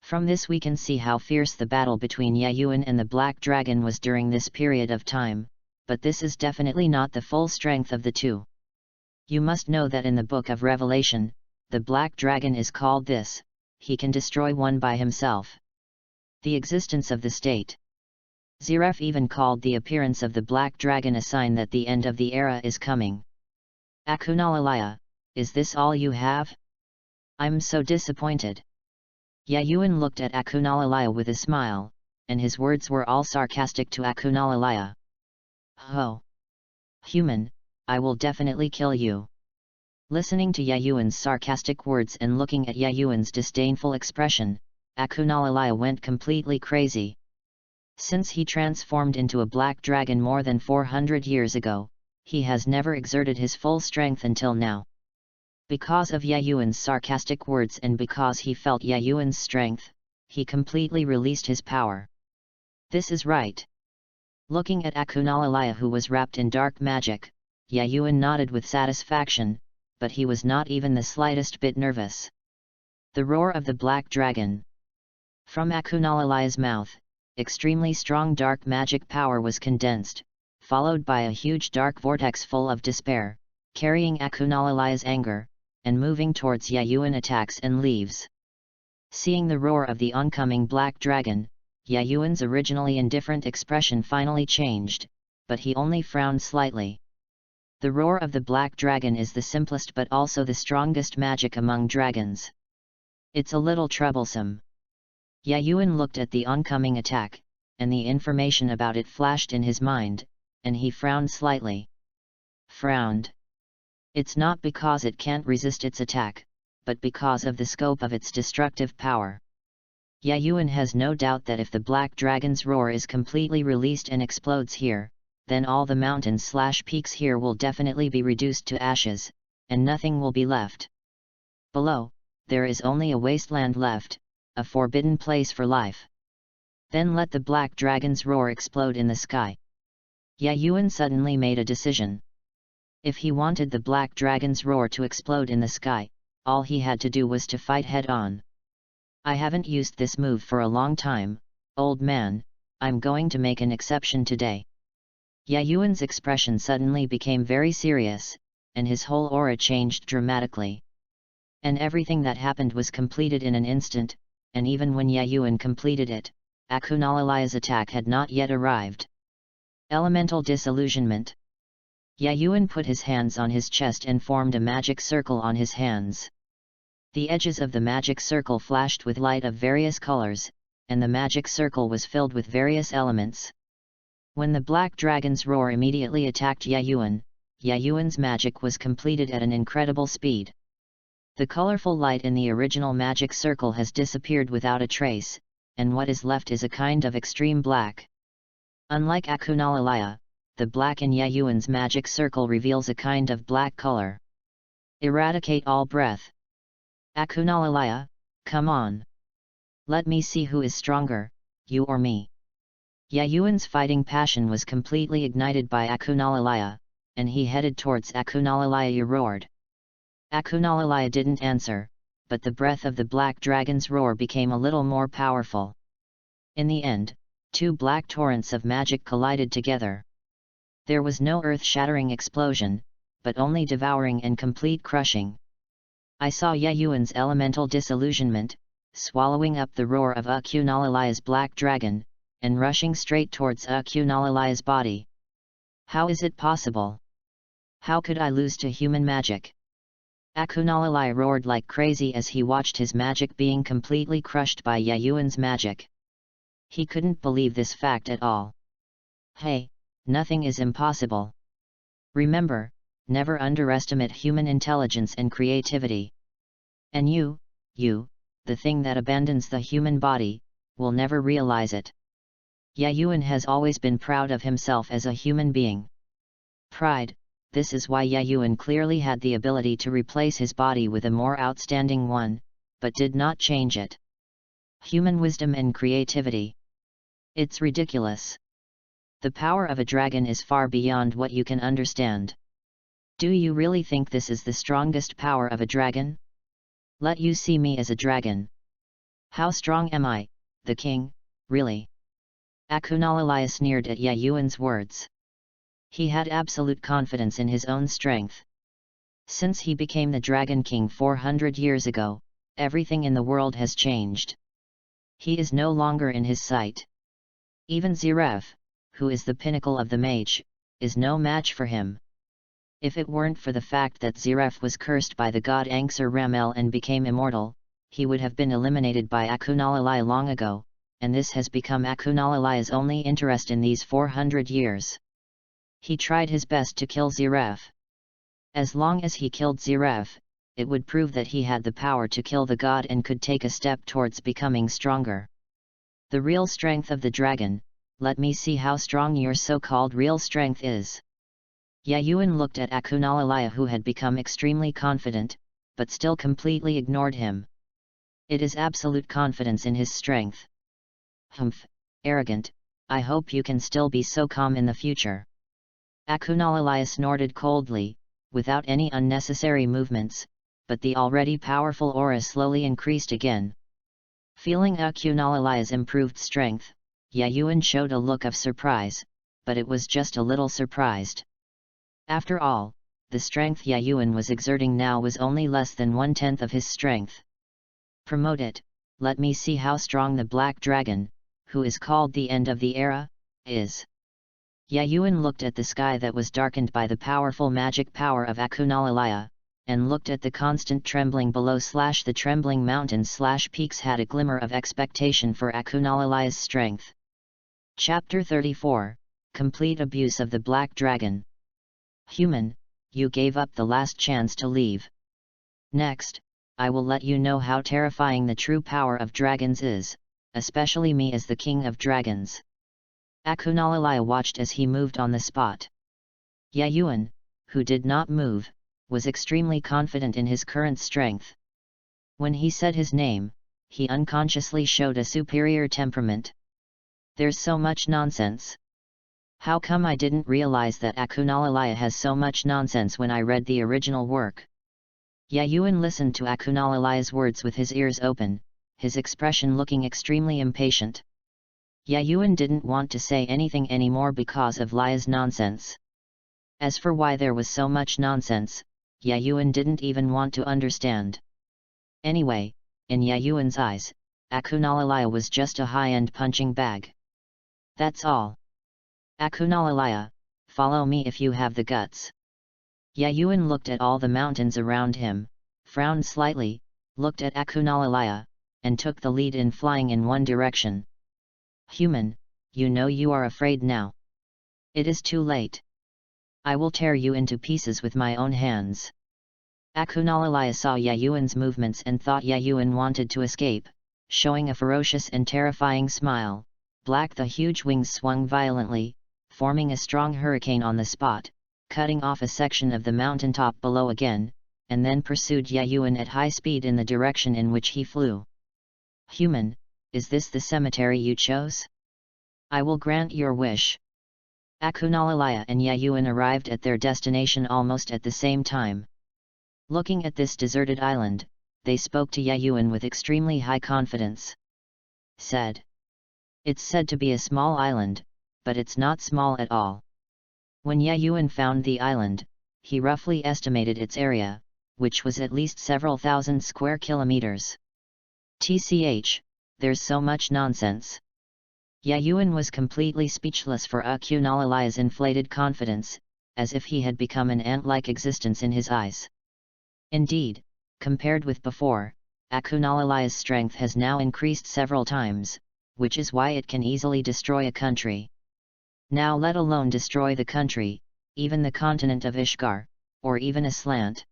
From this we can see how fierce the battle between Yayuan and the Black Dragon was during this period of time, but this is definitely not the full strength of the two. You must know that in the Book of Revelation, the Black Dragon is called this, he can destroy one by himself. The existence of the state. Ziref even called the appearance of the Black Dragon a sign that the end of the era is coming. Akunalalaya, is this all you have? I'm so disappointed. Yayuan looked at Akunalalaya with a smile, and his words were all sarcastic to Akunalalaya. Ho! Human, I will definitely kill you. Listening to Yayuan's sarcastic words and looking at Yayuan's disdainful expression, Akunalalaya went completely crazy. Since he transformed into a black dragon more than 400 years ago, he has never exerted his full strength until now. Because of Yayuan's sarcastic words and because he felt Yayuan's strength, he completely released his power. This is right. Looking at Akunalalaya who was wrapped in dark magic, Yayuan nodded with satisfaction, but he was not even the slightest bit nervous. The roar of the black dragon. From Akunalalaya's mouth, extremely strong dark magic power was condensed, followed by a huge dark vortex full of despair, carrying Akunalalaya's anger, and moving towards Yayuan attacks and leaves. Seeing the roar of the oncoming black dragon, Yayuan's originally indifferent expression finally changed, but he only frowned slightly. The roar of the black dragon is the simplest but also the strongest magic among dragons. It's a little troublesome. Yayuan looked at the oncoming attack, and the information about it flashed in his mind, and he frowned slightly. Frowned. It's not because it can't resist its attack, but because of the scope of its destructive power. Yayuan has no doubt that if the black dragon's roar is completely released and explodes here, then all the mountains/peaks here will definitely be reduced to ashes, and nothing will be left. Below, there is only a wasteland left, a forbidden place for life. Then let the black dragon's roar explode in the sky. Yayuan suddenly made a decision. If he wanted the black dragon's roar to explode in the sky, all he had to do was to fight head-on. I haven't used this move for a long time, old man, I'm going to make an exception today. Yayuan's expression suddenly became very serious, and his whole aura changed dramatically. And everything that happened was completed in an instant, and even when Yayuan completed it, Akunalalaya's attack had not yet arrived. Elemental Disillusionment. Yayuan put his hands on his chest and formed a magic circle on his hands. The edges of the magic circle flashed with light of various colors, and the magic circle was filled with various elements. When the black dragon's roar immediately attacked Yayuan, Yayuan's magic was completed at an incredible speed. The colorful light in the original magic circle has disappeared without a trace, and what is left is a kind of extreme black. Unlike Akunalalaya, the black in Yayuan's magic circle reveals a kind of black color. Eradicate all breath. Akunalalaya, come on. Let me see who is stronger, you or me. Yayuan's fighting passion was completely ignited by Akunalalaya, and he headed towards Akunalalaya. Roared. Akunalalaya didn't answer, but the breath of the black dragon's roar became a little more powerful. In the end, two black torrents of magic collided together. There was no earth-shattering explosion, but only devouring and complete crushing. I saw Yayuan's elemental disillusionment, swallowing up the roar of Akunalalaya's black dragon, and rushing straight towards Akunalalaya's body. How is it possible? How could I lose to human magic? Akunalalaya roared like crazy as he watched his magic being completely crushed by Yayuan's magic. He couldn't believe this fact at all. Hey, nothing is impossible. Remember, never underestimate human intelligence and creativity. And you, the thing that abandons the human body, will never realize it. Yayuan has always been proud of himself as a human being. Pride, this is why Yayuan clearly had the ability to replace his body with a more outstanding one, but did not change it. Human wisdom and creativity. It's ridiculous. The power of a dragon is far beyond what you can understand. Do you really think this is the strongest power of a dragon? Let you see me as a dragon. How strong am I, the king, really? Akunalalaya sneered at Yayuan's words. He had absolute confidence in his own strength. Since he became the Dragon King 400 years ago, everything in the world has changed. He is no longer in his sight. Even Ziref, who is the pinnacle of the mage, is no match for him. If it weren't for the fact that Ziref was cursed by the god Anxur Ramel and became immortal, he would have been eliminated by Akunalalaya long ago, and this has become Akunalalaya's only interest in these 400 years. He tried his best to kill Ziref. As long as he killed Ziref, it would prove that he had the power to kill the god and could take a step towards becoming stronger. The real strength of the dragon, let me see how strong your so-called real strength is. Yayuan looked at Akunalalaya, who had become extremely confident, but still completely ignored him. It is absolute confidence in his strength. Humph, arrogant, I hope you can still be so calm in the future. Akunalalaya snorted coldly, without any unnecessary movements, but the already powerful aura slowly increased again. Feeling Akunalalaya's improved strength, Yayuan showed a look of surprise, but it was just a little surprised. After all, the strength Yayuan was exerting now was only less than 1/10 of his strength. Promote it, let me see how strong the black dragon, who is called the end of the era, is. Yayuan looked at the sky that was darkened by the powerful magic power of Akunalalaya, and looked at the constant trembling below. The trembling mountains peaks had a glimmer of expectation for Akunalalaya's strength. Chapter 34, Complete Abuse of the Black Dragon. Human, you gave up the last chance to leave. Next, I will let you know how terrifying the true power of dragons is, especially me as the king of dragons. Akunalalaya watched as he moved on the spot. Yayuan, who did not move, was extremely confident in his current strength. When he said his name, he unconsciously showed a superior temperament. There's so much nonsense. How come I didn't realize that Akunalalaya has so much nonsense when I read the original work? Yayuan listened to Akunalalaya's words with his ears open, his expression looking extremely impatient. Yayuan didn't want to say anything anymore because of Laya's nonsense. As for why there was so much nonsense, Yayuan didn't even want to understand. Anyway, in Yayuan's eyes, Akunalalaya was just a high-end punching bag. That's all. Akunalalaya, follow me if you have the guts. Yayuan looked at all the mountains around him, frowned slightly, looked at Akunalalaya, and took the lead in flying in one direction. Human, you know you are afraid now. It is too late. I will tear you into pieces with my own hands. Akunalalaya saw Yayuan's movements and thought Yayuan wanted to escape, showing a ferocious and terrifying smile. Black the huge wings swung violently, forming a strong hurricane on the spot, cutting off a section of the mountaintop below again, and then pursued Yayuan at high speed in the direction in which he flew. Human, is this the cemetery you chose? I will grant your wish. Akunalalaya and Yayuan arrived at their destination almost at the same time. Looking at this deserted island, they spoke to Yayuan with extremely high confidence. Said. It's said to be a small island, but it's not small at all. When Yayuan found the island, he roughly estimated its area, which was at least several thousand square kilometers. TCH, there's so much nonsense. Yayuan was completely speechless for Akunalalaya's inflated confidence, as if he had become an ant-like existence in his eyes. Indeed, compared with before, Akunalalaya's strength has now increased several times, which is why it can easily destroy a country. Now let alone destroy the country, even the continent of Ishgar, or even Aslant.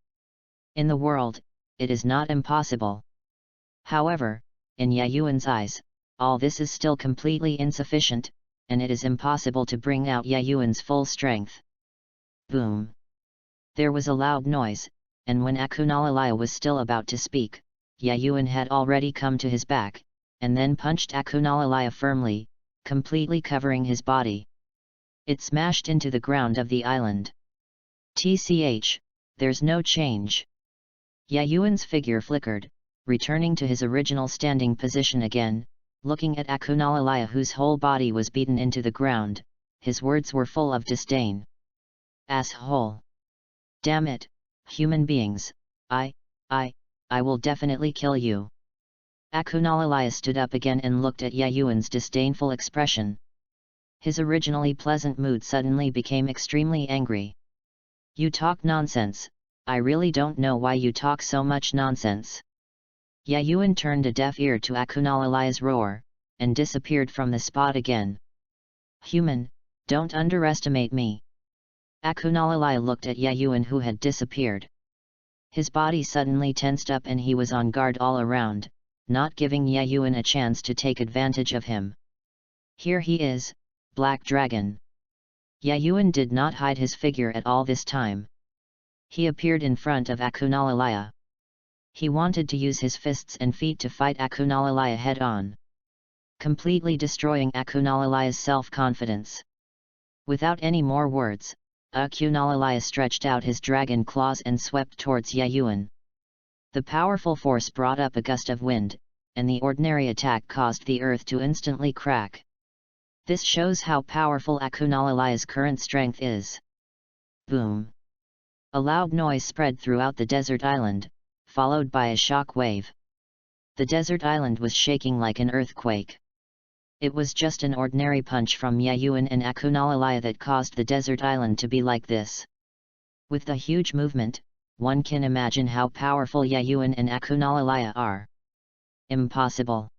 In the world, it is not impossible. However, in Yayuan's eyes, all this is still completely insufficient, and it is impossible to bring out Yayuan's full strength. Boom! There was a loud noise, and when Akunalalaya was still about to speak, Yayuan had already come to his back, and then punched Akunalalaya firmly, completely covering his body. It smashed into the ground of the island. TCH, there's no change. Yayuan's figure flickered, returning to his original standing position again, looking at Akunalalaya whose whole body was beaten into the ground. His words were full of disdain. Asshole! Damn it, human beings, I will definitely kill you. Akunalalaya stood up again and looked at Yayuan's disdainful expression. His originally pleasant mood suddenly became extremely angry. You talk nonsense, I really don't know why you talk so much nonsense. Yayuan turned a deaf ear to Akunalalaya's roar, and disappeared from the spot again. Human, don't underestimate me. Akunalalaya looked at Yayuan who had disappeared. His body suddenly tensed up and he was on guard all around, not giving Yayuan a chance to take advantage of him. Here he is, Black Dragon. Yayuan did not hide his figure at all this time. He appeared in front of Akunalalaya. He wanted to use his fists and feet to fight Akunalalaya head-on, completely destroying Akunalalaya's self-confidence. Without any more words, Akunalalaya stretched out his dragon claws and swept towards Yayuan. The powerful force brought up a gust of wind, and the ordinary attack caused the earth to instantly crack. This shows how powerful Akunalalaya's current strength is. Boom! A loud noise spread throughout the desert island, followed by a shock wave. The desert island was shaking like an earthquake. It was just an ordinary punch from Yayuan and Akunalalaya that caused the desert island to be like this. With the huge movement, one can imagine how powerful Yayuan and Akunalalaya are. Impossible.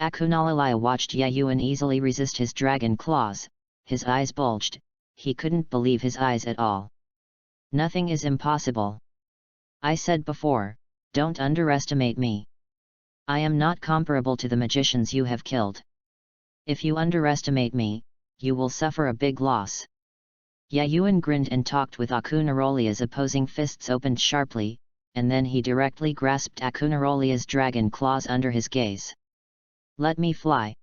Akunalalaya watched Yayuan easily resist his dragon claws. His eyes bulged, he couldn't believe his eyes at all. Nothing is impossible. I said before, don't underestimate me. I am not comparable to the magicians you have killed. If you underestimate me, you will suffer a big loss. Yayuan grinned and talked with Akunarolia's opposing fists opened sharply, and then he directly grasped Akunarolia's dragon claws under his gaze. Let me fly.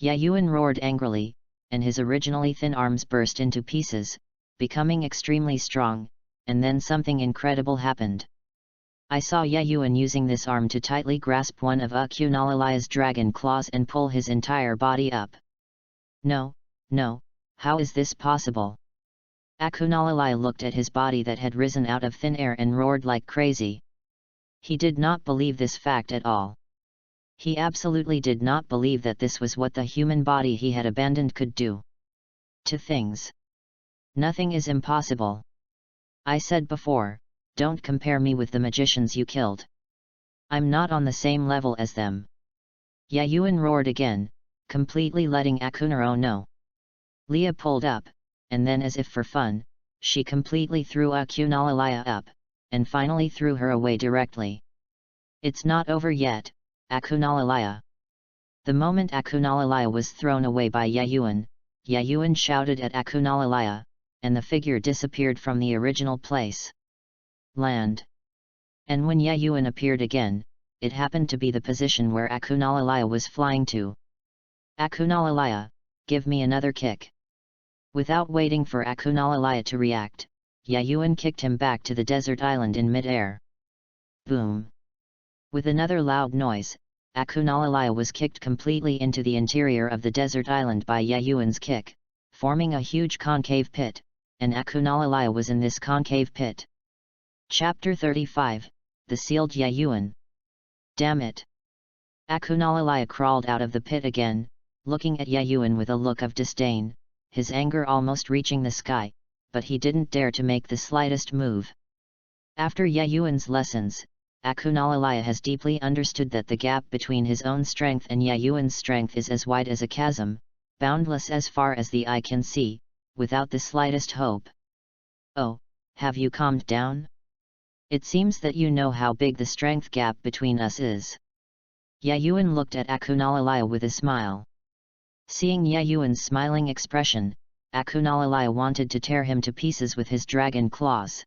Yayuan roared angrily, and his originally thin arms burst into pieces, becoming extremely strong, and then something incredible happened. I saw Yayuan using this arm to tightly grasp one of Akunalalaya's dragon claws and pull his entire body up. No, how is this possible? Akunalalaya looked at his body that had risen out of thin air and roared like crazy. He did not believe this fact at all. He absolutely did not believe that this was what the human body he had abandoned could do to things. Nothing is impossible. I said before, don't compare me with the magicians you killed. I'm not on the same level as them. Yayuan roared again, completely letting Akunaro know. Leah pulled up, and then as if for fun, she completely threw Akunalalaya up, and finally threw her away directly. It's not over yet, Akunalalaya. The moment Akunalalaya was thrown away by Yayuan, Yayuan shouted at Akunalalaya, and the figure disappeared from the original place. Land. And when Yayuan appeared again, it happened to be the position where Akunalalaya was flying to. Akunalalaya, give me another kick. Without waiting for Akunalalaya to react, Yayuan kicked him back to the desert island in mid-air. Boom! With another loud noise, Akunalalaya was kicked completely into the interior of the desert island by Yayuan's kick, forming a huge concave pit, and Akunalalaya was in this concave pit. Chapter 35, The Sealed Yayuan. Damn it! Akunalalaya crawled out of the pit again, looking at Yayuan with a look of disdain, his anger almost reaching the sky, but he didn't dare to make the slightest move. After Yayuan's lessons, Akunalalaya has deeply understood that the gap between his own strength and Yayuan's strength is as wide as a chasm, boundless as far as the eye can see, without the slightest hope. Oh, have you calmed down? It seems that you know how big the strength gap between us is. Yayuan looked at Akunalalaya with a smile. Seeing Yayuan's smiling expression, Akunalalaya wanted to tear him to pieces with his dragon claws.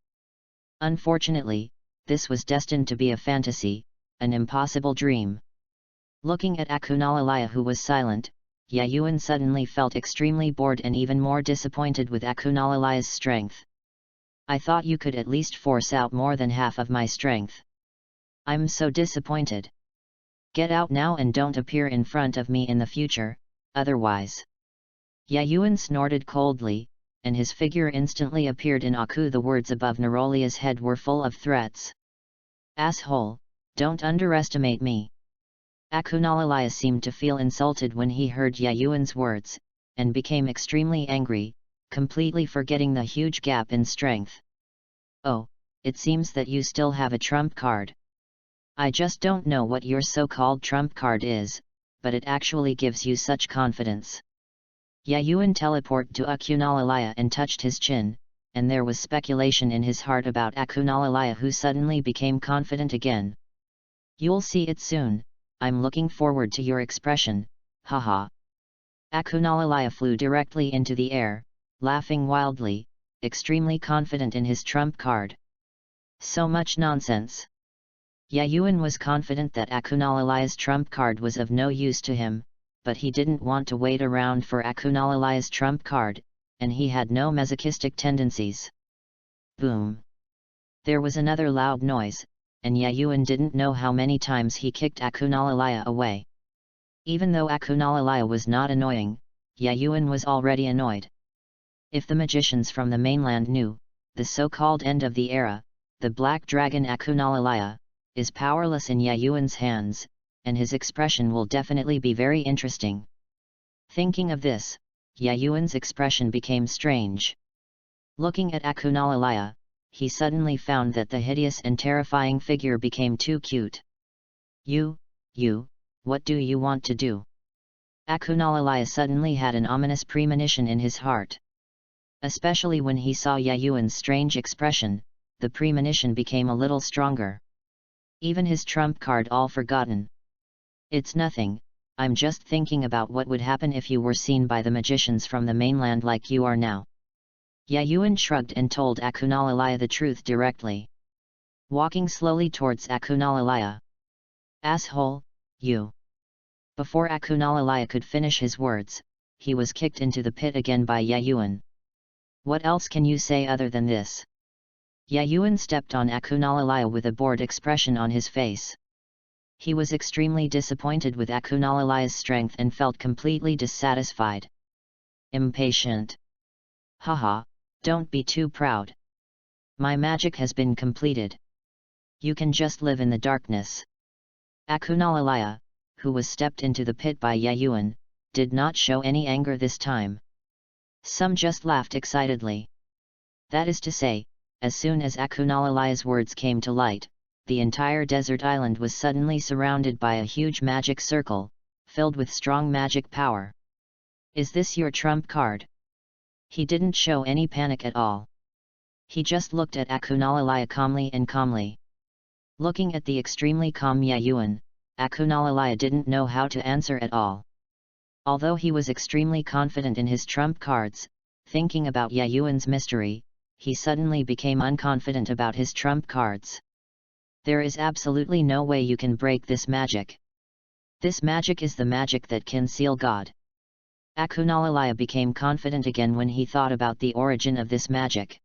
Unfortunately, this was destined to be a fantasy, an impossible dream. Looking at Akunalalaya, who was silent, Yayuan suddenly felt extremely bored and even more disappointed with Akunalalaya's strength. I thought you could at least force out more than half of my strength. I'm so disappointed. Get out now and don't appear in front of me in the future, otherwise. Yayuan snorted coldly, and his figure instantly appeared in Aku. The words above Nerolia's head were full of threats. Asshole, don't underestimate me. Akunalalaya seemed to feel insulted when he heard Yayuan's words, and became extremely angry, completely forgetting the huge gap in strength. Oh, it seems that you still have a trump card. I just don't know what your so-called trump card is, but it actually gives you such confidence. Yayuan teleported to Akunalalaya and touched his chin, and there was speculation in his heart about Akunalalaya, who suddenly became confident again. You'll see it soon, I'm looking forward to your expression, haha. Akunalalaya flew directly into the air, laughing wildly, extremely confident in his trump card. So much nonsense. Yayuan was confident that Akunalalaya's trump card was of no use to him, but he didn't want to wait around for Akunalalaya's trump card, and he had no masochistic tendencies. Boom! There was another loud noise, and Yayuan didn't know how many times he kicked Akunalalaya away. Even though Akunalalaya was not annoying, Yayuan was already annoyed. If the magicians from the mainland knew, the so-called end of the era, the black dragon Akunalalaya, is powerless in Yayuan's hands, and his expression will definitely be very interesting. Thinking of this, Yayuan's expression became strange. Looking at Akunalalaya, he suddenly found that the hideous and terrifying figure became too cute. You, what do you want to do? Akunalalaya suddenly had an ominous premonition in his heart. Especially when he saw Yayuan's strange expression, the premonition became a little stronger. Even his trump card all forgotten. It's nothing, I'm just thinking about what would happen if you were seen by the magicians from the mainland like you are now. Yayuan shrugged and told Akunalalaya the truth directly. Walking slowly towards Akunalalaya. Asshole, you. Before Akunalalaya could finish his words, he was kicked into the pit again by Yayuan. What else can you say other than this? Yayuan stepped on Akunalalaya with a bored expression on his face. He was extremely disappointed with Akunalalaya's strength and felt completely dissatisfied. Impatient. Haha, don't be too proud. My magic has been completed. You can just live in the darkness. Akunalalaya, who was stepped into the pit by Yayuan, did not show any anger this time. Some just laughed excitedly. That is to say, as soon as Akunalalaya's words came to light, the entire desert island was suddenly surrounded by a huge magic circle, filled with strong magic power. Is this your trump card? He didn't show any panic at all. He just looked at Akunalalaya calmly. Looking at the extremely calm Yayuan, Akunalalaya didn't know how to answer at all. Although he was extremely confident in his trump cards, thinking about Yayuan's mystery, he suddenly became unconfident about his trump cards. There is absolutely no way you can break this magic. This magic is the magic that can seal God. Akunalalaya became confident again when he thought about the origin of this magic.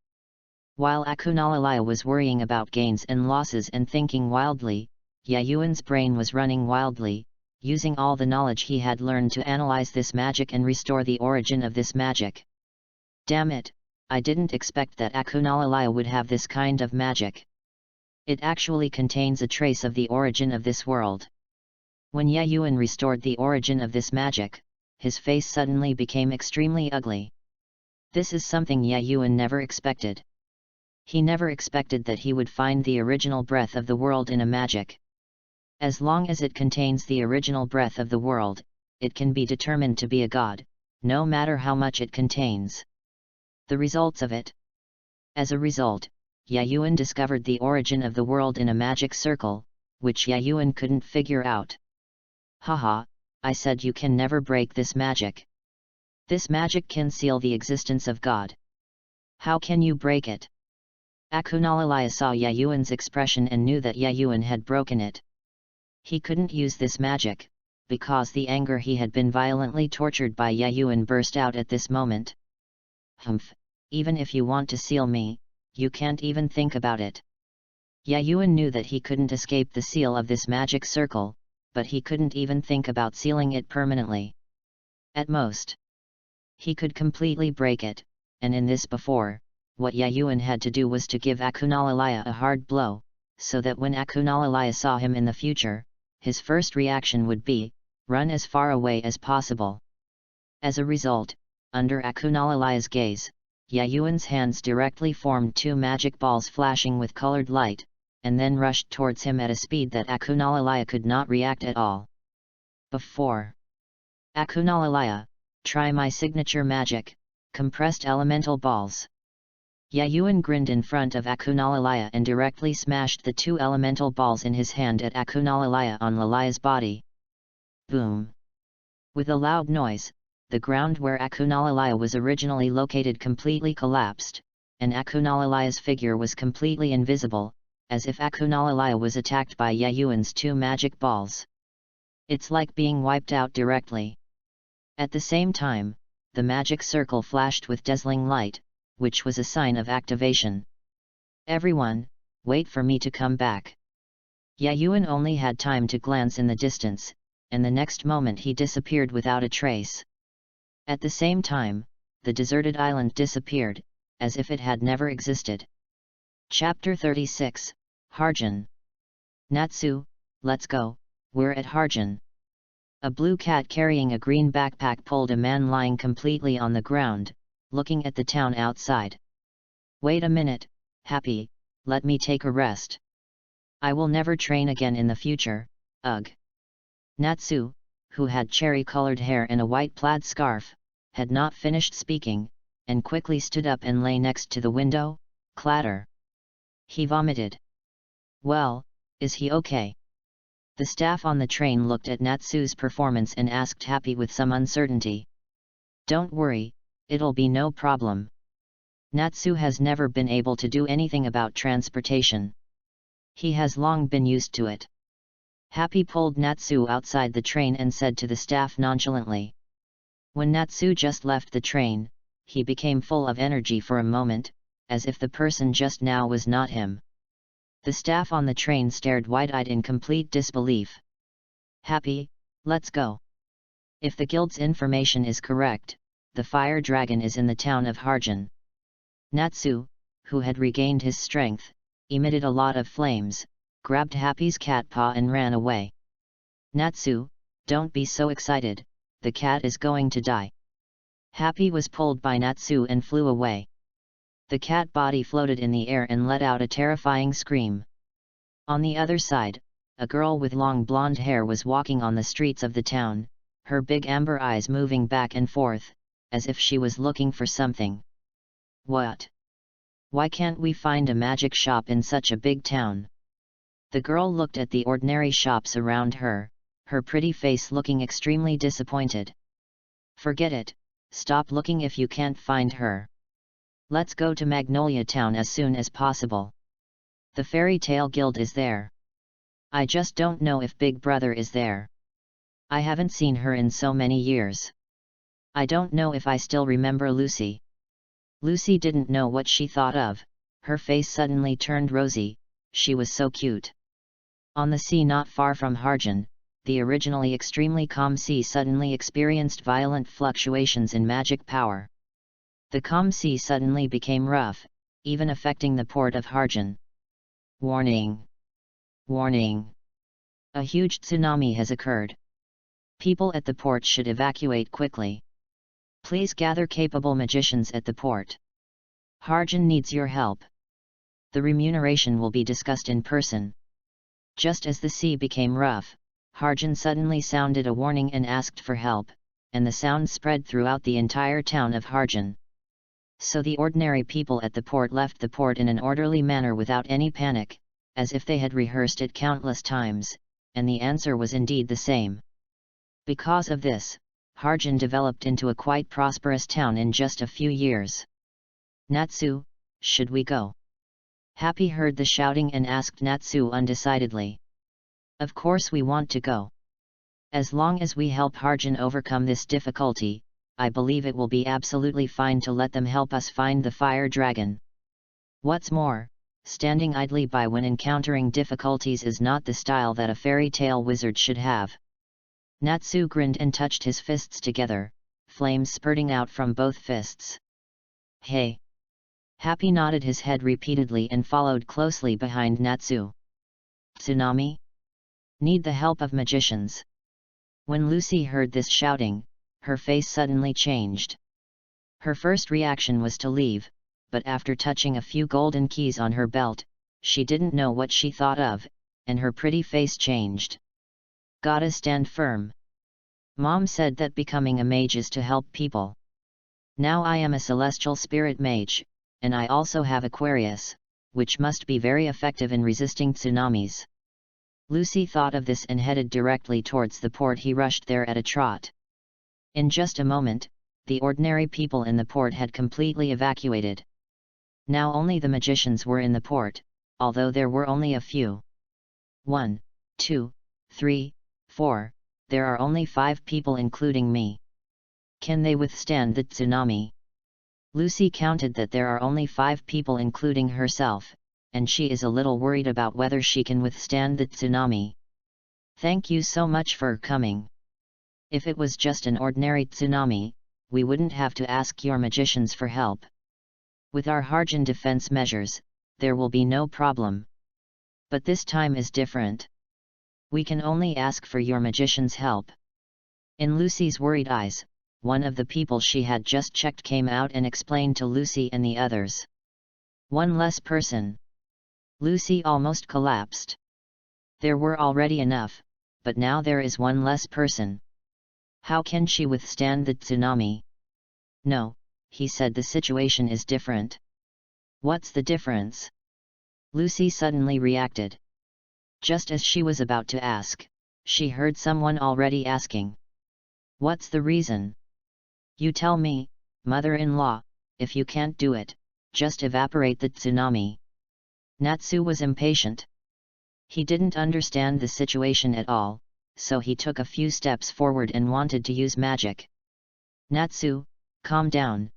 While Akunalalaya was worrying about gains and losses and thinking wildly, Yayuan's brain was running wildly, using all the knowledge he had learned to analyze this magic and restore the origin of this magic. Damn it, I didn't expect that Akunalalaya would have this kind of magic. It actually contains a trace of the origin of this world. When Yayuan restored the origin of this magic, his face suddenly became extremely ugly. This is something Yayuan never expected. He never expected that he would find the original breath of the world in a magic. As long as it contains the original breath of the world, it can be determined to be a god, no matter how much it contains. The results of it. As a result, Yayuan discovered the origin of the world in a magic circle, which Yayuan couldn't figure out. Haha, I said you can never break this magic. This magic can seal the existence of God. How can you break it? Akunalalaya saw Yayuan's expression and knew that Yayuan had broken it. He couldn't use this magic, because the anger he had been violently tortured by Yayuan burst out at this moment. Humph, even if you want to seal me, you can't even think about it. Yayuan knew that he couldn't escape the seal of this magic circle, but he couldn't even think about sealing it permanently. At most, he could completely break it, and in this before, what Yayuan had to do was to give Akunalalaya a hard blow, so that when Akunalalaya saw him in the future, his first reaction would be, run as far away as possible. As a result, under Akunalalaya's gaze, Yayuan's hands directly formed two magic balls flashing with colored light, and then rushed towards him at a speed that Akunalalaya could not react at all. Before. Akunalalaya, try my signature magic, compressed elemental balls. Yayuan grinned in front of Akunalalaya and directly smashed the two elemental balls in his hand at Akunalalaya on Lalaya's body. Boom! With a loud noise, the ground where Akunalalaya was originally located completely collapsed, and Akunalalaya's figure was completely invisible, as if Akunalalaya was attacked by Yayuan's two magic balls. It's like being wiped out directly. At the same time, the magic circle flashed with dazzling light, which was a sign of activation. Everyone, wait for me to come back. Yayuan only had time to glance in the distance, and the next moment he disappeared without a trace. At the same time, the deserted island disappeared, as if it had never existed. Chapter 36, Harjan. Natsu, let's go, we're at Harjan. A blue cat carrying a green backpack pulled a man lying completely on the ground, looking at the town outside. Wait a minute, Happy, let me take a rest. I will never train again in the future, ugh. Natsu, who had cherry-colored hair and a white plaid scarf, had not finished speaking, and quickly stood up and lay next to the window. Clatter. He vomited. Well, is he okay? The staff on the train looked at Natsu's performance and asked Happy with some uncertainty. Don't worry, it'll be no problem. Natsu has never been able to do anything about transportation. He has long been used to it. Happy pulled Natsu outside the train and said to the staff nonchalantly. When Natsu just left the train, he became full of energy for a moment, as if the person just now was not him. The staff on the train stared wide-eyed in complete disbelief. Happy, let's go. If the guild's information is correct, the fire dragon is in the town of Harjan. Natsu, who had regained his strength, emitted a lot of flames, grabbed Happy's cat paw and ran away. Natsu, don't be so excited, the cat is going to die. Happy was pulled by Natsu and flew away. The cat body floated in the air and let out a terrifying scream. On the other side, a girl with long blonde hair was walking on the streets of the town, her big amber eyes moving back and forth, as if she was looking for something. What? Why can't we find a magic shop in such a big town? The girl looked at the ordinary shops around her, her pretty face looking extremely disappointed. Forget it, stop looking if you can't find her. Let's go to Magnolia Town as soon as possible. The Fairy Tale Guild is there. I just don't know if Big Brother is there. I haven't seen her in so many years. I don't know if I still remember Lucy. Lucy didn't know what she thought of, her face suddenly turned rosy, she was so cute. On the sea not far from Harjan, the originally extremely calm sea suddenly experienced violent fluctuations in magic power. The calm sea suddenly became rough, even affecting the port of Harjan. Warning! Warning! A huge tsunami has occurred. People at the port should evacuate quickly. Please gather capable magicians at the port. Harjan needs your help. The remuneration will be discussed in person. Just as the sea became rough, Harjan suddenly sounded a warning and asked for help, and the sound spread throughout the entire town of Harjan. So the ordinary people at the port left the port in an orderly manner without any panic, as if they had rehearsed it countless times, and the answer was indeed the same. Because of this, Harjan developed into a quite prosperous town in just a few years. Natsu, should we go? Happy heard the shouting and asked Natsu undecidedly. Of course we want to go. As long as we help Harjan overcome this difficulty, I believe it will be absolutely fine to let them help us find the fire dragon. What's more, standing idly by when encountering difficulties is not the style that a fairy tale wizard should have. Natsu grinned and touched his fists together, flames spurting out from both fists. Hey! Happy nodded his head repeatedly and followed closely behind Natsu. Tsunami? Need the help of magicians. When Lucy heard this shouting, her face suddenly changed. Her first reaction was to leave, but after touching a few golden keys on her belt, she didn't know what she thought of, and her pretty face changed. Gotta stand firm. Mom said that becoming a mage is to help people. Now I am a celestial spirit mage, and I also have Aquarius, which must be very effective in resisting tsunamis. Lucy thought of this and headed directly towards the port. He rushed there at a trot. In just a moment, the ordinary people in the port had completely evacuated. Now only the magicians were in the port, although there were only a few. 1, 2, 3, 4, there are only 5 people including me. Can they withstand the tsunami? Lucy counted that there are only 5 people including herself, and she is a little worried about whether she can withstand the tsunami. Thank you so much for coming. If it was just an ordinary tsunami, we wouldn't have to ask your magicians for help. With our Harjan defense measures, there will be no problem. But this time is different. We can only ask for your magician's help. In Lucy's worried eyes, one of the people she had just checked came out and explained to Lucy and the others. One less person. Lucy almost collapsed. There were already enough, but now there is one less person. How can she withstand the tsunami? No, he said, the situation is different. What's the difference? Lucy suddenly reacted. Just as she was about to ask, she heard someone already asking. What's the reason? You tell me, mother-in-law, if you can't do it, just evaporate the tsunami. Natsu was impatient. He didn't understand the situation at all, so he took a few steps forward and wanted to use magic. Natsu, calm down,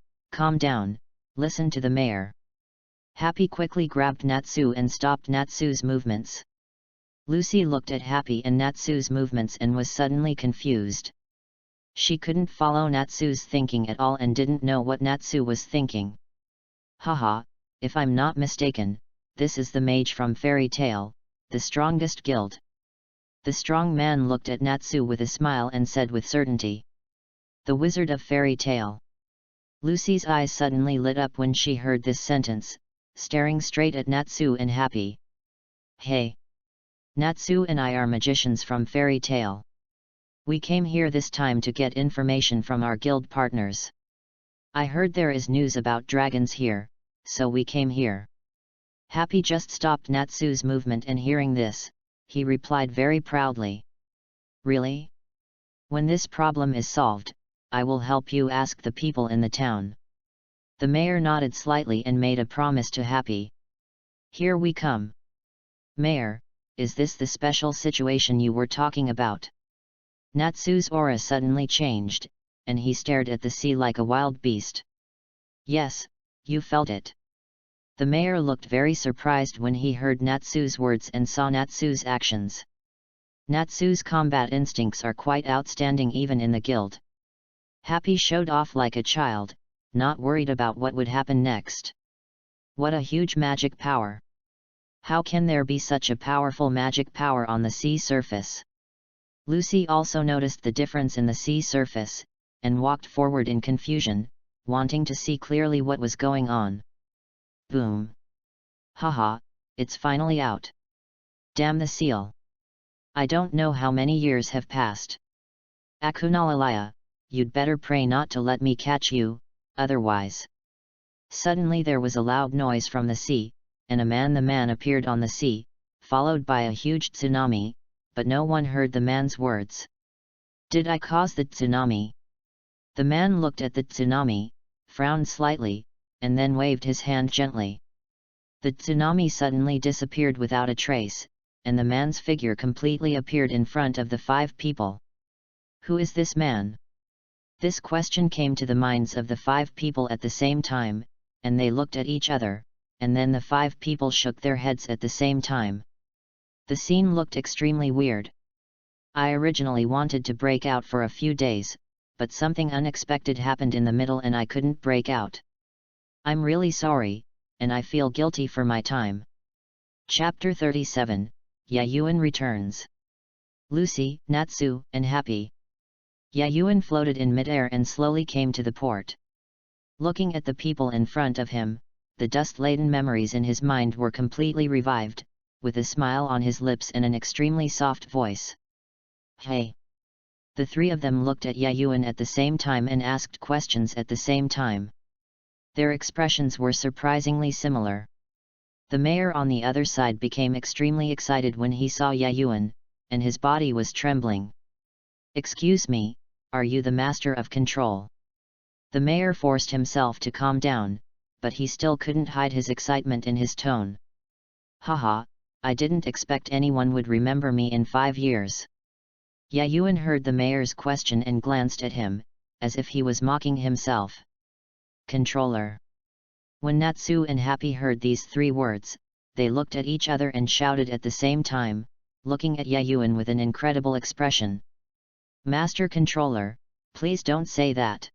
listen to the mayor. Happy quickly grabbed Natsu and stopped Natsu's movements. Lucy looked at Happy and Natsu's movements and was suddenly confused. She couldn't follow Natsu's thinking at all and didn't know what Natsu was thinking. Haha, if I'm not mistaken, this is the mage from Fairy Tale, the strongest guild. The strong man looked at Natsu with a smile and said with certainty. The Wizard of Fairy Tale. Lucy's eyes suddenly lit up when she heard this sentence, staring straight at Natsu and Happy. Hey! Natsu and I are magicians from Fairy Tale. We came here this time to get information from our guild partners. I heard there is news about dragons here, so we came here. Happy just stopped Natsu's movement and hearing this, he replied very proudly. Really? When this problem is solved, I will help you ask the people in the town. The mayor nodded slightly and made a promise to Happy. Here we come. Mayor, is this the special situation you were talking about? Natsu's aura suddenly changed, and he stared at the sea like a wild beast. Yes, you felt it. The mayor looked very surprised when he heard Natsu's words and saw Natsu's actions. Natsu's combat instincts are quite outstanding even in the guild. Happy showed off like a child, not worried about what would happen next. What a huge magic power! How can there be such a powerful magic power on the sea surface? Lucy also noticed the difference in the sea surface, and walked forward in confusion, wanting to see clearly what was going on. Boom! Haha, it's finally out. Damn the seal! I don't know how many years have passed. Akunalalaya, you'd better pray not to let me catch you, otherwise. Suddenly there was a loud noise from the sea, and the man appeared on the sea, followed by a huge tsunami, but no one heard the man's words. Did I cause the tsunami? The man looked at the tsunami, frowned slightly, and then waved his hand gently. The tsunami suddenly disappeared without a trace, and the man's figure completely appeared in front of the 5 people. Who is this man? This question came to the minds of the 5 people at the same time, and they looked at each other, and then the 5 people shook their heads at the same time. The scene looked extremely weird. I originally wanted to break out for a few days, but something unexpected happened in the middle and I couldn't break out. I'm really sorry, and I feel guilty for my time. Chapter 37, Yayuan returns. Lucy, Natsu, and Happy. Yayuan floated in midair and slowly came to the port. Looking at the people in front of him, the dust-laden memories in his mind were completely revived, with a smile on his lips and an extremely soft voice. Hey! The 3 of them looked at Yayuan at the same time and asked questions at the same time. Their expressions were surprisingly similar. The mayor on the other side became extremely excited when he saw Yayuan, and his body was trembling. Excuse me, are you the master of control? The mayor forced himself to calm down, but he still couldn't hide his excitement in his tone. Haha, I didn't expect anyone would remember me in 5 years. Yayuan heard the mayor's question and glanced at him, as if he was mocking himself. Controller. When Natsu and Happy heard these 3 words, they looked at each other and shouted at the same time, looking at Yayuan with an incredible expression. Master Controller, please don't say that.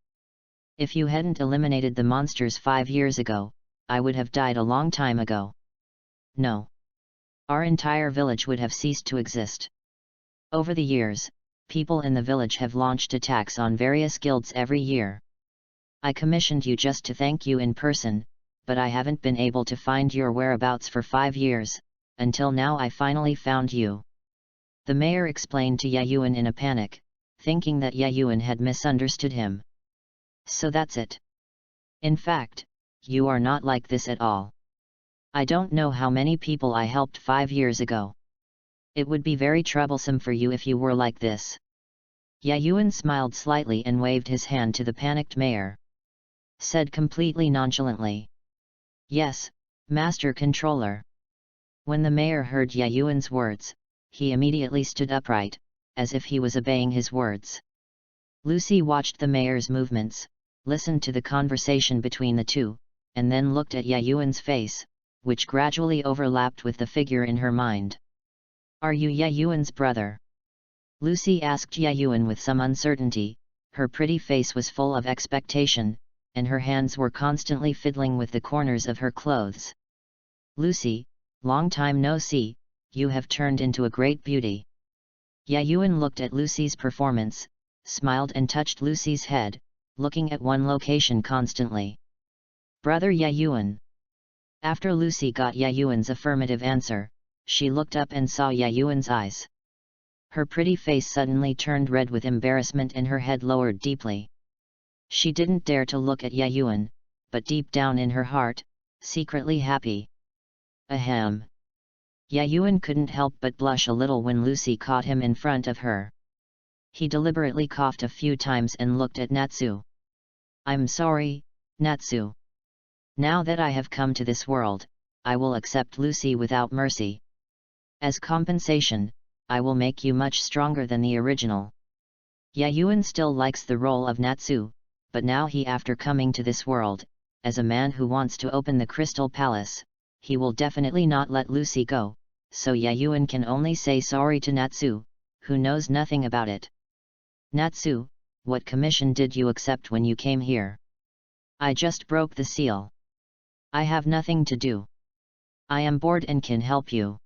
If you hadn't eliminated the monsters 5 years ago, I would have died a long time ago. No. Our entire village would have ceased to exist. Over the years, people in the village have launched attacks on various guilds every year. I commissioned you just to thank you in person, but I haven't been able to find your whereabouts for 5 years, until now I finally found you. The mayor explained to Yayuan in a panic, thinking that Yayuan had misunderstood him. So that's it. In fact, you are not like this at all. I don't know how many people I helped 5 years ago. It would be very troublesome for you if you were like this. Yayuan smiled slightly and waved his hand to the panicked mayor. Said completely nonchalantly. Yes, Master Controller. When the mayor heard Yayuan's words, he immediately stood upright, as if he was obeying his words. Lucy watched the mayor's movements, listened to the conversation between the two, and then looked at Yayuan's face, which gradually overlapped with the figure in her mind. "Are you Yayuan's brother?" Lucy asked Yayuan with some uncertainty. Her pretty face was full of expectation, and her hands were constantly fiddling with the corners of her clothes. "Lucy, long time no see, you have turned into a great beauty." Yayuan looked at Lucy's performance, smiled and touched Lucy's head, looking at one location constantly. "Brother Yayuan." After Lucy got Yayuan's affirmative answer, she looked up and saw Yayuan's eyes. Her pretty face suddenly turned red with embarrassment and her head lowered deeply. She didn't dare to look at Yayuan, but deep down in her heart, secretly happy. Ahem. Yayuan couldn't help but blush a little when Lucy caught him in front of her. He deliberately coughed a few times and looked at Natsu. "I'm sorry, Natsu. Now that I have come to this world, I will accept Lucy without mercy. As compensation, I will make you much stronger than the original." Yayuan still likes the role of Natsu, but now after coming to this world, as a man who wants to open the Crystal Palace, he will definitely not let Lucy go, so Yayuan can only say sorry to Natsu, who knows nothing about it. "Natsu, what commission did you accept when you came here?" "I just broke the seal. I have nothing to do. I am bored and can help you."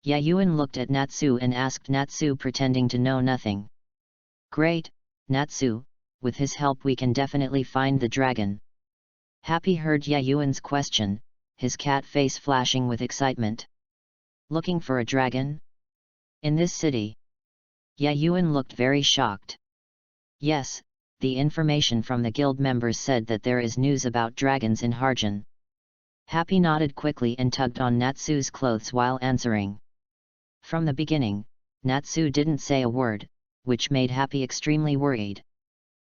Yayuan looked at Natsu and asked Natsu, pretending to know nothing. "Great, Natsu, with his help we can definitely find the dragon." Happy heard Yayuan's question, his cat face flashing with excitement. "Looking for a dragon? In this city?" Yayuan looked very shocked. "Yes, the information from the guild members said that there is news about dragons in Harjan." Happy nodded quickly and tugged on Natsu's clothes while answering. From the beginning, Natsu didn't say a word, which made Happy extremely worried.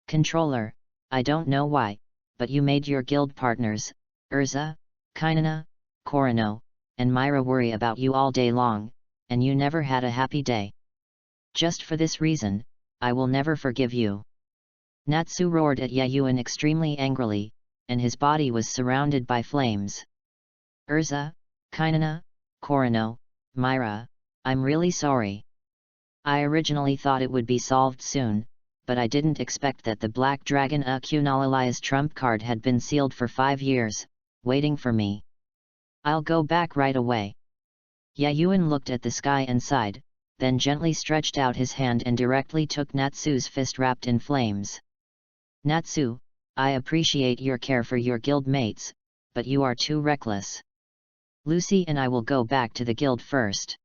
"Controller, I don't know why, but you made your guild partners, Urza, Kainana, Korano, and Myra worry about you all day long, and you never had a happy day. Just for this reason, I will never forgive you." Natsu roared at Yayuan extremely angrily, and his body was surrounded by flames. "Urza, Kainana, Korano, Myra, I'm really sorry. I originally thought it would be solved soon, but I didn't expect that the Black Dragon Akunalalia's trump card had been sealed for 5 years, waiting for me. I'll go back right away." Yayuan looked at the sky and sighed, then gently stretched out his hand and directly took Natsu's fist wrapped in flames. "Natsu, I appreciate your care for your guild mates, but you are too reckless. Lucy and I will go back to the guild first.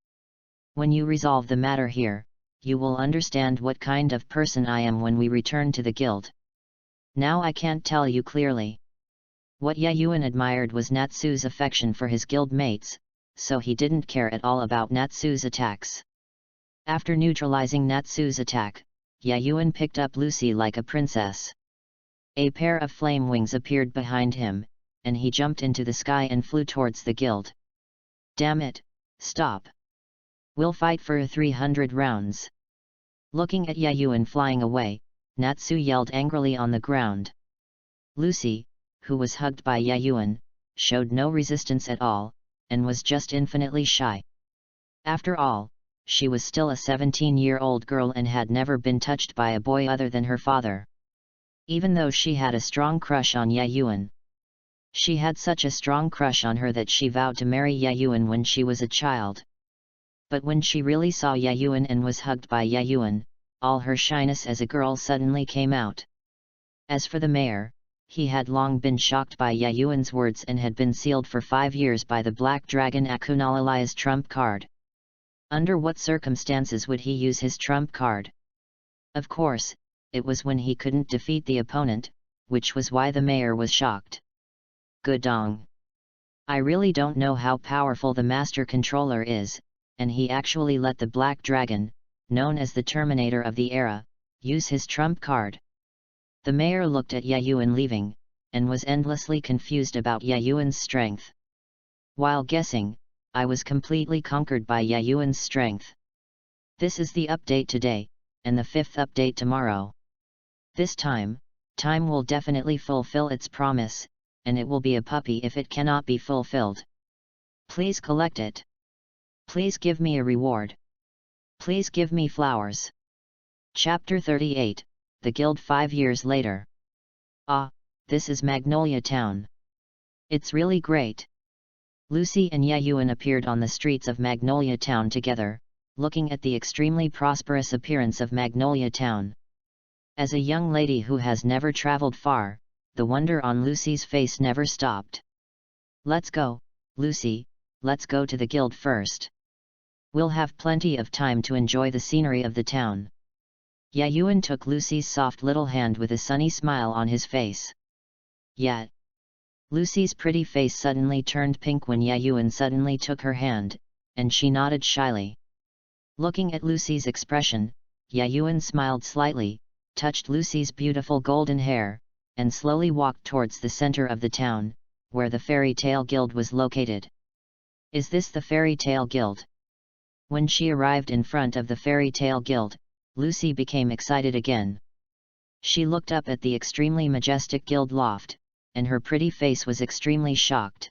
When you resolve the matter here, you will understand what kind of person I am when we return to the guild. Now I can't tell you clearly." What Yayuan admired was Natsu's affection for his guild mates, so he didn't care at all about Natsu's attacks. After neutralizing Natsu's attack, Yayuan picked up Lucy like a princess. A pair of flame wings appeared behind him, and he jumped into the sky and flew towards the guild. "Damn it, stop! We'll fight for 300 rounds. Looking at Yayuan flying away, Natsu yelled angrily on the ground. Lucy, who was hugged by Yayuan, showed no resistance at all, and was just infinitely shy. After all, she was still a 17-year-old girl and had never been touched by a boy other than her father. Even though she had a strong crush on Yayuan. She had such a strong crush on her that she vowed to marry Yayuan when she was a child. But when she really saw Yayuan and was hugged by Yayuan, all her shyness as a girl suddenly came out. As for the mayor, he had long been shocked by Yayuan's words and had been sealed for 5 years by the Black Dragon Akunalalia's trump card. Under what circumstances would he use his trump card? Of course, it was when he couldn't defeat the opponent, which was why the mayor was shocked. Gudong. I really don't know how powerful the Master Controller is, and he actually let the Black Dragon, known as the Terminator of the era, use his trump card. The mayor looked at Yayuan leaving, and was endlessly confused about Yayuan's strength. While guessing, I was completely conquered by Yayuan's strength. This is the update today, and the 5th update tomorrow. This time will definitely fulfill its promise, and it will be a puppy if it cannot be fulfilled. Please collect it. Please give me a reward. Please give me flowers. Chapter 38, The Guild 5 years later. Ah, this is Magnolia Town. It's really great. Lucy and Yayuan appeared on the streets of Magnolia Town together, looking at the extremely prosperous appearance of Magnolia Town. As a young lady who has never traveled far, the wonder on Lucy's face never stopped. Let's go, Lucy, let's go to the guild first. We'll have plenty of time to enjoy the scenery of the town. Yayuan took Lucy's soft little hand with a sunny smile on his face. Yet, Lucy's pretty face suddenly turned pink when Yayuan suddenly took her hand, and she nodded shyly. Looking at Lucy's expression, Yayuan smiled slightly, touched Lucy's beautiful golden hair, and slowly walked towards the center of the town, where the Fairy Tale Guild was located. Is this the Fairy Tale Guild? When she arrived in front of the Fairy Tale Guild, Lucy became excited again. She looked up at the extremely majestic guild loft, and her pretty face was extremely shocked.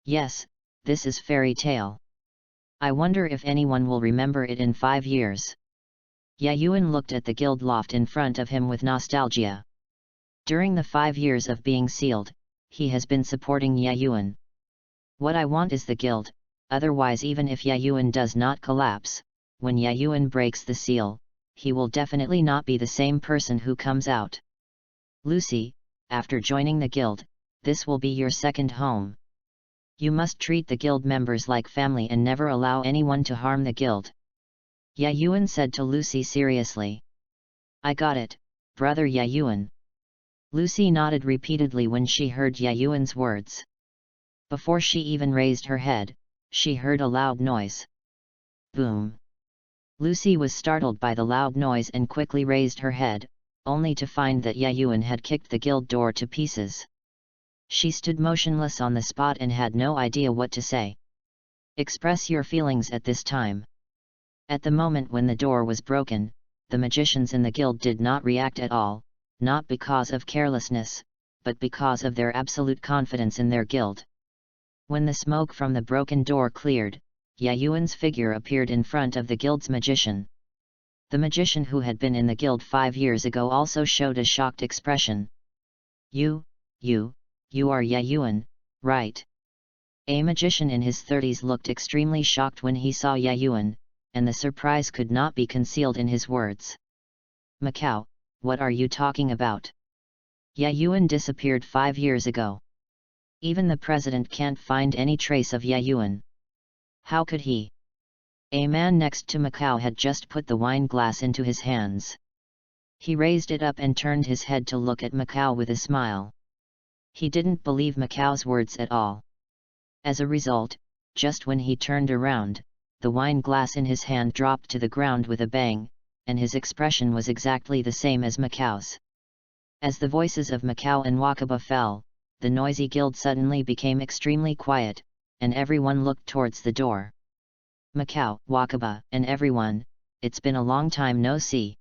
Yes, this is Fairy Tale. I wonder if anyone will remember it in 5 years. Yayuan looked at the guild loft in front of him with nostalgia. During the 5 years of being sealed, he has been supporting Yayuan. What I want is the guild, otherwise even if Yayuan does not collapse, when Yayuan breaks the seal, he will definitely not be the same person who comes out. Lucy, after joining the guild, this will be your second home. You must treat the guild members like family and never allow anyone to harm the guild. Yayuan said to Lucy seriously. I got it, brother Yayuan. Lucy nodded repeatedly when she heard Yayuan's words. Before she even raised her head, she heard a loud noise. Boom! Lucy was startled by the loud noise and quickly raised her head, only to find that Yayuan had kicked the guild door to pieces. She stood motionless on the spot and had no idea what to say. Express your feelings at this time. At the moment when the door was broken, the magicians in the guild did not react at all, not because of carelessness, but because of their absolute confidence in their guild. When the smoke from the broken door cleared, Yayuan's figure appeared in front of the guild's magician. The magician who had been in the guild 5 years ago also showed a shocked expression. You are Yayuan, right? A magician in his 30s looked extremely shocked when he saw Yayuan, and the surprise could not be concealed in his words. Macau, what are you talking about? Yayuan disappeared 5 years ago. Even the president can't find any trace of Yayuan. How could he? A man next to Macau had just put the wine glass into his hands. He raised it up and turned his head to look at Macau with a smile. He didn't believe Macau's words at all. As a result, just when he turned around, the wine glass in his hand dropped to the ground with a bang, and his expression was exactly the same as Macau's. As the voices of Macau and Wakaba fell, the noisy guild suddenly became extremely quiet, and everyone looked towards the door. Macau, Wakaba, and everyone, it's been a long time no see.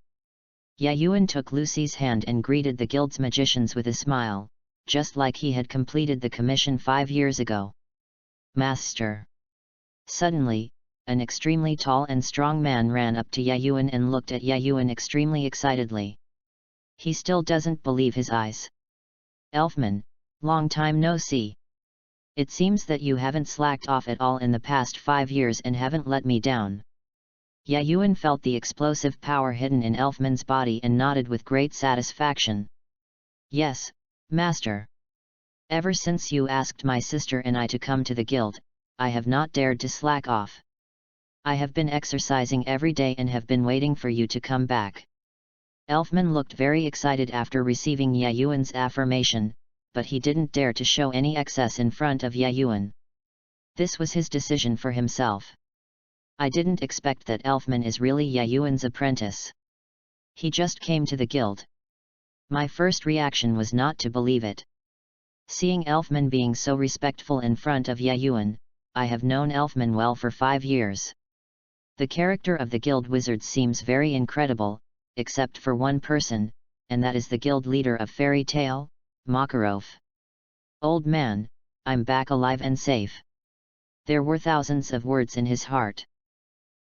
Yayuan took Lucy's hand and greeted the guild's magicians with a smile, just like he had completed the commission 5 years ago. Master! Suddenly, an extremely tall and strong man ran up to Yayuan and looked at Yayuan extremely excitedly. He still doesn't believe his eyes. Elfman, long time no see. It seems that you haven't slacked off at all in the past 5 years and haven't let me down. Yayuan felt the explosive power hidden in Elfman's body and nodded with great satisfaction. Yes, Master. Ever since you asked my sister and I to come to the guild, I have not dared to slack off. I have been exercising every day and have been waiting for you to come back. Elfman looked very excited after receiving Yayuan's affirmation, but he didn't dare to show any excess in front of Yayuan. This was his decision for himself. I didn't expect that Elfman is really Yayuan's apprentice. He just came to the guild. My first reaction was not to believe it. Seeing Elfman being so respectful in front of Yayuan, I have known Elfman well for 5 years. The character of the guild wizard seems very incredible, except for one person, and that is the guild leader of Fairy Tale, Makarov. Old man, I'm back alive and safe. There were thousands of words in his heart.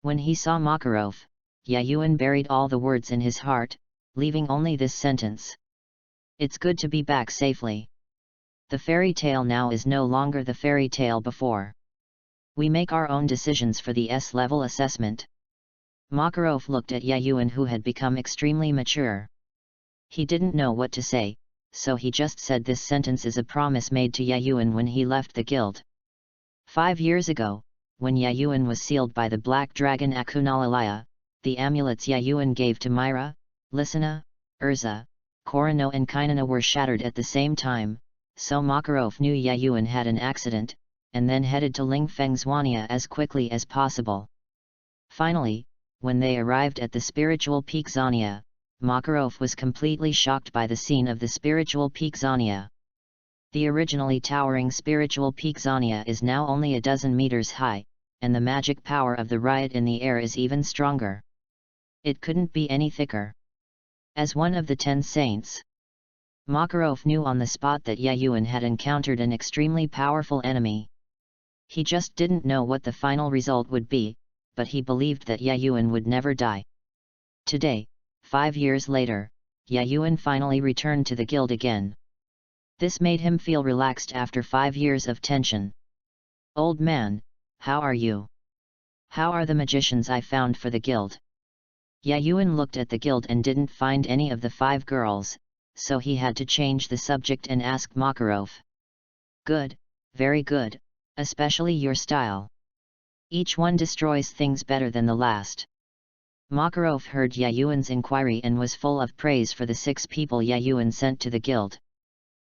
When he saw Makarov, Yayuan buried all the words in his heart, leaving only this sentence. It's good to be back safely. The fairy tale now is no longer the fairy tale before. We make our own decisions for the S-level assessment. Makarov looked at Yayuan, who had become extremely mature. He didn't know what to say, so he just said this sentence is a promise made to Yayuan when he left the guild. 5 years ago, when Yayuan was sealed by the black dragon Akunalalaya, the amulets Yayuan gave to Myra, Lysina, Urza, Korano and Kainana were shattered at the same time, so Makarov knew Yayuan had an accident, and then headed to Lingfeng as quickly as possible. Finally, when they arrived at the spiritual peak Zania, Makarov was completely shocked by the scene of the spiritual peak Zania. The originally towering spiritual peak Zania is now only a dozen meters high, and the magic power of the riot in the air is even stronger. It couldn't be any thicker. As one of the 10 saints, Makarov knew on the spot that Yayuan had encountered an extremely powerful enemy. He just didn't know what the final result would be, but he believed that Yayuan would never die. Today, 5 years later, Yayuan finally returned to the guild again. This made him feel relaxed after 5 years of tension. Old man, how are you? How are the magicians I found for the guild? Yayuan looked at the guild and didn't find any of the 5 girls, so he had to change the subject and ask Makarov. Good, very good, especially your style. Each one destroys things better than the last. Makarov heard Yayuan's inquiry and was full of praise for the 6 people Yayuan sent to the guild.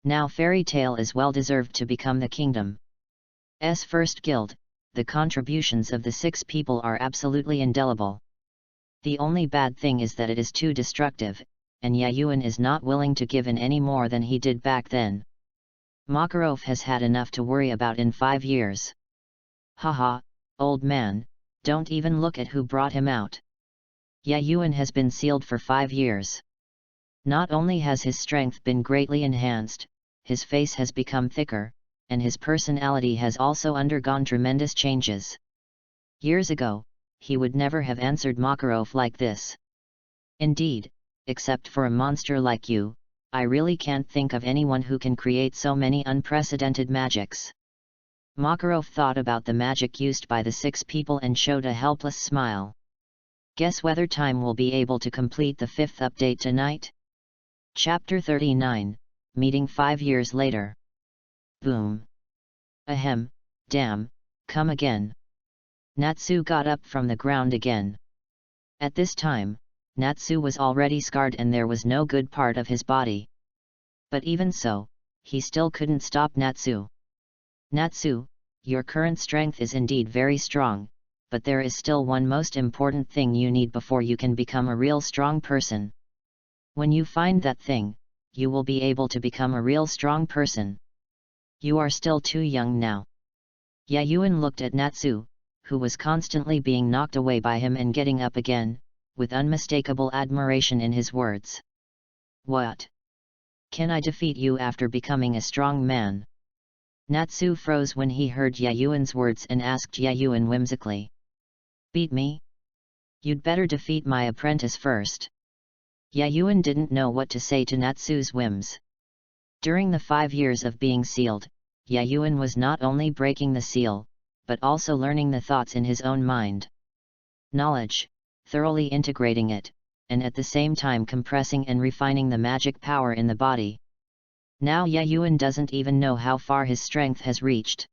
Now Fairy Tale is well deserved to become the kingdom's first guild. The contributions of the 6 people are absolutely indelible. The only bad thing is that it is too destructive, and Yayuan is not willing to give in any more than he did back then. Makarov has had enough to worry about in 5 years. Haha, old man, don't even look at who brought him out. Yayuan has been sealed for 5 years. Not only has his strength been greatly enhanced, his face has become thicker, and his personality has also undergone tremendous changes. Years ago, he would never have answered Makarov like this. Indeed, except for a monster like you, I really can't think of anyone who can create so many unprecedented magics. Makarov thought about the magic used by the 6 people and showed a helpless smile. Guess whether time will be able to complete the 5th update tonight? Chapter 39, Meeting 5 years later. Boom. Ahem, damn, come again. Natsu got up from the ground again. At this time, Natsu was already scarred and there was no good part of his body. But even so, he still couldn't stop Natsu. Natsu, your current strength is indeed very strong, but there is still one most important thing you need before you can become a real strong person. When you find that thing, you will be able to become a real strong person. You are still too young now. Yayuan looked at Natsu, who was constantly being knocked away by him and getting up again, with unmistakable admiration in his words. What? Can I defeat you after becoming a strong man? Natsu froze when he heard Yayuan's words and asked Yayuan whimsically. Beat me? You'd better defeat my apprentice first. Yayuan didn't know what to say to Natsu's whims. During the 5 years of being sealed, Yayuan was not only breaking the seal, but also learning the thoughts in his own mind. Knowledge, thoroughly integrating it, and at the same time compressing and refining the magic power in the body. Now Yayuan doesn't even know how far his strength has reached.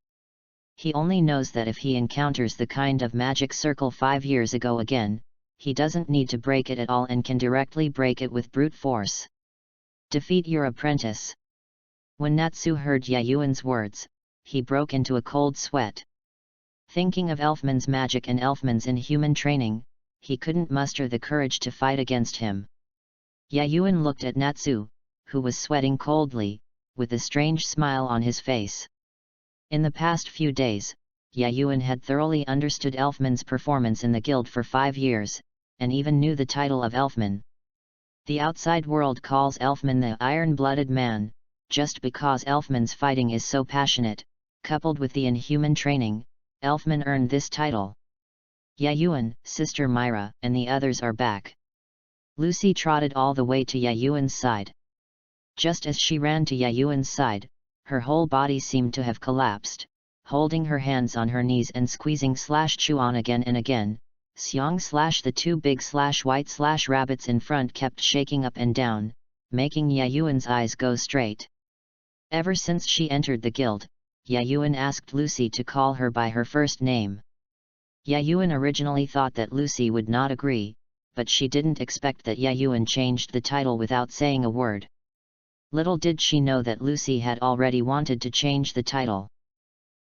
He only knows that if he encounters the kind of magic circle 5 years ago again, he doesn't need to break it at all and can directly break it with brute force. Defeat your apprentice. When Natsu heard Yayuan's words, he broke into a cold sweat. Thinking of Elfman's magic and Elfman's inhuman training, he couldn't muster the courage to fight against him. Yayuan looked at Natsu, who was sweating coldly, with a strange smile on his face. In the past few days, Yayuan had thoroughly understood Elfman's performance in the guild for 5 years, and even knew the title of Elfman. The outside world calls Elfman the iron-blooded man, just because Elfman's fighting is so passionate, coupled with the inhuman training, Elfman earned this title. Yayuan, Sister Myra, and the others are back. Lucy trotted all the way to Yayuan's side. Just as she ran to Yayuan's side, her whole body seemed to have collapsed. Holding her hands on her knees and squeezing /chew on again and again, Xiong / the 2 big /white / rabbits in front kept shaking up and down, making Yayuan's eyes go straight. Ever since she entered the guild, Yayuan asked Lucy to call her by her first name. Yayuan originally thought that Lucy would not agree, but she didn't expect that Yayuan changed the title without saying a word. Little did she know that Lucy had already wanted to change the title.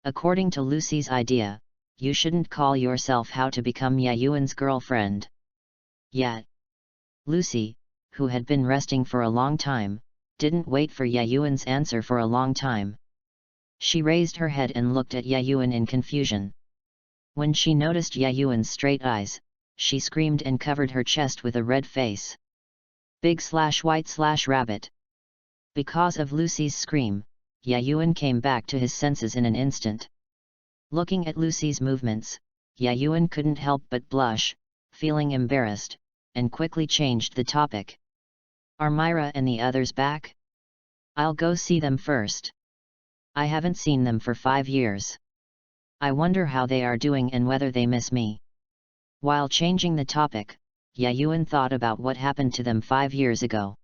According to Lucy's idea, you shouldn't call yourself How to Become Yayuan's Girlfriend. Yet, Lucy, who had been resting for a long time, didn't wait for Yayuan's answer for a long time. She raised her head and looked at Yayuan in confusion. When she noticed Yayuan's straight eyes, she screamed and covered her chest with a red face. Big /white / rabbit. Because of Lucy's scream, Yayuan came back to his senses in an instant. Looking at Lucy's movements, Yayuan couldn't help but blush, feeling embarrassed, and quickly changed the topic. Are Myra and the others back? I'll go see them first. I haven't seen them for 5 years. I wonder how they are doing and whether they miss me. While changing the topic, Yayuan thought about what happened to them 5 years ago.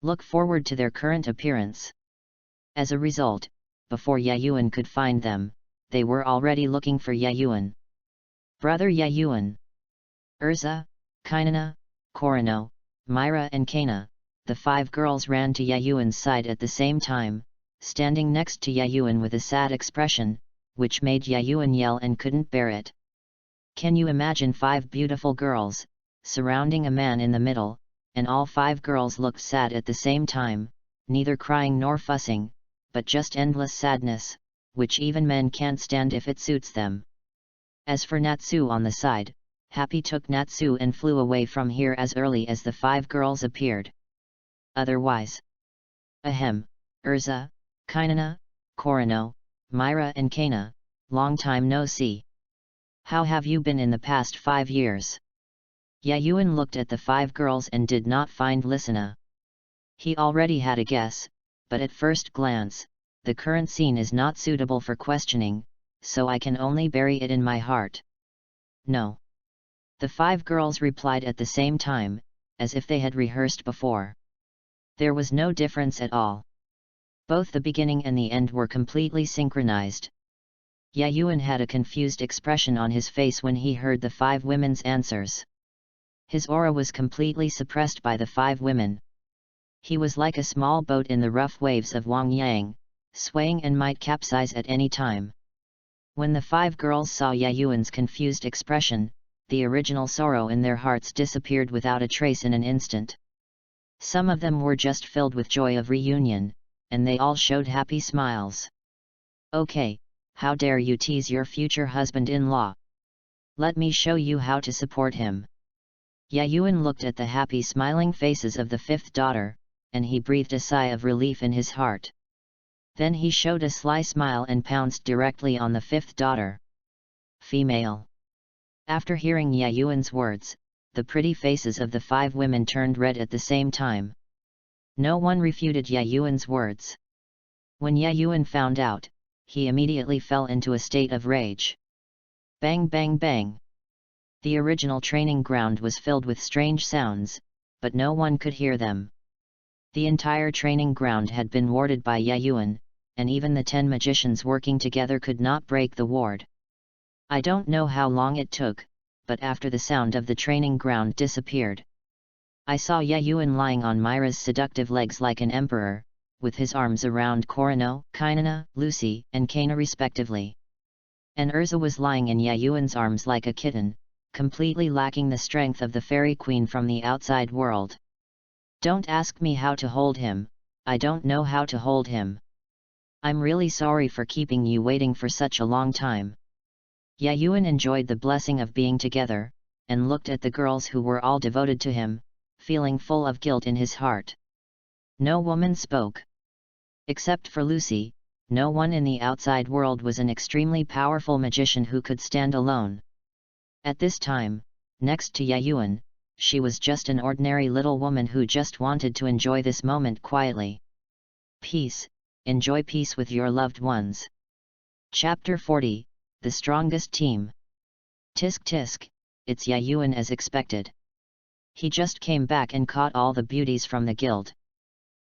Look forward to their current appearance. As a result, before Yayuan could find them, they were already looking for Yayuan. Brother Yayuan. Urza, Kainana, Korano, Myra and Kana, the 5 girls ran to Yayuan's side at the same time, standing next to Yayuan with a sad expression, which made Yayuan yell and couldn't bear it. Can you imagine 5 beautiful girls, surrounding a man in the middle, and all 5 girls looked sad at the same time, neither crying nor fussing, but just endless sadness, which even men can't stand if it suits them. As for Natsu on the side, Happy took Natsu and flew away from here as early as the 5 girls appeared. Otherwise. Ahem, Urza, Kainana, Korano, Myra and Kana, long time no see. How have you been in the past 5 years? Yayuan looked at the 5 girls and did not find Lisana. He already had a guess, but at first glance, the current scene is not suitable for questioning, so I can only bury it in my heart. No. The 5 girls replied at the same time, as if they had rehearsed before. There was no difference at all. Both the beginning and the end were completely synchronized. Yayuan had a confused expression on his face when he heard the 5 women's answers. His aura was completely suppressed by the 5 women. He was like a small boat in the rough waves of Wangyang, swaying and might capsize at any time. When the 5 girls saw Yayuan's confused expression, the original sorrow in their hearts disappeared without a trace in an instant. Some of them were just filled with joy of reunion, and they all showed happy smiles. Okay, how dare you tease your future husband-in-law? Let me show you how to support him. Yayuan looked at the happy smiling faces of the 5th daughter, and he breathed a sigh of relief in his heart. Then he showed a sly smile and pounced directly on the 5th daughter. Female. After hearing Yayuan's words, the pretty faces of the 5 women turned red at the same time. No one refuted Yayuan's words. When Yayuan found out, he immediately fell into a state of rage. Bang bang bang. The original training ground was filled with strange sounds, but no one could hear them. The entire training ground had been warded by Yayuan, and even the 10 magicians working together could not break the ward. I don't know how long it took, but after the sound of the training ground disappeared, I saw Yayuan lying on Myra's seductive legs like an emperor, with his arms around Korano, Kainana, Lucy, and Kana respectively. And Urza was lying in Yayuan's arms like a kitten, completely lacking the strength of the fairy queen from the outside world. Don't ask me how to hold him, I don't know how to hold him. I'm really sorry for keeping you waiting for such a long time. Yayuan enjoyed the blessing of being together, and looked at the girls who were all devoted to him, feeling full of guilt in his heart. No woman spoke. Except for Lucy, no one in the outside world was an extremely powerful magician who could stand alone. At this time, next to Yayuan, she was just an ordinary little woman who just wanted to enjoy this moment quietly. Peace, enjoy peace with your loved ones. Chapter 40, The Strongest Team. Tisk tisk, it's Yayuan as expected. He just came back and caught all the beauties from the guild.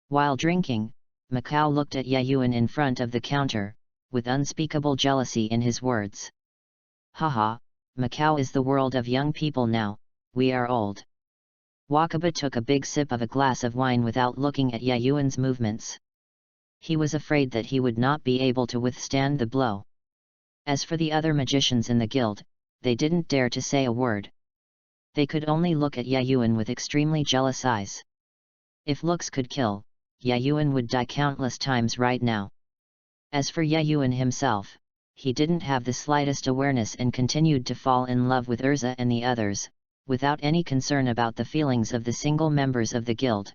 While drinking, Macau looked at Yayuan in front of the counter, with unspeakable jealousy in his words. Haha, Macau is the world of young people now, we are old. Wakaba took a big sip of a glass of wine without looking at Yayuan's movements. He was afraid that he would not be able to withstand the blow. As for the other magicians in the guild, they didn't dare to say a word. They could only look at Yayuan with extremely jealous eyes. If looks could kill, Yayuan would die countless times right now. As for Yayuan himself, he didn't have the slightest awareness and continued to fall in love with Urza and the others, without any concern about the feelings of the single members of the guild.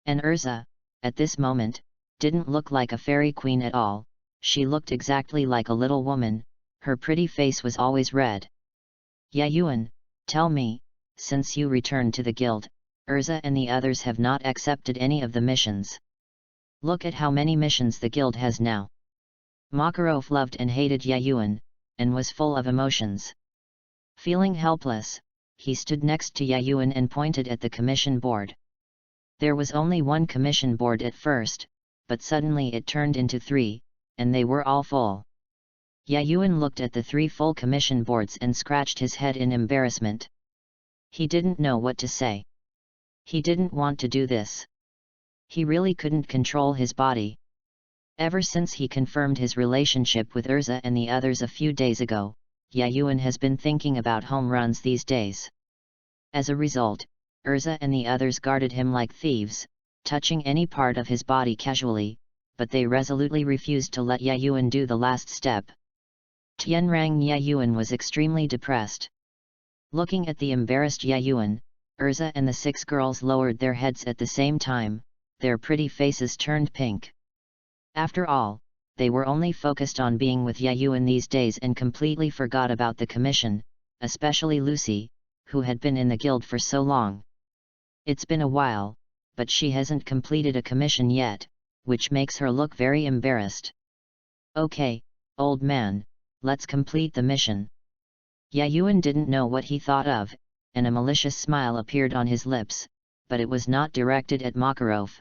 And Urza, at this moment, didn't look like a fairy queen at all. She looked exactly like a little woman, her pretty face was always red. Yayuan, tell me, since you returned to the guild, Urza and the others have not accepted any of the missions. Look at how many missions the guild has now. Makarov loved and hated Yayuan, and was full of emotions. Feeling helpless, he stood next to Yayuan and pointed at the commission board. There was only one commission board at first, but suddenly it turned into 3, and they were all full. Yayuan looked at the 3 full commission boards and scratched his head in embarrassment. He didn't know what to say. He didn't want to do this. He really couldn't control his body. Ever since he confirmed his relationship with Urza and the others a few days ago, Yayuan has been thinking about home runs these days. As a result, Urza and the others guarded him like thieves, touching any part of his body casually, but they resolutely refused to let Yayuan do the last step. Tianrang Yayuan was extremely depressed. Looking at the embarrassed Yayuan, Urza and the 6 girls lowered their heads at the same time, their pretty faces turned pink. After all, they were only focused on being with Yayuan these days and completely forgot about the commission, especially Lucy, who had been in the guild for so long. It's been a while, but she hasn't completed a commission yet, which makes her look very embarrassed. Okay, old man, let's complete the mission. Yayuan didn't know what he thought of, and a malicious smile appeared on his lips, but it was not directed at Makarov,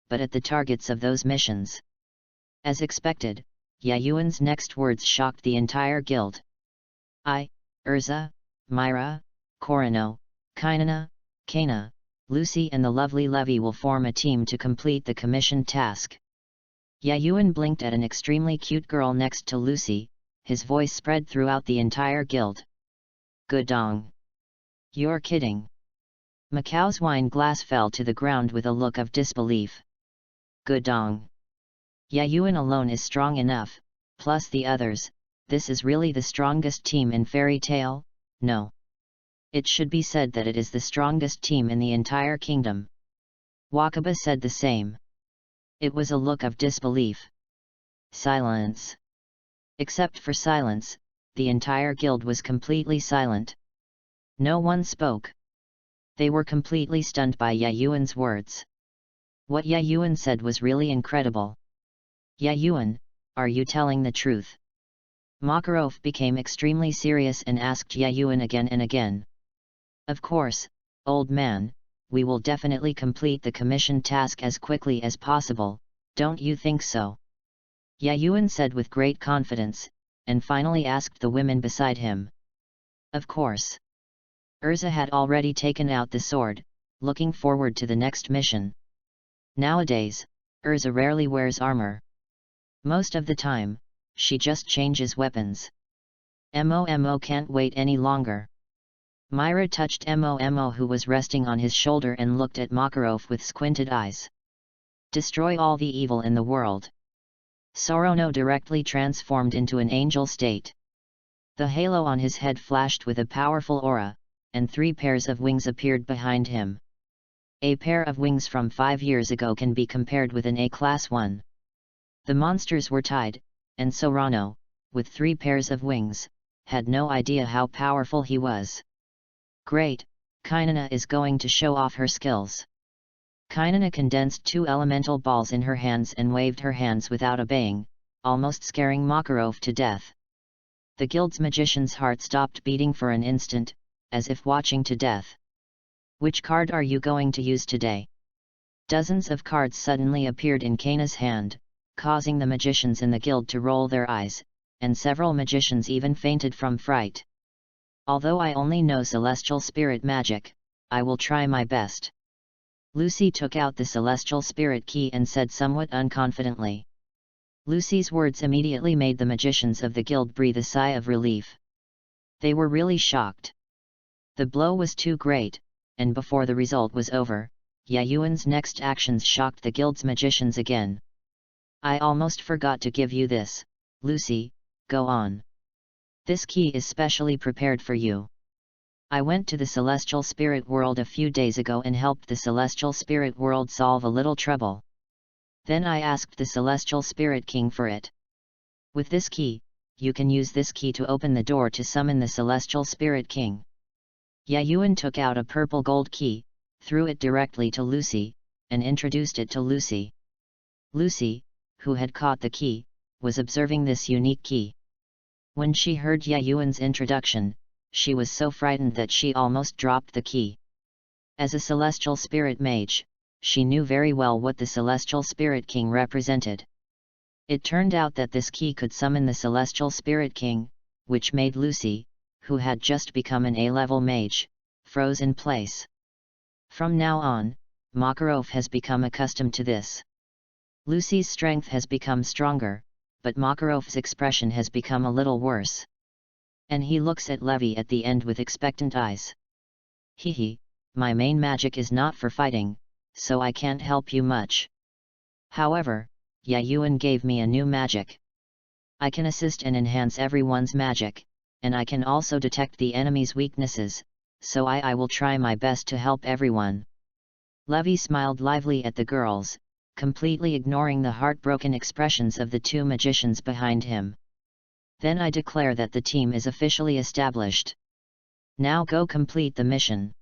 but at the targets of those missions. As expected, Yayuan's next words shocked the entire guild. I, Urza, Myra, Korino, Kainana, Kana, Lucy and the lovely Levi will form a team to complete the commissioned task. Yayuan blinked at an extremely cute girl next to Lucy, his voice spread throughout the entire guild. Gudong. You're kidding. Macau's wine glass fell to the ground with a look of disbelief. Gudong. Yayuan alone is strong enough, plus the others, this is really the strongest team in Fairy Tale? No. It should be said that it is the strongest team in the entire kingdom. Wakaba said the same. It was a look of disbelief. Silence. Except for silence, the entire guild was completely silent. No one spoke. They were completely stunned by Yayuan's words. What Yayuan said was really incredible. Yayuan, are you telling the truth? Makarov became extremely serious and asked Yayuan again and again. Of course, old man, we will definitely complete the commissioned task as quickly as possible, don't you think so? Yayuan said with great confidence, and finally asked the women beside him. Of course. Urza had already taken out the sword, looking forward to the next mission. Nowadays, Urza rarely wears armor. Most of the time, she just changes weapons. Mo can't wait any longer. Myra touched Mo who was resting on his shoulder and looked at Makarov with squinted eyes. Destroy all the evil in the world. Sorono directly transformed into an angel state. The halo on his head flashed with a powerful aura, and 3 pairs of wings appeared behind him. A pair of wings from 5 years ago can be compared with an A-class one. The monsters were tied, and Sorano, with 3 pairs of wings, had no idea how powerful he was. Great, Kainana is going to show off her skills. Kainana condensed 2 elemental balls in her hands and waved her hands without obeying, almost scaring Makarov to death. The guild's magician's heart stopped beating for an instant, as if watching to death. Which card are you going to use today? Dozens of cards suddenly appeared in Kaina's hand, causing the magicians in the guild to roll their eyes, and several magicians even fainted from fright. Although I only know celestial spirit magic, I will try my best. Lucy took out the celestial spirit key and said somewhat unconfidently. Lucy's words immediately made the magicians of the guild breathe a sigh of relief. They were really shocked. The blow was too great, and before the result was over, Yayuan's next actions shocked the guild's magicians again. I almost forgot to give you this, Lucy, go on. This key is specially prepared for you. I went to the celestial spirit world a few days ago and helped the celestial spirit world solve a little trouble. Then I asked the celestial spirit king for it. With this key, you can use this key to open the door to summon the celestial spirit king. Yayuan took out a purple gold key, threw it directly to Lucy, and introduced it to Lucy. Lucy, who had caught the key, was observing this unique key. When she heard Yayuan's introduction, she was so frightened that she almost dropped the key. As a celestial spirit mage, she knew very well what the celestial spirit king represented. It turned out that this key could summon the celestial spirit king, which made Lucy, who had just become an A-level mage, froze in place. From now on, Makarov has become accustomed to this. Lucy's strength has become stronger, but Makarov's expression has become a little worse. And he looks at Levy at the end with expectant eyes. Hehe, my main magic is not for fighting, so I can't help you much. However, Yayuan gave me a new magic. I can assist and enhance everyone's magic, and I can also detect the enemy's weaknesses, so I will try my best to help everyone. Levy smiled lively at the girls, completely ignoring the heartbroken expressions of the 2 magicians behind him. Then I declare that the team is officially established. Now go complete the mission.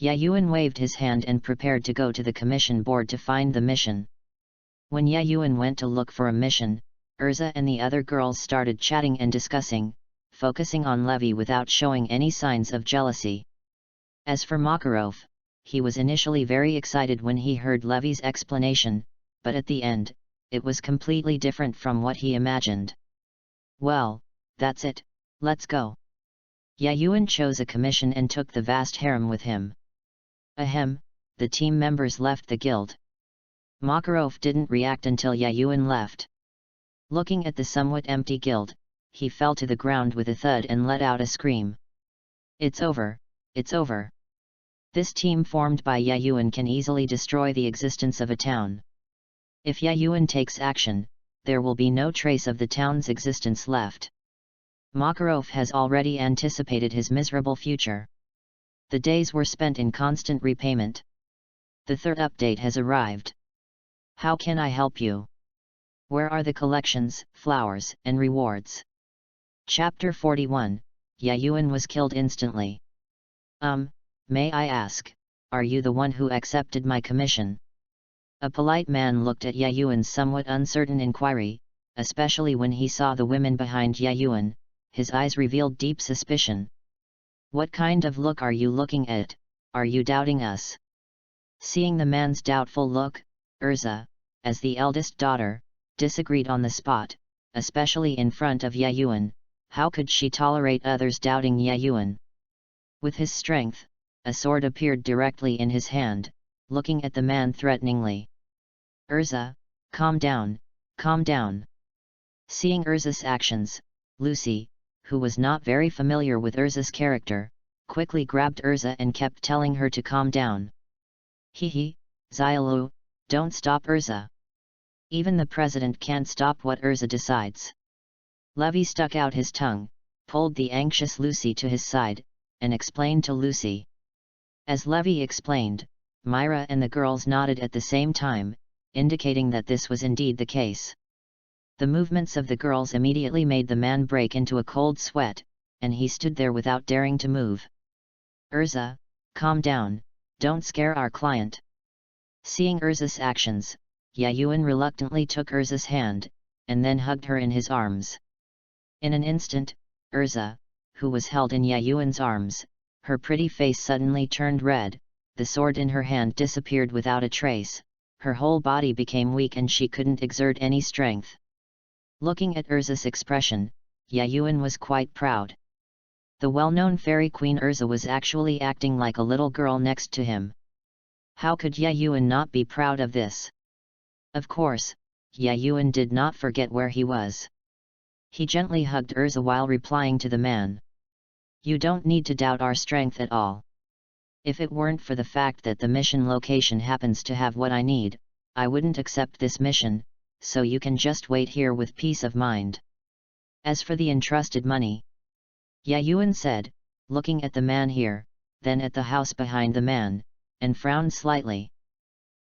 Yayuan waved his hand and prepared to go to the commission board to find the mission. When Yayuan went to look for a mission, Urza and the other girls started chatting and discussing, focusing on Levy without showing any signs of jealousy. As for Makarov, he was initially very excited when he heard Levy's explanation, but at the end, it was completely different from what he imagined. Well, that's it, let's go. Yayuan chose a commission and took the vast harem with him. Ahem, the team members left the guild. Makarov didn't react until Yayuan left. Looking at the somewhat empty guild, he fell to the ground with a thud and let out a scream. It's over, it's over. This team formed by Yayuan can easily destroy the existence of a town. If Yayuan takes action, there will be no trace of the town's existence left. Makarov has already anticipated his miserable future. The days were spent in constant repayment. The 3rd update has arrived. How can I help you? Where are the collections, flowers, and rewards? Chapter 41, Yayuan was killed instantly. May I ask, are you the one who accepted my commission? A polite man looked at Yayuan's somewhat uncertain inquiry, especially when he saw the women behind Yayuan, his eyes revealed deep suspicion. What kind of look are you looking at, are you doubting us? Seeing the man's doubtful look, Urza, as the eldest daughter, disagreed on the spot, especially in front of Yayuan. How could she tolerate others doubting Yayuan? With his strength, a sword appeared directly in his hand, looking at the man threateningly. Urza, calm down, calm down. Seeing Urza's actions, Lucy, who was not very familiar with Urza's character, quickly grabbed Urza and kept telling her to calm down. Hehe, Xiaolu, don't stop Urza. Even the president can't stop what Urza decides. Levy stuck out his tongue, pulled the anxious Lucy to his side, and explained to Lucy. As Levy explained, Myra and the girls nodded at the same time, indicating that this was indeed the case. The movements of the girls immediately made the man break into a cold sweat, and he stood there without daring to move. "Urza, calm down, don't scare our client." Seeing Urza's actions, Yayuan reluctantly took Urza's hand, and then hugged her in his arms. In an instant, Urza, who was held in Yayuan's arms, her pretty face suddenly turned red, the sword in her hand disappeared without a trace, her whole body became weak and she couldn't exert any strength. Looking at Urza's expression, Yayuan was quite proud. The well-known fairy queen Urza was actually acting like a little girl next to him. How could Yayuan not be proud of this? Of course, Yayuan did not forget where he was. He gently hugged Urza while replying to the man. "You don't need to doubt our strength at all. If it weren't for the fact that the mission location happens to have what I need, I wouldn't accept this mission, so you can just wait here with peace of mind. As for the entrusted money," Yayuan said, looking at the man here, then at the house behind the man, and frowned slightly.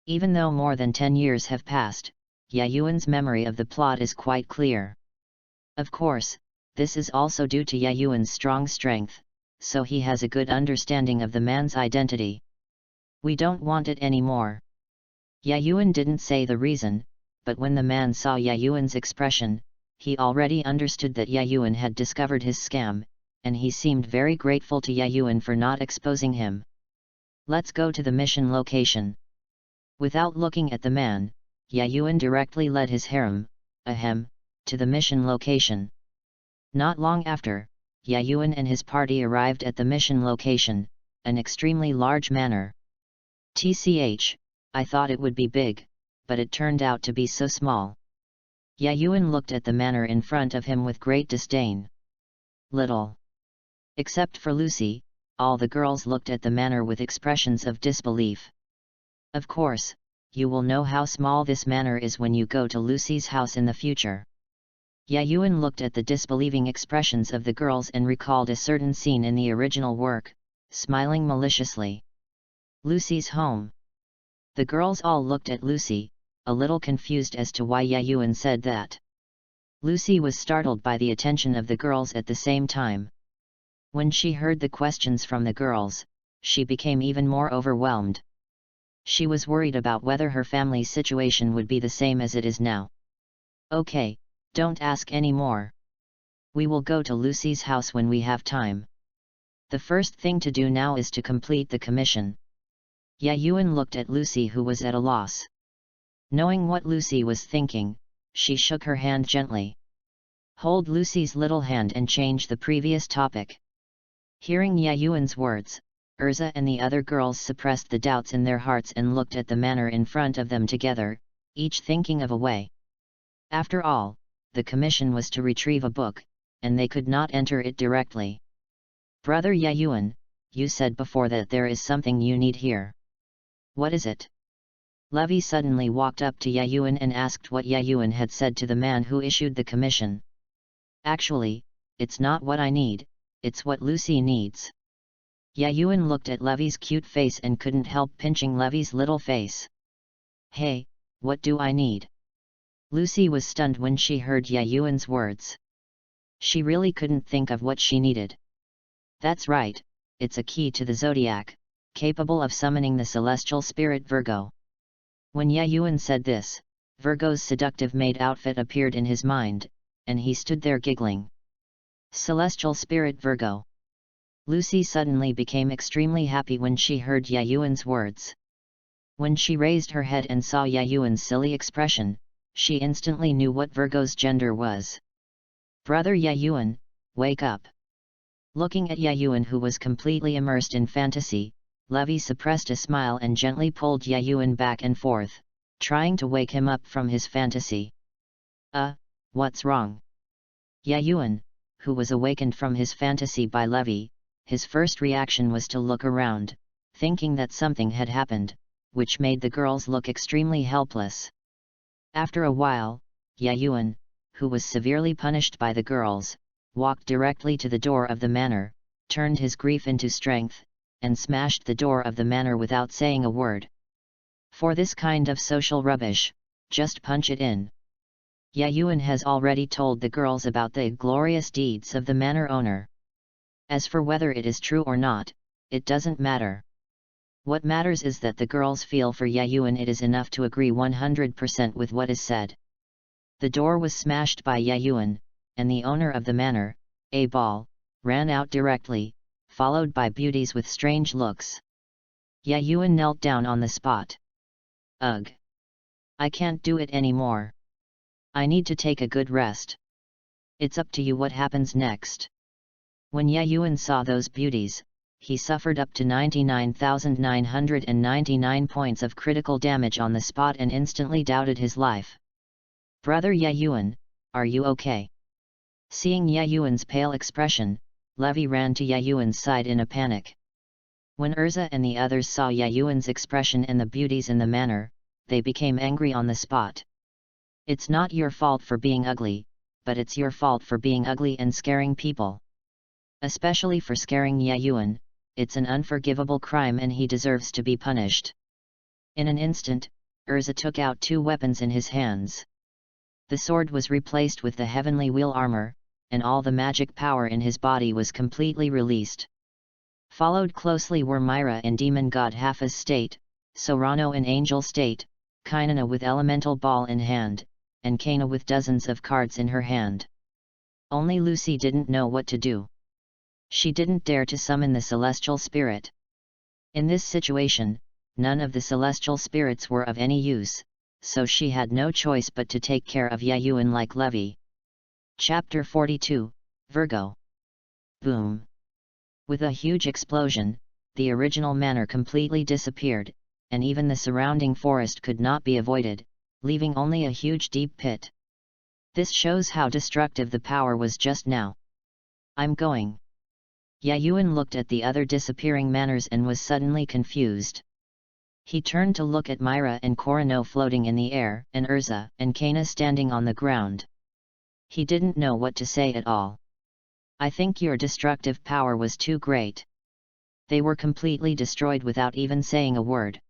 Even though more than 10 years have passed, Yayuan's memory of the plot is quite clear. Of course, this is also due to Yayuan's strong strength, so he has a good understanding of the man's identity. "We don't want it anymore." Yayuan didn't say the reason, but when the man saw Yayuan's expression, he already understood that Yayuan had discovered his scam, and he seemed very grateful to Yayuan for not exposing him. "Let's go to the mission location." Without looking at the man, Yayuan directly led his harem, to the mission location. Not long after, Yayuan and his party arrived at the mission location, an extremely large manor. "Tch, I thought it would be big, but it turned out to be so small." Yayuan looked at the manor in front of him with great disdain. "Little." Except for Lucy, all the girls looked at the manor with expressions of disbelief. "Of course, you will know how small this manor is when you go to Lucy's house in the future." Yayuan looked at the disbelieving expressions of the girls and recalled a certain scene in the original work, smiling maliciously. "Lucy's home." The girls all looked at Lucy, a little confused as to why Yayuan said that. Lucy was startled by the attention of the girls at the same time. When she heard the questions from the girls, she became even more overwhelmed. She was worried about whether her family's situation would be the same as it is now. "Okay, don't ask any more. We will go to Lucy's house when we have time. The first thing to do now is to complete the commission." Yayuan looked at Lucy, who was at a loss. Knowing what Lucy was thinking, she shook her hand gently. "Hold Lucy's little hand and change the previous topic." Hearing Yayuan's words, Urza and the other girls suppressed the doubts in their hearts and looked at the manor in front of them together, each thinking of a way. After all, the commission was to retrieve a book, and they could not enter it directly. "Brother Yayuan, you said before that there is something you need here. What is it?" Levy suddenly walked up to Yayuan and asked what Yayuan had said to the man who issued the commission. "Actually, it's not what I need, it's what Lucy needs." Yayuan looked at Levy's cute face and couldn't help pinching Levy's little face. "Hey, what do I need?" Lucy was stunned when she heard Yayuan's words. She really couldn't think of what she needed. "That's right, it's a key to the zodiac, capable of summoning the celestial spirit Virgo." When Yayuan said this, Virgo's seductive maid outfit appeared in his mind, and he stood there giggling. Celestial spirit Virgo. Lucy suddenly became extremely happy when she heard Yayuan's words. When she raised her head and saw Yayuan's silly expression, she instantly knew what Virgo's gender was. "Brother Yayuan, wake up." Looking at Yayuan, who was completely immersed in fantasy, Levy suppressed a smile and gently pulled Yayuan back and forth, trying to wake him up from his fantasy. What's wrong?" Yayuan, who was awakened from his fantasy by Levy, his first reaction was to look around, thinking that something had happened, which made the girls look extremely helpless. After a while, Yayuan, who was severely punished by the girls, walked directly to the door of the manor, turned his grief into strength, and smashed the door of the manor without saying a word. For this kind of social rubbish, just punch it in. Yayuan has already told the girls about the glorious deeds of the manor owner. As for whether it is true or not, it doesn't matter. What matters is that the girls feel for Yayuan it is enough to agree 100% with what is said. The door was smashed by Yayuan, and the owner of the manor, a ball, ran out directly, followed by beauties with strange looks. Yayuan knelt down on the spot. Ugh! I can't do it anymore. I need to take a good rest. It's up to you what happens next. When Yayuan saw those beauties, he suffered up to 99,999 points of critical damage on the spot and instantly doubted his life. Brother Yayuan, are you okay? Seeing Yayuan's pale expression, Levi ran to Yayuan's side in a panic. When Urza and the others saw Yayuan's expression and the beauties in the manor, they became angry on the spot. It's not your fault for being ugly, but it's your fault for being ugly and scaring people. Especially for scaring Yayuan, it's an unforgivable crime and he deserves to be punished. In an instant, Urza took out two weapons in his hands. The sword was replaced with the heavenly wheel armor, and all the magic power in his body was completely released. Followed closely were Myra in demon god Hafa's state, Sorano in angel state, Kainana with elemental ball in hand, and Kana with dozens of cards in her hand. Only Lucy didn't know what to do. She didn't dare to summon the celestial spirit. In this situation, none of the celestial spirits were of any use, so she had no choice but to take care of Yayuan like Levi. Chapter 42, Virgo. Boom! With a huge explosion, the original manor completely disappeared, and even the surrounding forest could not be avoided, leaving only a huge deep pit. This shows how destructive the power was just now. I'm going. Yayuan looked at the other disappearing manors and was suddenly confused. He turned to look at Myra and Korano floating in the air, and Urza and Kana standing on the ground. He didn't know what to say at all. I think your destructive power was too great. They were completely destroyed without even saying a word.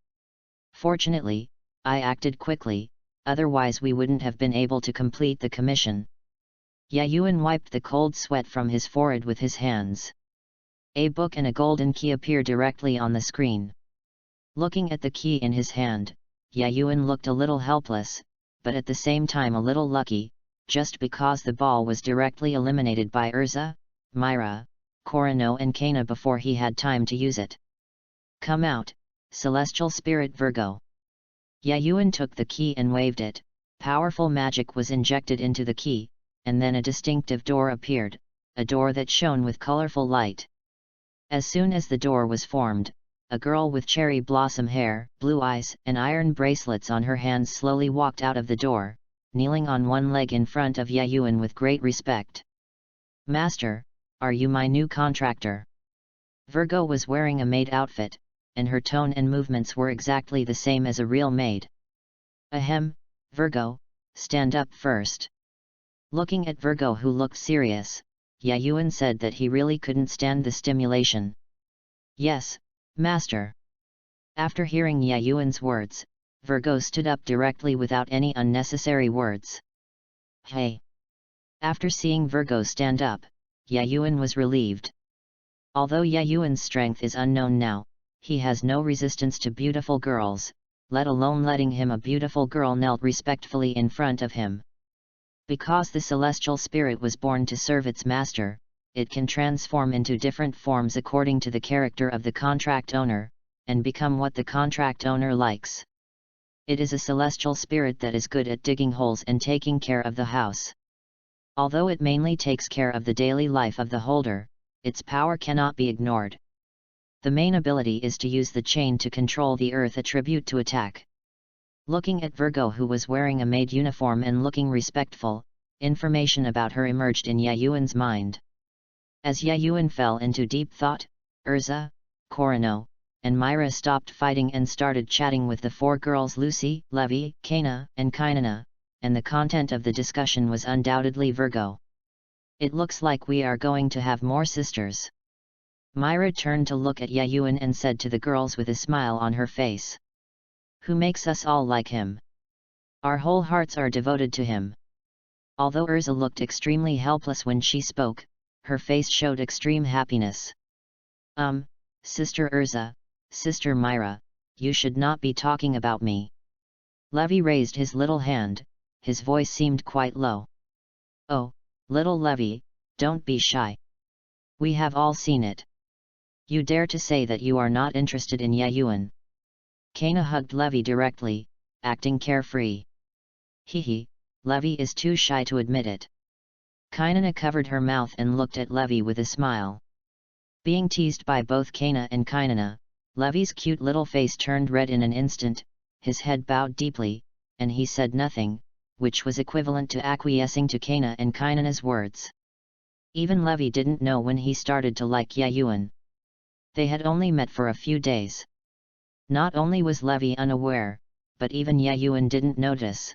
Fortunately, I acted quickly, otherwise we wouldn't have been able to complete the commission. Yayuan wiped the cold sweat from his forehead with his hands. A book and a golden key appear directly on the screen. Looking at the key in his hand, Yayuan looked a little helpless, but at the same time a little lucky, just because the ball was directly eliminated by Urza, Myra, Korano and Kana before he had time to use it. Come out, Celestial Spirit Virgo. Yayuan took the key and waved it. Powerful magic was injected into the key, and then a distinctive door appeared, a door that shone with colorful light. As soon as the door was formed, a girl with cherry blossom hair, blue eyes, and iron bracelets on her hands slowly walked out of the door, kneeling on one leg in front of Yayuan with great respect. Master, are you my new contractor? Virgo was wearing a maid outfit, and her tone and movements were exactly the same as a real maid. Ahem, Virgo, stand up first. Looking at Virgo who looked serious, Yayuan said that he really couldn't stand the stimulation. Yes, Master. After hearing Yayuan's words, Virgo stood up directly without any unnecessary words. Hey! After seeing Virgo stand up, Yayuan was relieved. Although Yayuan's strength is unknown now, he has no resistance to beautiful girls, let alone letting a beautiful girl knelt respectfully in front of him. Because the celestial spirit was born to serve its master, it can transform into different forms according to the character of the contract owner, and become what the contract owner likes. It is a celestial spirit that is good at digging holes and taking care of the house. Although it mainly takes care of the daily life of the holder, its power cannot be ignored. The main ability is to use the chain to control the earth attribute to attack. Looking at Virgo who was wearing a maid uniform and looking respectful, information about her emerged in Yayuan's mind. As Yayuan fell into deep thought, Urza, Korano, and Myra stopped fighting and started chatting with the four girls Lucy, Levi, Kana, and Kainana, and the content of the discussion was undoubtedly Virgo. It looks like we are going to have more sisters. Myra turned to look at Yayuan and said to the girls with a smile on her face. Who makes us all like him? Our whole hearts are devoted to him. Although Urza looked extremely helpless when she spoke, her face showed extreme happiness. Sister Urza, Sister Myra, you should not be talking about me. Levi raised his little hand, his voice seemed quite low. Oh, little Levi, don't be shy. We have all seen it. You dare to say that you are not interested in Yayuan. Kana hugged Levi directly, acting carefree. Hehe, Levi is too shy to admit it. Kainana covered her mouth and looked at Levi with a smile. Being teased by both Kana and Kainana, Levi's cute little face turned red in an instant, his head bowed deeply, and he said nothing, which was equivalent to acquiescing to Kana and Kainana's words. Even Levi didn't know when he started to like Yayuan. They had only met for a few days. Not only was Levi unaware, but even Yayuan didn't notice.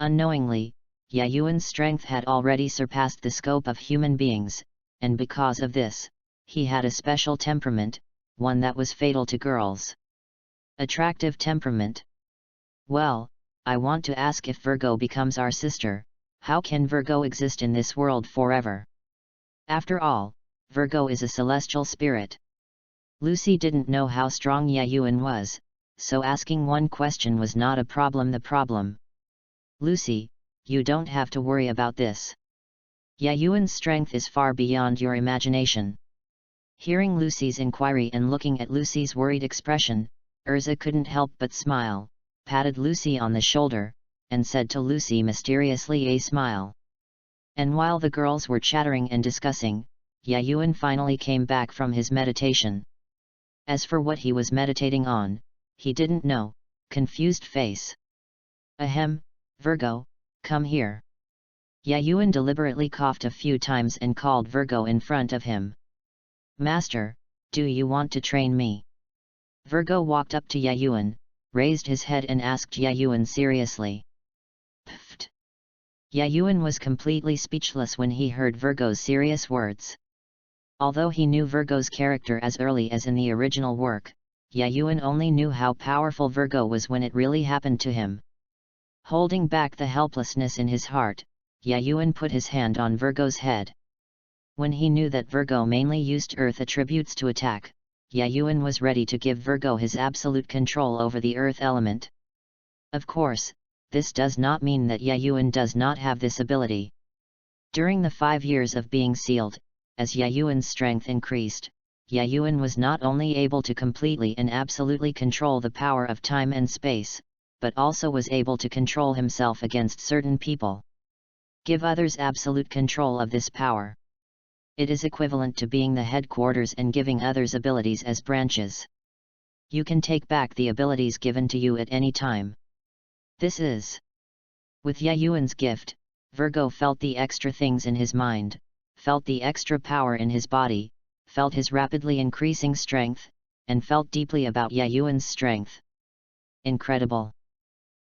Unknowingly, Yayuan's strength had already surpassed the scope of human beings, and because of this, he had a special temperament, one that was fatal to girls. Attractive temperament. Well, I want to ask, if Virgo becomes our sister, how can Virgo exist in this world forever? After all, Virgo is a celestial spirit. Lucy didn't know how strong Yayuan was, so asking one question was not a problem. The problem. Lucy, you don't have to worry about this. Yayuan's strength is far beyond your imagination. Hearing Lucy's inquiry and looking at Lucy's worried expression, Urza couldn't help but smile, patted Lucy on the shoulder, and said to Lucy mysteriously, a smile. And while the girls were chattering and discussing, Yayuan finally came back from his meditation. As for what he was meditating on, he didn't know. Confused face. Ahem, Virgo, come here. Yayuan deliberately coughed a few times and called Virgo in front of him. Master, do you want to train me? Virgo walked up to Yayuan, raised his head and asked Yayuan seriously. Pfft. Yayuan was completely speechless when he heard Virgo's serious words. Although he knew Virgo's character as early as in the original work, Yayuan only knew how powerful Virgo was when it really happened to him. Holding back the helplessness in his heart, Yayuan put his hand on Virgo's head. When he knew that Virgo mainly used earth attributes to attack, Yayuan was ready to give Virgo his absolute control over the earth element. Of course, this does not mean that Yayuan does not have this ability. During the 5 years of being sealed, as Yayuan's strength increased, Yayuan was not only able to completely and absolutely control the power of time and space, but also was able to control himself against certain people. Give others absolute control of this power. It is equivalent to being the headquarters and giving others abilities as branches. You can take back the abilities given to you at any time. This is. With Yayuan's gift, Virgo felt the extra things in his mind, felt the extra power in his body, felt his rapidly increasing strength, and felt deeply about Yayuan's strength. Incredible.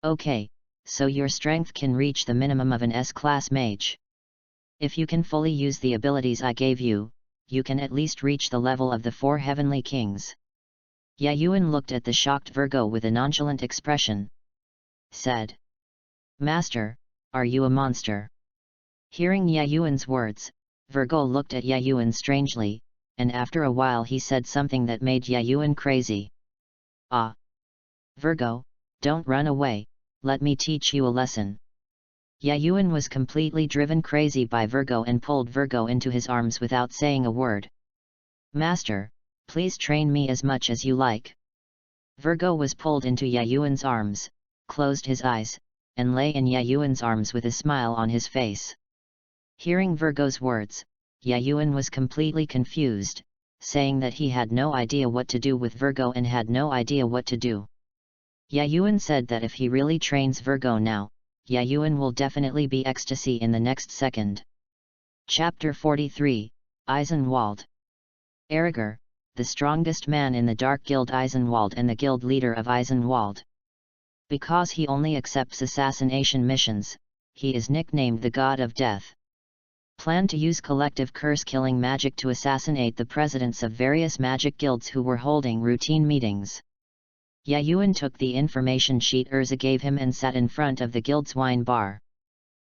Okay, so your strength can reach the minimum of an S-class mage. If you can fully use the abilities I gave you, you can at least reach the level of the 4 heavenly kings. Yayuan looked at the shocked Virgo with a nonchalant expression. Said. Master, are you a monster? Hearing Yayuan's words, Virgo looked at Yayuan strangely, and after a while he said something that made Yayuan crazy. Ah! Virgo, don't run away, let me teach you a lesson. Yayuan was completely driven crazy by Virgo and pulled Virgo into his arms without saying a word. Master, please train me as much as you like. Virgo was pulled into Yayuan's arms, closed his eyes, and lay in Yayuan's arms with a smile on his face. Hearing Virgo's words, Yayuan was completely confused, saying that he had no idea what to do with Virgo and had no idea what to do. Yayuan said that if he really trains Virgo now, Yayuan will definitely be ecstasy in the next second. Chapter 43, Eisenwald. Erriger, the strongest man in the Dark Guild Eisenwald and the guild leader of Eisenwald. Because he only accepts assassination missions, he is nicknamed the God of Death. planned to use collective curse-killing magic to assassinate the presidents of various magic guilds who were holding routine meetings. Yayuan took the information sheet Urza gave him and sat in front of the guild's wine bar.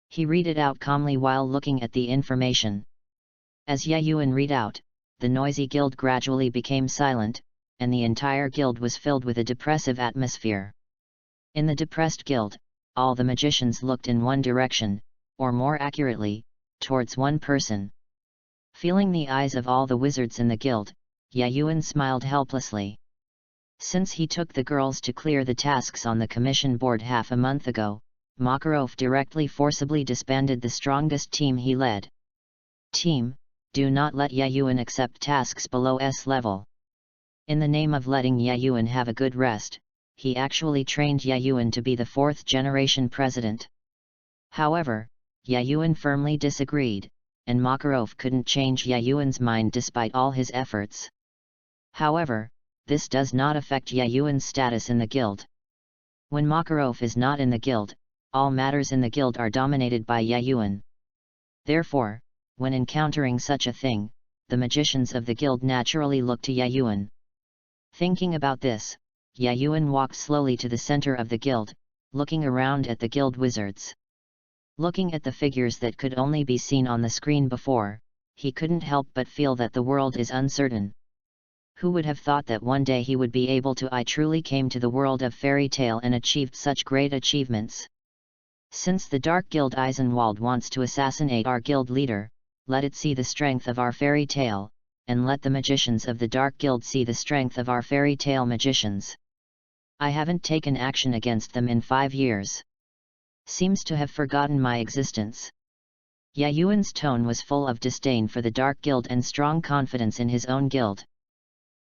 He read it out calmly while looking at the information. As Yayuan read out, the noisy guild gradually became silent, and the entire guild was filled with a depressive atmosphere. In the depressed guild, all the magicians looked in one direction, or more accurately, towards one person. Feeling the eyes of all the wizards in the guild, Yayuan smiled helplessly. Since he took the girls to clear the tasks on the commission board half a month ago, Makarov directly forcibly disbanded the strongest team he led. Team, do not let Yayuan accept tasks below S level. In the name of letting Yayuan have a good rest, he actually trained Yayuan to be the fourth generation president. However, Yayuan firmly disagreed, and Makarov couldn't change Yayuan's mind despite all his efforts. However, this does not affect Yayuan's status in the guild. When Makarov is not in the guild, all matters in the guild are dominated by Yayuan. Therefore, when encountering such a thing, the magicians of the guild naturally look to Yayuan. Thinking about this, Yayuan walked slowly to the center of the guild, looking around at the guild wizards. Looking at the figures that could only be seen on the screen before, he couldn't help but feel that the world is uncertain. Who would have thought that one day he would be able to? I truly came to the world of fairy tale and achieved such great achievements. Since the Dark Guild Eisenwald wants to assassinate our guild leader, let it see the strength of our fairy tale, and let the magicians of the Dark Guild see the strength of our fairy tale magicians. I haven't taken action against them in 5 years. Seems to have forgotten my existence. Yayuan's tone was full of disdain for the Dark Guild and strong confidence in his own guild.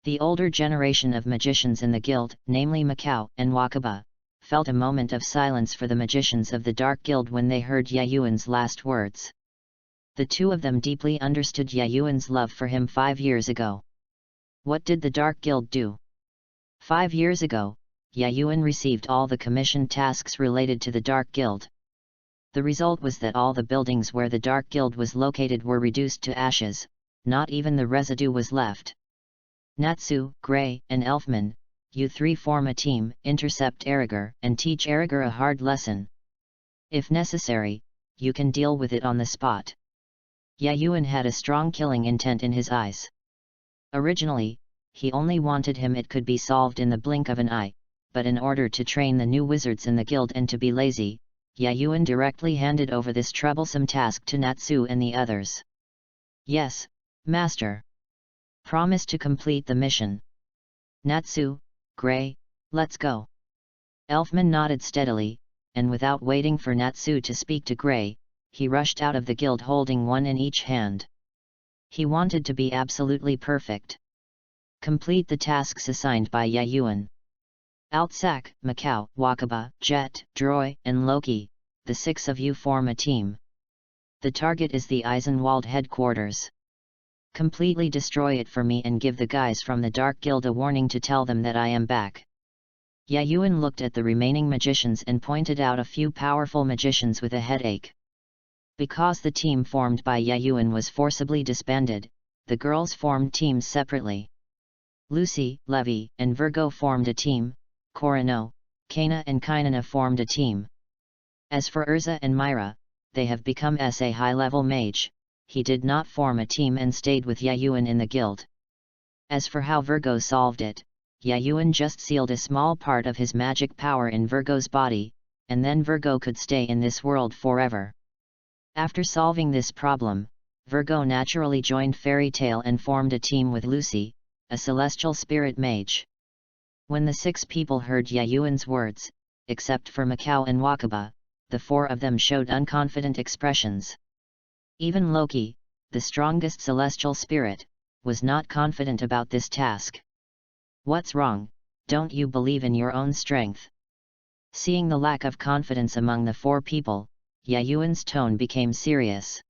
The older generation of magicians in the guild, namely Macau and Wakaba, felt a moment of silence for the magicians of the Dark Guild when they heard Yayuan's last words. The two of them deeply understood Yayuan's love for him 5 years ago. What did the Dark Guild do? 5 years ago, Yayuan received all the commissioned tasks related to the Dark Guild. The result was that all the buildings where the Dark Guild was located were reduced to ashes, not even the residue was left. Natsu, Gray, and Elfman, you three form a team, intercept Eriger and teach Eriger a hard lesson. If necessary, you can deal with it on the spot. Yayuan had a strong killing intent in his eyes. Originally, he only wanted him it could be solved in the blink of an eye, but in order to train the new wizards in the guild and to be lazy, Yayuan directly handed over this troublesome task to Natsu and the others. Yes, Master. Promise to complete the mission. Natsu, Gray, let's go. Elfman nodded steadily, and without waiting for Natsu to speak to Gray, he rushed out of the guild holding one in each hand. He wanted to be absolutely perfect. Complete the tasks assigned by Yayuan. Altsak, Macau, Wakaba, Jet, Droy, and Loki, the 6 of you form a team. The target is the Eisenwald headquarters. Completely destroy it for me and give the guys from the Dark Guild a warning to tell them that I am back. Yayuan looked at the remaining magicians and pointed out a few powerful magicians with a headache. Because the team formed by Yayuan was forcibly disbanded, the girls formed teams separately. Lucy, Levi, and Virgo formed a team. Corino, Kana and Kainana formed a team. As for Urza and Myra, they have become a high-level mage. He did not form a team and stayed with Yayuan in the guild. As for how Virgo solved it, Yayuan just sealed a small part of his magic power in Virgo's body, and then Virgo could stay in this world forever. After solving this problem, Virgo naturally joined Fairy Tale and formed a team with Lucy, a celestial spirit mage. When the 6 people heard Yayuan's words, except for Macau and Wakaba, the 4 of them showed unconfident expressions. Even Loki, the strongest celestial spirit, was not confident about this task. What's wrong? Don't you believe in your own strength? Seeing the lack of confidence among the 4 people, Yayuan's tone became serious.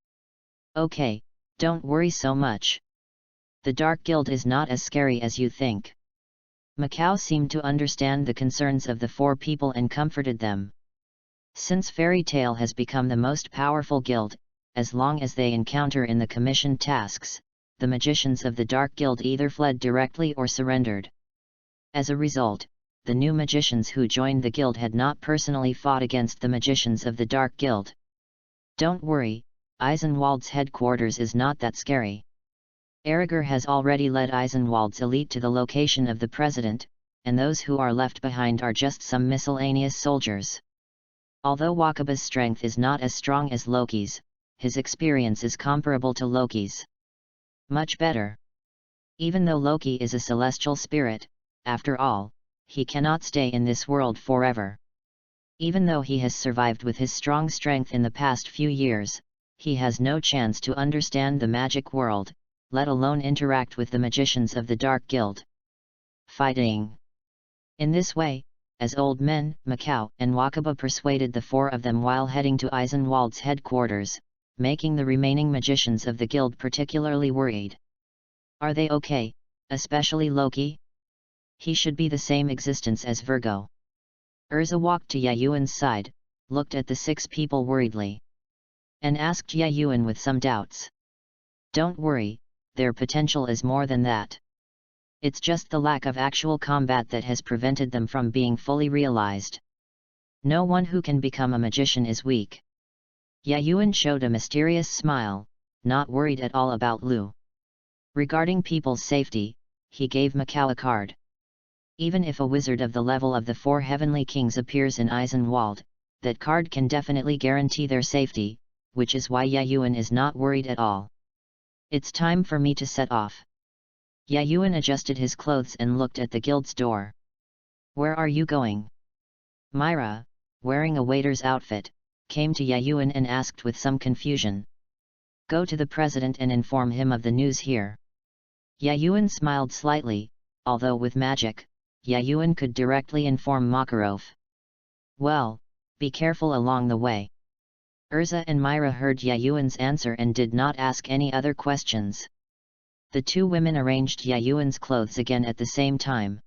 Okay, don't worry so much. The Dark Guild is not as scary as you think. Macau seemed to understand the concerns of the 4 people and comforted them. Since Fairy Tale has become the most powerful guild, as long as they encounter in the commissioned tasks, the magicians of the Dark Guild either fled directly or surrendered. As a result, the new magicians who joined the guild had not personally fought against the magicians of the Dark Guild. Don't worry, Eisenwald's headquarters is not that scary. Erriger has already led Eisenwald's elite to the location of the president, and those who are left behind are just some miscellaneous soldiers. Although Wakaba's strength is not as strong as Loki's, his experience is comparable to Loki's. Much better. Even though Loki is a celestial spirit, after all, he cannot stay in this world forever. Even though he has survived with his strong strength in the past few years, he has no chance to understand the magic world, let alone interact with the magicians of the Dark Guild. Fighting. In this way, as old men, Macau and Wakaba persuaded the four of them while heading to Eisenwald's headquarters, making the remaining magicians of the guild particularly worried. Are they okay, especially Loki? He should be the same existence as Virgo. Urza walked to Yayuan's side, looked at the six people worriedly, and asked Yayuan with some doubts. Don't worry, their potential is more than that. It's just the lack of actual combat that has prevented them from being fully realized. No one who can become a magician is weak. Yayuan showed a mysterious smile, not worried at all about Lu. Regarding people's safety, he gave Macau a card. Even if a wizard of the level of the four heavenly kings appears in Eisenwald, that card can definitely guarantee their safety, which is why Yayuan is not worried at all. It's time for me to set off. Yayuan adjusted his clothes and looked at the guild's door. Where are you going? Myra, wearing a waiter's outfit, came to Yayuan and asked with some confusion. Go to the president and inform him of the news here. Yayuan smiled slightly, although with magic, Yayuan could directly inform Makarov. Well, be careful along the way. Urza and Myra heard Yayuan's answer and did not ask any other questions. The two women arranged Yayuan's clothes again at the same time.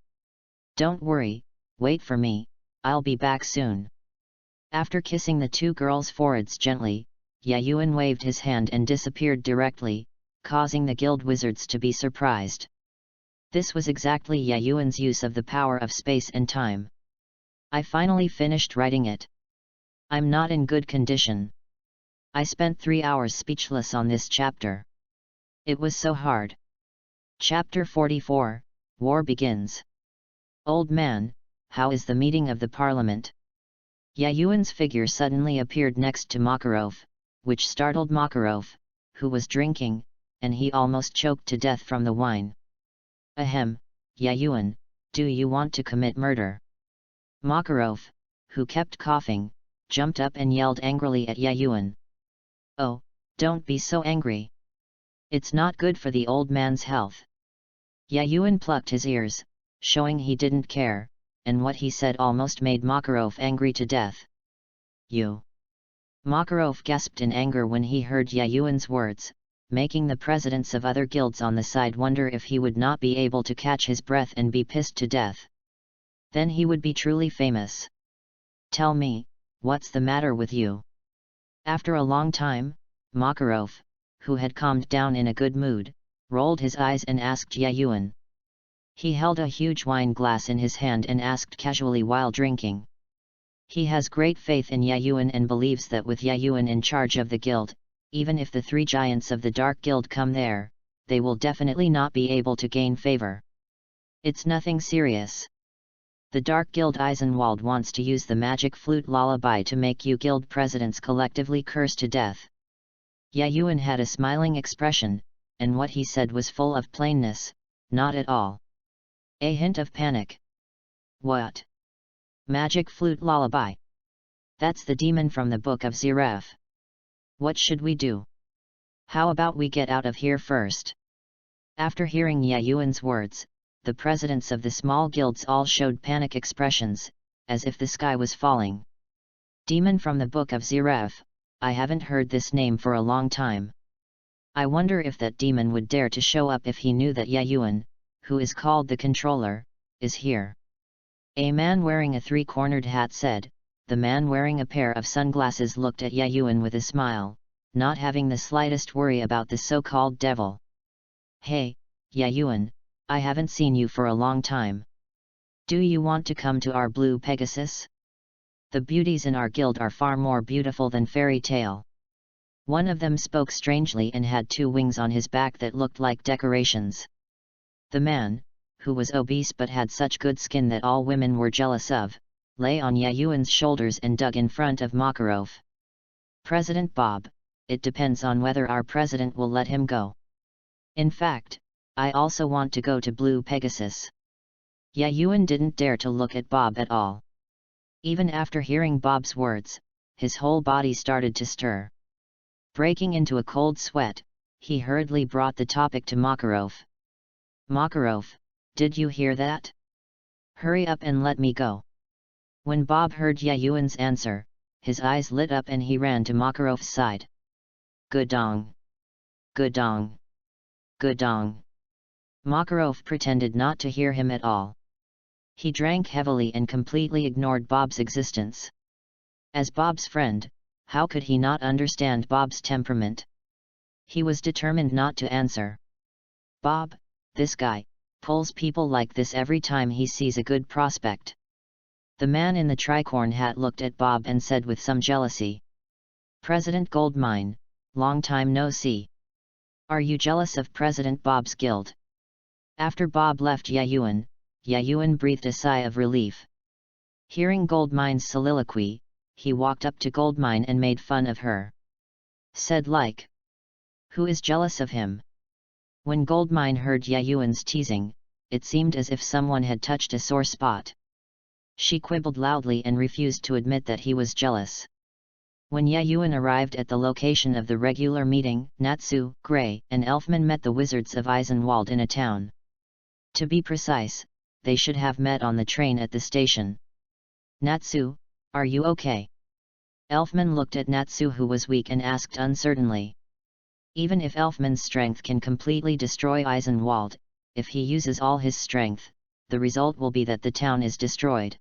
Don't worry, wait for me, I'll be back soon. After kissing the two girls' foreheads gently, Yayuan waved his hand and disappeared directly, causing the guild wizards to be surprised. This was exactly Yayuan's use of the power of space and time. I finally finished writing it. I'm not in good condition. I spent 3 hours speechless on this chapter. It was so hard. Chapter 44, War Begins. Old man, how is the meeting of the parliament? Yayuan's figure suddenly appeared next to Makarov, which startled Makarov, who was drinking, and he almost choked to death from the wine. Ahem, Yayuan, do you want to commit murder? Makarov, who kept coughing, jumped up and yelled angrily at Yayuan. Oh, don't be so angry. It's not good for the old man's health. Yayuan plucked his ears, showing he didn't care, and what he said almost made Makarov angry to death. You! Makarov gasped in anger when he heard Yayuan's words, making the presidents of other guilds on the side wonder if he would not be able to catch his breath and be pissed to death. Then he would be truly famous. Tell me, what's the matter with you? After a long time, Makarov, who had calmed down in a good mood, rolled his eyes and asked Yayuan. He held a huge wine glass in his hand and asked casually while drinking. He has great faith in Yayuan and believes that with Yayuan in charge of the guild, even if the three giants of the Dark Guild come there, they will definitely not be able to gain favor. It's nothing serious. The Dark Guild Eisenwald wants to use the magic flute lullaby to make you guild presidents collectively curse to death. Yayuan had a smiling expression, and what he said was full of plainness, not at all a hint of panic. What? Magic flute lullaby? That's the demon from the Book of Ziref. What should we do? How about we get out of here first? After hearing Yayuan's words, the presidents of the small guilds all showed panic expressions, as if the sky was falling. Demon from the Book of Ziref, I haven't heard this name for a long time. I wonder if that demon would dare to show up if he knew that Yayuan, who is called the controller, is here. A man wearing a three-cornered hat said. The man wearing a pair of sunglasses looked at Yayuan with a smile, not having the slightest worry about the so-called devil. "Hey, Yayuan, I haven't seen you for a long time. Do you want to come to our Blue Pegasus? The beauties in our guild are far more beautiful than fairy tale." One of them spoke strangely and had 2 wings on his back that looked like decorations. The man, who was obese but had such good skin that all women were jealous of, lay on Yayuan's shoulders and dug in front of Makarov. "President Bob, it depends on whether our president will let him go. In fact, I also want to go to Blue Pegasus." Yayuan didn't dare to look at Bob at all. Even after hearing Bob's words, his whole body started to stir. Breaking into a cold sweat, he hurriedly brought the topic to Makarov. "Makarov, did you hear that? Hurry up and let me go." When Bob heard Yayuan's answer, his eyes lit up and he ran to Makarov's side. "Gudong! Gudong! Gudong!" Makarov pretended not to hear him at all. He drank heavily and completely ignored Bob's existence. As Bob's friend, how could he not understand Bob's temperament? He was determined not to answer. "Bob, this guy, pulls people like this every time he sees a good prospect." The man in the tricorn hat looked at Bob and said with some jealousy, "President Goldmine, long time no see. Are you jealous of President Bob's guild?" After Bob left Yayuan, Yayuan breathed a sigh of relief. Hearing Goldmine's soliloquy, he walked up to Goldmine and made fun of her. Said like, "Who is jealous of him?" When Goldmine heard Yayuan's teasing, it seemed as if someone had touched a sore spot. She quibbled loudly and refused to admit that he was jealous. When Yayuan arrived at the location of the regular meeting, Natsu, Gray, and Elfman met the wizards of Eisenwald in a town. To be precise, they should have met on the train at the station. "Natsu, are you okay?" Elfman looked at Natsu, who was weak, and asked uncertainly. Even if Elfman's strength can completely destroy Eisenwald, if he uses all his strength, the result will be that the town is destroyed.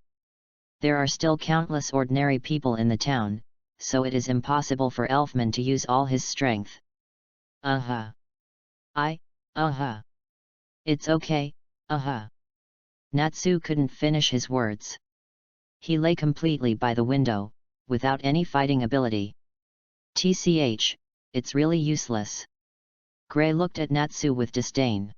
There are still countless ordinary people in the town, so it is impossible for Elfman to use all his strength. It's okay, Natsu couldn't finish his words. He lay completely by the window, without any fighting ability. Tch, it's really useless. Gray looked at Natsu with disdain.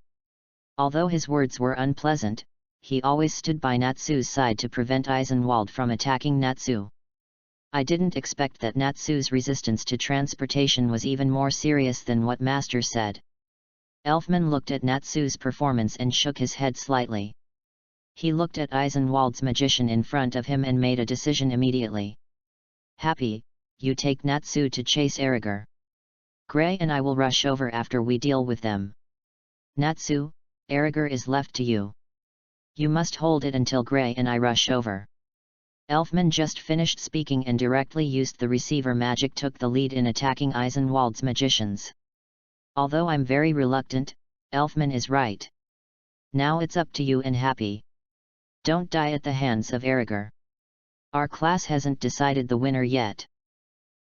Although his words were unpleasant, he always stood by Natsu's side to prevent Eisenwald from attacking Natsu. I didn't expect that Natsu's resistance to transportation was even more serious than what Master said. Elfman looked at Natsu's performance and shook his head slightly. He looked at Eisenwald's magician in front of him and made a decision immediately. "Happy, you take Natsu to chase Erriger. Gray and I will rush over after we deal with them. Natsu, Erriger is left to you. You must hold it until Gray and I rush over." Elfman just finished speaking and directly used the receiver magic, took the lead in attacking Eisenwald's magicians. Although I'm very reluctant, Elfman is right. Now it's up to you and Happy. Don't die at the hands of Erriger. Our class hasn't decided the winner yet.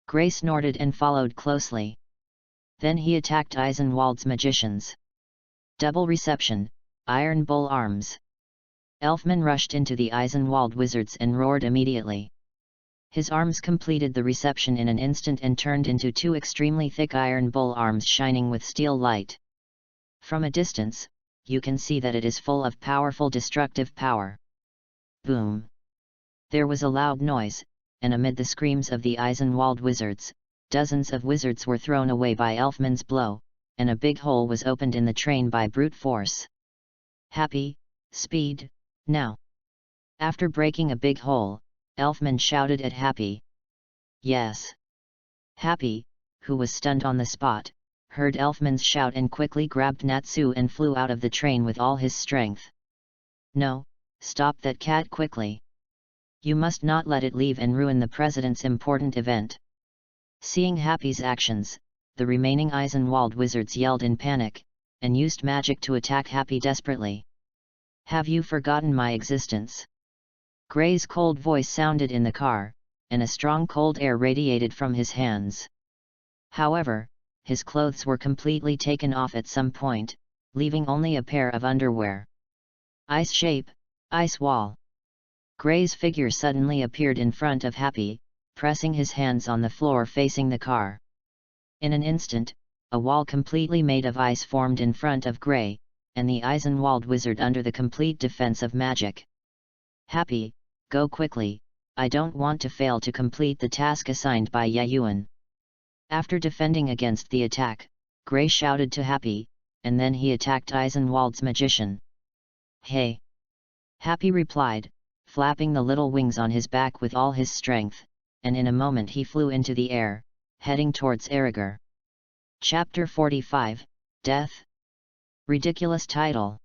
Gray snorted and followed closely. Then he attacked Eisenwald's magicians. Double reception, Iron Bull arms. Elfman rushed into the Eisenwald wizards and roared immediately. His arms completed the reception in an instant and turned into 2 extremely thick Iron Bull arms shining with steel light. From a distance, you can see that it is full of powerful destructive power. Boom! There was a loud noise, and amid the screams of the Eisenwald wizards, dozens of wizards were thrown away by Elfman's blow, and a big hole was opened in the train by brute force. Happy, speed, now! After breaking a big hole, Elfman shouted at Happy. Yes! Happy, who was stunned on the spot, heard Elfman's shout and quickly grabbed Natsu and flew out of the train with all his strength. No, stop that cat quickly. You must not let it leave and ruin the president's important event. Seeing Happy's actions, the remaining Eisenwald wizards yelled in panic, and used magic to attack Happy desperately. Have you forgotten my existence? Gray's cold voice sounded in the car, and a strong cold air radiated from his hands. However, his clothes were completely taken off at some point, leaving only a pair of underwear. Ice shape, ice wall. Gray's figure suddenly appeared in front of Happy, pressing his hands on the floor facing the car. In an instant, a wall completely made of ice formed in front of Gray, and the Eisenwald wizard under the complete defense of magic. Happy, go quickly, I don't want to fail to complete the task assigned by Yayuan. After defending against the attack, Gray shouted to Happy, and then he attacked Eisenwald's magician. Hey! Happy replied, flapping the little wings on his back with all his strength, and in a moment he flew into the air, heading towards Erriger. Chapter 45, Death. Ridiculous title.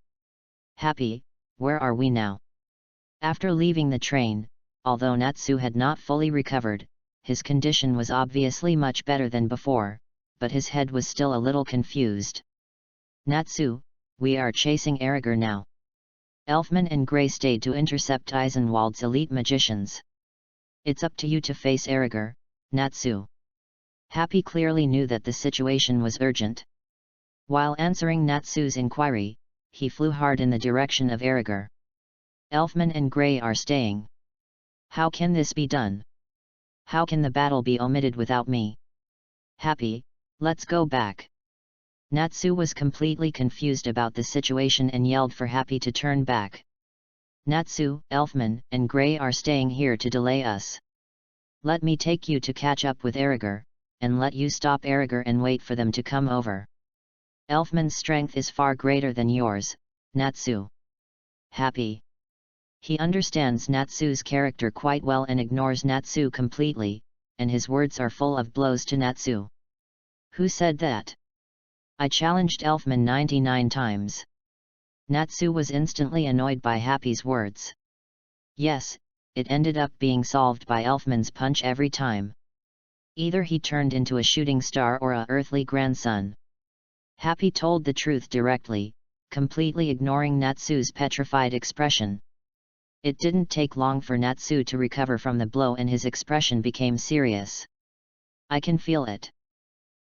Happy, where are we now? After leaving the train, although Natsu had not fully recovered, his condition was obviously much better than before, but his head was still a little confused. Natsu, we are chasing Erriger now. Elfman and Gray stayed to intercept Eisenwald's elite magicians. It's up to you to face Erriger, Natsu. Happy clearly knew that the situation was urgent. While answering Natsu's inquiry, he flew hard in the direction of Erriger. Elfman and Gray are staying. How can this be done? How can the battle be omitted without me? Happy, let's go back. Natsu was completely confused about the situation and yelled for Happy to turn back. Natsu, Elfman, and Gray are staying here to delay us. Let me take you to catch up with Erriger, and let you stop Erriger and wait for them to come over. Elfman's strength is far greater than yours, Natsu. Happy. He understands Natsu's character quite well and ignores Natsu completely, and his words are full of blows to Natsu. Who said that? I challenged Elfman 99 times. Natsu was instantly annoyed by Happy's words. Yes, it ended up being solved by Elfman's punch every time. Either he turned into a shooting star or a earthly grandson. Happy told the truth directly, completely ignoring Natsu's petrified expression. It didn't take long for Natsu to recover from the blow and his expression became serious. I can feel it.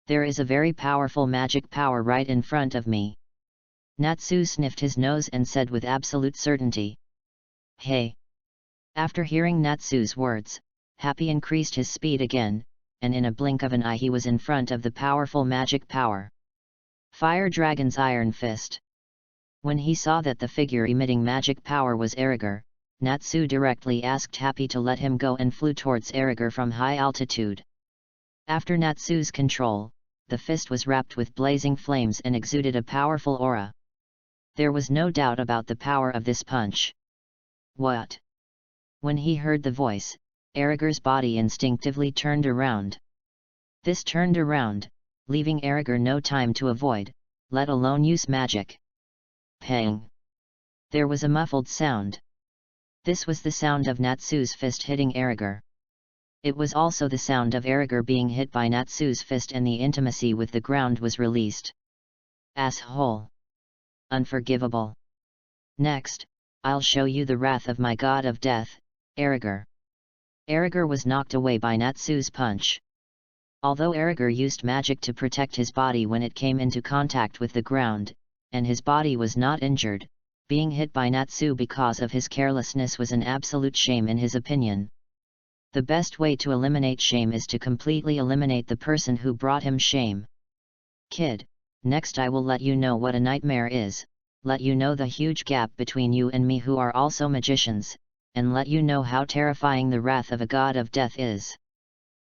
There is a very powerful magic power right in front of me. Natsu sniffed his nose and said with absolute certainty. Hey! After hearing Natsu's words, Happy increased his speed again, and in a blink of an eye he was in front of the powerful magic power. Fire Dragon's Iron Fist. When he saw that the figure emitting magic power was Erriger, Natsu directly asked Happy to let him go and flew towards Erriger from high altitude. After Natsu's control, the fist was wrapped with blazing flames and exuded a powerful aura. There was no doubt about the power of this punch. What? When he heard the voice, Erriger's body instinctively turned around. This turned around, leaving Erriger no time to avoid, let alone use magic. Pang! There was a muffled sound. This was the sound of Natsu's fist hitting Erriger. It was also the sound of Erriger being hit by Natsu's fist and the intimacy with the ground was released. Asshole! Unforgivable! Next, I'll show you the wrath of my god of death, Erriger. Erriger was knocked away by Natsu's punch. Although Erriger used magic to protect his body when it came into contact with the ground, and his body was not injured, being hit by Natsu because of his carelessness was an absolute shame in his opinion. The best way to eliminate shame is to completely eliminate the person who brought him shame. Kid, next I will let you know what a nightmare is, let you know the huge gap between you and me who are also magicians, and let you know how terrifying the wrath of a god of death is.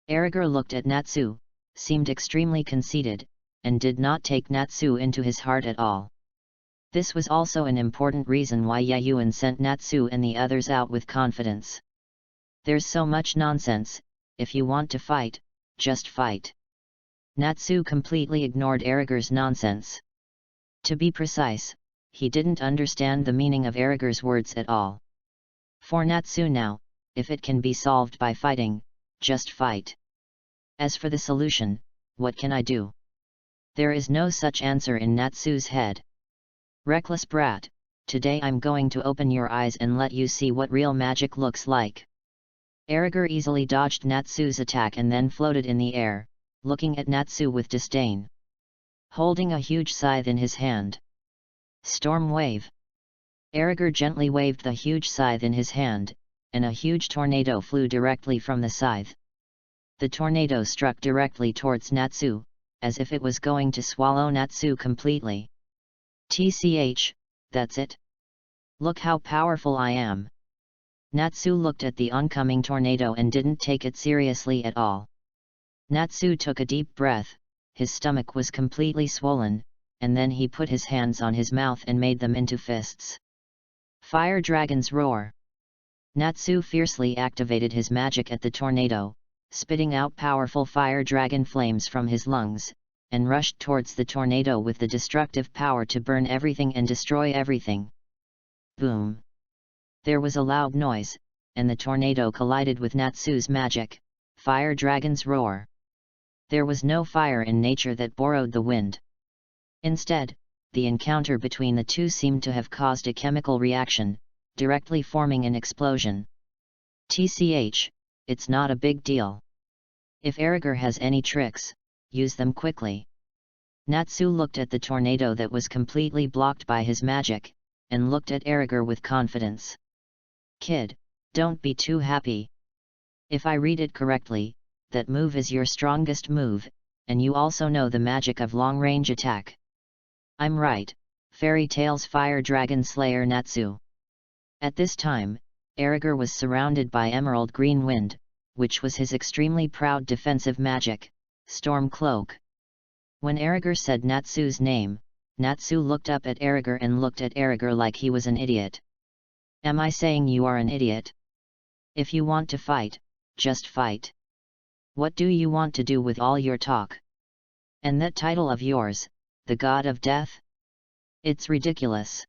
Erriger looked at Natsu, seemed extremely conceited, and did not take Natsu into his heart at all. This was also an important reason why Yayuan sent Natsu and the others out with confidence. There's so much nonsense, if you want to fight, just fight. Natsu completely ignored Erriger's nonsense. To be precise, he didn't understand the meaning of Erriger's words at all. For Natsu now, if it can be solved by fighting, just fight. As for the solution, what can I do? There is no such answer in Natsu's head. Reckless brat, today I'm going to open your eyes and let you see what real magic looks like. Erriger easily dodged Natsu's attack and then floated in the air, looking at Natsu with disdain. Holding a huge scythe in his hand. Storm wave. Erigor gently waved the huge scythe in his hand, and a huge tornado flew directly from the scythe. The tornado struck directly towards Natsu, as if it was going to swallow Natsu completely. "Tch, that's it. Look how powerful I am." Natsu looked at the oncoming tornado and didn't take it seriously at all. Natsu took a deep breath, his stomach was completely swollen, and then he put his hands on his mouth and made them into fists. Fire Dragon's Roar. Natsu fiercely activated his magic at the tornado, spitting out powerful fire dragon flames from his lungs, and rushed towards the tornado with the destructive power to burn everything and destroy everything. Boom! There was a loud noise, and the tornado collided with Natsu's magic, Fire Dragon's Roar. There was no fire in nature that borrowed the wind. Instead, the encounter between the two seemed to have caused a chemical reaction, directly forming an explosion. Tch, it's not a big deal. If Erigor has any tricks, use them quickly. Natsu looked at the tornado that was completely blocked by his magic, and looked at Erigor with confidence. "Kid, don't be too happy. If I read it correctly, that move is your strongest move, and you also know the magic of long-range attack." "I'm right, Fairy Tale's Fire Dragon Slayer Natsu." At this time, Erigor was surrounded by emerald green wind, which was his extremely proud defensive magic, Storm Cloak. When Erigor said Natsu's name, Natsu looked up at Erigor and looked at Erigor like he was an idiot. "Am I saying you are an idiot? If you want to fight, just fight. What do you want to do with all your talk? And that title of yours, the God of Death? It's ridiculous.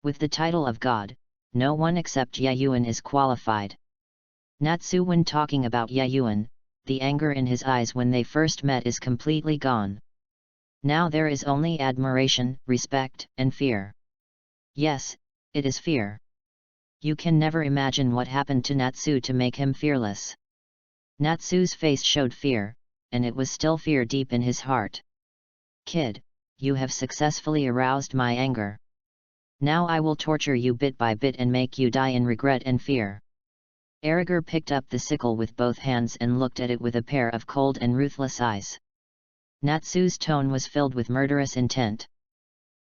With the title of God, no one except Yayuan is qualified." Natsu, when talking about Yayuan, the anger in his eyes when they first met is completely gone. Now there is only admiration, respect, and fear. Yes, it is fear. You can never imagine what happened to Natsu to make him fearless. Natsu's face showed fear, and it was still fear deep in his heart. "Kid, you have successfully aroused my anger. Now I will torture you bit by bit and make you die in regret and fear." Erigor picked up the sickle with both hands and looked at it with a pair of cold and ruthless eyes. Natsu's tone was filled with murderous intent.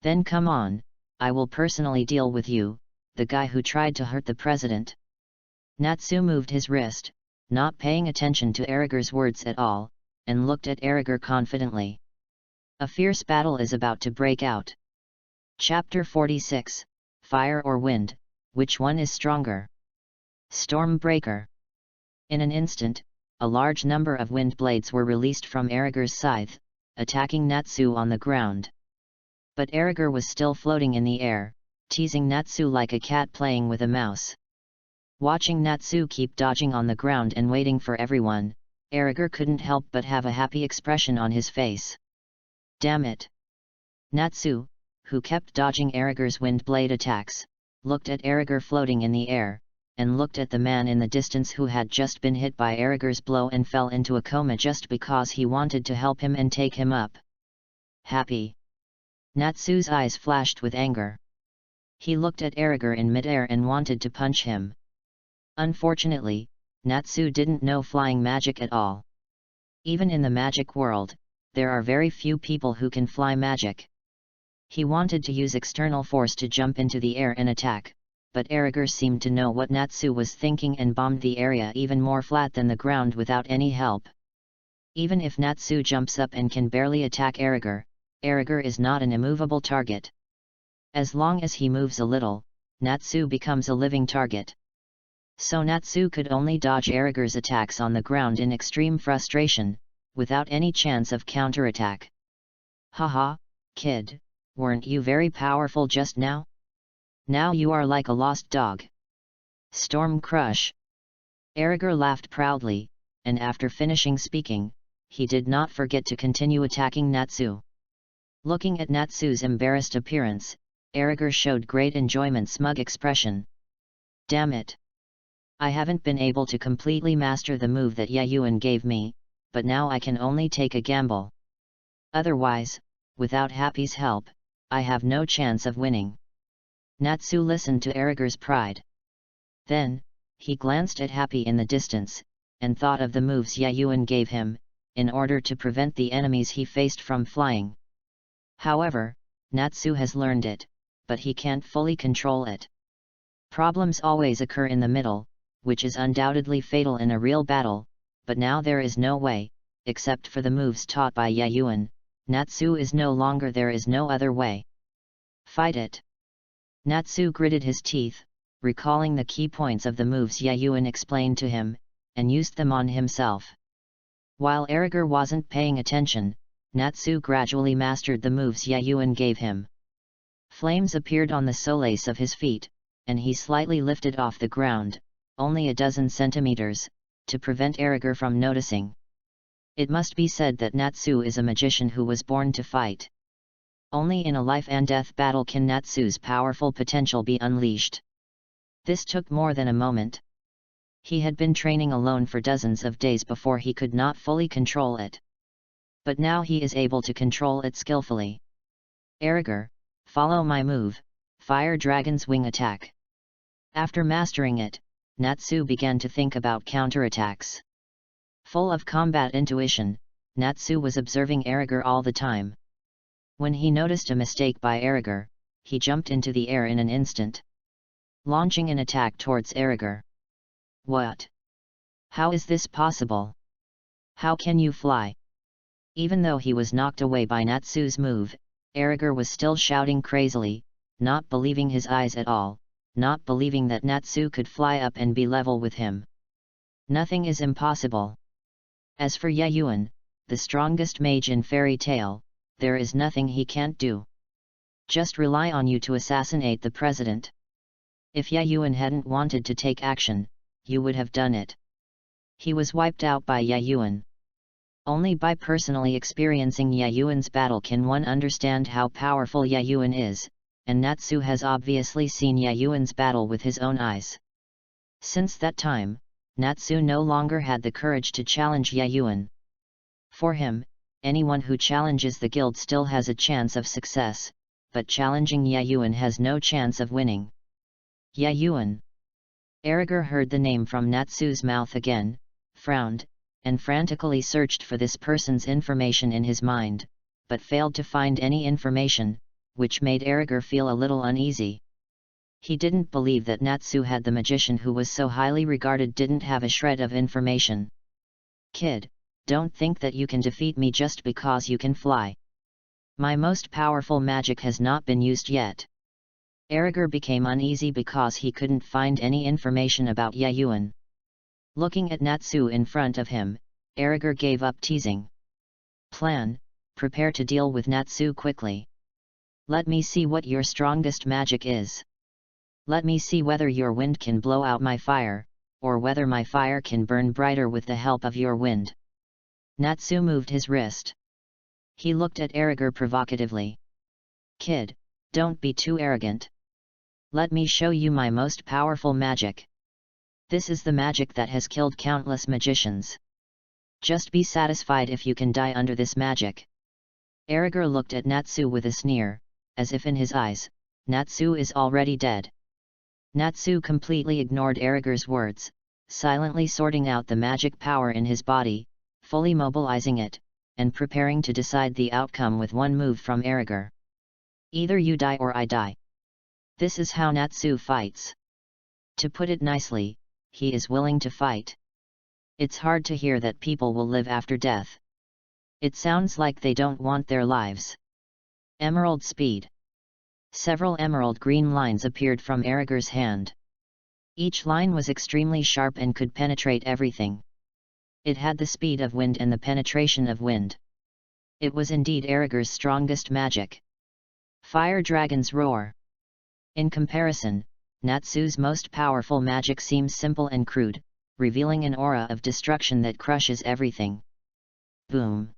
"Then come on, I will personally deal with you, the guy who tried to hurt the president." Natsu moved his wrist, not paying attention to Erigor's words at all, and looked at Erigor confidently. A fierce battle is about to break out. Chapter 46, Fire or Wind, which one is stronger? Stormbreaker. In an instant, a large number of wind blades were released from Erigor's scythe, attacking Natsu on the ground. But Erigor was still floating in the air, teasing Natsu like a cat playing with a mouse. Watching Natsu keep dodging on the ground and waiting for everyone, Erigor couldn't help but have a happy expression on his face. "Damn it!" Natsu, who kept dodging Erigor's wind blade attacks, looked at Erigor floating in the air, and looked at the man in the distance who had just been hit by Erigor's blow and fell into a coma just because he wanted to help him and take him up. Happy. Natsu's eyes flashed with anger. He looked at Erigor in midair and wanted to punch him. Unfortunately, Natsu didn't know flying magic at all. Even in the magic world, there are very few people who can fly magic. He wanted to use external force to jump into the air and attack, but Erigor seemed to know what Natsu was thinking and bombed the area even more flat than the ground without any help. Even if Natsu jumps up and can barely attack Erigor, Erigor is not an immovable target. As long as he moves a little, Natsu becomes a living target. So Natsu could only dodge Erigor's attacks on the ground in extreme frustration, without any chance of counterattack. "Haha, kid, weren't you very powerful just now? Now you are like a lost dog. Storm Crush." Erigor laughed proudly, and after finishing speaking, he did not forget to continue attacking Natsu. Looking at Natsu's embarrassed appearance, Erigor showed great enjoyment smug expression. "Damn it! I haven't been able to completely master the move that Yayuan gave me, but now I can only take a gamble. Otherwise, without Happy's help, I have no chance of winning. Natsu listened to Eriger's pride. Then, he glanced at Happy in the distance, and thought of the moves Yayuan gave him, in order to prevent the enemies he faced from flying. However, Natsu has learned it, but he can't fully control it. Problems always occur in the middle, which is undoubtedly fatal in a real battle, but now there is no way, except for the moves taught by Yayuan. Natsu is no longer there is no other way. Fight it! Natsu gritted his teeth, recalling the key points of the moves Yayuan explained to him, and used them on himself. While Eriger wasn't paying attention, Natsu gradually mastered the moves Yayuan gave him. Flames appeared on the soles of his feet, and he slightly lifted off the ground, only a dozen centimeters, to prevent Eriger from noticing. It must be said that Natsu is a magician who was born to fight. Only in a life-and-death battle can Natsu's powerful potential be unleashed. This took more than a moment. He had been training alone for dozens of days before he could not fully control it. But now he is able to control it skillfully. Eriger, follow my move, Fire Dragon's Wing Attack. After mastering it, Natsu began to think about counterattacks. Full of combat intuition, Natsu was observing Eriger all the time. When he noticed a mistake by Eriger, he jumped into the air in an instant, launching an attack towards Eriger. What? How is this possible? How can you fly? Even though he was knocked away by Natsu's move, Eriger was still shouting crazily, not believing his eyes at all, not believing that Natsu could fly up and be level with him. Nothing is impossible. As for Yayuan, the strongest mage in fairy tale, there is nothing he can't do. Just rely on you to assassinate the president. If Yayuan hadn't wanted to take action, you would have done it. He was wiped out by Yayuan. Only by personally experiencing Yayuan's battle can one understand how powerful Yayuan is, and Natsu has obviously seen Yayuan's battle with his own eyes. Since that time, Natsu no longer had the courage to challenge Yayuan. For him, anyone who challenges the guild still has a chance of success, but challenging Yayuan has no chance of winning. Yayuan. Eriger heard the name from Natsu's mouth again, frowned, and frantically searched for this person's information in his mind, but failed to find any information, which made Eriger feel a little uneasy. He didn't believe that Natsu had the magician who was so highly regarded didn't have a shred of information. Kid, don't think that you can defeat me just because you can fly. My most powerful magic has not been used yet. Eriger became uneasy because he couldn't find any information about Yayuan. Looking at Natsu in front of him, Eriger gave up teasing. Plan, prepare to deal with Natsu quickly. Let me see what your strongest magic is. Let me see whether your wind can blow out my fire, or whether my fire can burn brighter with the help of your wind. Natsu moved his wrist. He looked at Eriger provocatively. Kid, don't be too arrogant. Let me show you my most powerful magic. This is the magic that has killed countless magicians. Just be satisfied if you can die under this magic. Eriger looked at Natsu with a sneer, as if in his eyes, Natsu is already dead. Natsu completely ignored Eriger's words, silently sorting out the magic power in his body, fully mobilizing it, and preparing to decide the outcome with one move from Eriger. Either you die or I die. This is how Natsu fights. To put it nicely, he is willing to fight. It's hard to hear that people will live after death. It sounds like they don't want their lives. Emerald speed. Several emerald green lines appeared from Eriger's hand. Each line was extremely sharp and could penetrate everything. It had the speed of wind and the penetration of wind. It was indeed Eriger's strongest magic. Fire Dragon's Roar. In comparison, Natsu's most powerful magic seems simple and crude, revealing an aura of destruction that crushes everything. Boom!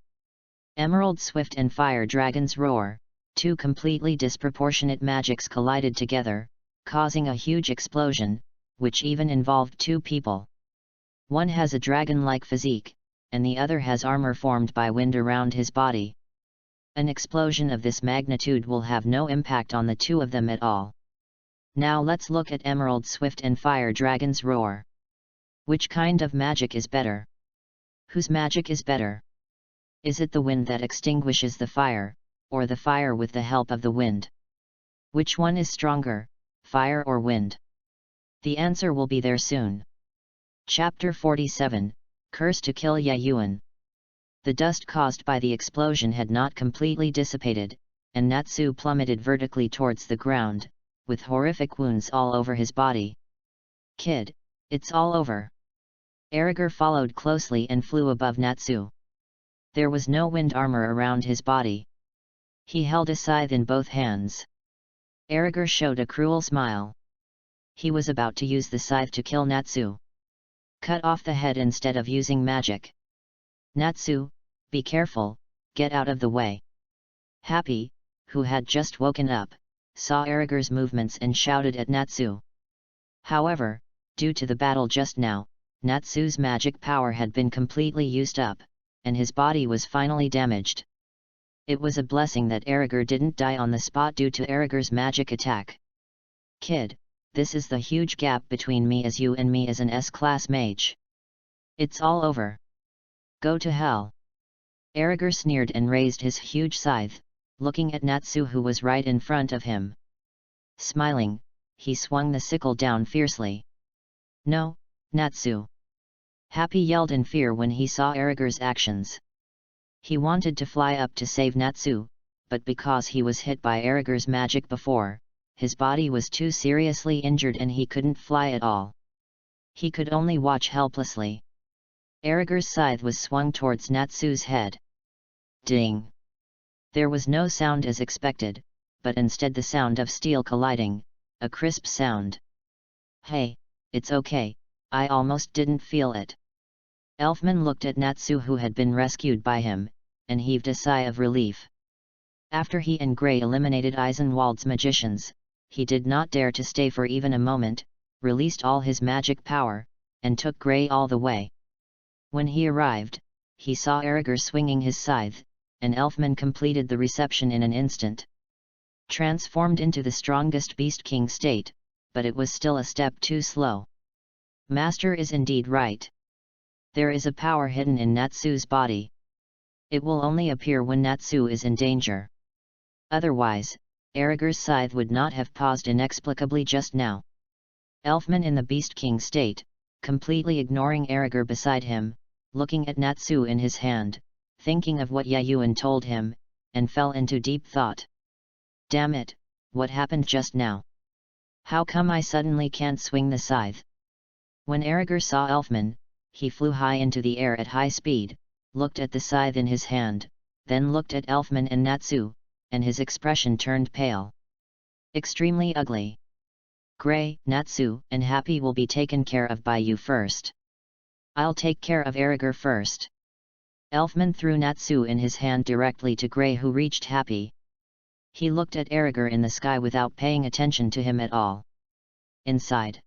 Emerald Swift and Fire Dragon's Roar, two completely disproportionate magics collided together, causing a huge explosion, which even involved two people. One has a dragon-like physique, and the other has armor formed by wind around his body. An explosion of this magnitude will have no impact on the two of them at all. Now let's look at Emerald Swift and Fire Dragon's Roar. Which kind of magic is better? Whose magic is better? Is it the wind that extinguishes the fire, or the fire with the help of the wind? Which one is stronger, fire or wind? The answer will be there soon. Chapter 47, Curse to Kill Yayuan. The dust caused by the explosion had not completely dissipated, and Natsu plummeted vertically towards the ground, with horrific wounds all over his body. Kid, it's all over. Erigor followed closely and flew above Natsu. There was no wind armor around his body. He held a scythe in both hands. Erigor showed a cruel smile. He was about to use the scythe to kill Natsu. Cut off the head instead of using magic. Natsu, be careful, get out of the way. Happy, who had just woken up, saw Erigor's movements and shouted at Natsu. However, due to the battle just now, Natsu's magic power had been completely used up, and his body was finally damaged. It was a blessing that Erigor didn't die on the spot due to Erigor's magic attack. Kid, this is the huge gap between me as you and me as an S-class mage. It's all over. Go to hell. Erigor sneered and raised his huge scythe, looking at Natsu who was right in front of him. Smiling, he swung the sickle down fiercely. No, Natsu. Happy yelled in fear when he saw Erigor's actions. He wanted to fly up to save Natsu, but because he was hit by Erigor's magic before, his body was too seriously injured and he couldn't fly at all. He could only watch helplessly. Erigor's scythe was swung towards Natsu's head. Ding! There was no sound as expected, but instead the sound of steel colliding, a crisp sound. Hey, it's okay, I almost didn't feel it. Elfman looked at Natsu who had been rescued by him, and heaved a sigh of relief. After he and Gray eliminated Eisenwald's magicians, he did not dare to stay for even a moment, released all his magic power, and took Gray all the way. When he arrived, he saw Erigor swinging his scythe, and Elfman completed the reception in an instant. Transformed into the strongest Beast King state, but it was still a step too slow. Master is indeed right. There is a power hidden in Natsu's body. It will only appear when Natsu is in danger. Otherwise, Erigor's scythe would not have paused inexplicably just now. Elfman in the Beast King state, completely ignoring Erigor beside him, looking at Natsu in his hand, thinking of what Yayuan told him, and fell into deep thought. Damn it, what happened just now? How come I suddenly can't swing the scythe? When Erigor saw Elfman, he flew high into the air at high speed, looked at the scythe in his hand, then looked at Elfman and Natsu, and his expression turned pale. Extremely ugly. Gray, Natsu, and Happy will be taken care of by you first. I'll take care of Erigor first. Elfman threw Natsu in his hand directly to Gray who reached Happy. He looked at Erigor in the sky without paying attention to him at all. Inside.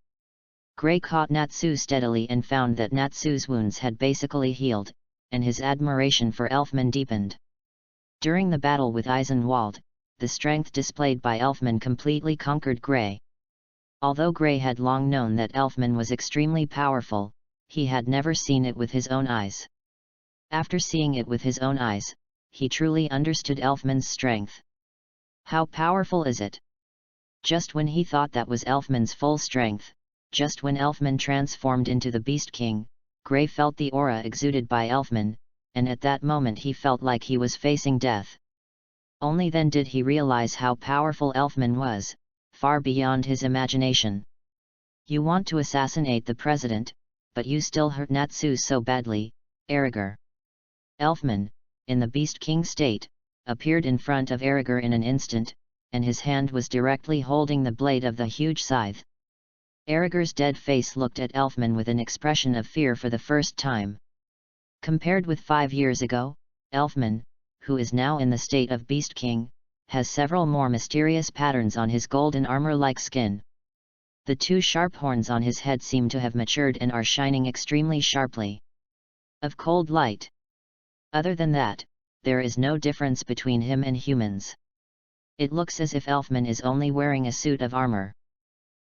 Gray caught Natsu steadily and found that Natsu's wounds had basically healed, and his admiration for Elfman deepened. During the battle with Eisenwald, the strength displayed by Elfman completely conquered Gray. Although Gray had long known that Elfman was extremely powerful, he had never seen it with his own eyes. After seeing it with his own eyes, he truly understood Elfman's strength. How powerful is it? Just when he thought that was Elfman's full strength, just when Elfman transformed into the Beast King, Gray felt the aura exuded by Elfman, and at that moment he felt like he was facing death. Only then did he realize how powerful Elfman was, far beyond his imagination. You want to assassinate the president, but you still hurt Natsu so badly, Erigor. Elfman, in the Beast King state, appeared in front of Erigor in an instant, and his hand was directly holding the blade of the huge scythe. Erigor's dead face looked at Elfman with an expression of fear for the first time. Compared with 5 years ago, Elfman, who is now in the state of Beast King, has several more mysterious patterns on his golden armor-like skin. The 2 sharp horns on his head seem to have matured and are shining extremely sharply. of cold light. Other than that, there is no difference between him and humans. It looks as if Elfman is only wearing a suit of armor.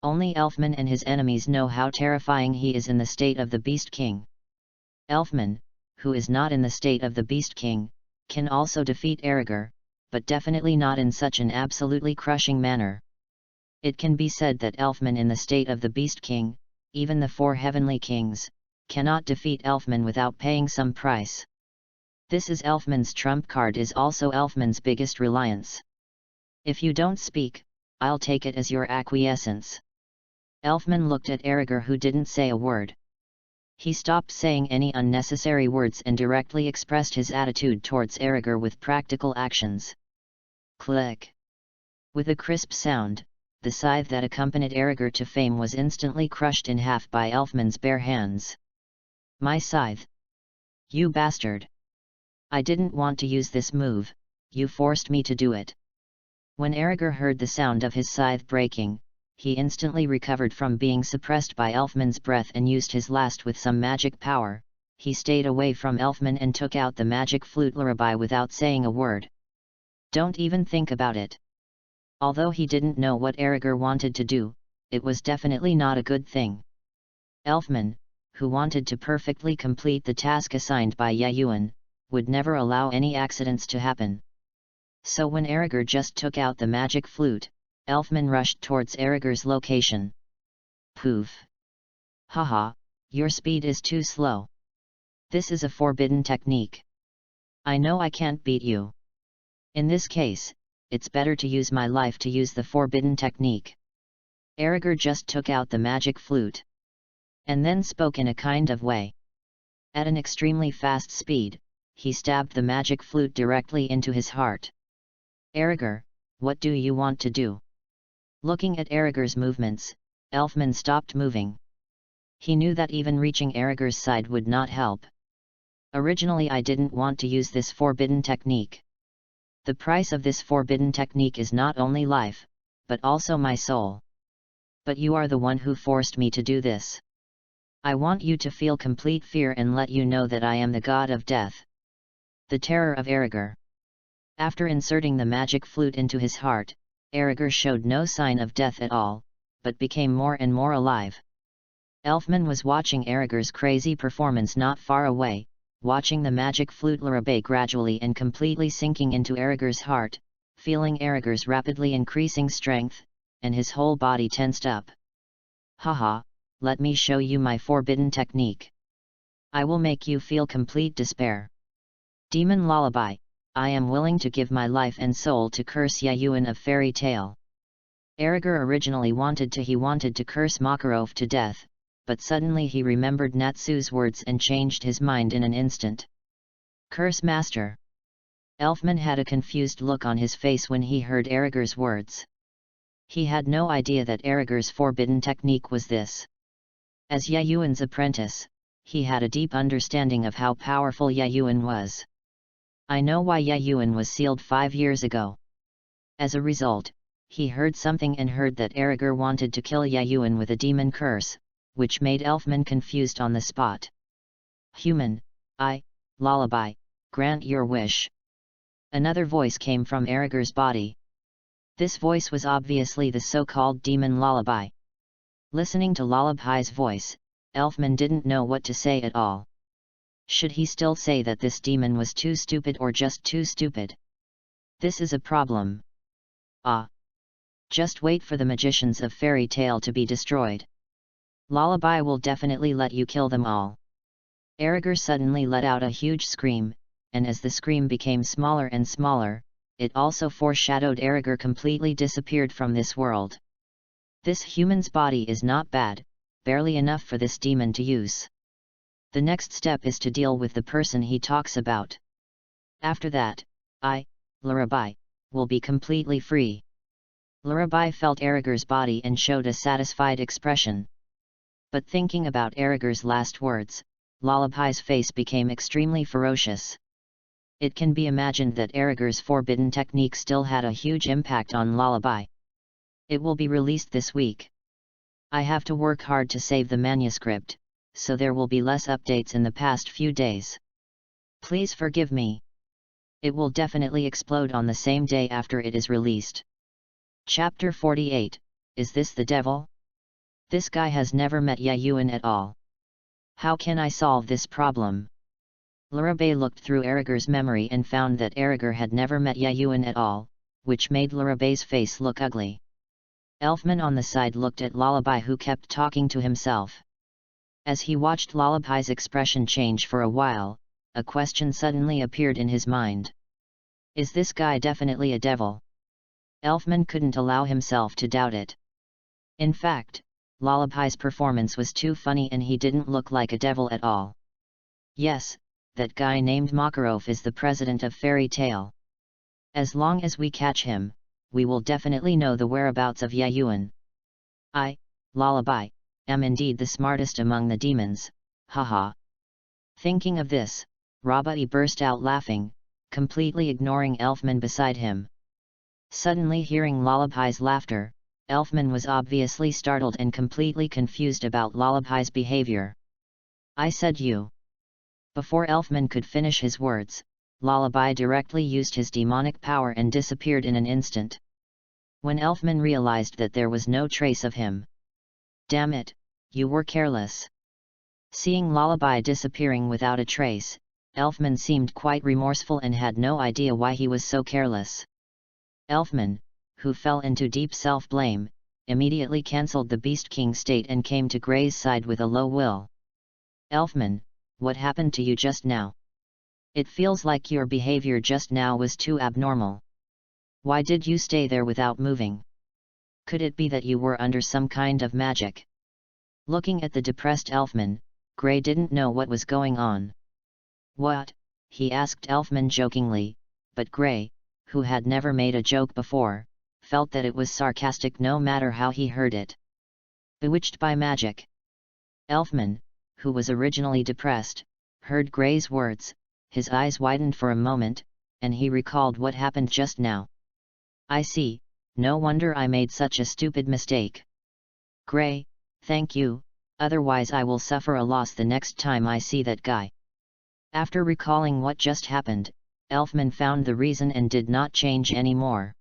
Only Elfman and his enemies know how terrifying he is in the state of the Beast King. Elfman, who is not in the state of the Beast King, can also defeat Erigor, but definitely not in such an absolutely crushing manner. It can be said that Elfman in the state of the Beast King, even the 4 heavenly kings, cannot defeat Elfman without paying some price. This is Elfman's trump card, is also Elfman's biggest reliance. If you don't speak, I'll take it as your acquiescence. Elfman looked at Erigor, who didn't say a word. He stopped saying any unnecessary words and directly expressed his attitude towards Erigor with practical actions. Click! With a crisp sound, the scythe that accompanied Erigor to fame was instantly crushed in half by Elfman's bare hands. My scythe! You bastard! I didn't want to use this move, you forced me to do it. When Erigor heard the sound of his scythe breaking, he instantly recovered from being suppressed by Elfman's breath and used his last with some magic power. He stayed away from Elfman and took out the magic flute lullaby without saying a word. Don't even think about it. Although he didn't know what Erigor wanted to do, it was definitely not a good thing. Elfman, who wanted to perfectly complete the task assigned by Yayuan, would never allow any accidents to happen. So when Erigor just took out the magic flute, Elfman rushed towards Erigor's location. Poof! Haha, your speed is too slow. This is a forbidden technique. I know I can't beat you. In this case, it's better to use my life to use the forbidden technique. Erigor just took out the magic flute. And then spoke in a kind of way. At an extremely fast speed, he stabbed the magic flute directly into his heart. Erigor, what do you want to do? Looking at Erigor's movements, Elfman stopped moving. He knew that even reaching Erigor's side would not help. Originally I didn't want to use this forbidden technique. The price of this forbidden technique is not only life, but also my soul. But you are the one who forced me to do this. I want you to feel complete fear and let you know that I am the god of death. The terror of Erigor. After inserting the magic flute into his heart, Erigor showed no sign of death at all, but became more and more alive. Elfman was watching Erigor's crazy performance not far away, watching the magic flute lullaby gradually and completely sinking into Erigor's heart, feeling Erigor's rapidly increasing strength, and his whole body tensed up. Haha, let me show you my forbidden technique. I will make you feel complete despair. Demon Lullaby, I am willing to give my life and soul to curse Yayuan of Fairy Tale. Erigor originally wanted to curse Makarov to death, but suddenly he remembered Natsu's words and changed his mind in an instant. Curse Master. Elfman had a confused look on his face when he heard Erigor's words. He had no idea that Erigor's forbidden technique was this. As Yayuan's apprentice, he had a deep understanding of how powerful Yayuan was. I know why Yayuan was sealed 5 years ago. As a result, he heard something and heard that Erigor wanted to kill Yayuan with a demon curse, which made Elfman confused on the spot. Human, lullaby, grant your wish. Another voice came from Erigor's body. This voice was obviously the so-called demon Lullaby. Listening to Lullaby's voice, Elfman didn't know what to say at all. Should he still say that this demon was too stupid or just too stupid? This is a problem. Just wait for the magicians of Fairy Tale to be destroyed. Lullaby will definitely let you kill them all. Erigor suddenly let out a huge scream, and as the scream became smaller and smaller, it also foreshadowed Erigor completely disappeared from this world. This human's body is not bad, barely enough for this demon to use. The next step is to deal with the person he talks about. After that, Lullaby, will be completely free. Lullaby felt Erigor's body and showed a satisfied expression. But thinking about Erigor's last words, Lullaby's face became extremely ferocious. It can be imagined that Erigor's forbidden technique still had a huge impact on Lullaby. It will be released this week. I have to work hard to save the manuscript, so there will be less updates in the past few days. Please forgive me. It will definitely explode on the same day after it is released. Chapter 48, Is this the devil? This guy has never met Yayuan at all. How can I solve this problem? Larabe looked through Eriger's memory and found that Eriger had never met Yayuan at all, which made Larabe's face look ugly. Elfman on the side looked at Lullaby, who kept talking to himself. As he watched Lullaby's expression change for a while, a question suddenly appeared in his mind. Is this guy definitely a devil? Elfman couldn't allow himself to doubt it. In fact, Lullaby's performance was too funny and he didn't look like a devil at all. Yes, that guy named Makarov is the president of Fairy Tale. As long as we catch him, we will definitely know the whereabouts of Yayuan. I, Lullaby, am indeed the smartest among the demons, haha. Thinking of this, Rabai burst out laughing, completely ignoring Elfman beside him. Suddenly hearing Lullaby's laughter, Elfman was obviously startled and completely confused about Lullaby's behavior. I said you. Before Elfman could finish his words, Lullaby directly used his demonic power and disappeared in an instant. When Elfman realized that there was no trace of him. Damn it, you were careless. Seeing Lullaby disappearing without a trace, Elfman seemed quite remorseful and had no idea why he was so careless. Elfman, who fell into deep self-blame, immediately cancelled the Beast King state and came to Gray's side with a low will. Elfman, what happened to you just now? It feels like your behavior just now was too abnormal. Why did you stay there without moving? Could it be that you were under some kind of magic? Looking at the depressed Elfman, Gray didn't know what was going on. What? He asked Elfman jokingly, but Gray, who had never made a joke before, felt that it was sarcastic no matter how he heard it. Bewitched by magic. Elfman, who was originally depressed, heard Gray's words, his eyes widened for a moment, and he recalled what happened just now. I see, no wonder I made such a stupid mistake. Gray, thank you, otherwise I will suffer a loss the next time I see that guy. After recalling what just happened, Elfman found the reason and did not change anymore.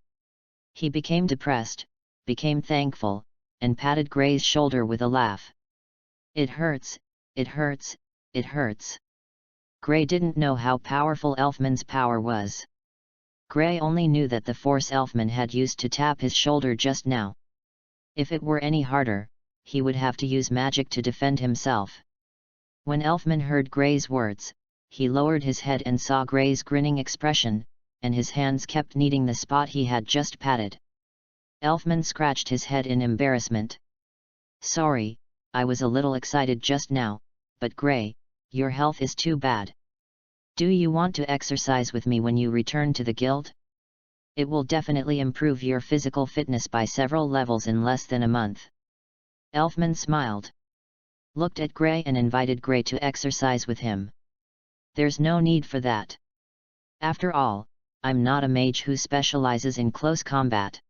He became depressed, became thankful, and patted Gray's shoulder with a laugh. It hurts, it hurts, it hurts. Gray didn't know how powerful Elfman's power was. Gray only knew that the force Elfman had used to tap his shoulder just now. If it were any harder, he would have to use magic to defend himself. When Elfman heard Gray's words, he lowered his head and saw Gray's grinning expression, and his hands kept kneading the spot he had just patted. Elfman scratched his head in embarrassment. Sorry, I was a little excited just now, but Gray, your health is too bad. Do you want to exercise with me when you return to the guild? It will definitely improve your physical fitness by several levels in less than a month. Elfman smiled. Looked at Gray and invited Gray to exercise with him. There's no need for that. After all, I'm not a mage who specializes in close combat.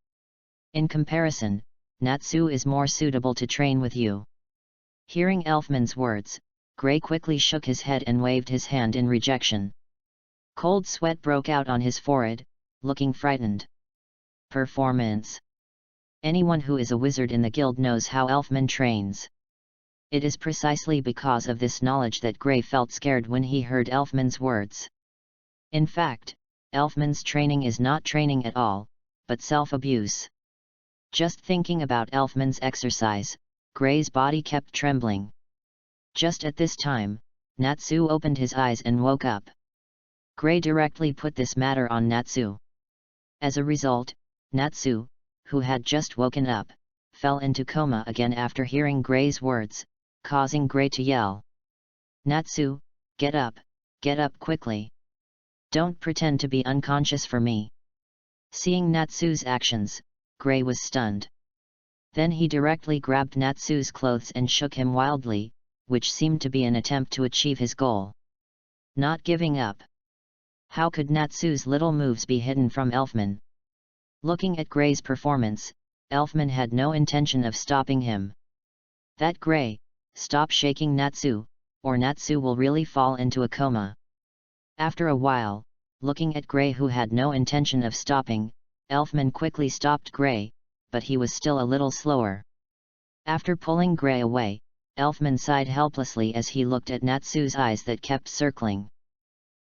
In comparison, Natsu is more suitable to train with you. Hearing Elfman's words, Gray quickly shook his head and waved his hand in rejection. Cold sweat broke out on his forehead, looking frightened. Performance. Anyone who is a wizard in the guild knows how Elfman trains. It is precisely because of this knowledge that Gray felt scared when he heard Elfman's words. In fact, Elfman's training is not training at all, but self-abuse. Just thinking about Elfman's exercise, Gray's body kept trembling. Just at this time, Natsu opened his eyes and woke up. Gray directly put this matter on Natsu. As a result, Natsu, who had just woken up, fell into coma again after hearing Gray's words, causing Gray to yell. Natsu, get up quickly. Don't pretend to be unconscious for me. Seeing Natsu's actions, Gray was stunned. Then he directly grabbed Natsu's clothes and shook him wildly, which seemed to be an attempt to achieve his goal. Not giving up. How could Natsu's little moves be hidden from Elfman? Looking at Gray's performance, Elfman had no intention of stopping him. That Gray, stop shaking Natsu, or Natsu will really fall into a coma. After a while, looking at Gray who had no intention of stopping, Elfman quickly stopped Gray, but he was still a little slower. After pulling Gray away, Elfman sighed helplessly as he looked at Natsu's eyes that kept circling.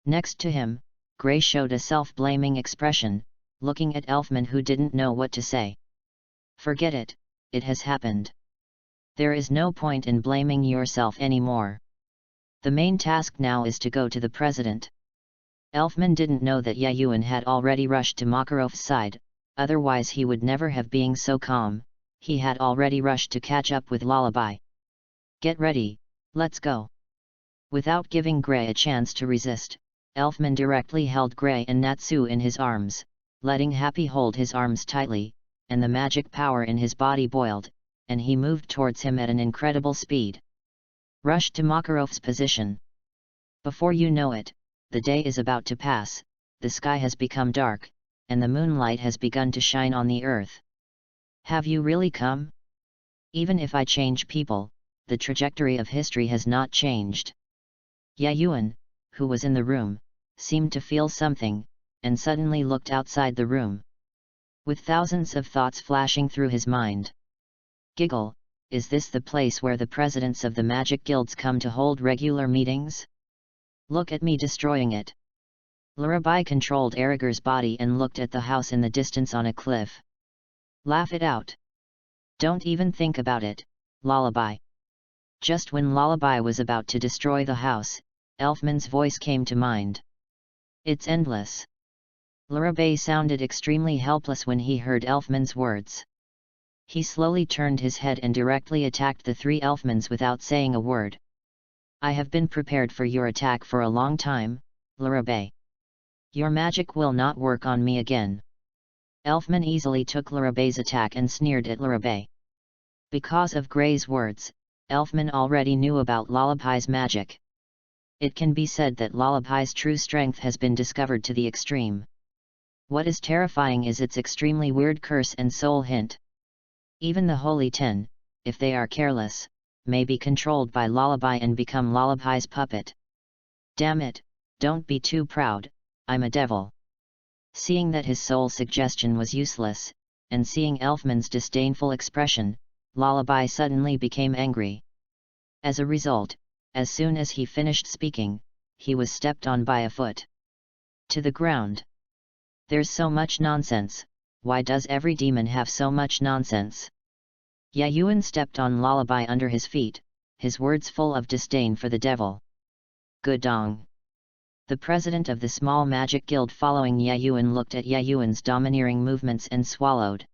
Next to him, Gray showed a self-blaming expression, looking at Elfman who didn't know what to say. Forget it, it has happened. There is no point in blaming yourself anymore. The main task now is to go to the president. Elfman didn't know that Yayuan had already rushed to Makarov's side, otherwise he would never have been so calm. He had already rushed to catch up with Lullaby. Get ready, let's go. Without giving Gray a chance to resist, Elfman directly held Gray and Natsu in his arms, letting Happy hold his arms tightly, and the magic power in his body boiled, and he moved towards him at an incredible speed. Rushed to Makarov's position. Before you know it, the day is about to pass, the sky has become dark, and the moonlight has begun to shine on the earth. Have you really come? Even if I change people, the trajectory of history has not changed. Yayuan, who was in the room, seemed to feel something, and suddenly looked outside the room. With thousands of thoughts flashing through his mind. Giggle, is this the place where the presidents of the magic guilds come to hold regular meetings? Look at me destroying it. Lullaby controlled Eriger's body and looked at the house in the distance on a cliff. Laugh it out. Don't even think about it, Lullaby. Just when Lullaby was about to destroy the house, Elfman's voice came to mind. It's endless. Lullaby sounded extremely helpless when he heard Elfman's words. He slowly turned his head and directly attacked the three Elfmans without saying a word. I have been prepared for your attack for a long time, Lullaby. Your magic will not work on me again. Elfman easily took Lullaby's attack and sneered at Lullaby. Because of Gray's words, Elfman already knew about Lullaby's magic. It can be said that Lullaby's true strength has been discovered to the extreme. What is terrifying is its extremely weird curse and soul hint. Even the Holy Ten, if they are careless, may be controlled by Lullaby and become Lullaby's puppet. Damn it, don't be too proud, I'm a devil. Seeing that his soul suggestion was useless, and seeing Elfman's disdainful expression, Lullaby suddenly became angry. As a result, as soon as he finished speaking, he was stepped on by a foot. To the ground. There's so much nonsense, why does every demon have so much nonsense? Yayuan stepped on Lullaby under his feet, his words full of disdain for the devil. Gudong. The president of the small magic guild following Yayuan looked at Yayuan's domineering movements and swallowed.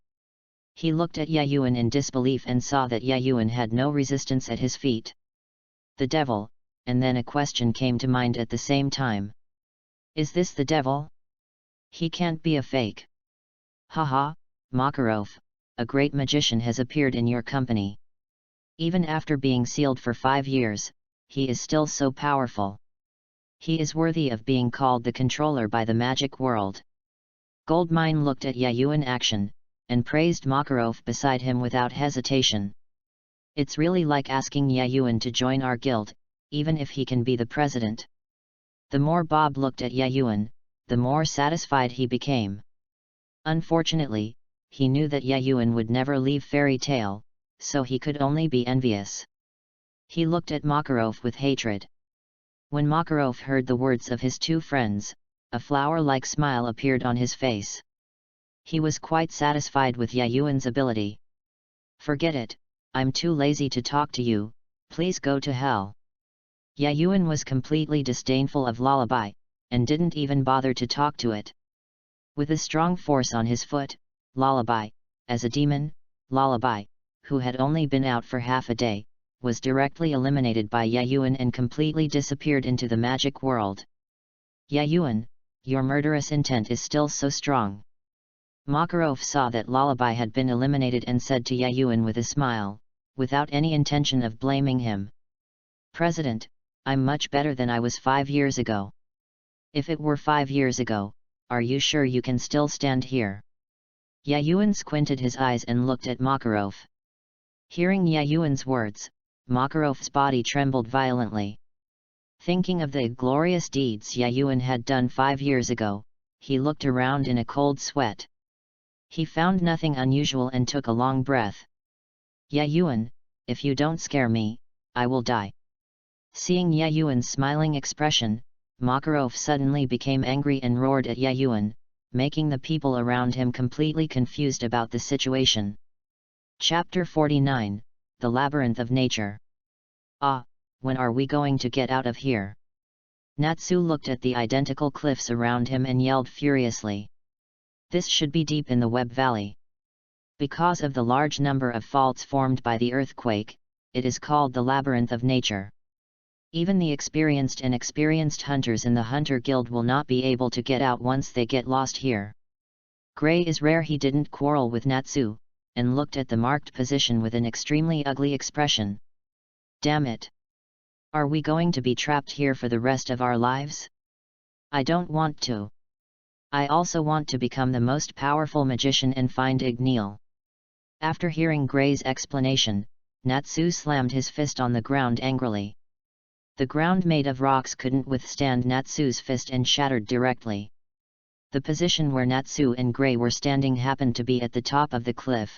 He looked at Yayuan in disbelief and saw that Yayuan had no resistance at his feet. The devil, and then a question came to mind at the same time. Is this the devil? He can't be a fake. Haha, Makarov, a great magician has appeared in your company. Even after being sealed for 5 years, he is still so powerful. He is worthy of being called the controller by the magic world. Goldmine looked at Yayuan action, and praised Makarov beside him without hesitation. It's really like asking Yayuan to join our guild, even if he can be the president. The more Bob looked at Yayuan, the more satisfied he became. Unfortunately, he knew that Yayuan would never leave Fairy Tale, so he could only be envious. He looked at Makarov with hatred. When Makarov heard the words of his two friends, a flower-like smile appeared on his face. He was quite satisfied with Yayuan's ability. Forget it, I'm too lazy to talk to you, please go to hell. Yayuan was completely disdainful of Lullaby, and didn't even bother to talk to it. With a strong force on his foot, Lullaby, as a demon, Lullaby, who had only been out for half a day, was directly eliminated by Yayuan and completely disappeared into the magic world. Yayuan, your murderous intent is still so strong. Makarov saw that Lullaby had been eliminated and said to Yayuan with a smile, without any intention of blaming him. President, I'm much better than I was 5 years ago. If it were 5 years ago, are you sure you can still stand here? Yayuan squinted his eyes and looked at Makarov. Hearing Yayuan's words, Makarov's body trembled violently. Thinking of the glorious deeds Yayuan had done 5 years ago, he looked around in a cold sweat. He found nothing unusual and took a long breath. Yayuan, if you don't scare me, I will die. Seeing Yayuan's smiling expression, Makarov suddenly became angry and roared at Yayuan, making the people around him completely confused about the situation. Chapter 49, The Labyrinth of Nature. Ah, when are we going to get out of here? Natsu looked at the identical cliffs around him and yelled furiously. This should be deep in the Web Valley. Because of the large number of faults formed by the earthquake, it is called the Labyrinth of Nature. Even the experienced hunters in the Hunter Guild will not be able to get out once they get lost here. Gray is rare. He didn't quarrel with Natsu, and looked at the marked position with an extremely ugly expression. Damn it! Are we going to be trapped here for the rest of our lives? I don't want to. I also want to become the most powerful magician and find Igneel. After hearing Gray's explanation, Natsu slammed his fist on the ground angrily. The ground made of rocks couldn't withstand Natsu's fist and shattered directly. The position where Natsu and Gray were standing happened to be at the top of the cliff.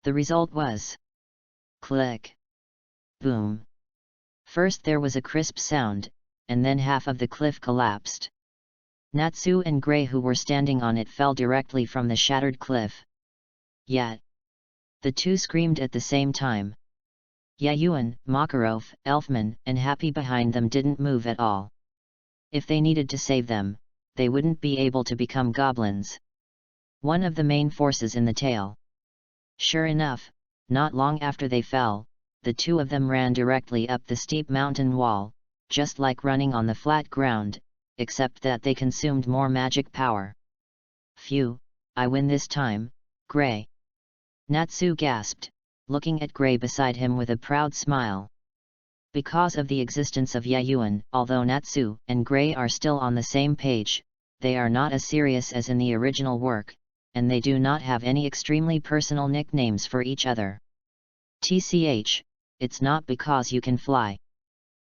The result was click, boom. First there was a crisp sound, and then half of the cliff collapsed. Natsu and Gray, who were standing on it, fell directly from the shattered cliff. Yet! The two screamed at the same time. Yayuan, Makarov, Elfman, and Happy behind them didn't move at all. If they needed to save them, they wouldn't be able to become goblins. One of the main forces in the tale. Sure enough, not long after they fell, the two of them ran directly up the steep mountain wall, just like running on the flat ground, except that they consumed more magic power. Phew, I win this time, Gray. Natsu gasped, looking at Gray beside him with a proud smile. Because of the existence of Yayuan, although Natsu and Gray are still on the same page, they are not as serious as in the original work, and they do not have any extremely personal nicknames for each other. TCH, it's not because you can fly.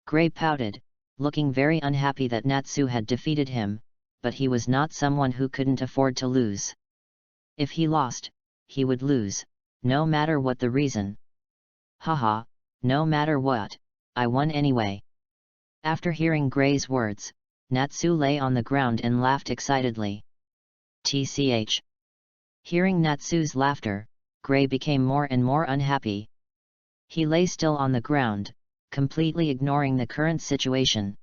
Gray pouted, looking very unhappy that Natsu had defeated him, but he was not someone who couldn't afford to lose. If he lost, he would lose, no matter what the reason. Haha, no matter what, I won anyway. After hearing Gray's words, Natsu lay on the ground and laughed excitedly. TCH. Hearing Natsu's laughter, Gray became more and more unhappy. He lay still on the ground, completely ignoring the current situation.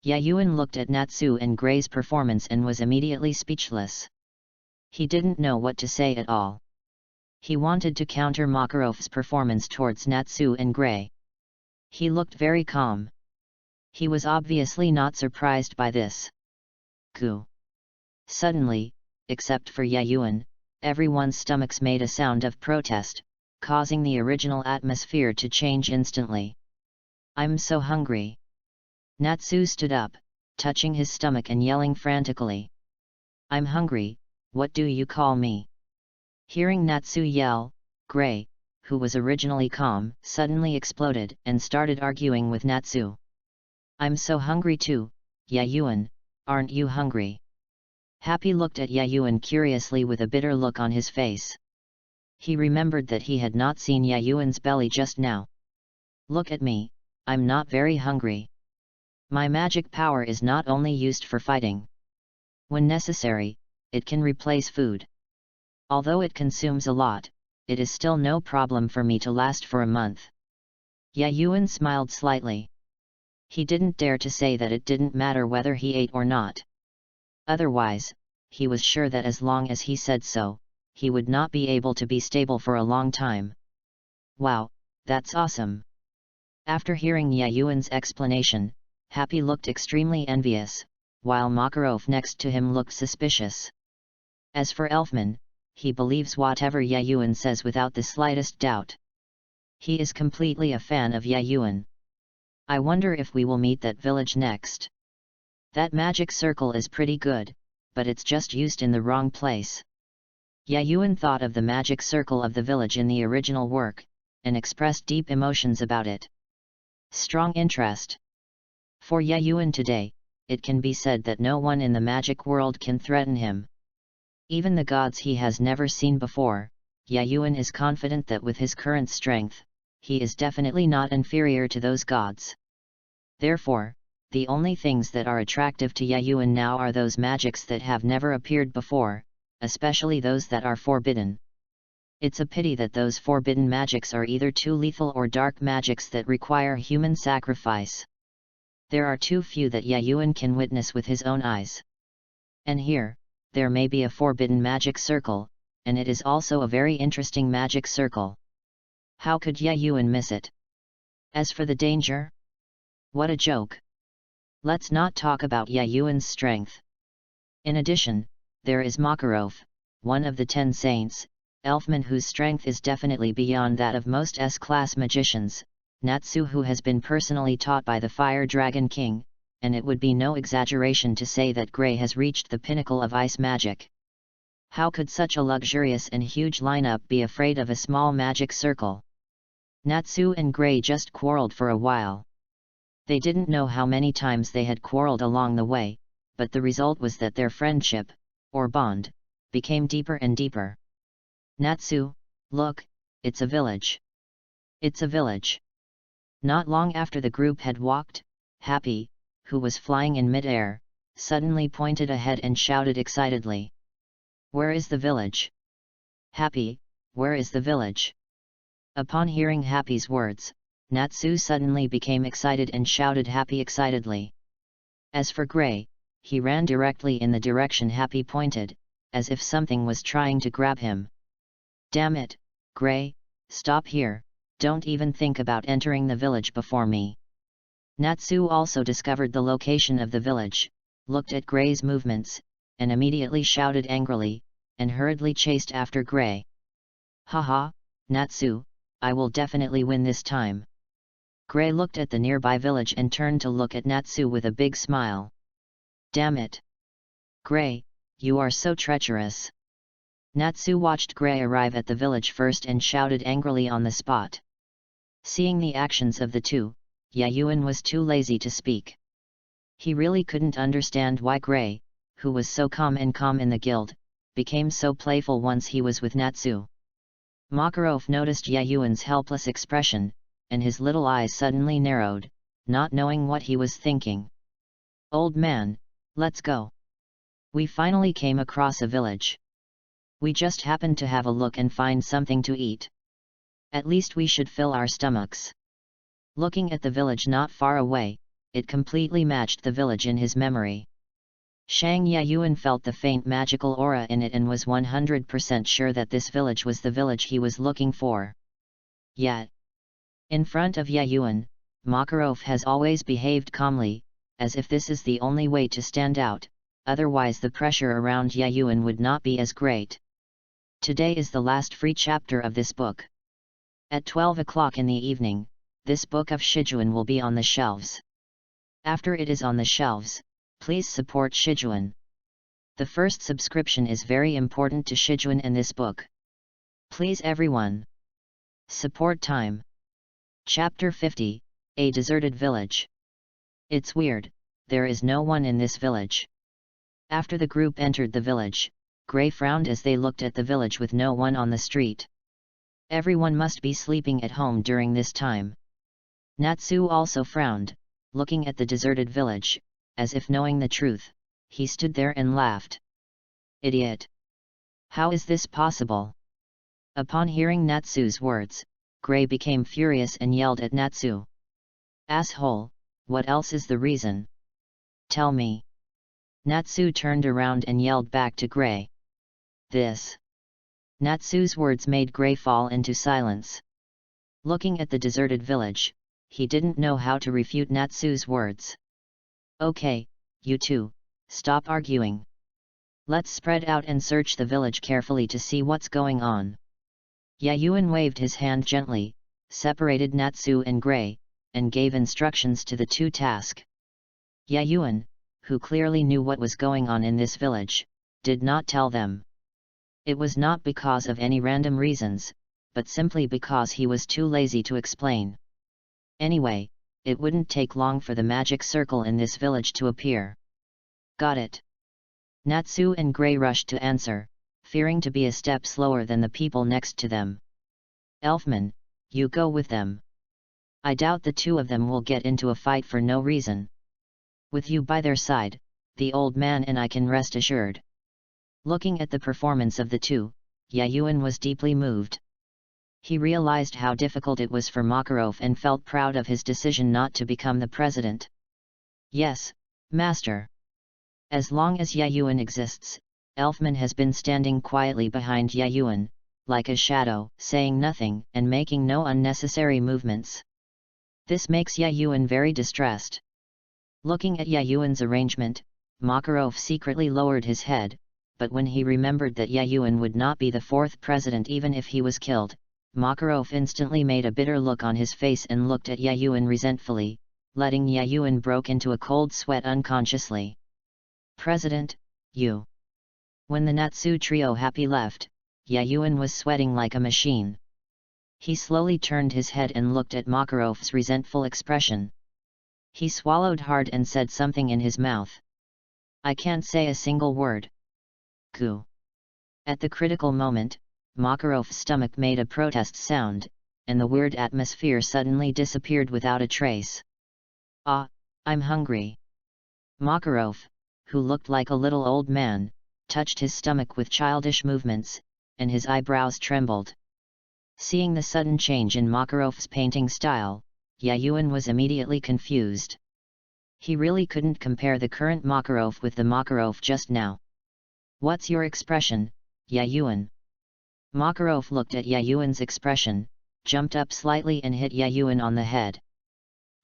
Yayuan looked at Natsu and Gray's performance and was immediately speechless. He didn't know what to say at all. He wanted to counter Makarov's performance towards Natsu and Gray. He looked very calm. He was obviously not surprised by this. Goo. Suddenly, except for Yayuan, everyone's stomachs made a sound of protest, causing the original atmosphere to change instantly. I'm so hungry. Natsu stood up, touching his stomach and yelling frantically. I'm hungry, what do you call me? Hearing Natsu yell, Gray, who was originally calm, suddenly exploded and started arguing with Natsu. I'm so hungry too, Yayuan, aren't you hungry? Happy looked at Yayuan curiously with a bitter look on his face. He remembered that he had not seen Yayuan's belly just now. Look at me, I'm not very hungry. My magic power is not only used for fighting. When necessary, it can replace food. Although it consumes a lot, it is still no problem for me to last for a month. Yayuan smiled slightly. He didn't dare to say that it didn't matter whether he ate or not. Otherwise, he was sure that as long as he said so, he would not be able to be stable for a long time. Wow, that's awesome! After hearing Yayuan's explanation, Happy looked extremely envious, while Makarov next to him looked suspicious. As for Elfman, he believes whatever Yayuan says without the slightest doubt. He is completely a fan of Yayuan. I wonder if we will meet that village next. That magic circle is pretty good, but it's just used in the wrong place. Yayuan thought of the magic circle of the village in the original work, and expressed deep emotions about it. Strong interest. For Yayuan today, it can be said that no one in the magic world can threaten him. Even the gods he has never seen before, Yayuan is confident that with his current strength, he is definitely not inferior to those gods. Therefore, the only things that are attractive to Yayuan now are those magics that have never appeared before, especially those that are forbidden. It's a pity that those forbidden magics are either too lethal or dark magics that require human sacrifice. There are too few that Yayuan can witness with his own eyes. And here, there may be a forbidden magic circle, and it is also a very interesting magic circle. How could Yayuan miss it? As for the danger? What a joke! Let's not talk about Yayuan's strength. In addition, there is Makarov, one of the 10 saints, elfman whose strength is definitely beyond that of most S-class magicians, Natsu who has been personally taught by the Fire Dragon King, and it would be no exaggeration to say that Gray has reached the pinnacle of ice magic. How could such a luxurious and huge lineup be afraid of a small magic circle? Natsu and Gray just quarreled for a while. They didn't know how many times they had quarreled along the way, but the result was that their friendship, or bond, became deeper and deeper. Natsu, look, it's a village. It's a village. Not long after the group had walked, Happy, who was flying in mid-air, suddenly pointed ahead and shouted excitedly. Where is the village? Happy, where is the village? Upon hearing Happy's words, Natsu suddenly became excited and shouted Happy excitedly. As for Gray, he ran directly in the direction Happy pointed, as if something was trying to grab him. Damn it, Gray, stop here, don't even think about entering the village before me. Natsu also discovered the location of the village, looked at Gray's movements, and immediately shouted angrily, and hurriedly chased after Gray. Haha, Natsu, I will definitely win this time. Gray looked at the nearby village and turned to look at Natsu with a big smile. Damn it! Gray, you are so treacherous. Natsu watched Gray arrive at the village first and shouted angrily on the spot. Seeing the actions of the two, Yayuan was too lazy to speak. He really couldn't understand why Gray, who was so calm in the guild, became so playful once he was with Natsu. Makarov noticed Yayuan's helpless expression, and his little eyes suddenly narrowed, not knowing what he was thinking. Old man, let's go. We finally came across a village. We just happened to have a look and find something to eat. At least we should fill our stomachs. Looking at the village not far away, it completely matched the village in his memory. Shang Yayuan felt the faint magical aura in it and was 100% sure that this village was the village he was looking for. Yet, in front of Yayuan, Makarov has always behaved calmly, as if this is the only way to stand out, otherwise the pressure around Yayuan would not be as great. Today is the last free chapter of this book. At 12 o'clock in the evening, this book of Shijuan will be on the shelves. After it is on the shelves, please support Shijuan. The first subscription is very important to Shijuan and this book. Please everyone. Support time. Chapter 50, A Deserted Village. It's weird, there is no one in this village. After the group entered the village, Gray frowned as they looked at the village with no one on the street. Everyone must be sleeping at home during this time. Natsu also frowned, looking at the deserted village, as if knowing the truth. He stood there and laughed. Idiot! How is this possible? Upon hearing Natsu's words, Gray became furious and yelled at Natsu. Asshole, what else is the reason? Tell me. Natsu turned around and yelled back to Gray. This. Natsu's words made Gray fall into silence. Looking at the deserted village, he didn't know how to refute Natsu's words. Okay, you two, stop arguing. Let's spread out and search the village carefully to see what's going on. Yayuan waved his hand gently, separated Natsu and Gray, and gave instructions to the two task. Yayuan, who clearly knew what was going on in this village, did not tell them. It was not because of any random reasons, but simply because he was too lazy to explain. Anyway, it wouldn't take long for the magic circle in this village to appear. Got it. Natsu and Gray rushed to answer, fearing to be a step slower than the people next to them. Elfman, you go with them. I doubt the two of them will get into a fight for no reason. With you by their side, the old man and I can rest assured. Looking at the performance of the two, Yayuan was deeply moved. He realized how difficult it was for Makarov and felt proud of his decision not to become the president. Yes, master. As long as Yayuan exists, Elfman has been standing quietly behind Yayuan, like a shadow, saying nothing and making no unnecessary movements. This makes Yayuan very distressed. Looking at Yayuan's arrangement, Makarov secretly lowered his head, but when he remembered that Yayuan would not be the fourth president even if he was killed, Makarov instantly made a bitter look on his face and looked at Yayuan resentfully, letting Yayuan broke into a cold sweat unconsciously. President, you. When the Natsu trio happy left, Yayuan was sweating like a machine. He slowly turned his head and looked at Makarov's resentful expression. He swallowed hard and said something in his mouth. I can't say a single word. Goo. At the critical moment, Makarov's stomach made a protest sound, and the weird atmosphere suddenly disappeared without a trace. Ah, I'm hungry. Makarov, who looked like a little old man, touched his stomach with childish movements, and his eyebrows trembled. Seeing the sudden change in Makarov's painting style, Yayuan was immediately confused. He really couldn't compare the current Makarov with the Makarov just now. What's your expression, Yayuan? Makarov looked at Yayuan's expression, jumped up slightly and hit Yayuan on the head.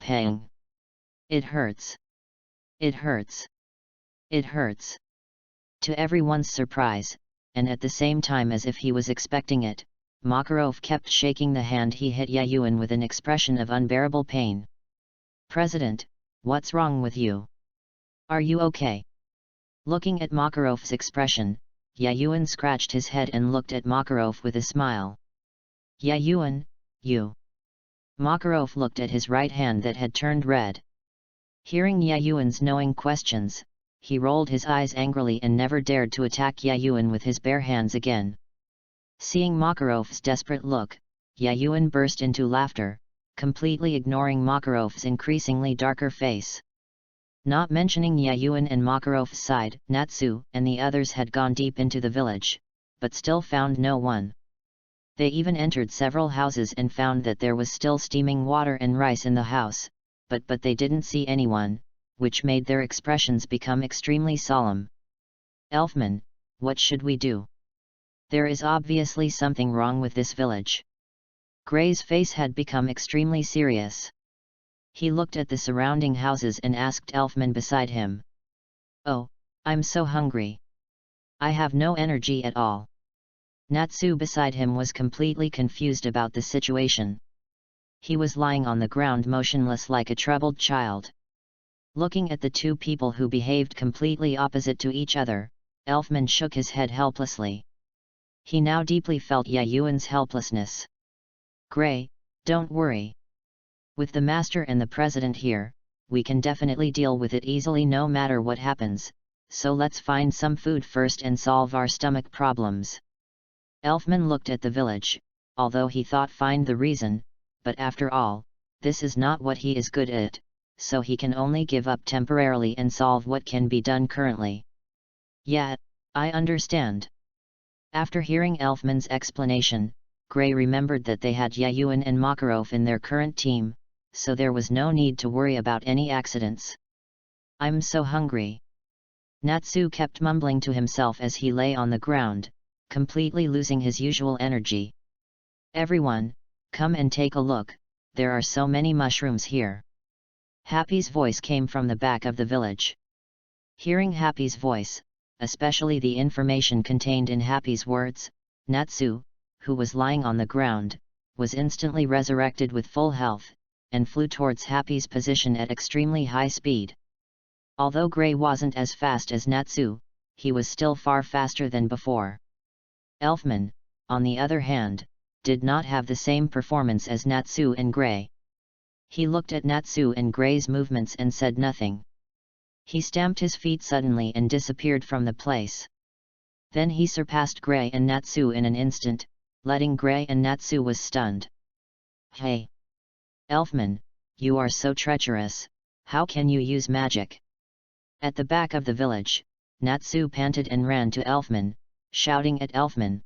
Pang! It hurts. It hurts. It hurts. To everyone's surprise, and at the same time as if he was expecting it, Makarov kept shaking the hand he hit Yayuan with an expression of unbearable pain. President, what's wrong with you? Are you okay? Looking at Makarov's expression, Yayuan scratched his head and looked at Makarov with a smile. Yayuan, you. Makarov looked at his right hand that had turned red. Hearing Yayuan's knowing questions, he rolled his eyes angrily and never dared to attack Yayuan with his bare hands again. Seeing Makarov's desperate look, Yayuan burst into laughter, completely ignoring Makarov's increasingly darker face. Not mentioning Yayuan and Makarov's side, Natsu and the others had gone deep into the village, but still found no one. They even entered several houses and found that there was still steaming water and rice in the house, but they didn't see anyone, which made their expressions become extremely solemn. Elfman, what should we do? There is obviously something wrong with this village. Gray's face had become extremely serious. He looked at the surrounding houses and asked Elfman beside him. Oh, I'm so hungry. I have no energy at all. Natsu beside him was completely confused about the situation. He was lying on the ground motionless like a troubled child. Looking at the two people who behaved completely opposite to each other, Elfman shook his head helplessly. He now deeply felt Yayuan's helplessness. Gray, don't worry. With the master and the president here, we can definitely deal with it easily no matter what happens, so let's find some food first and solve our stomach problems. Elfman looked at the village, although he thought find the reason, but after all, this is not what he is good at, so he can only give up temporarily and solve what can be done currently. Yeah, I understand. After hearing Elfman's explanation, Gray remembered that they had Yayuan and Makarov in their current team, so there was no need to worry about any accidents. I'm so hungry. Natsu kept mumbling to himself as he lay on the ground, completely losing his usual energy. Everyone, come and take a look, there are so many mushrooms here. Happy's voice came from the back of the village. Hearing Happy's voice, especially the information contained in Happy's words, Natsu, who was lying on the ground, was instantly resurrected with full health, and flew towards Happy's position at extremely high speed. Although Gray wasn't as fast as Natsu, he was still far faster than before. Elfman, on the other hand, did not have the same performance as Natsu and Gray. He looked at Natsu and Gray's movements and said nothing. He stamped his feet suddenly and disappeared from the place. Then he surpassed Gray and Natsu in an instant, letting Gray and Natsu was stunned. "Hey! Elfman, you are so treacherous, how can you use magic?" At the back of the village, Natsu panted and ran to Elfman, shouting at Elfman.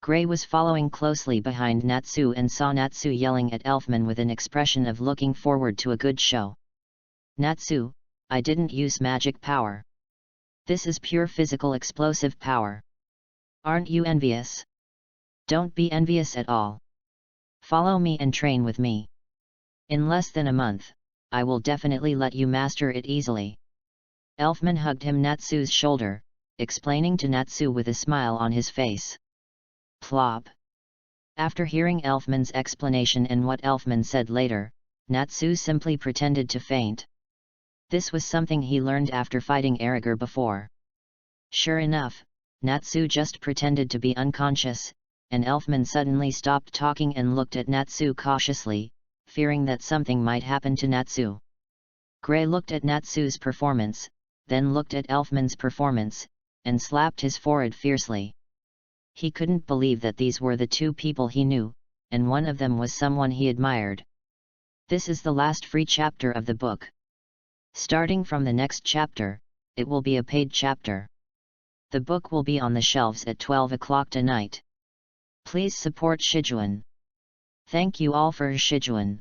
Gray was following closely behind Natsu and saw Natsu yelling at Elfman with an expression of looking forward to a good show. "Natsu, I didn't use magic power. This is pure physical explosive power. Aren't you envious? Don't be envious at all. Follow me and train with me. In less than a month, I will definitely let you master it easily." Elfman hugged him Natsu's shoulder, explaining to Natsu with a smile on his face. Plop. After hearing Elfman's explanation and what Elfman said later, Natsu simply pretended to faint. This was something he learned after fighting Arigar before. Sure enough, Natsu just pretended to be unconscious, and Elfman suddenly stopped talking and looked at Natsu cautiously, fearing that something might happen to Natsu. Gray looked at Natsu's performance, then looked at Elfman's performance, and slapped his forehead fiercely. He couldn't believe that these were the two people he knew, and one of them was someone he admired. This is the last free chapter of the book. Starting from the next chapter, it will be a paid chapter. The book will be on the shelves at 12 o'clock tonight. Please support Shijuan. Thank you all for Shijuan.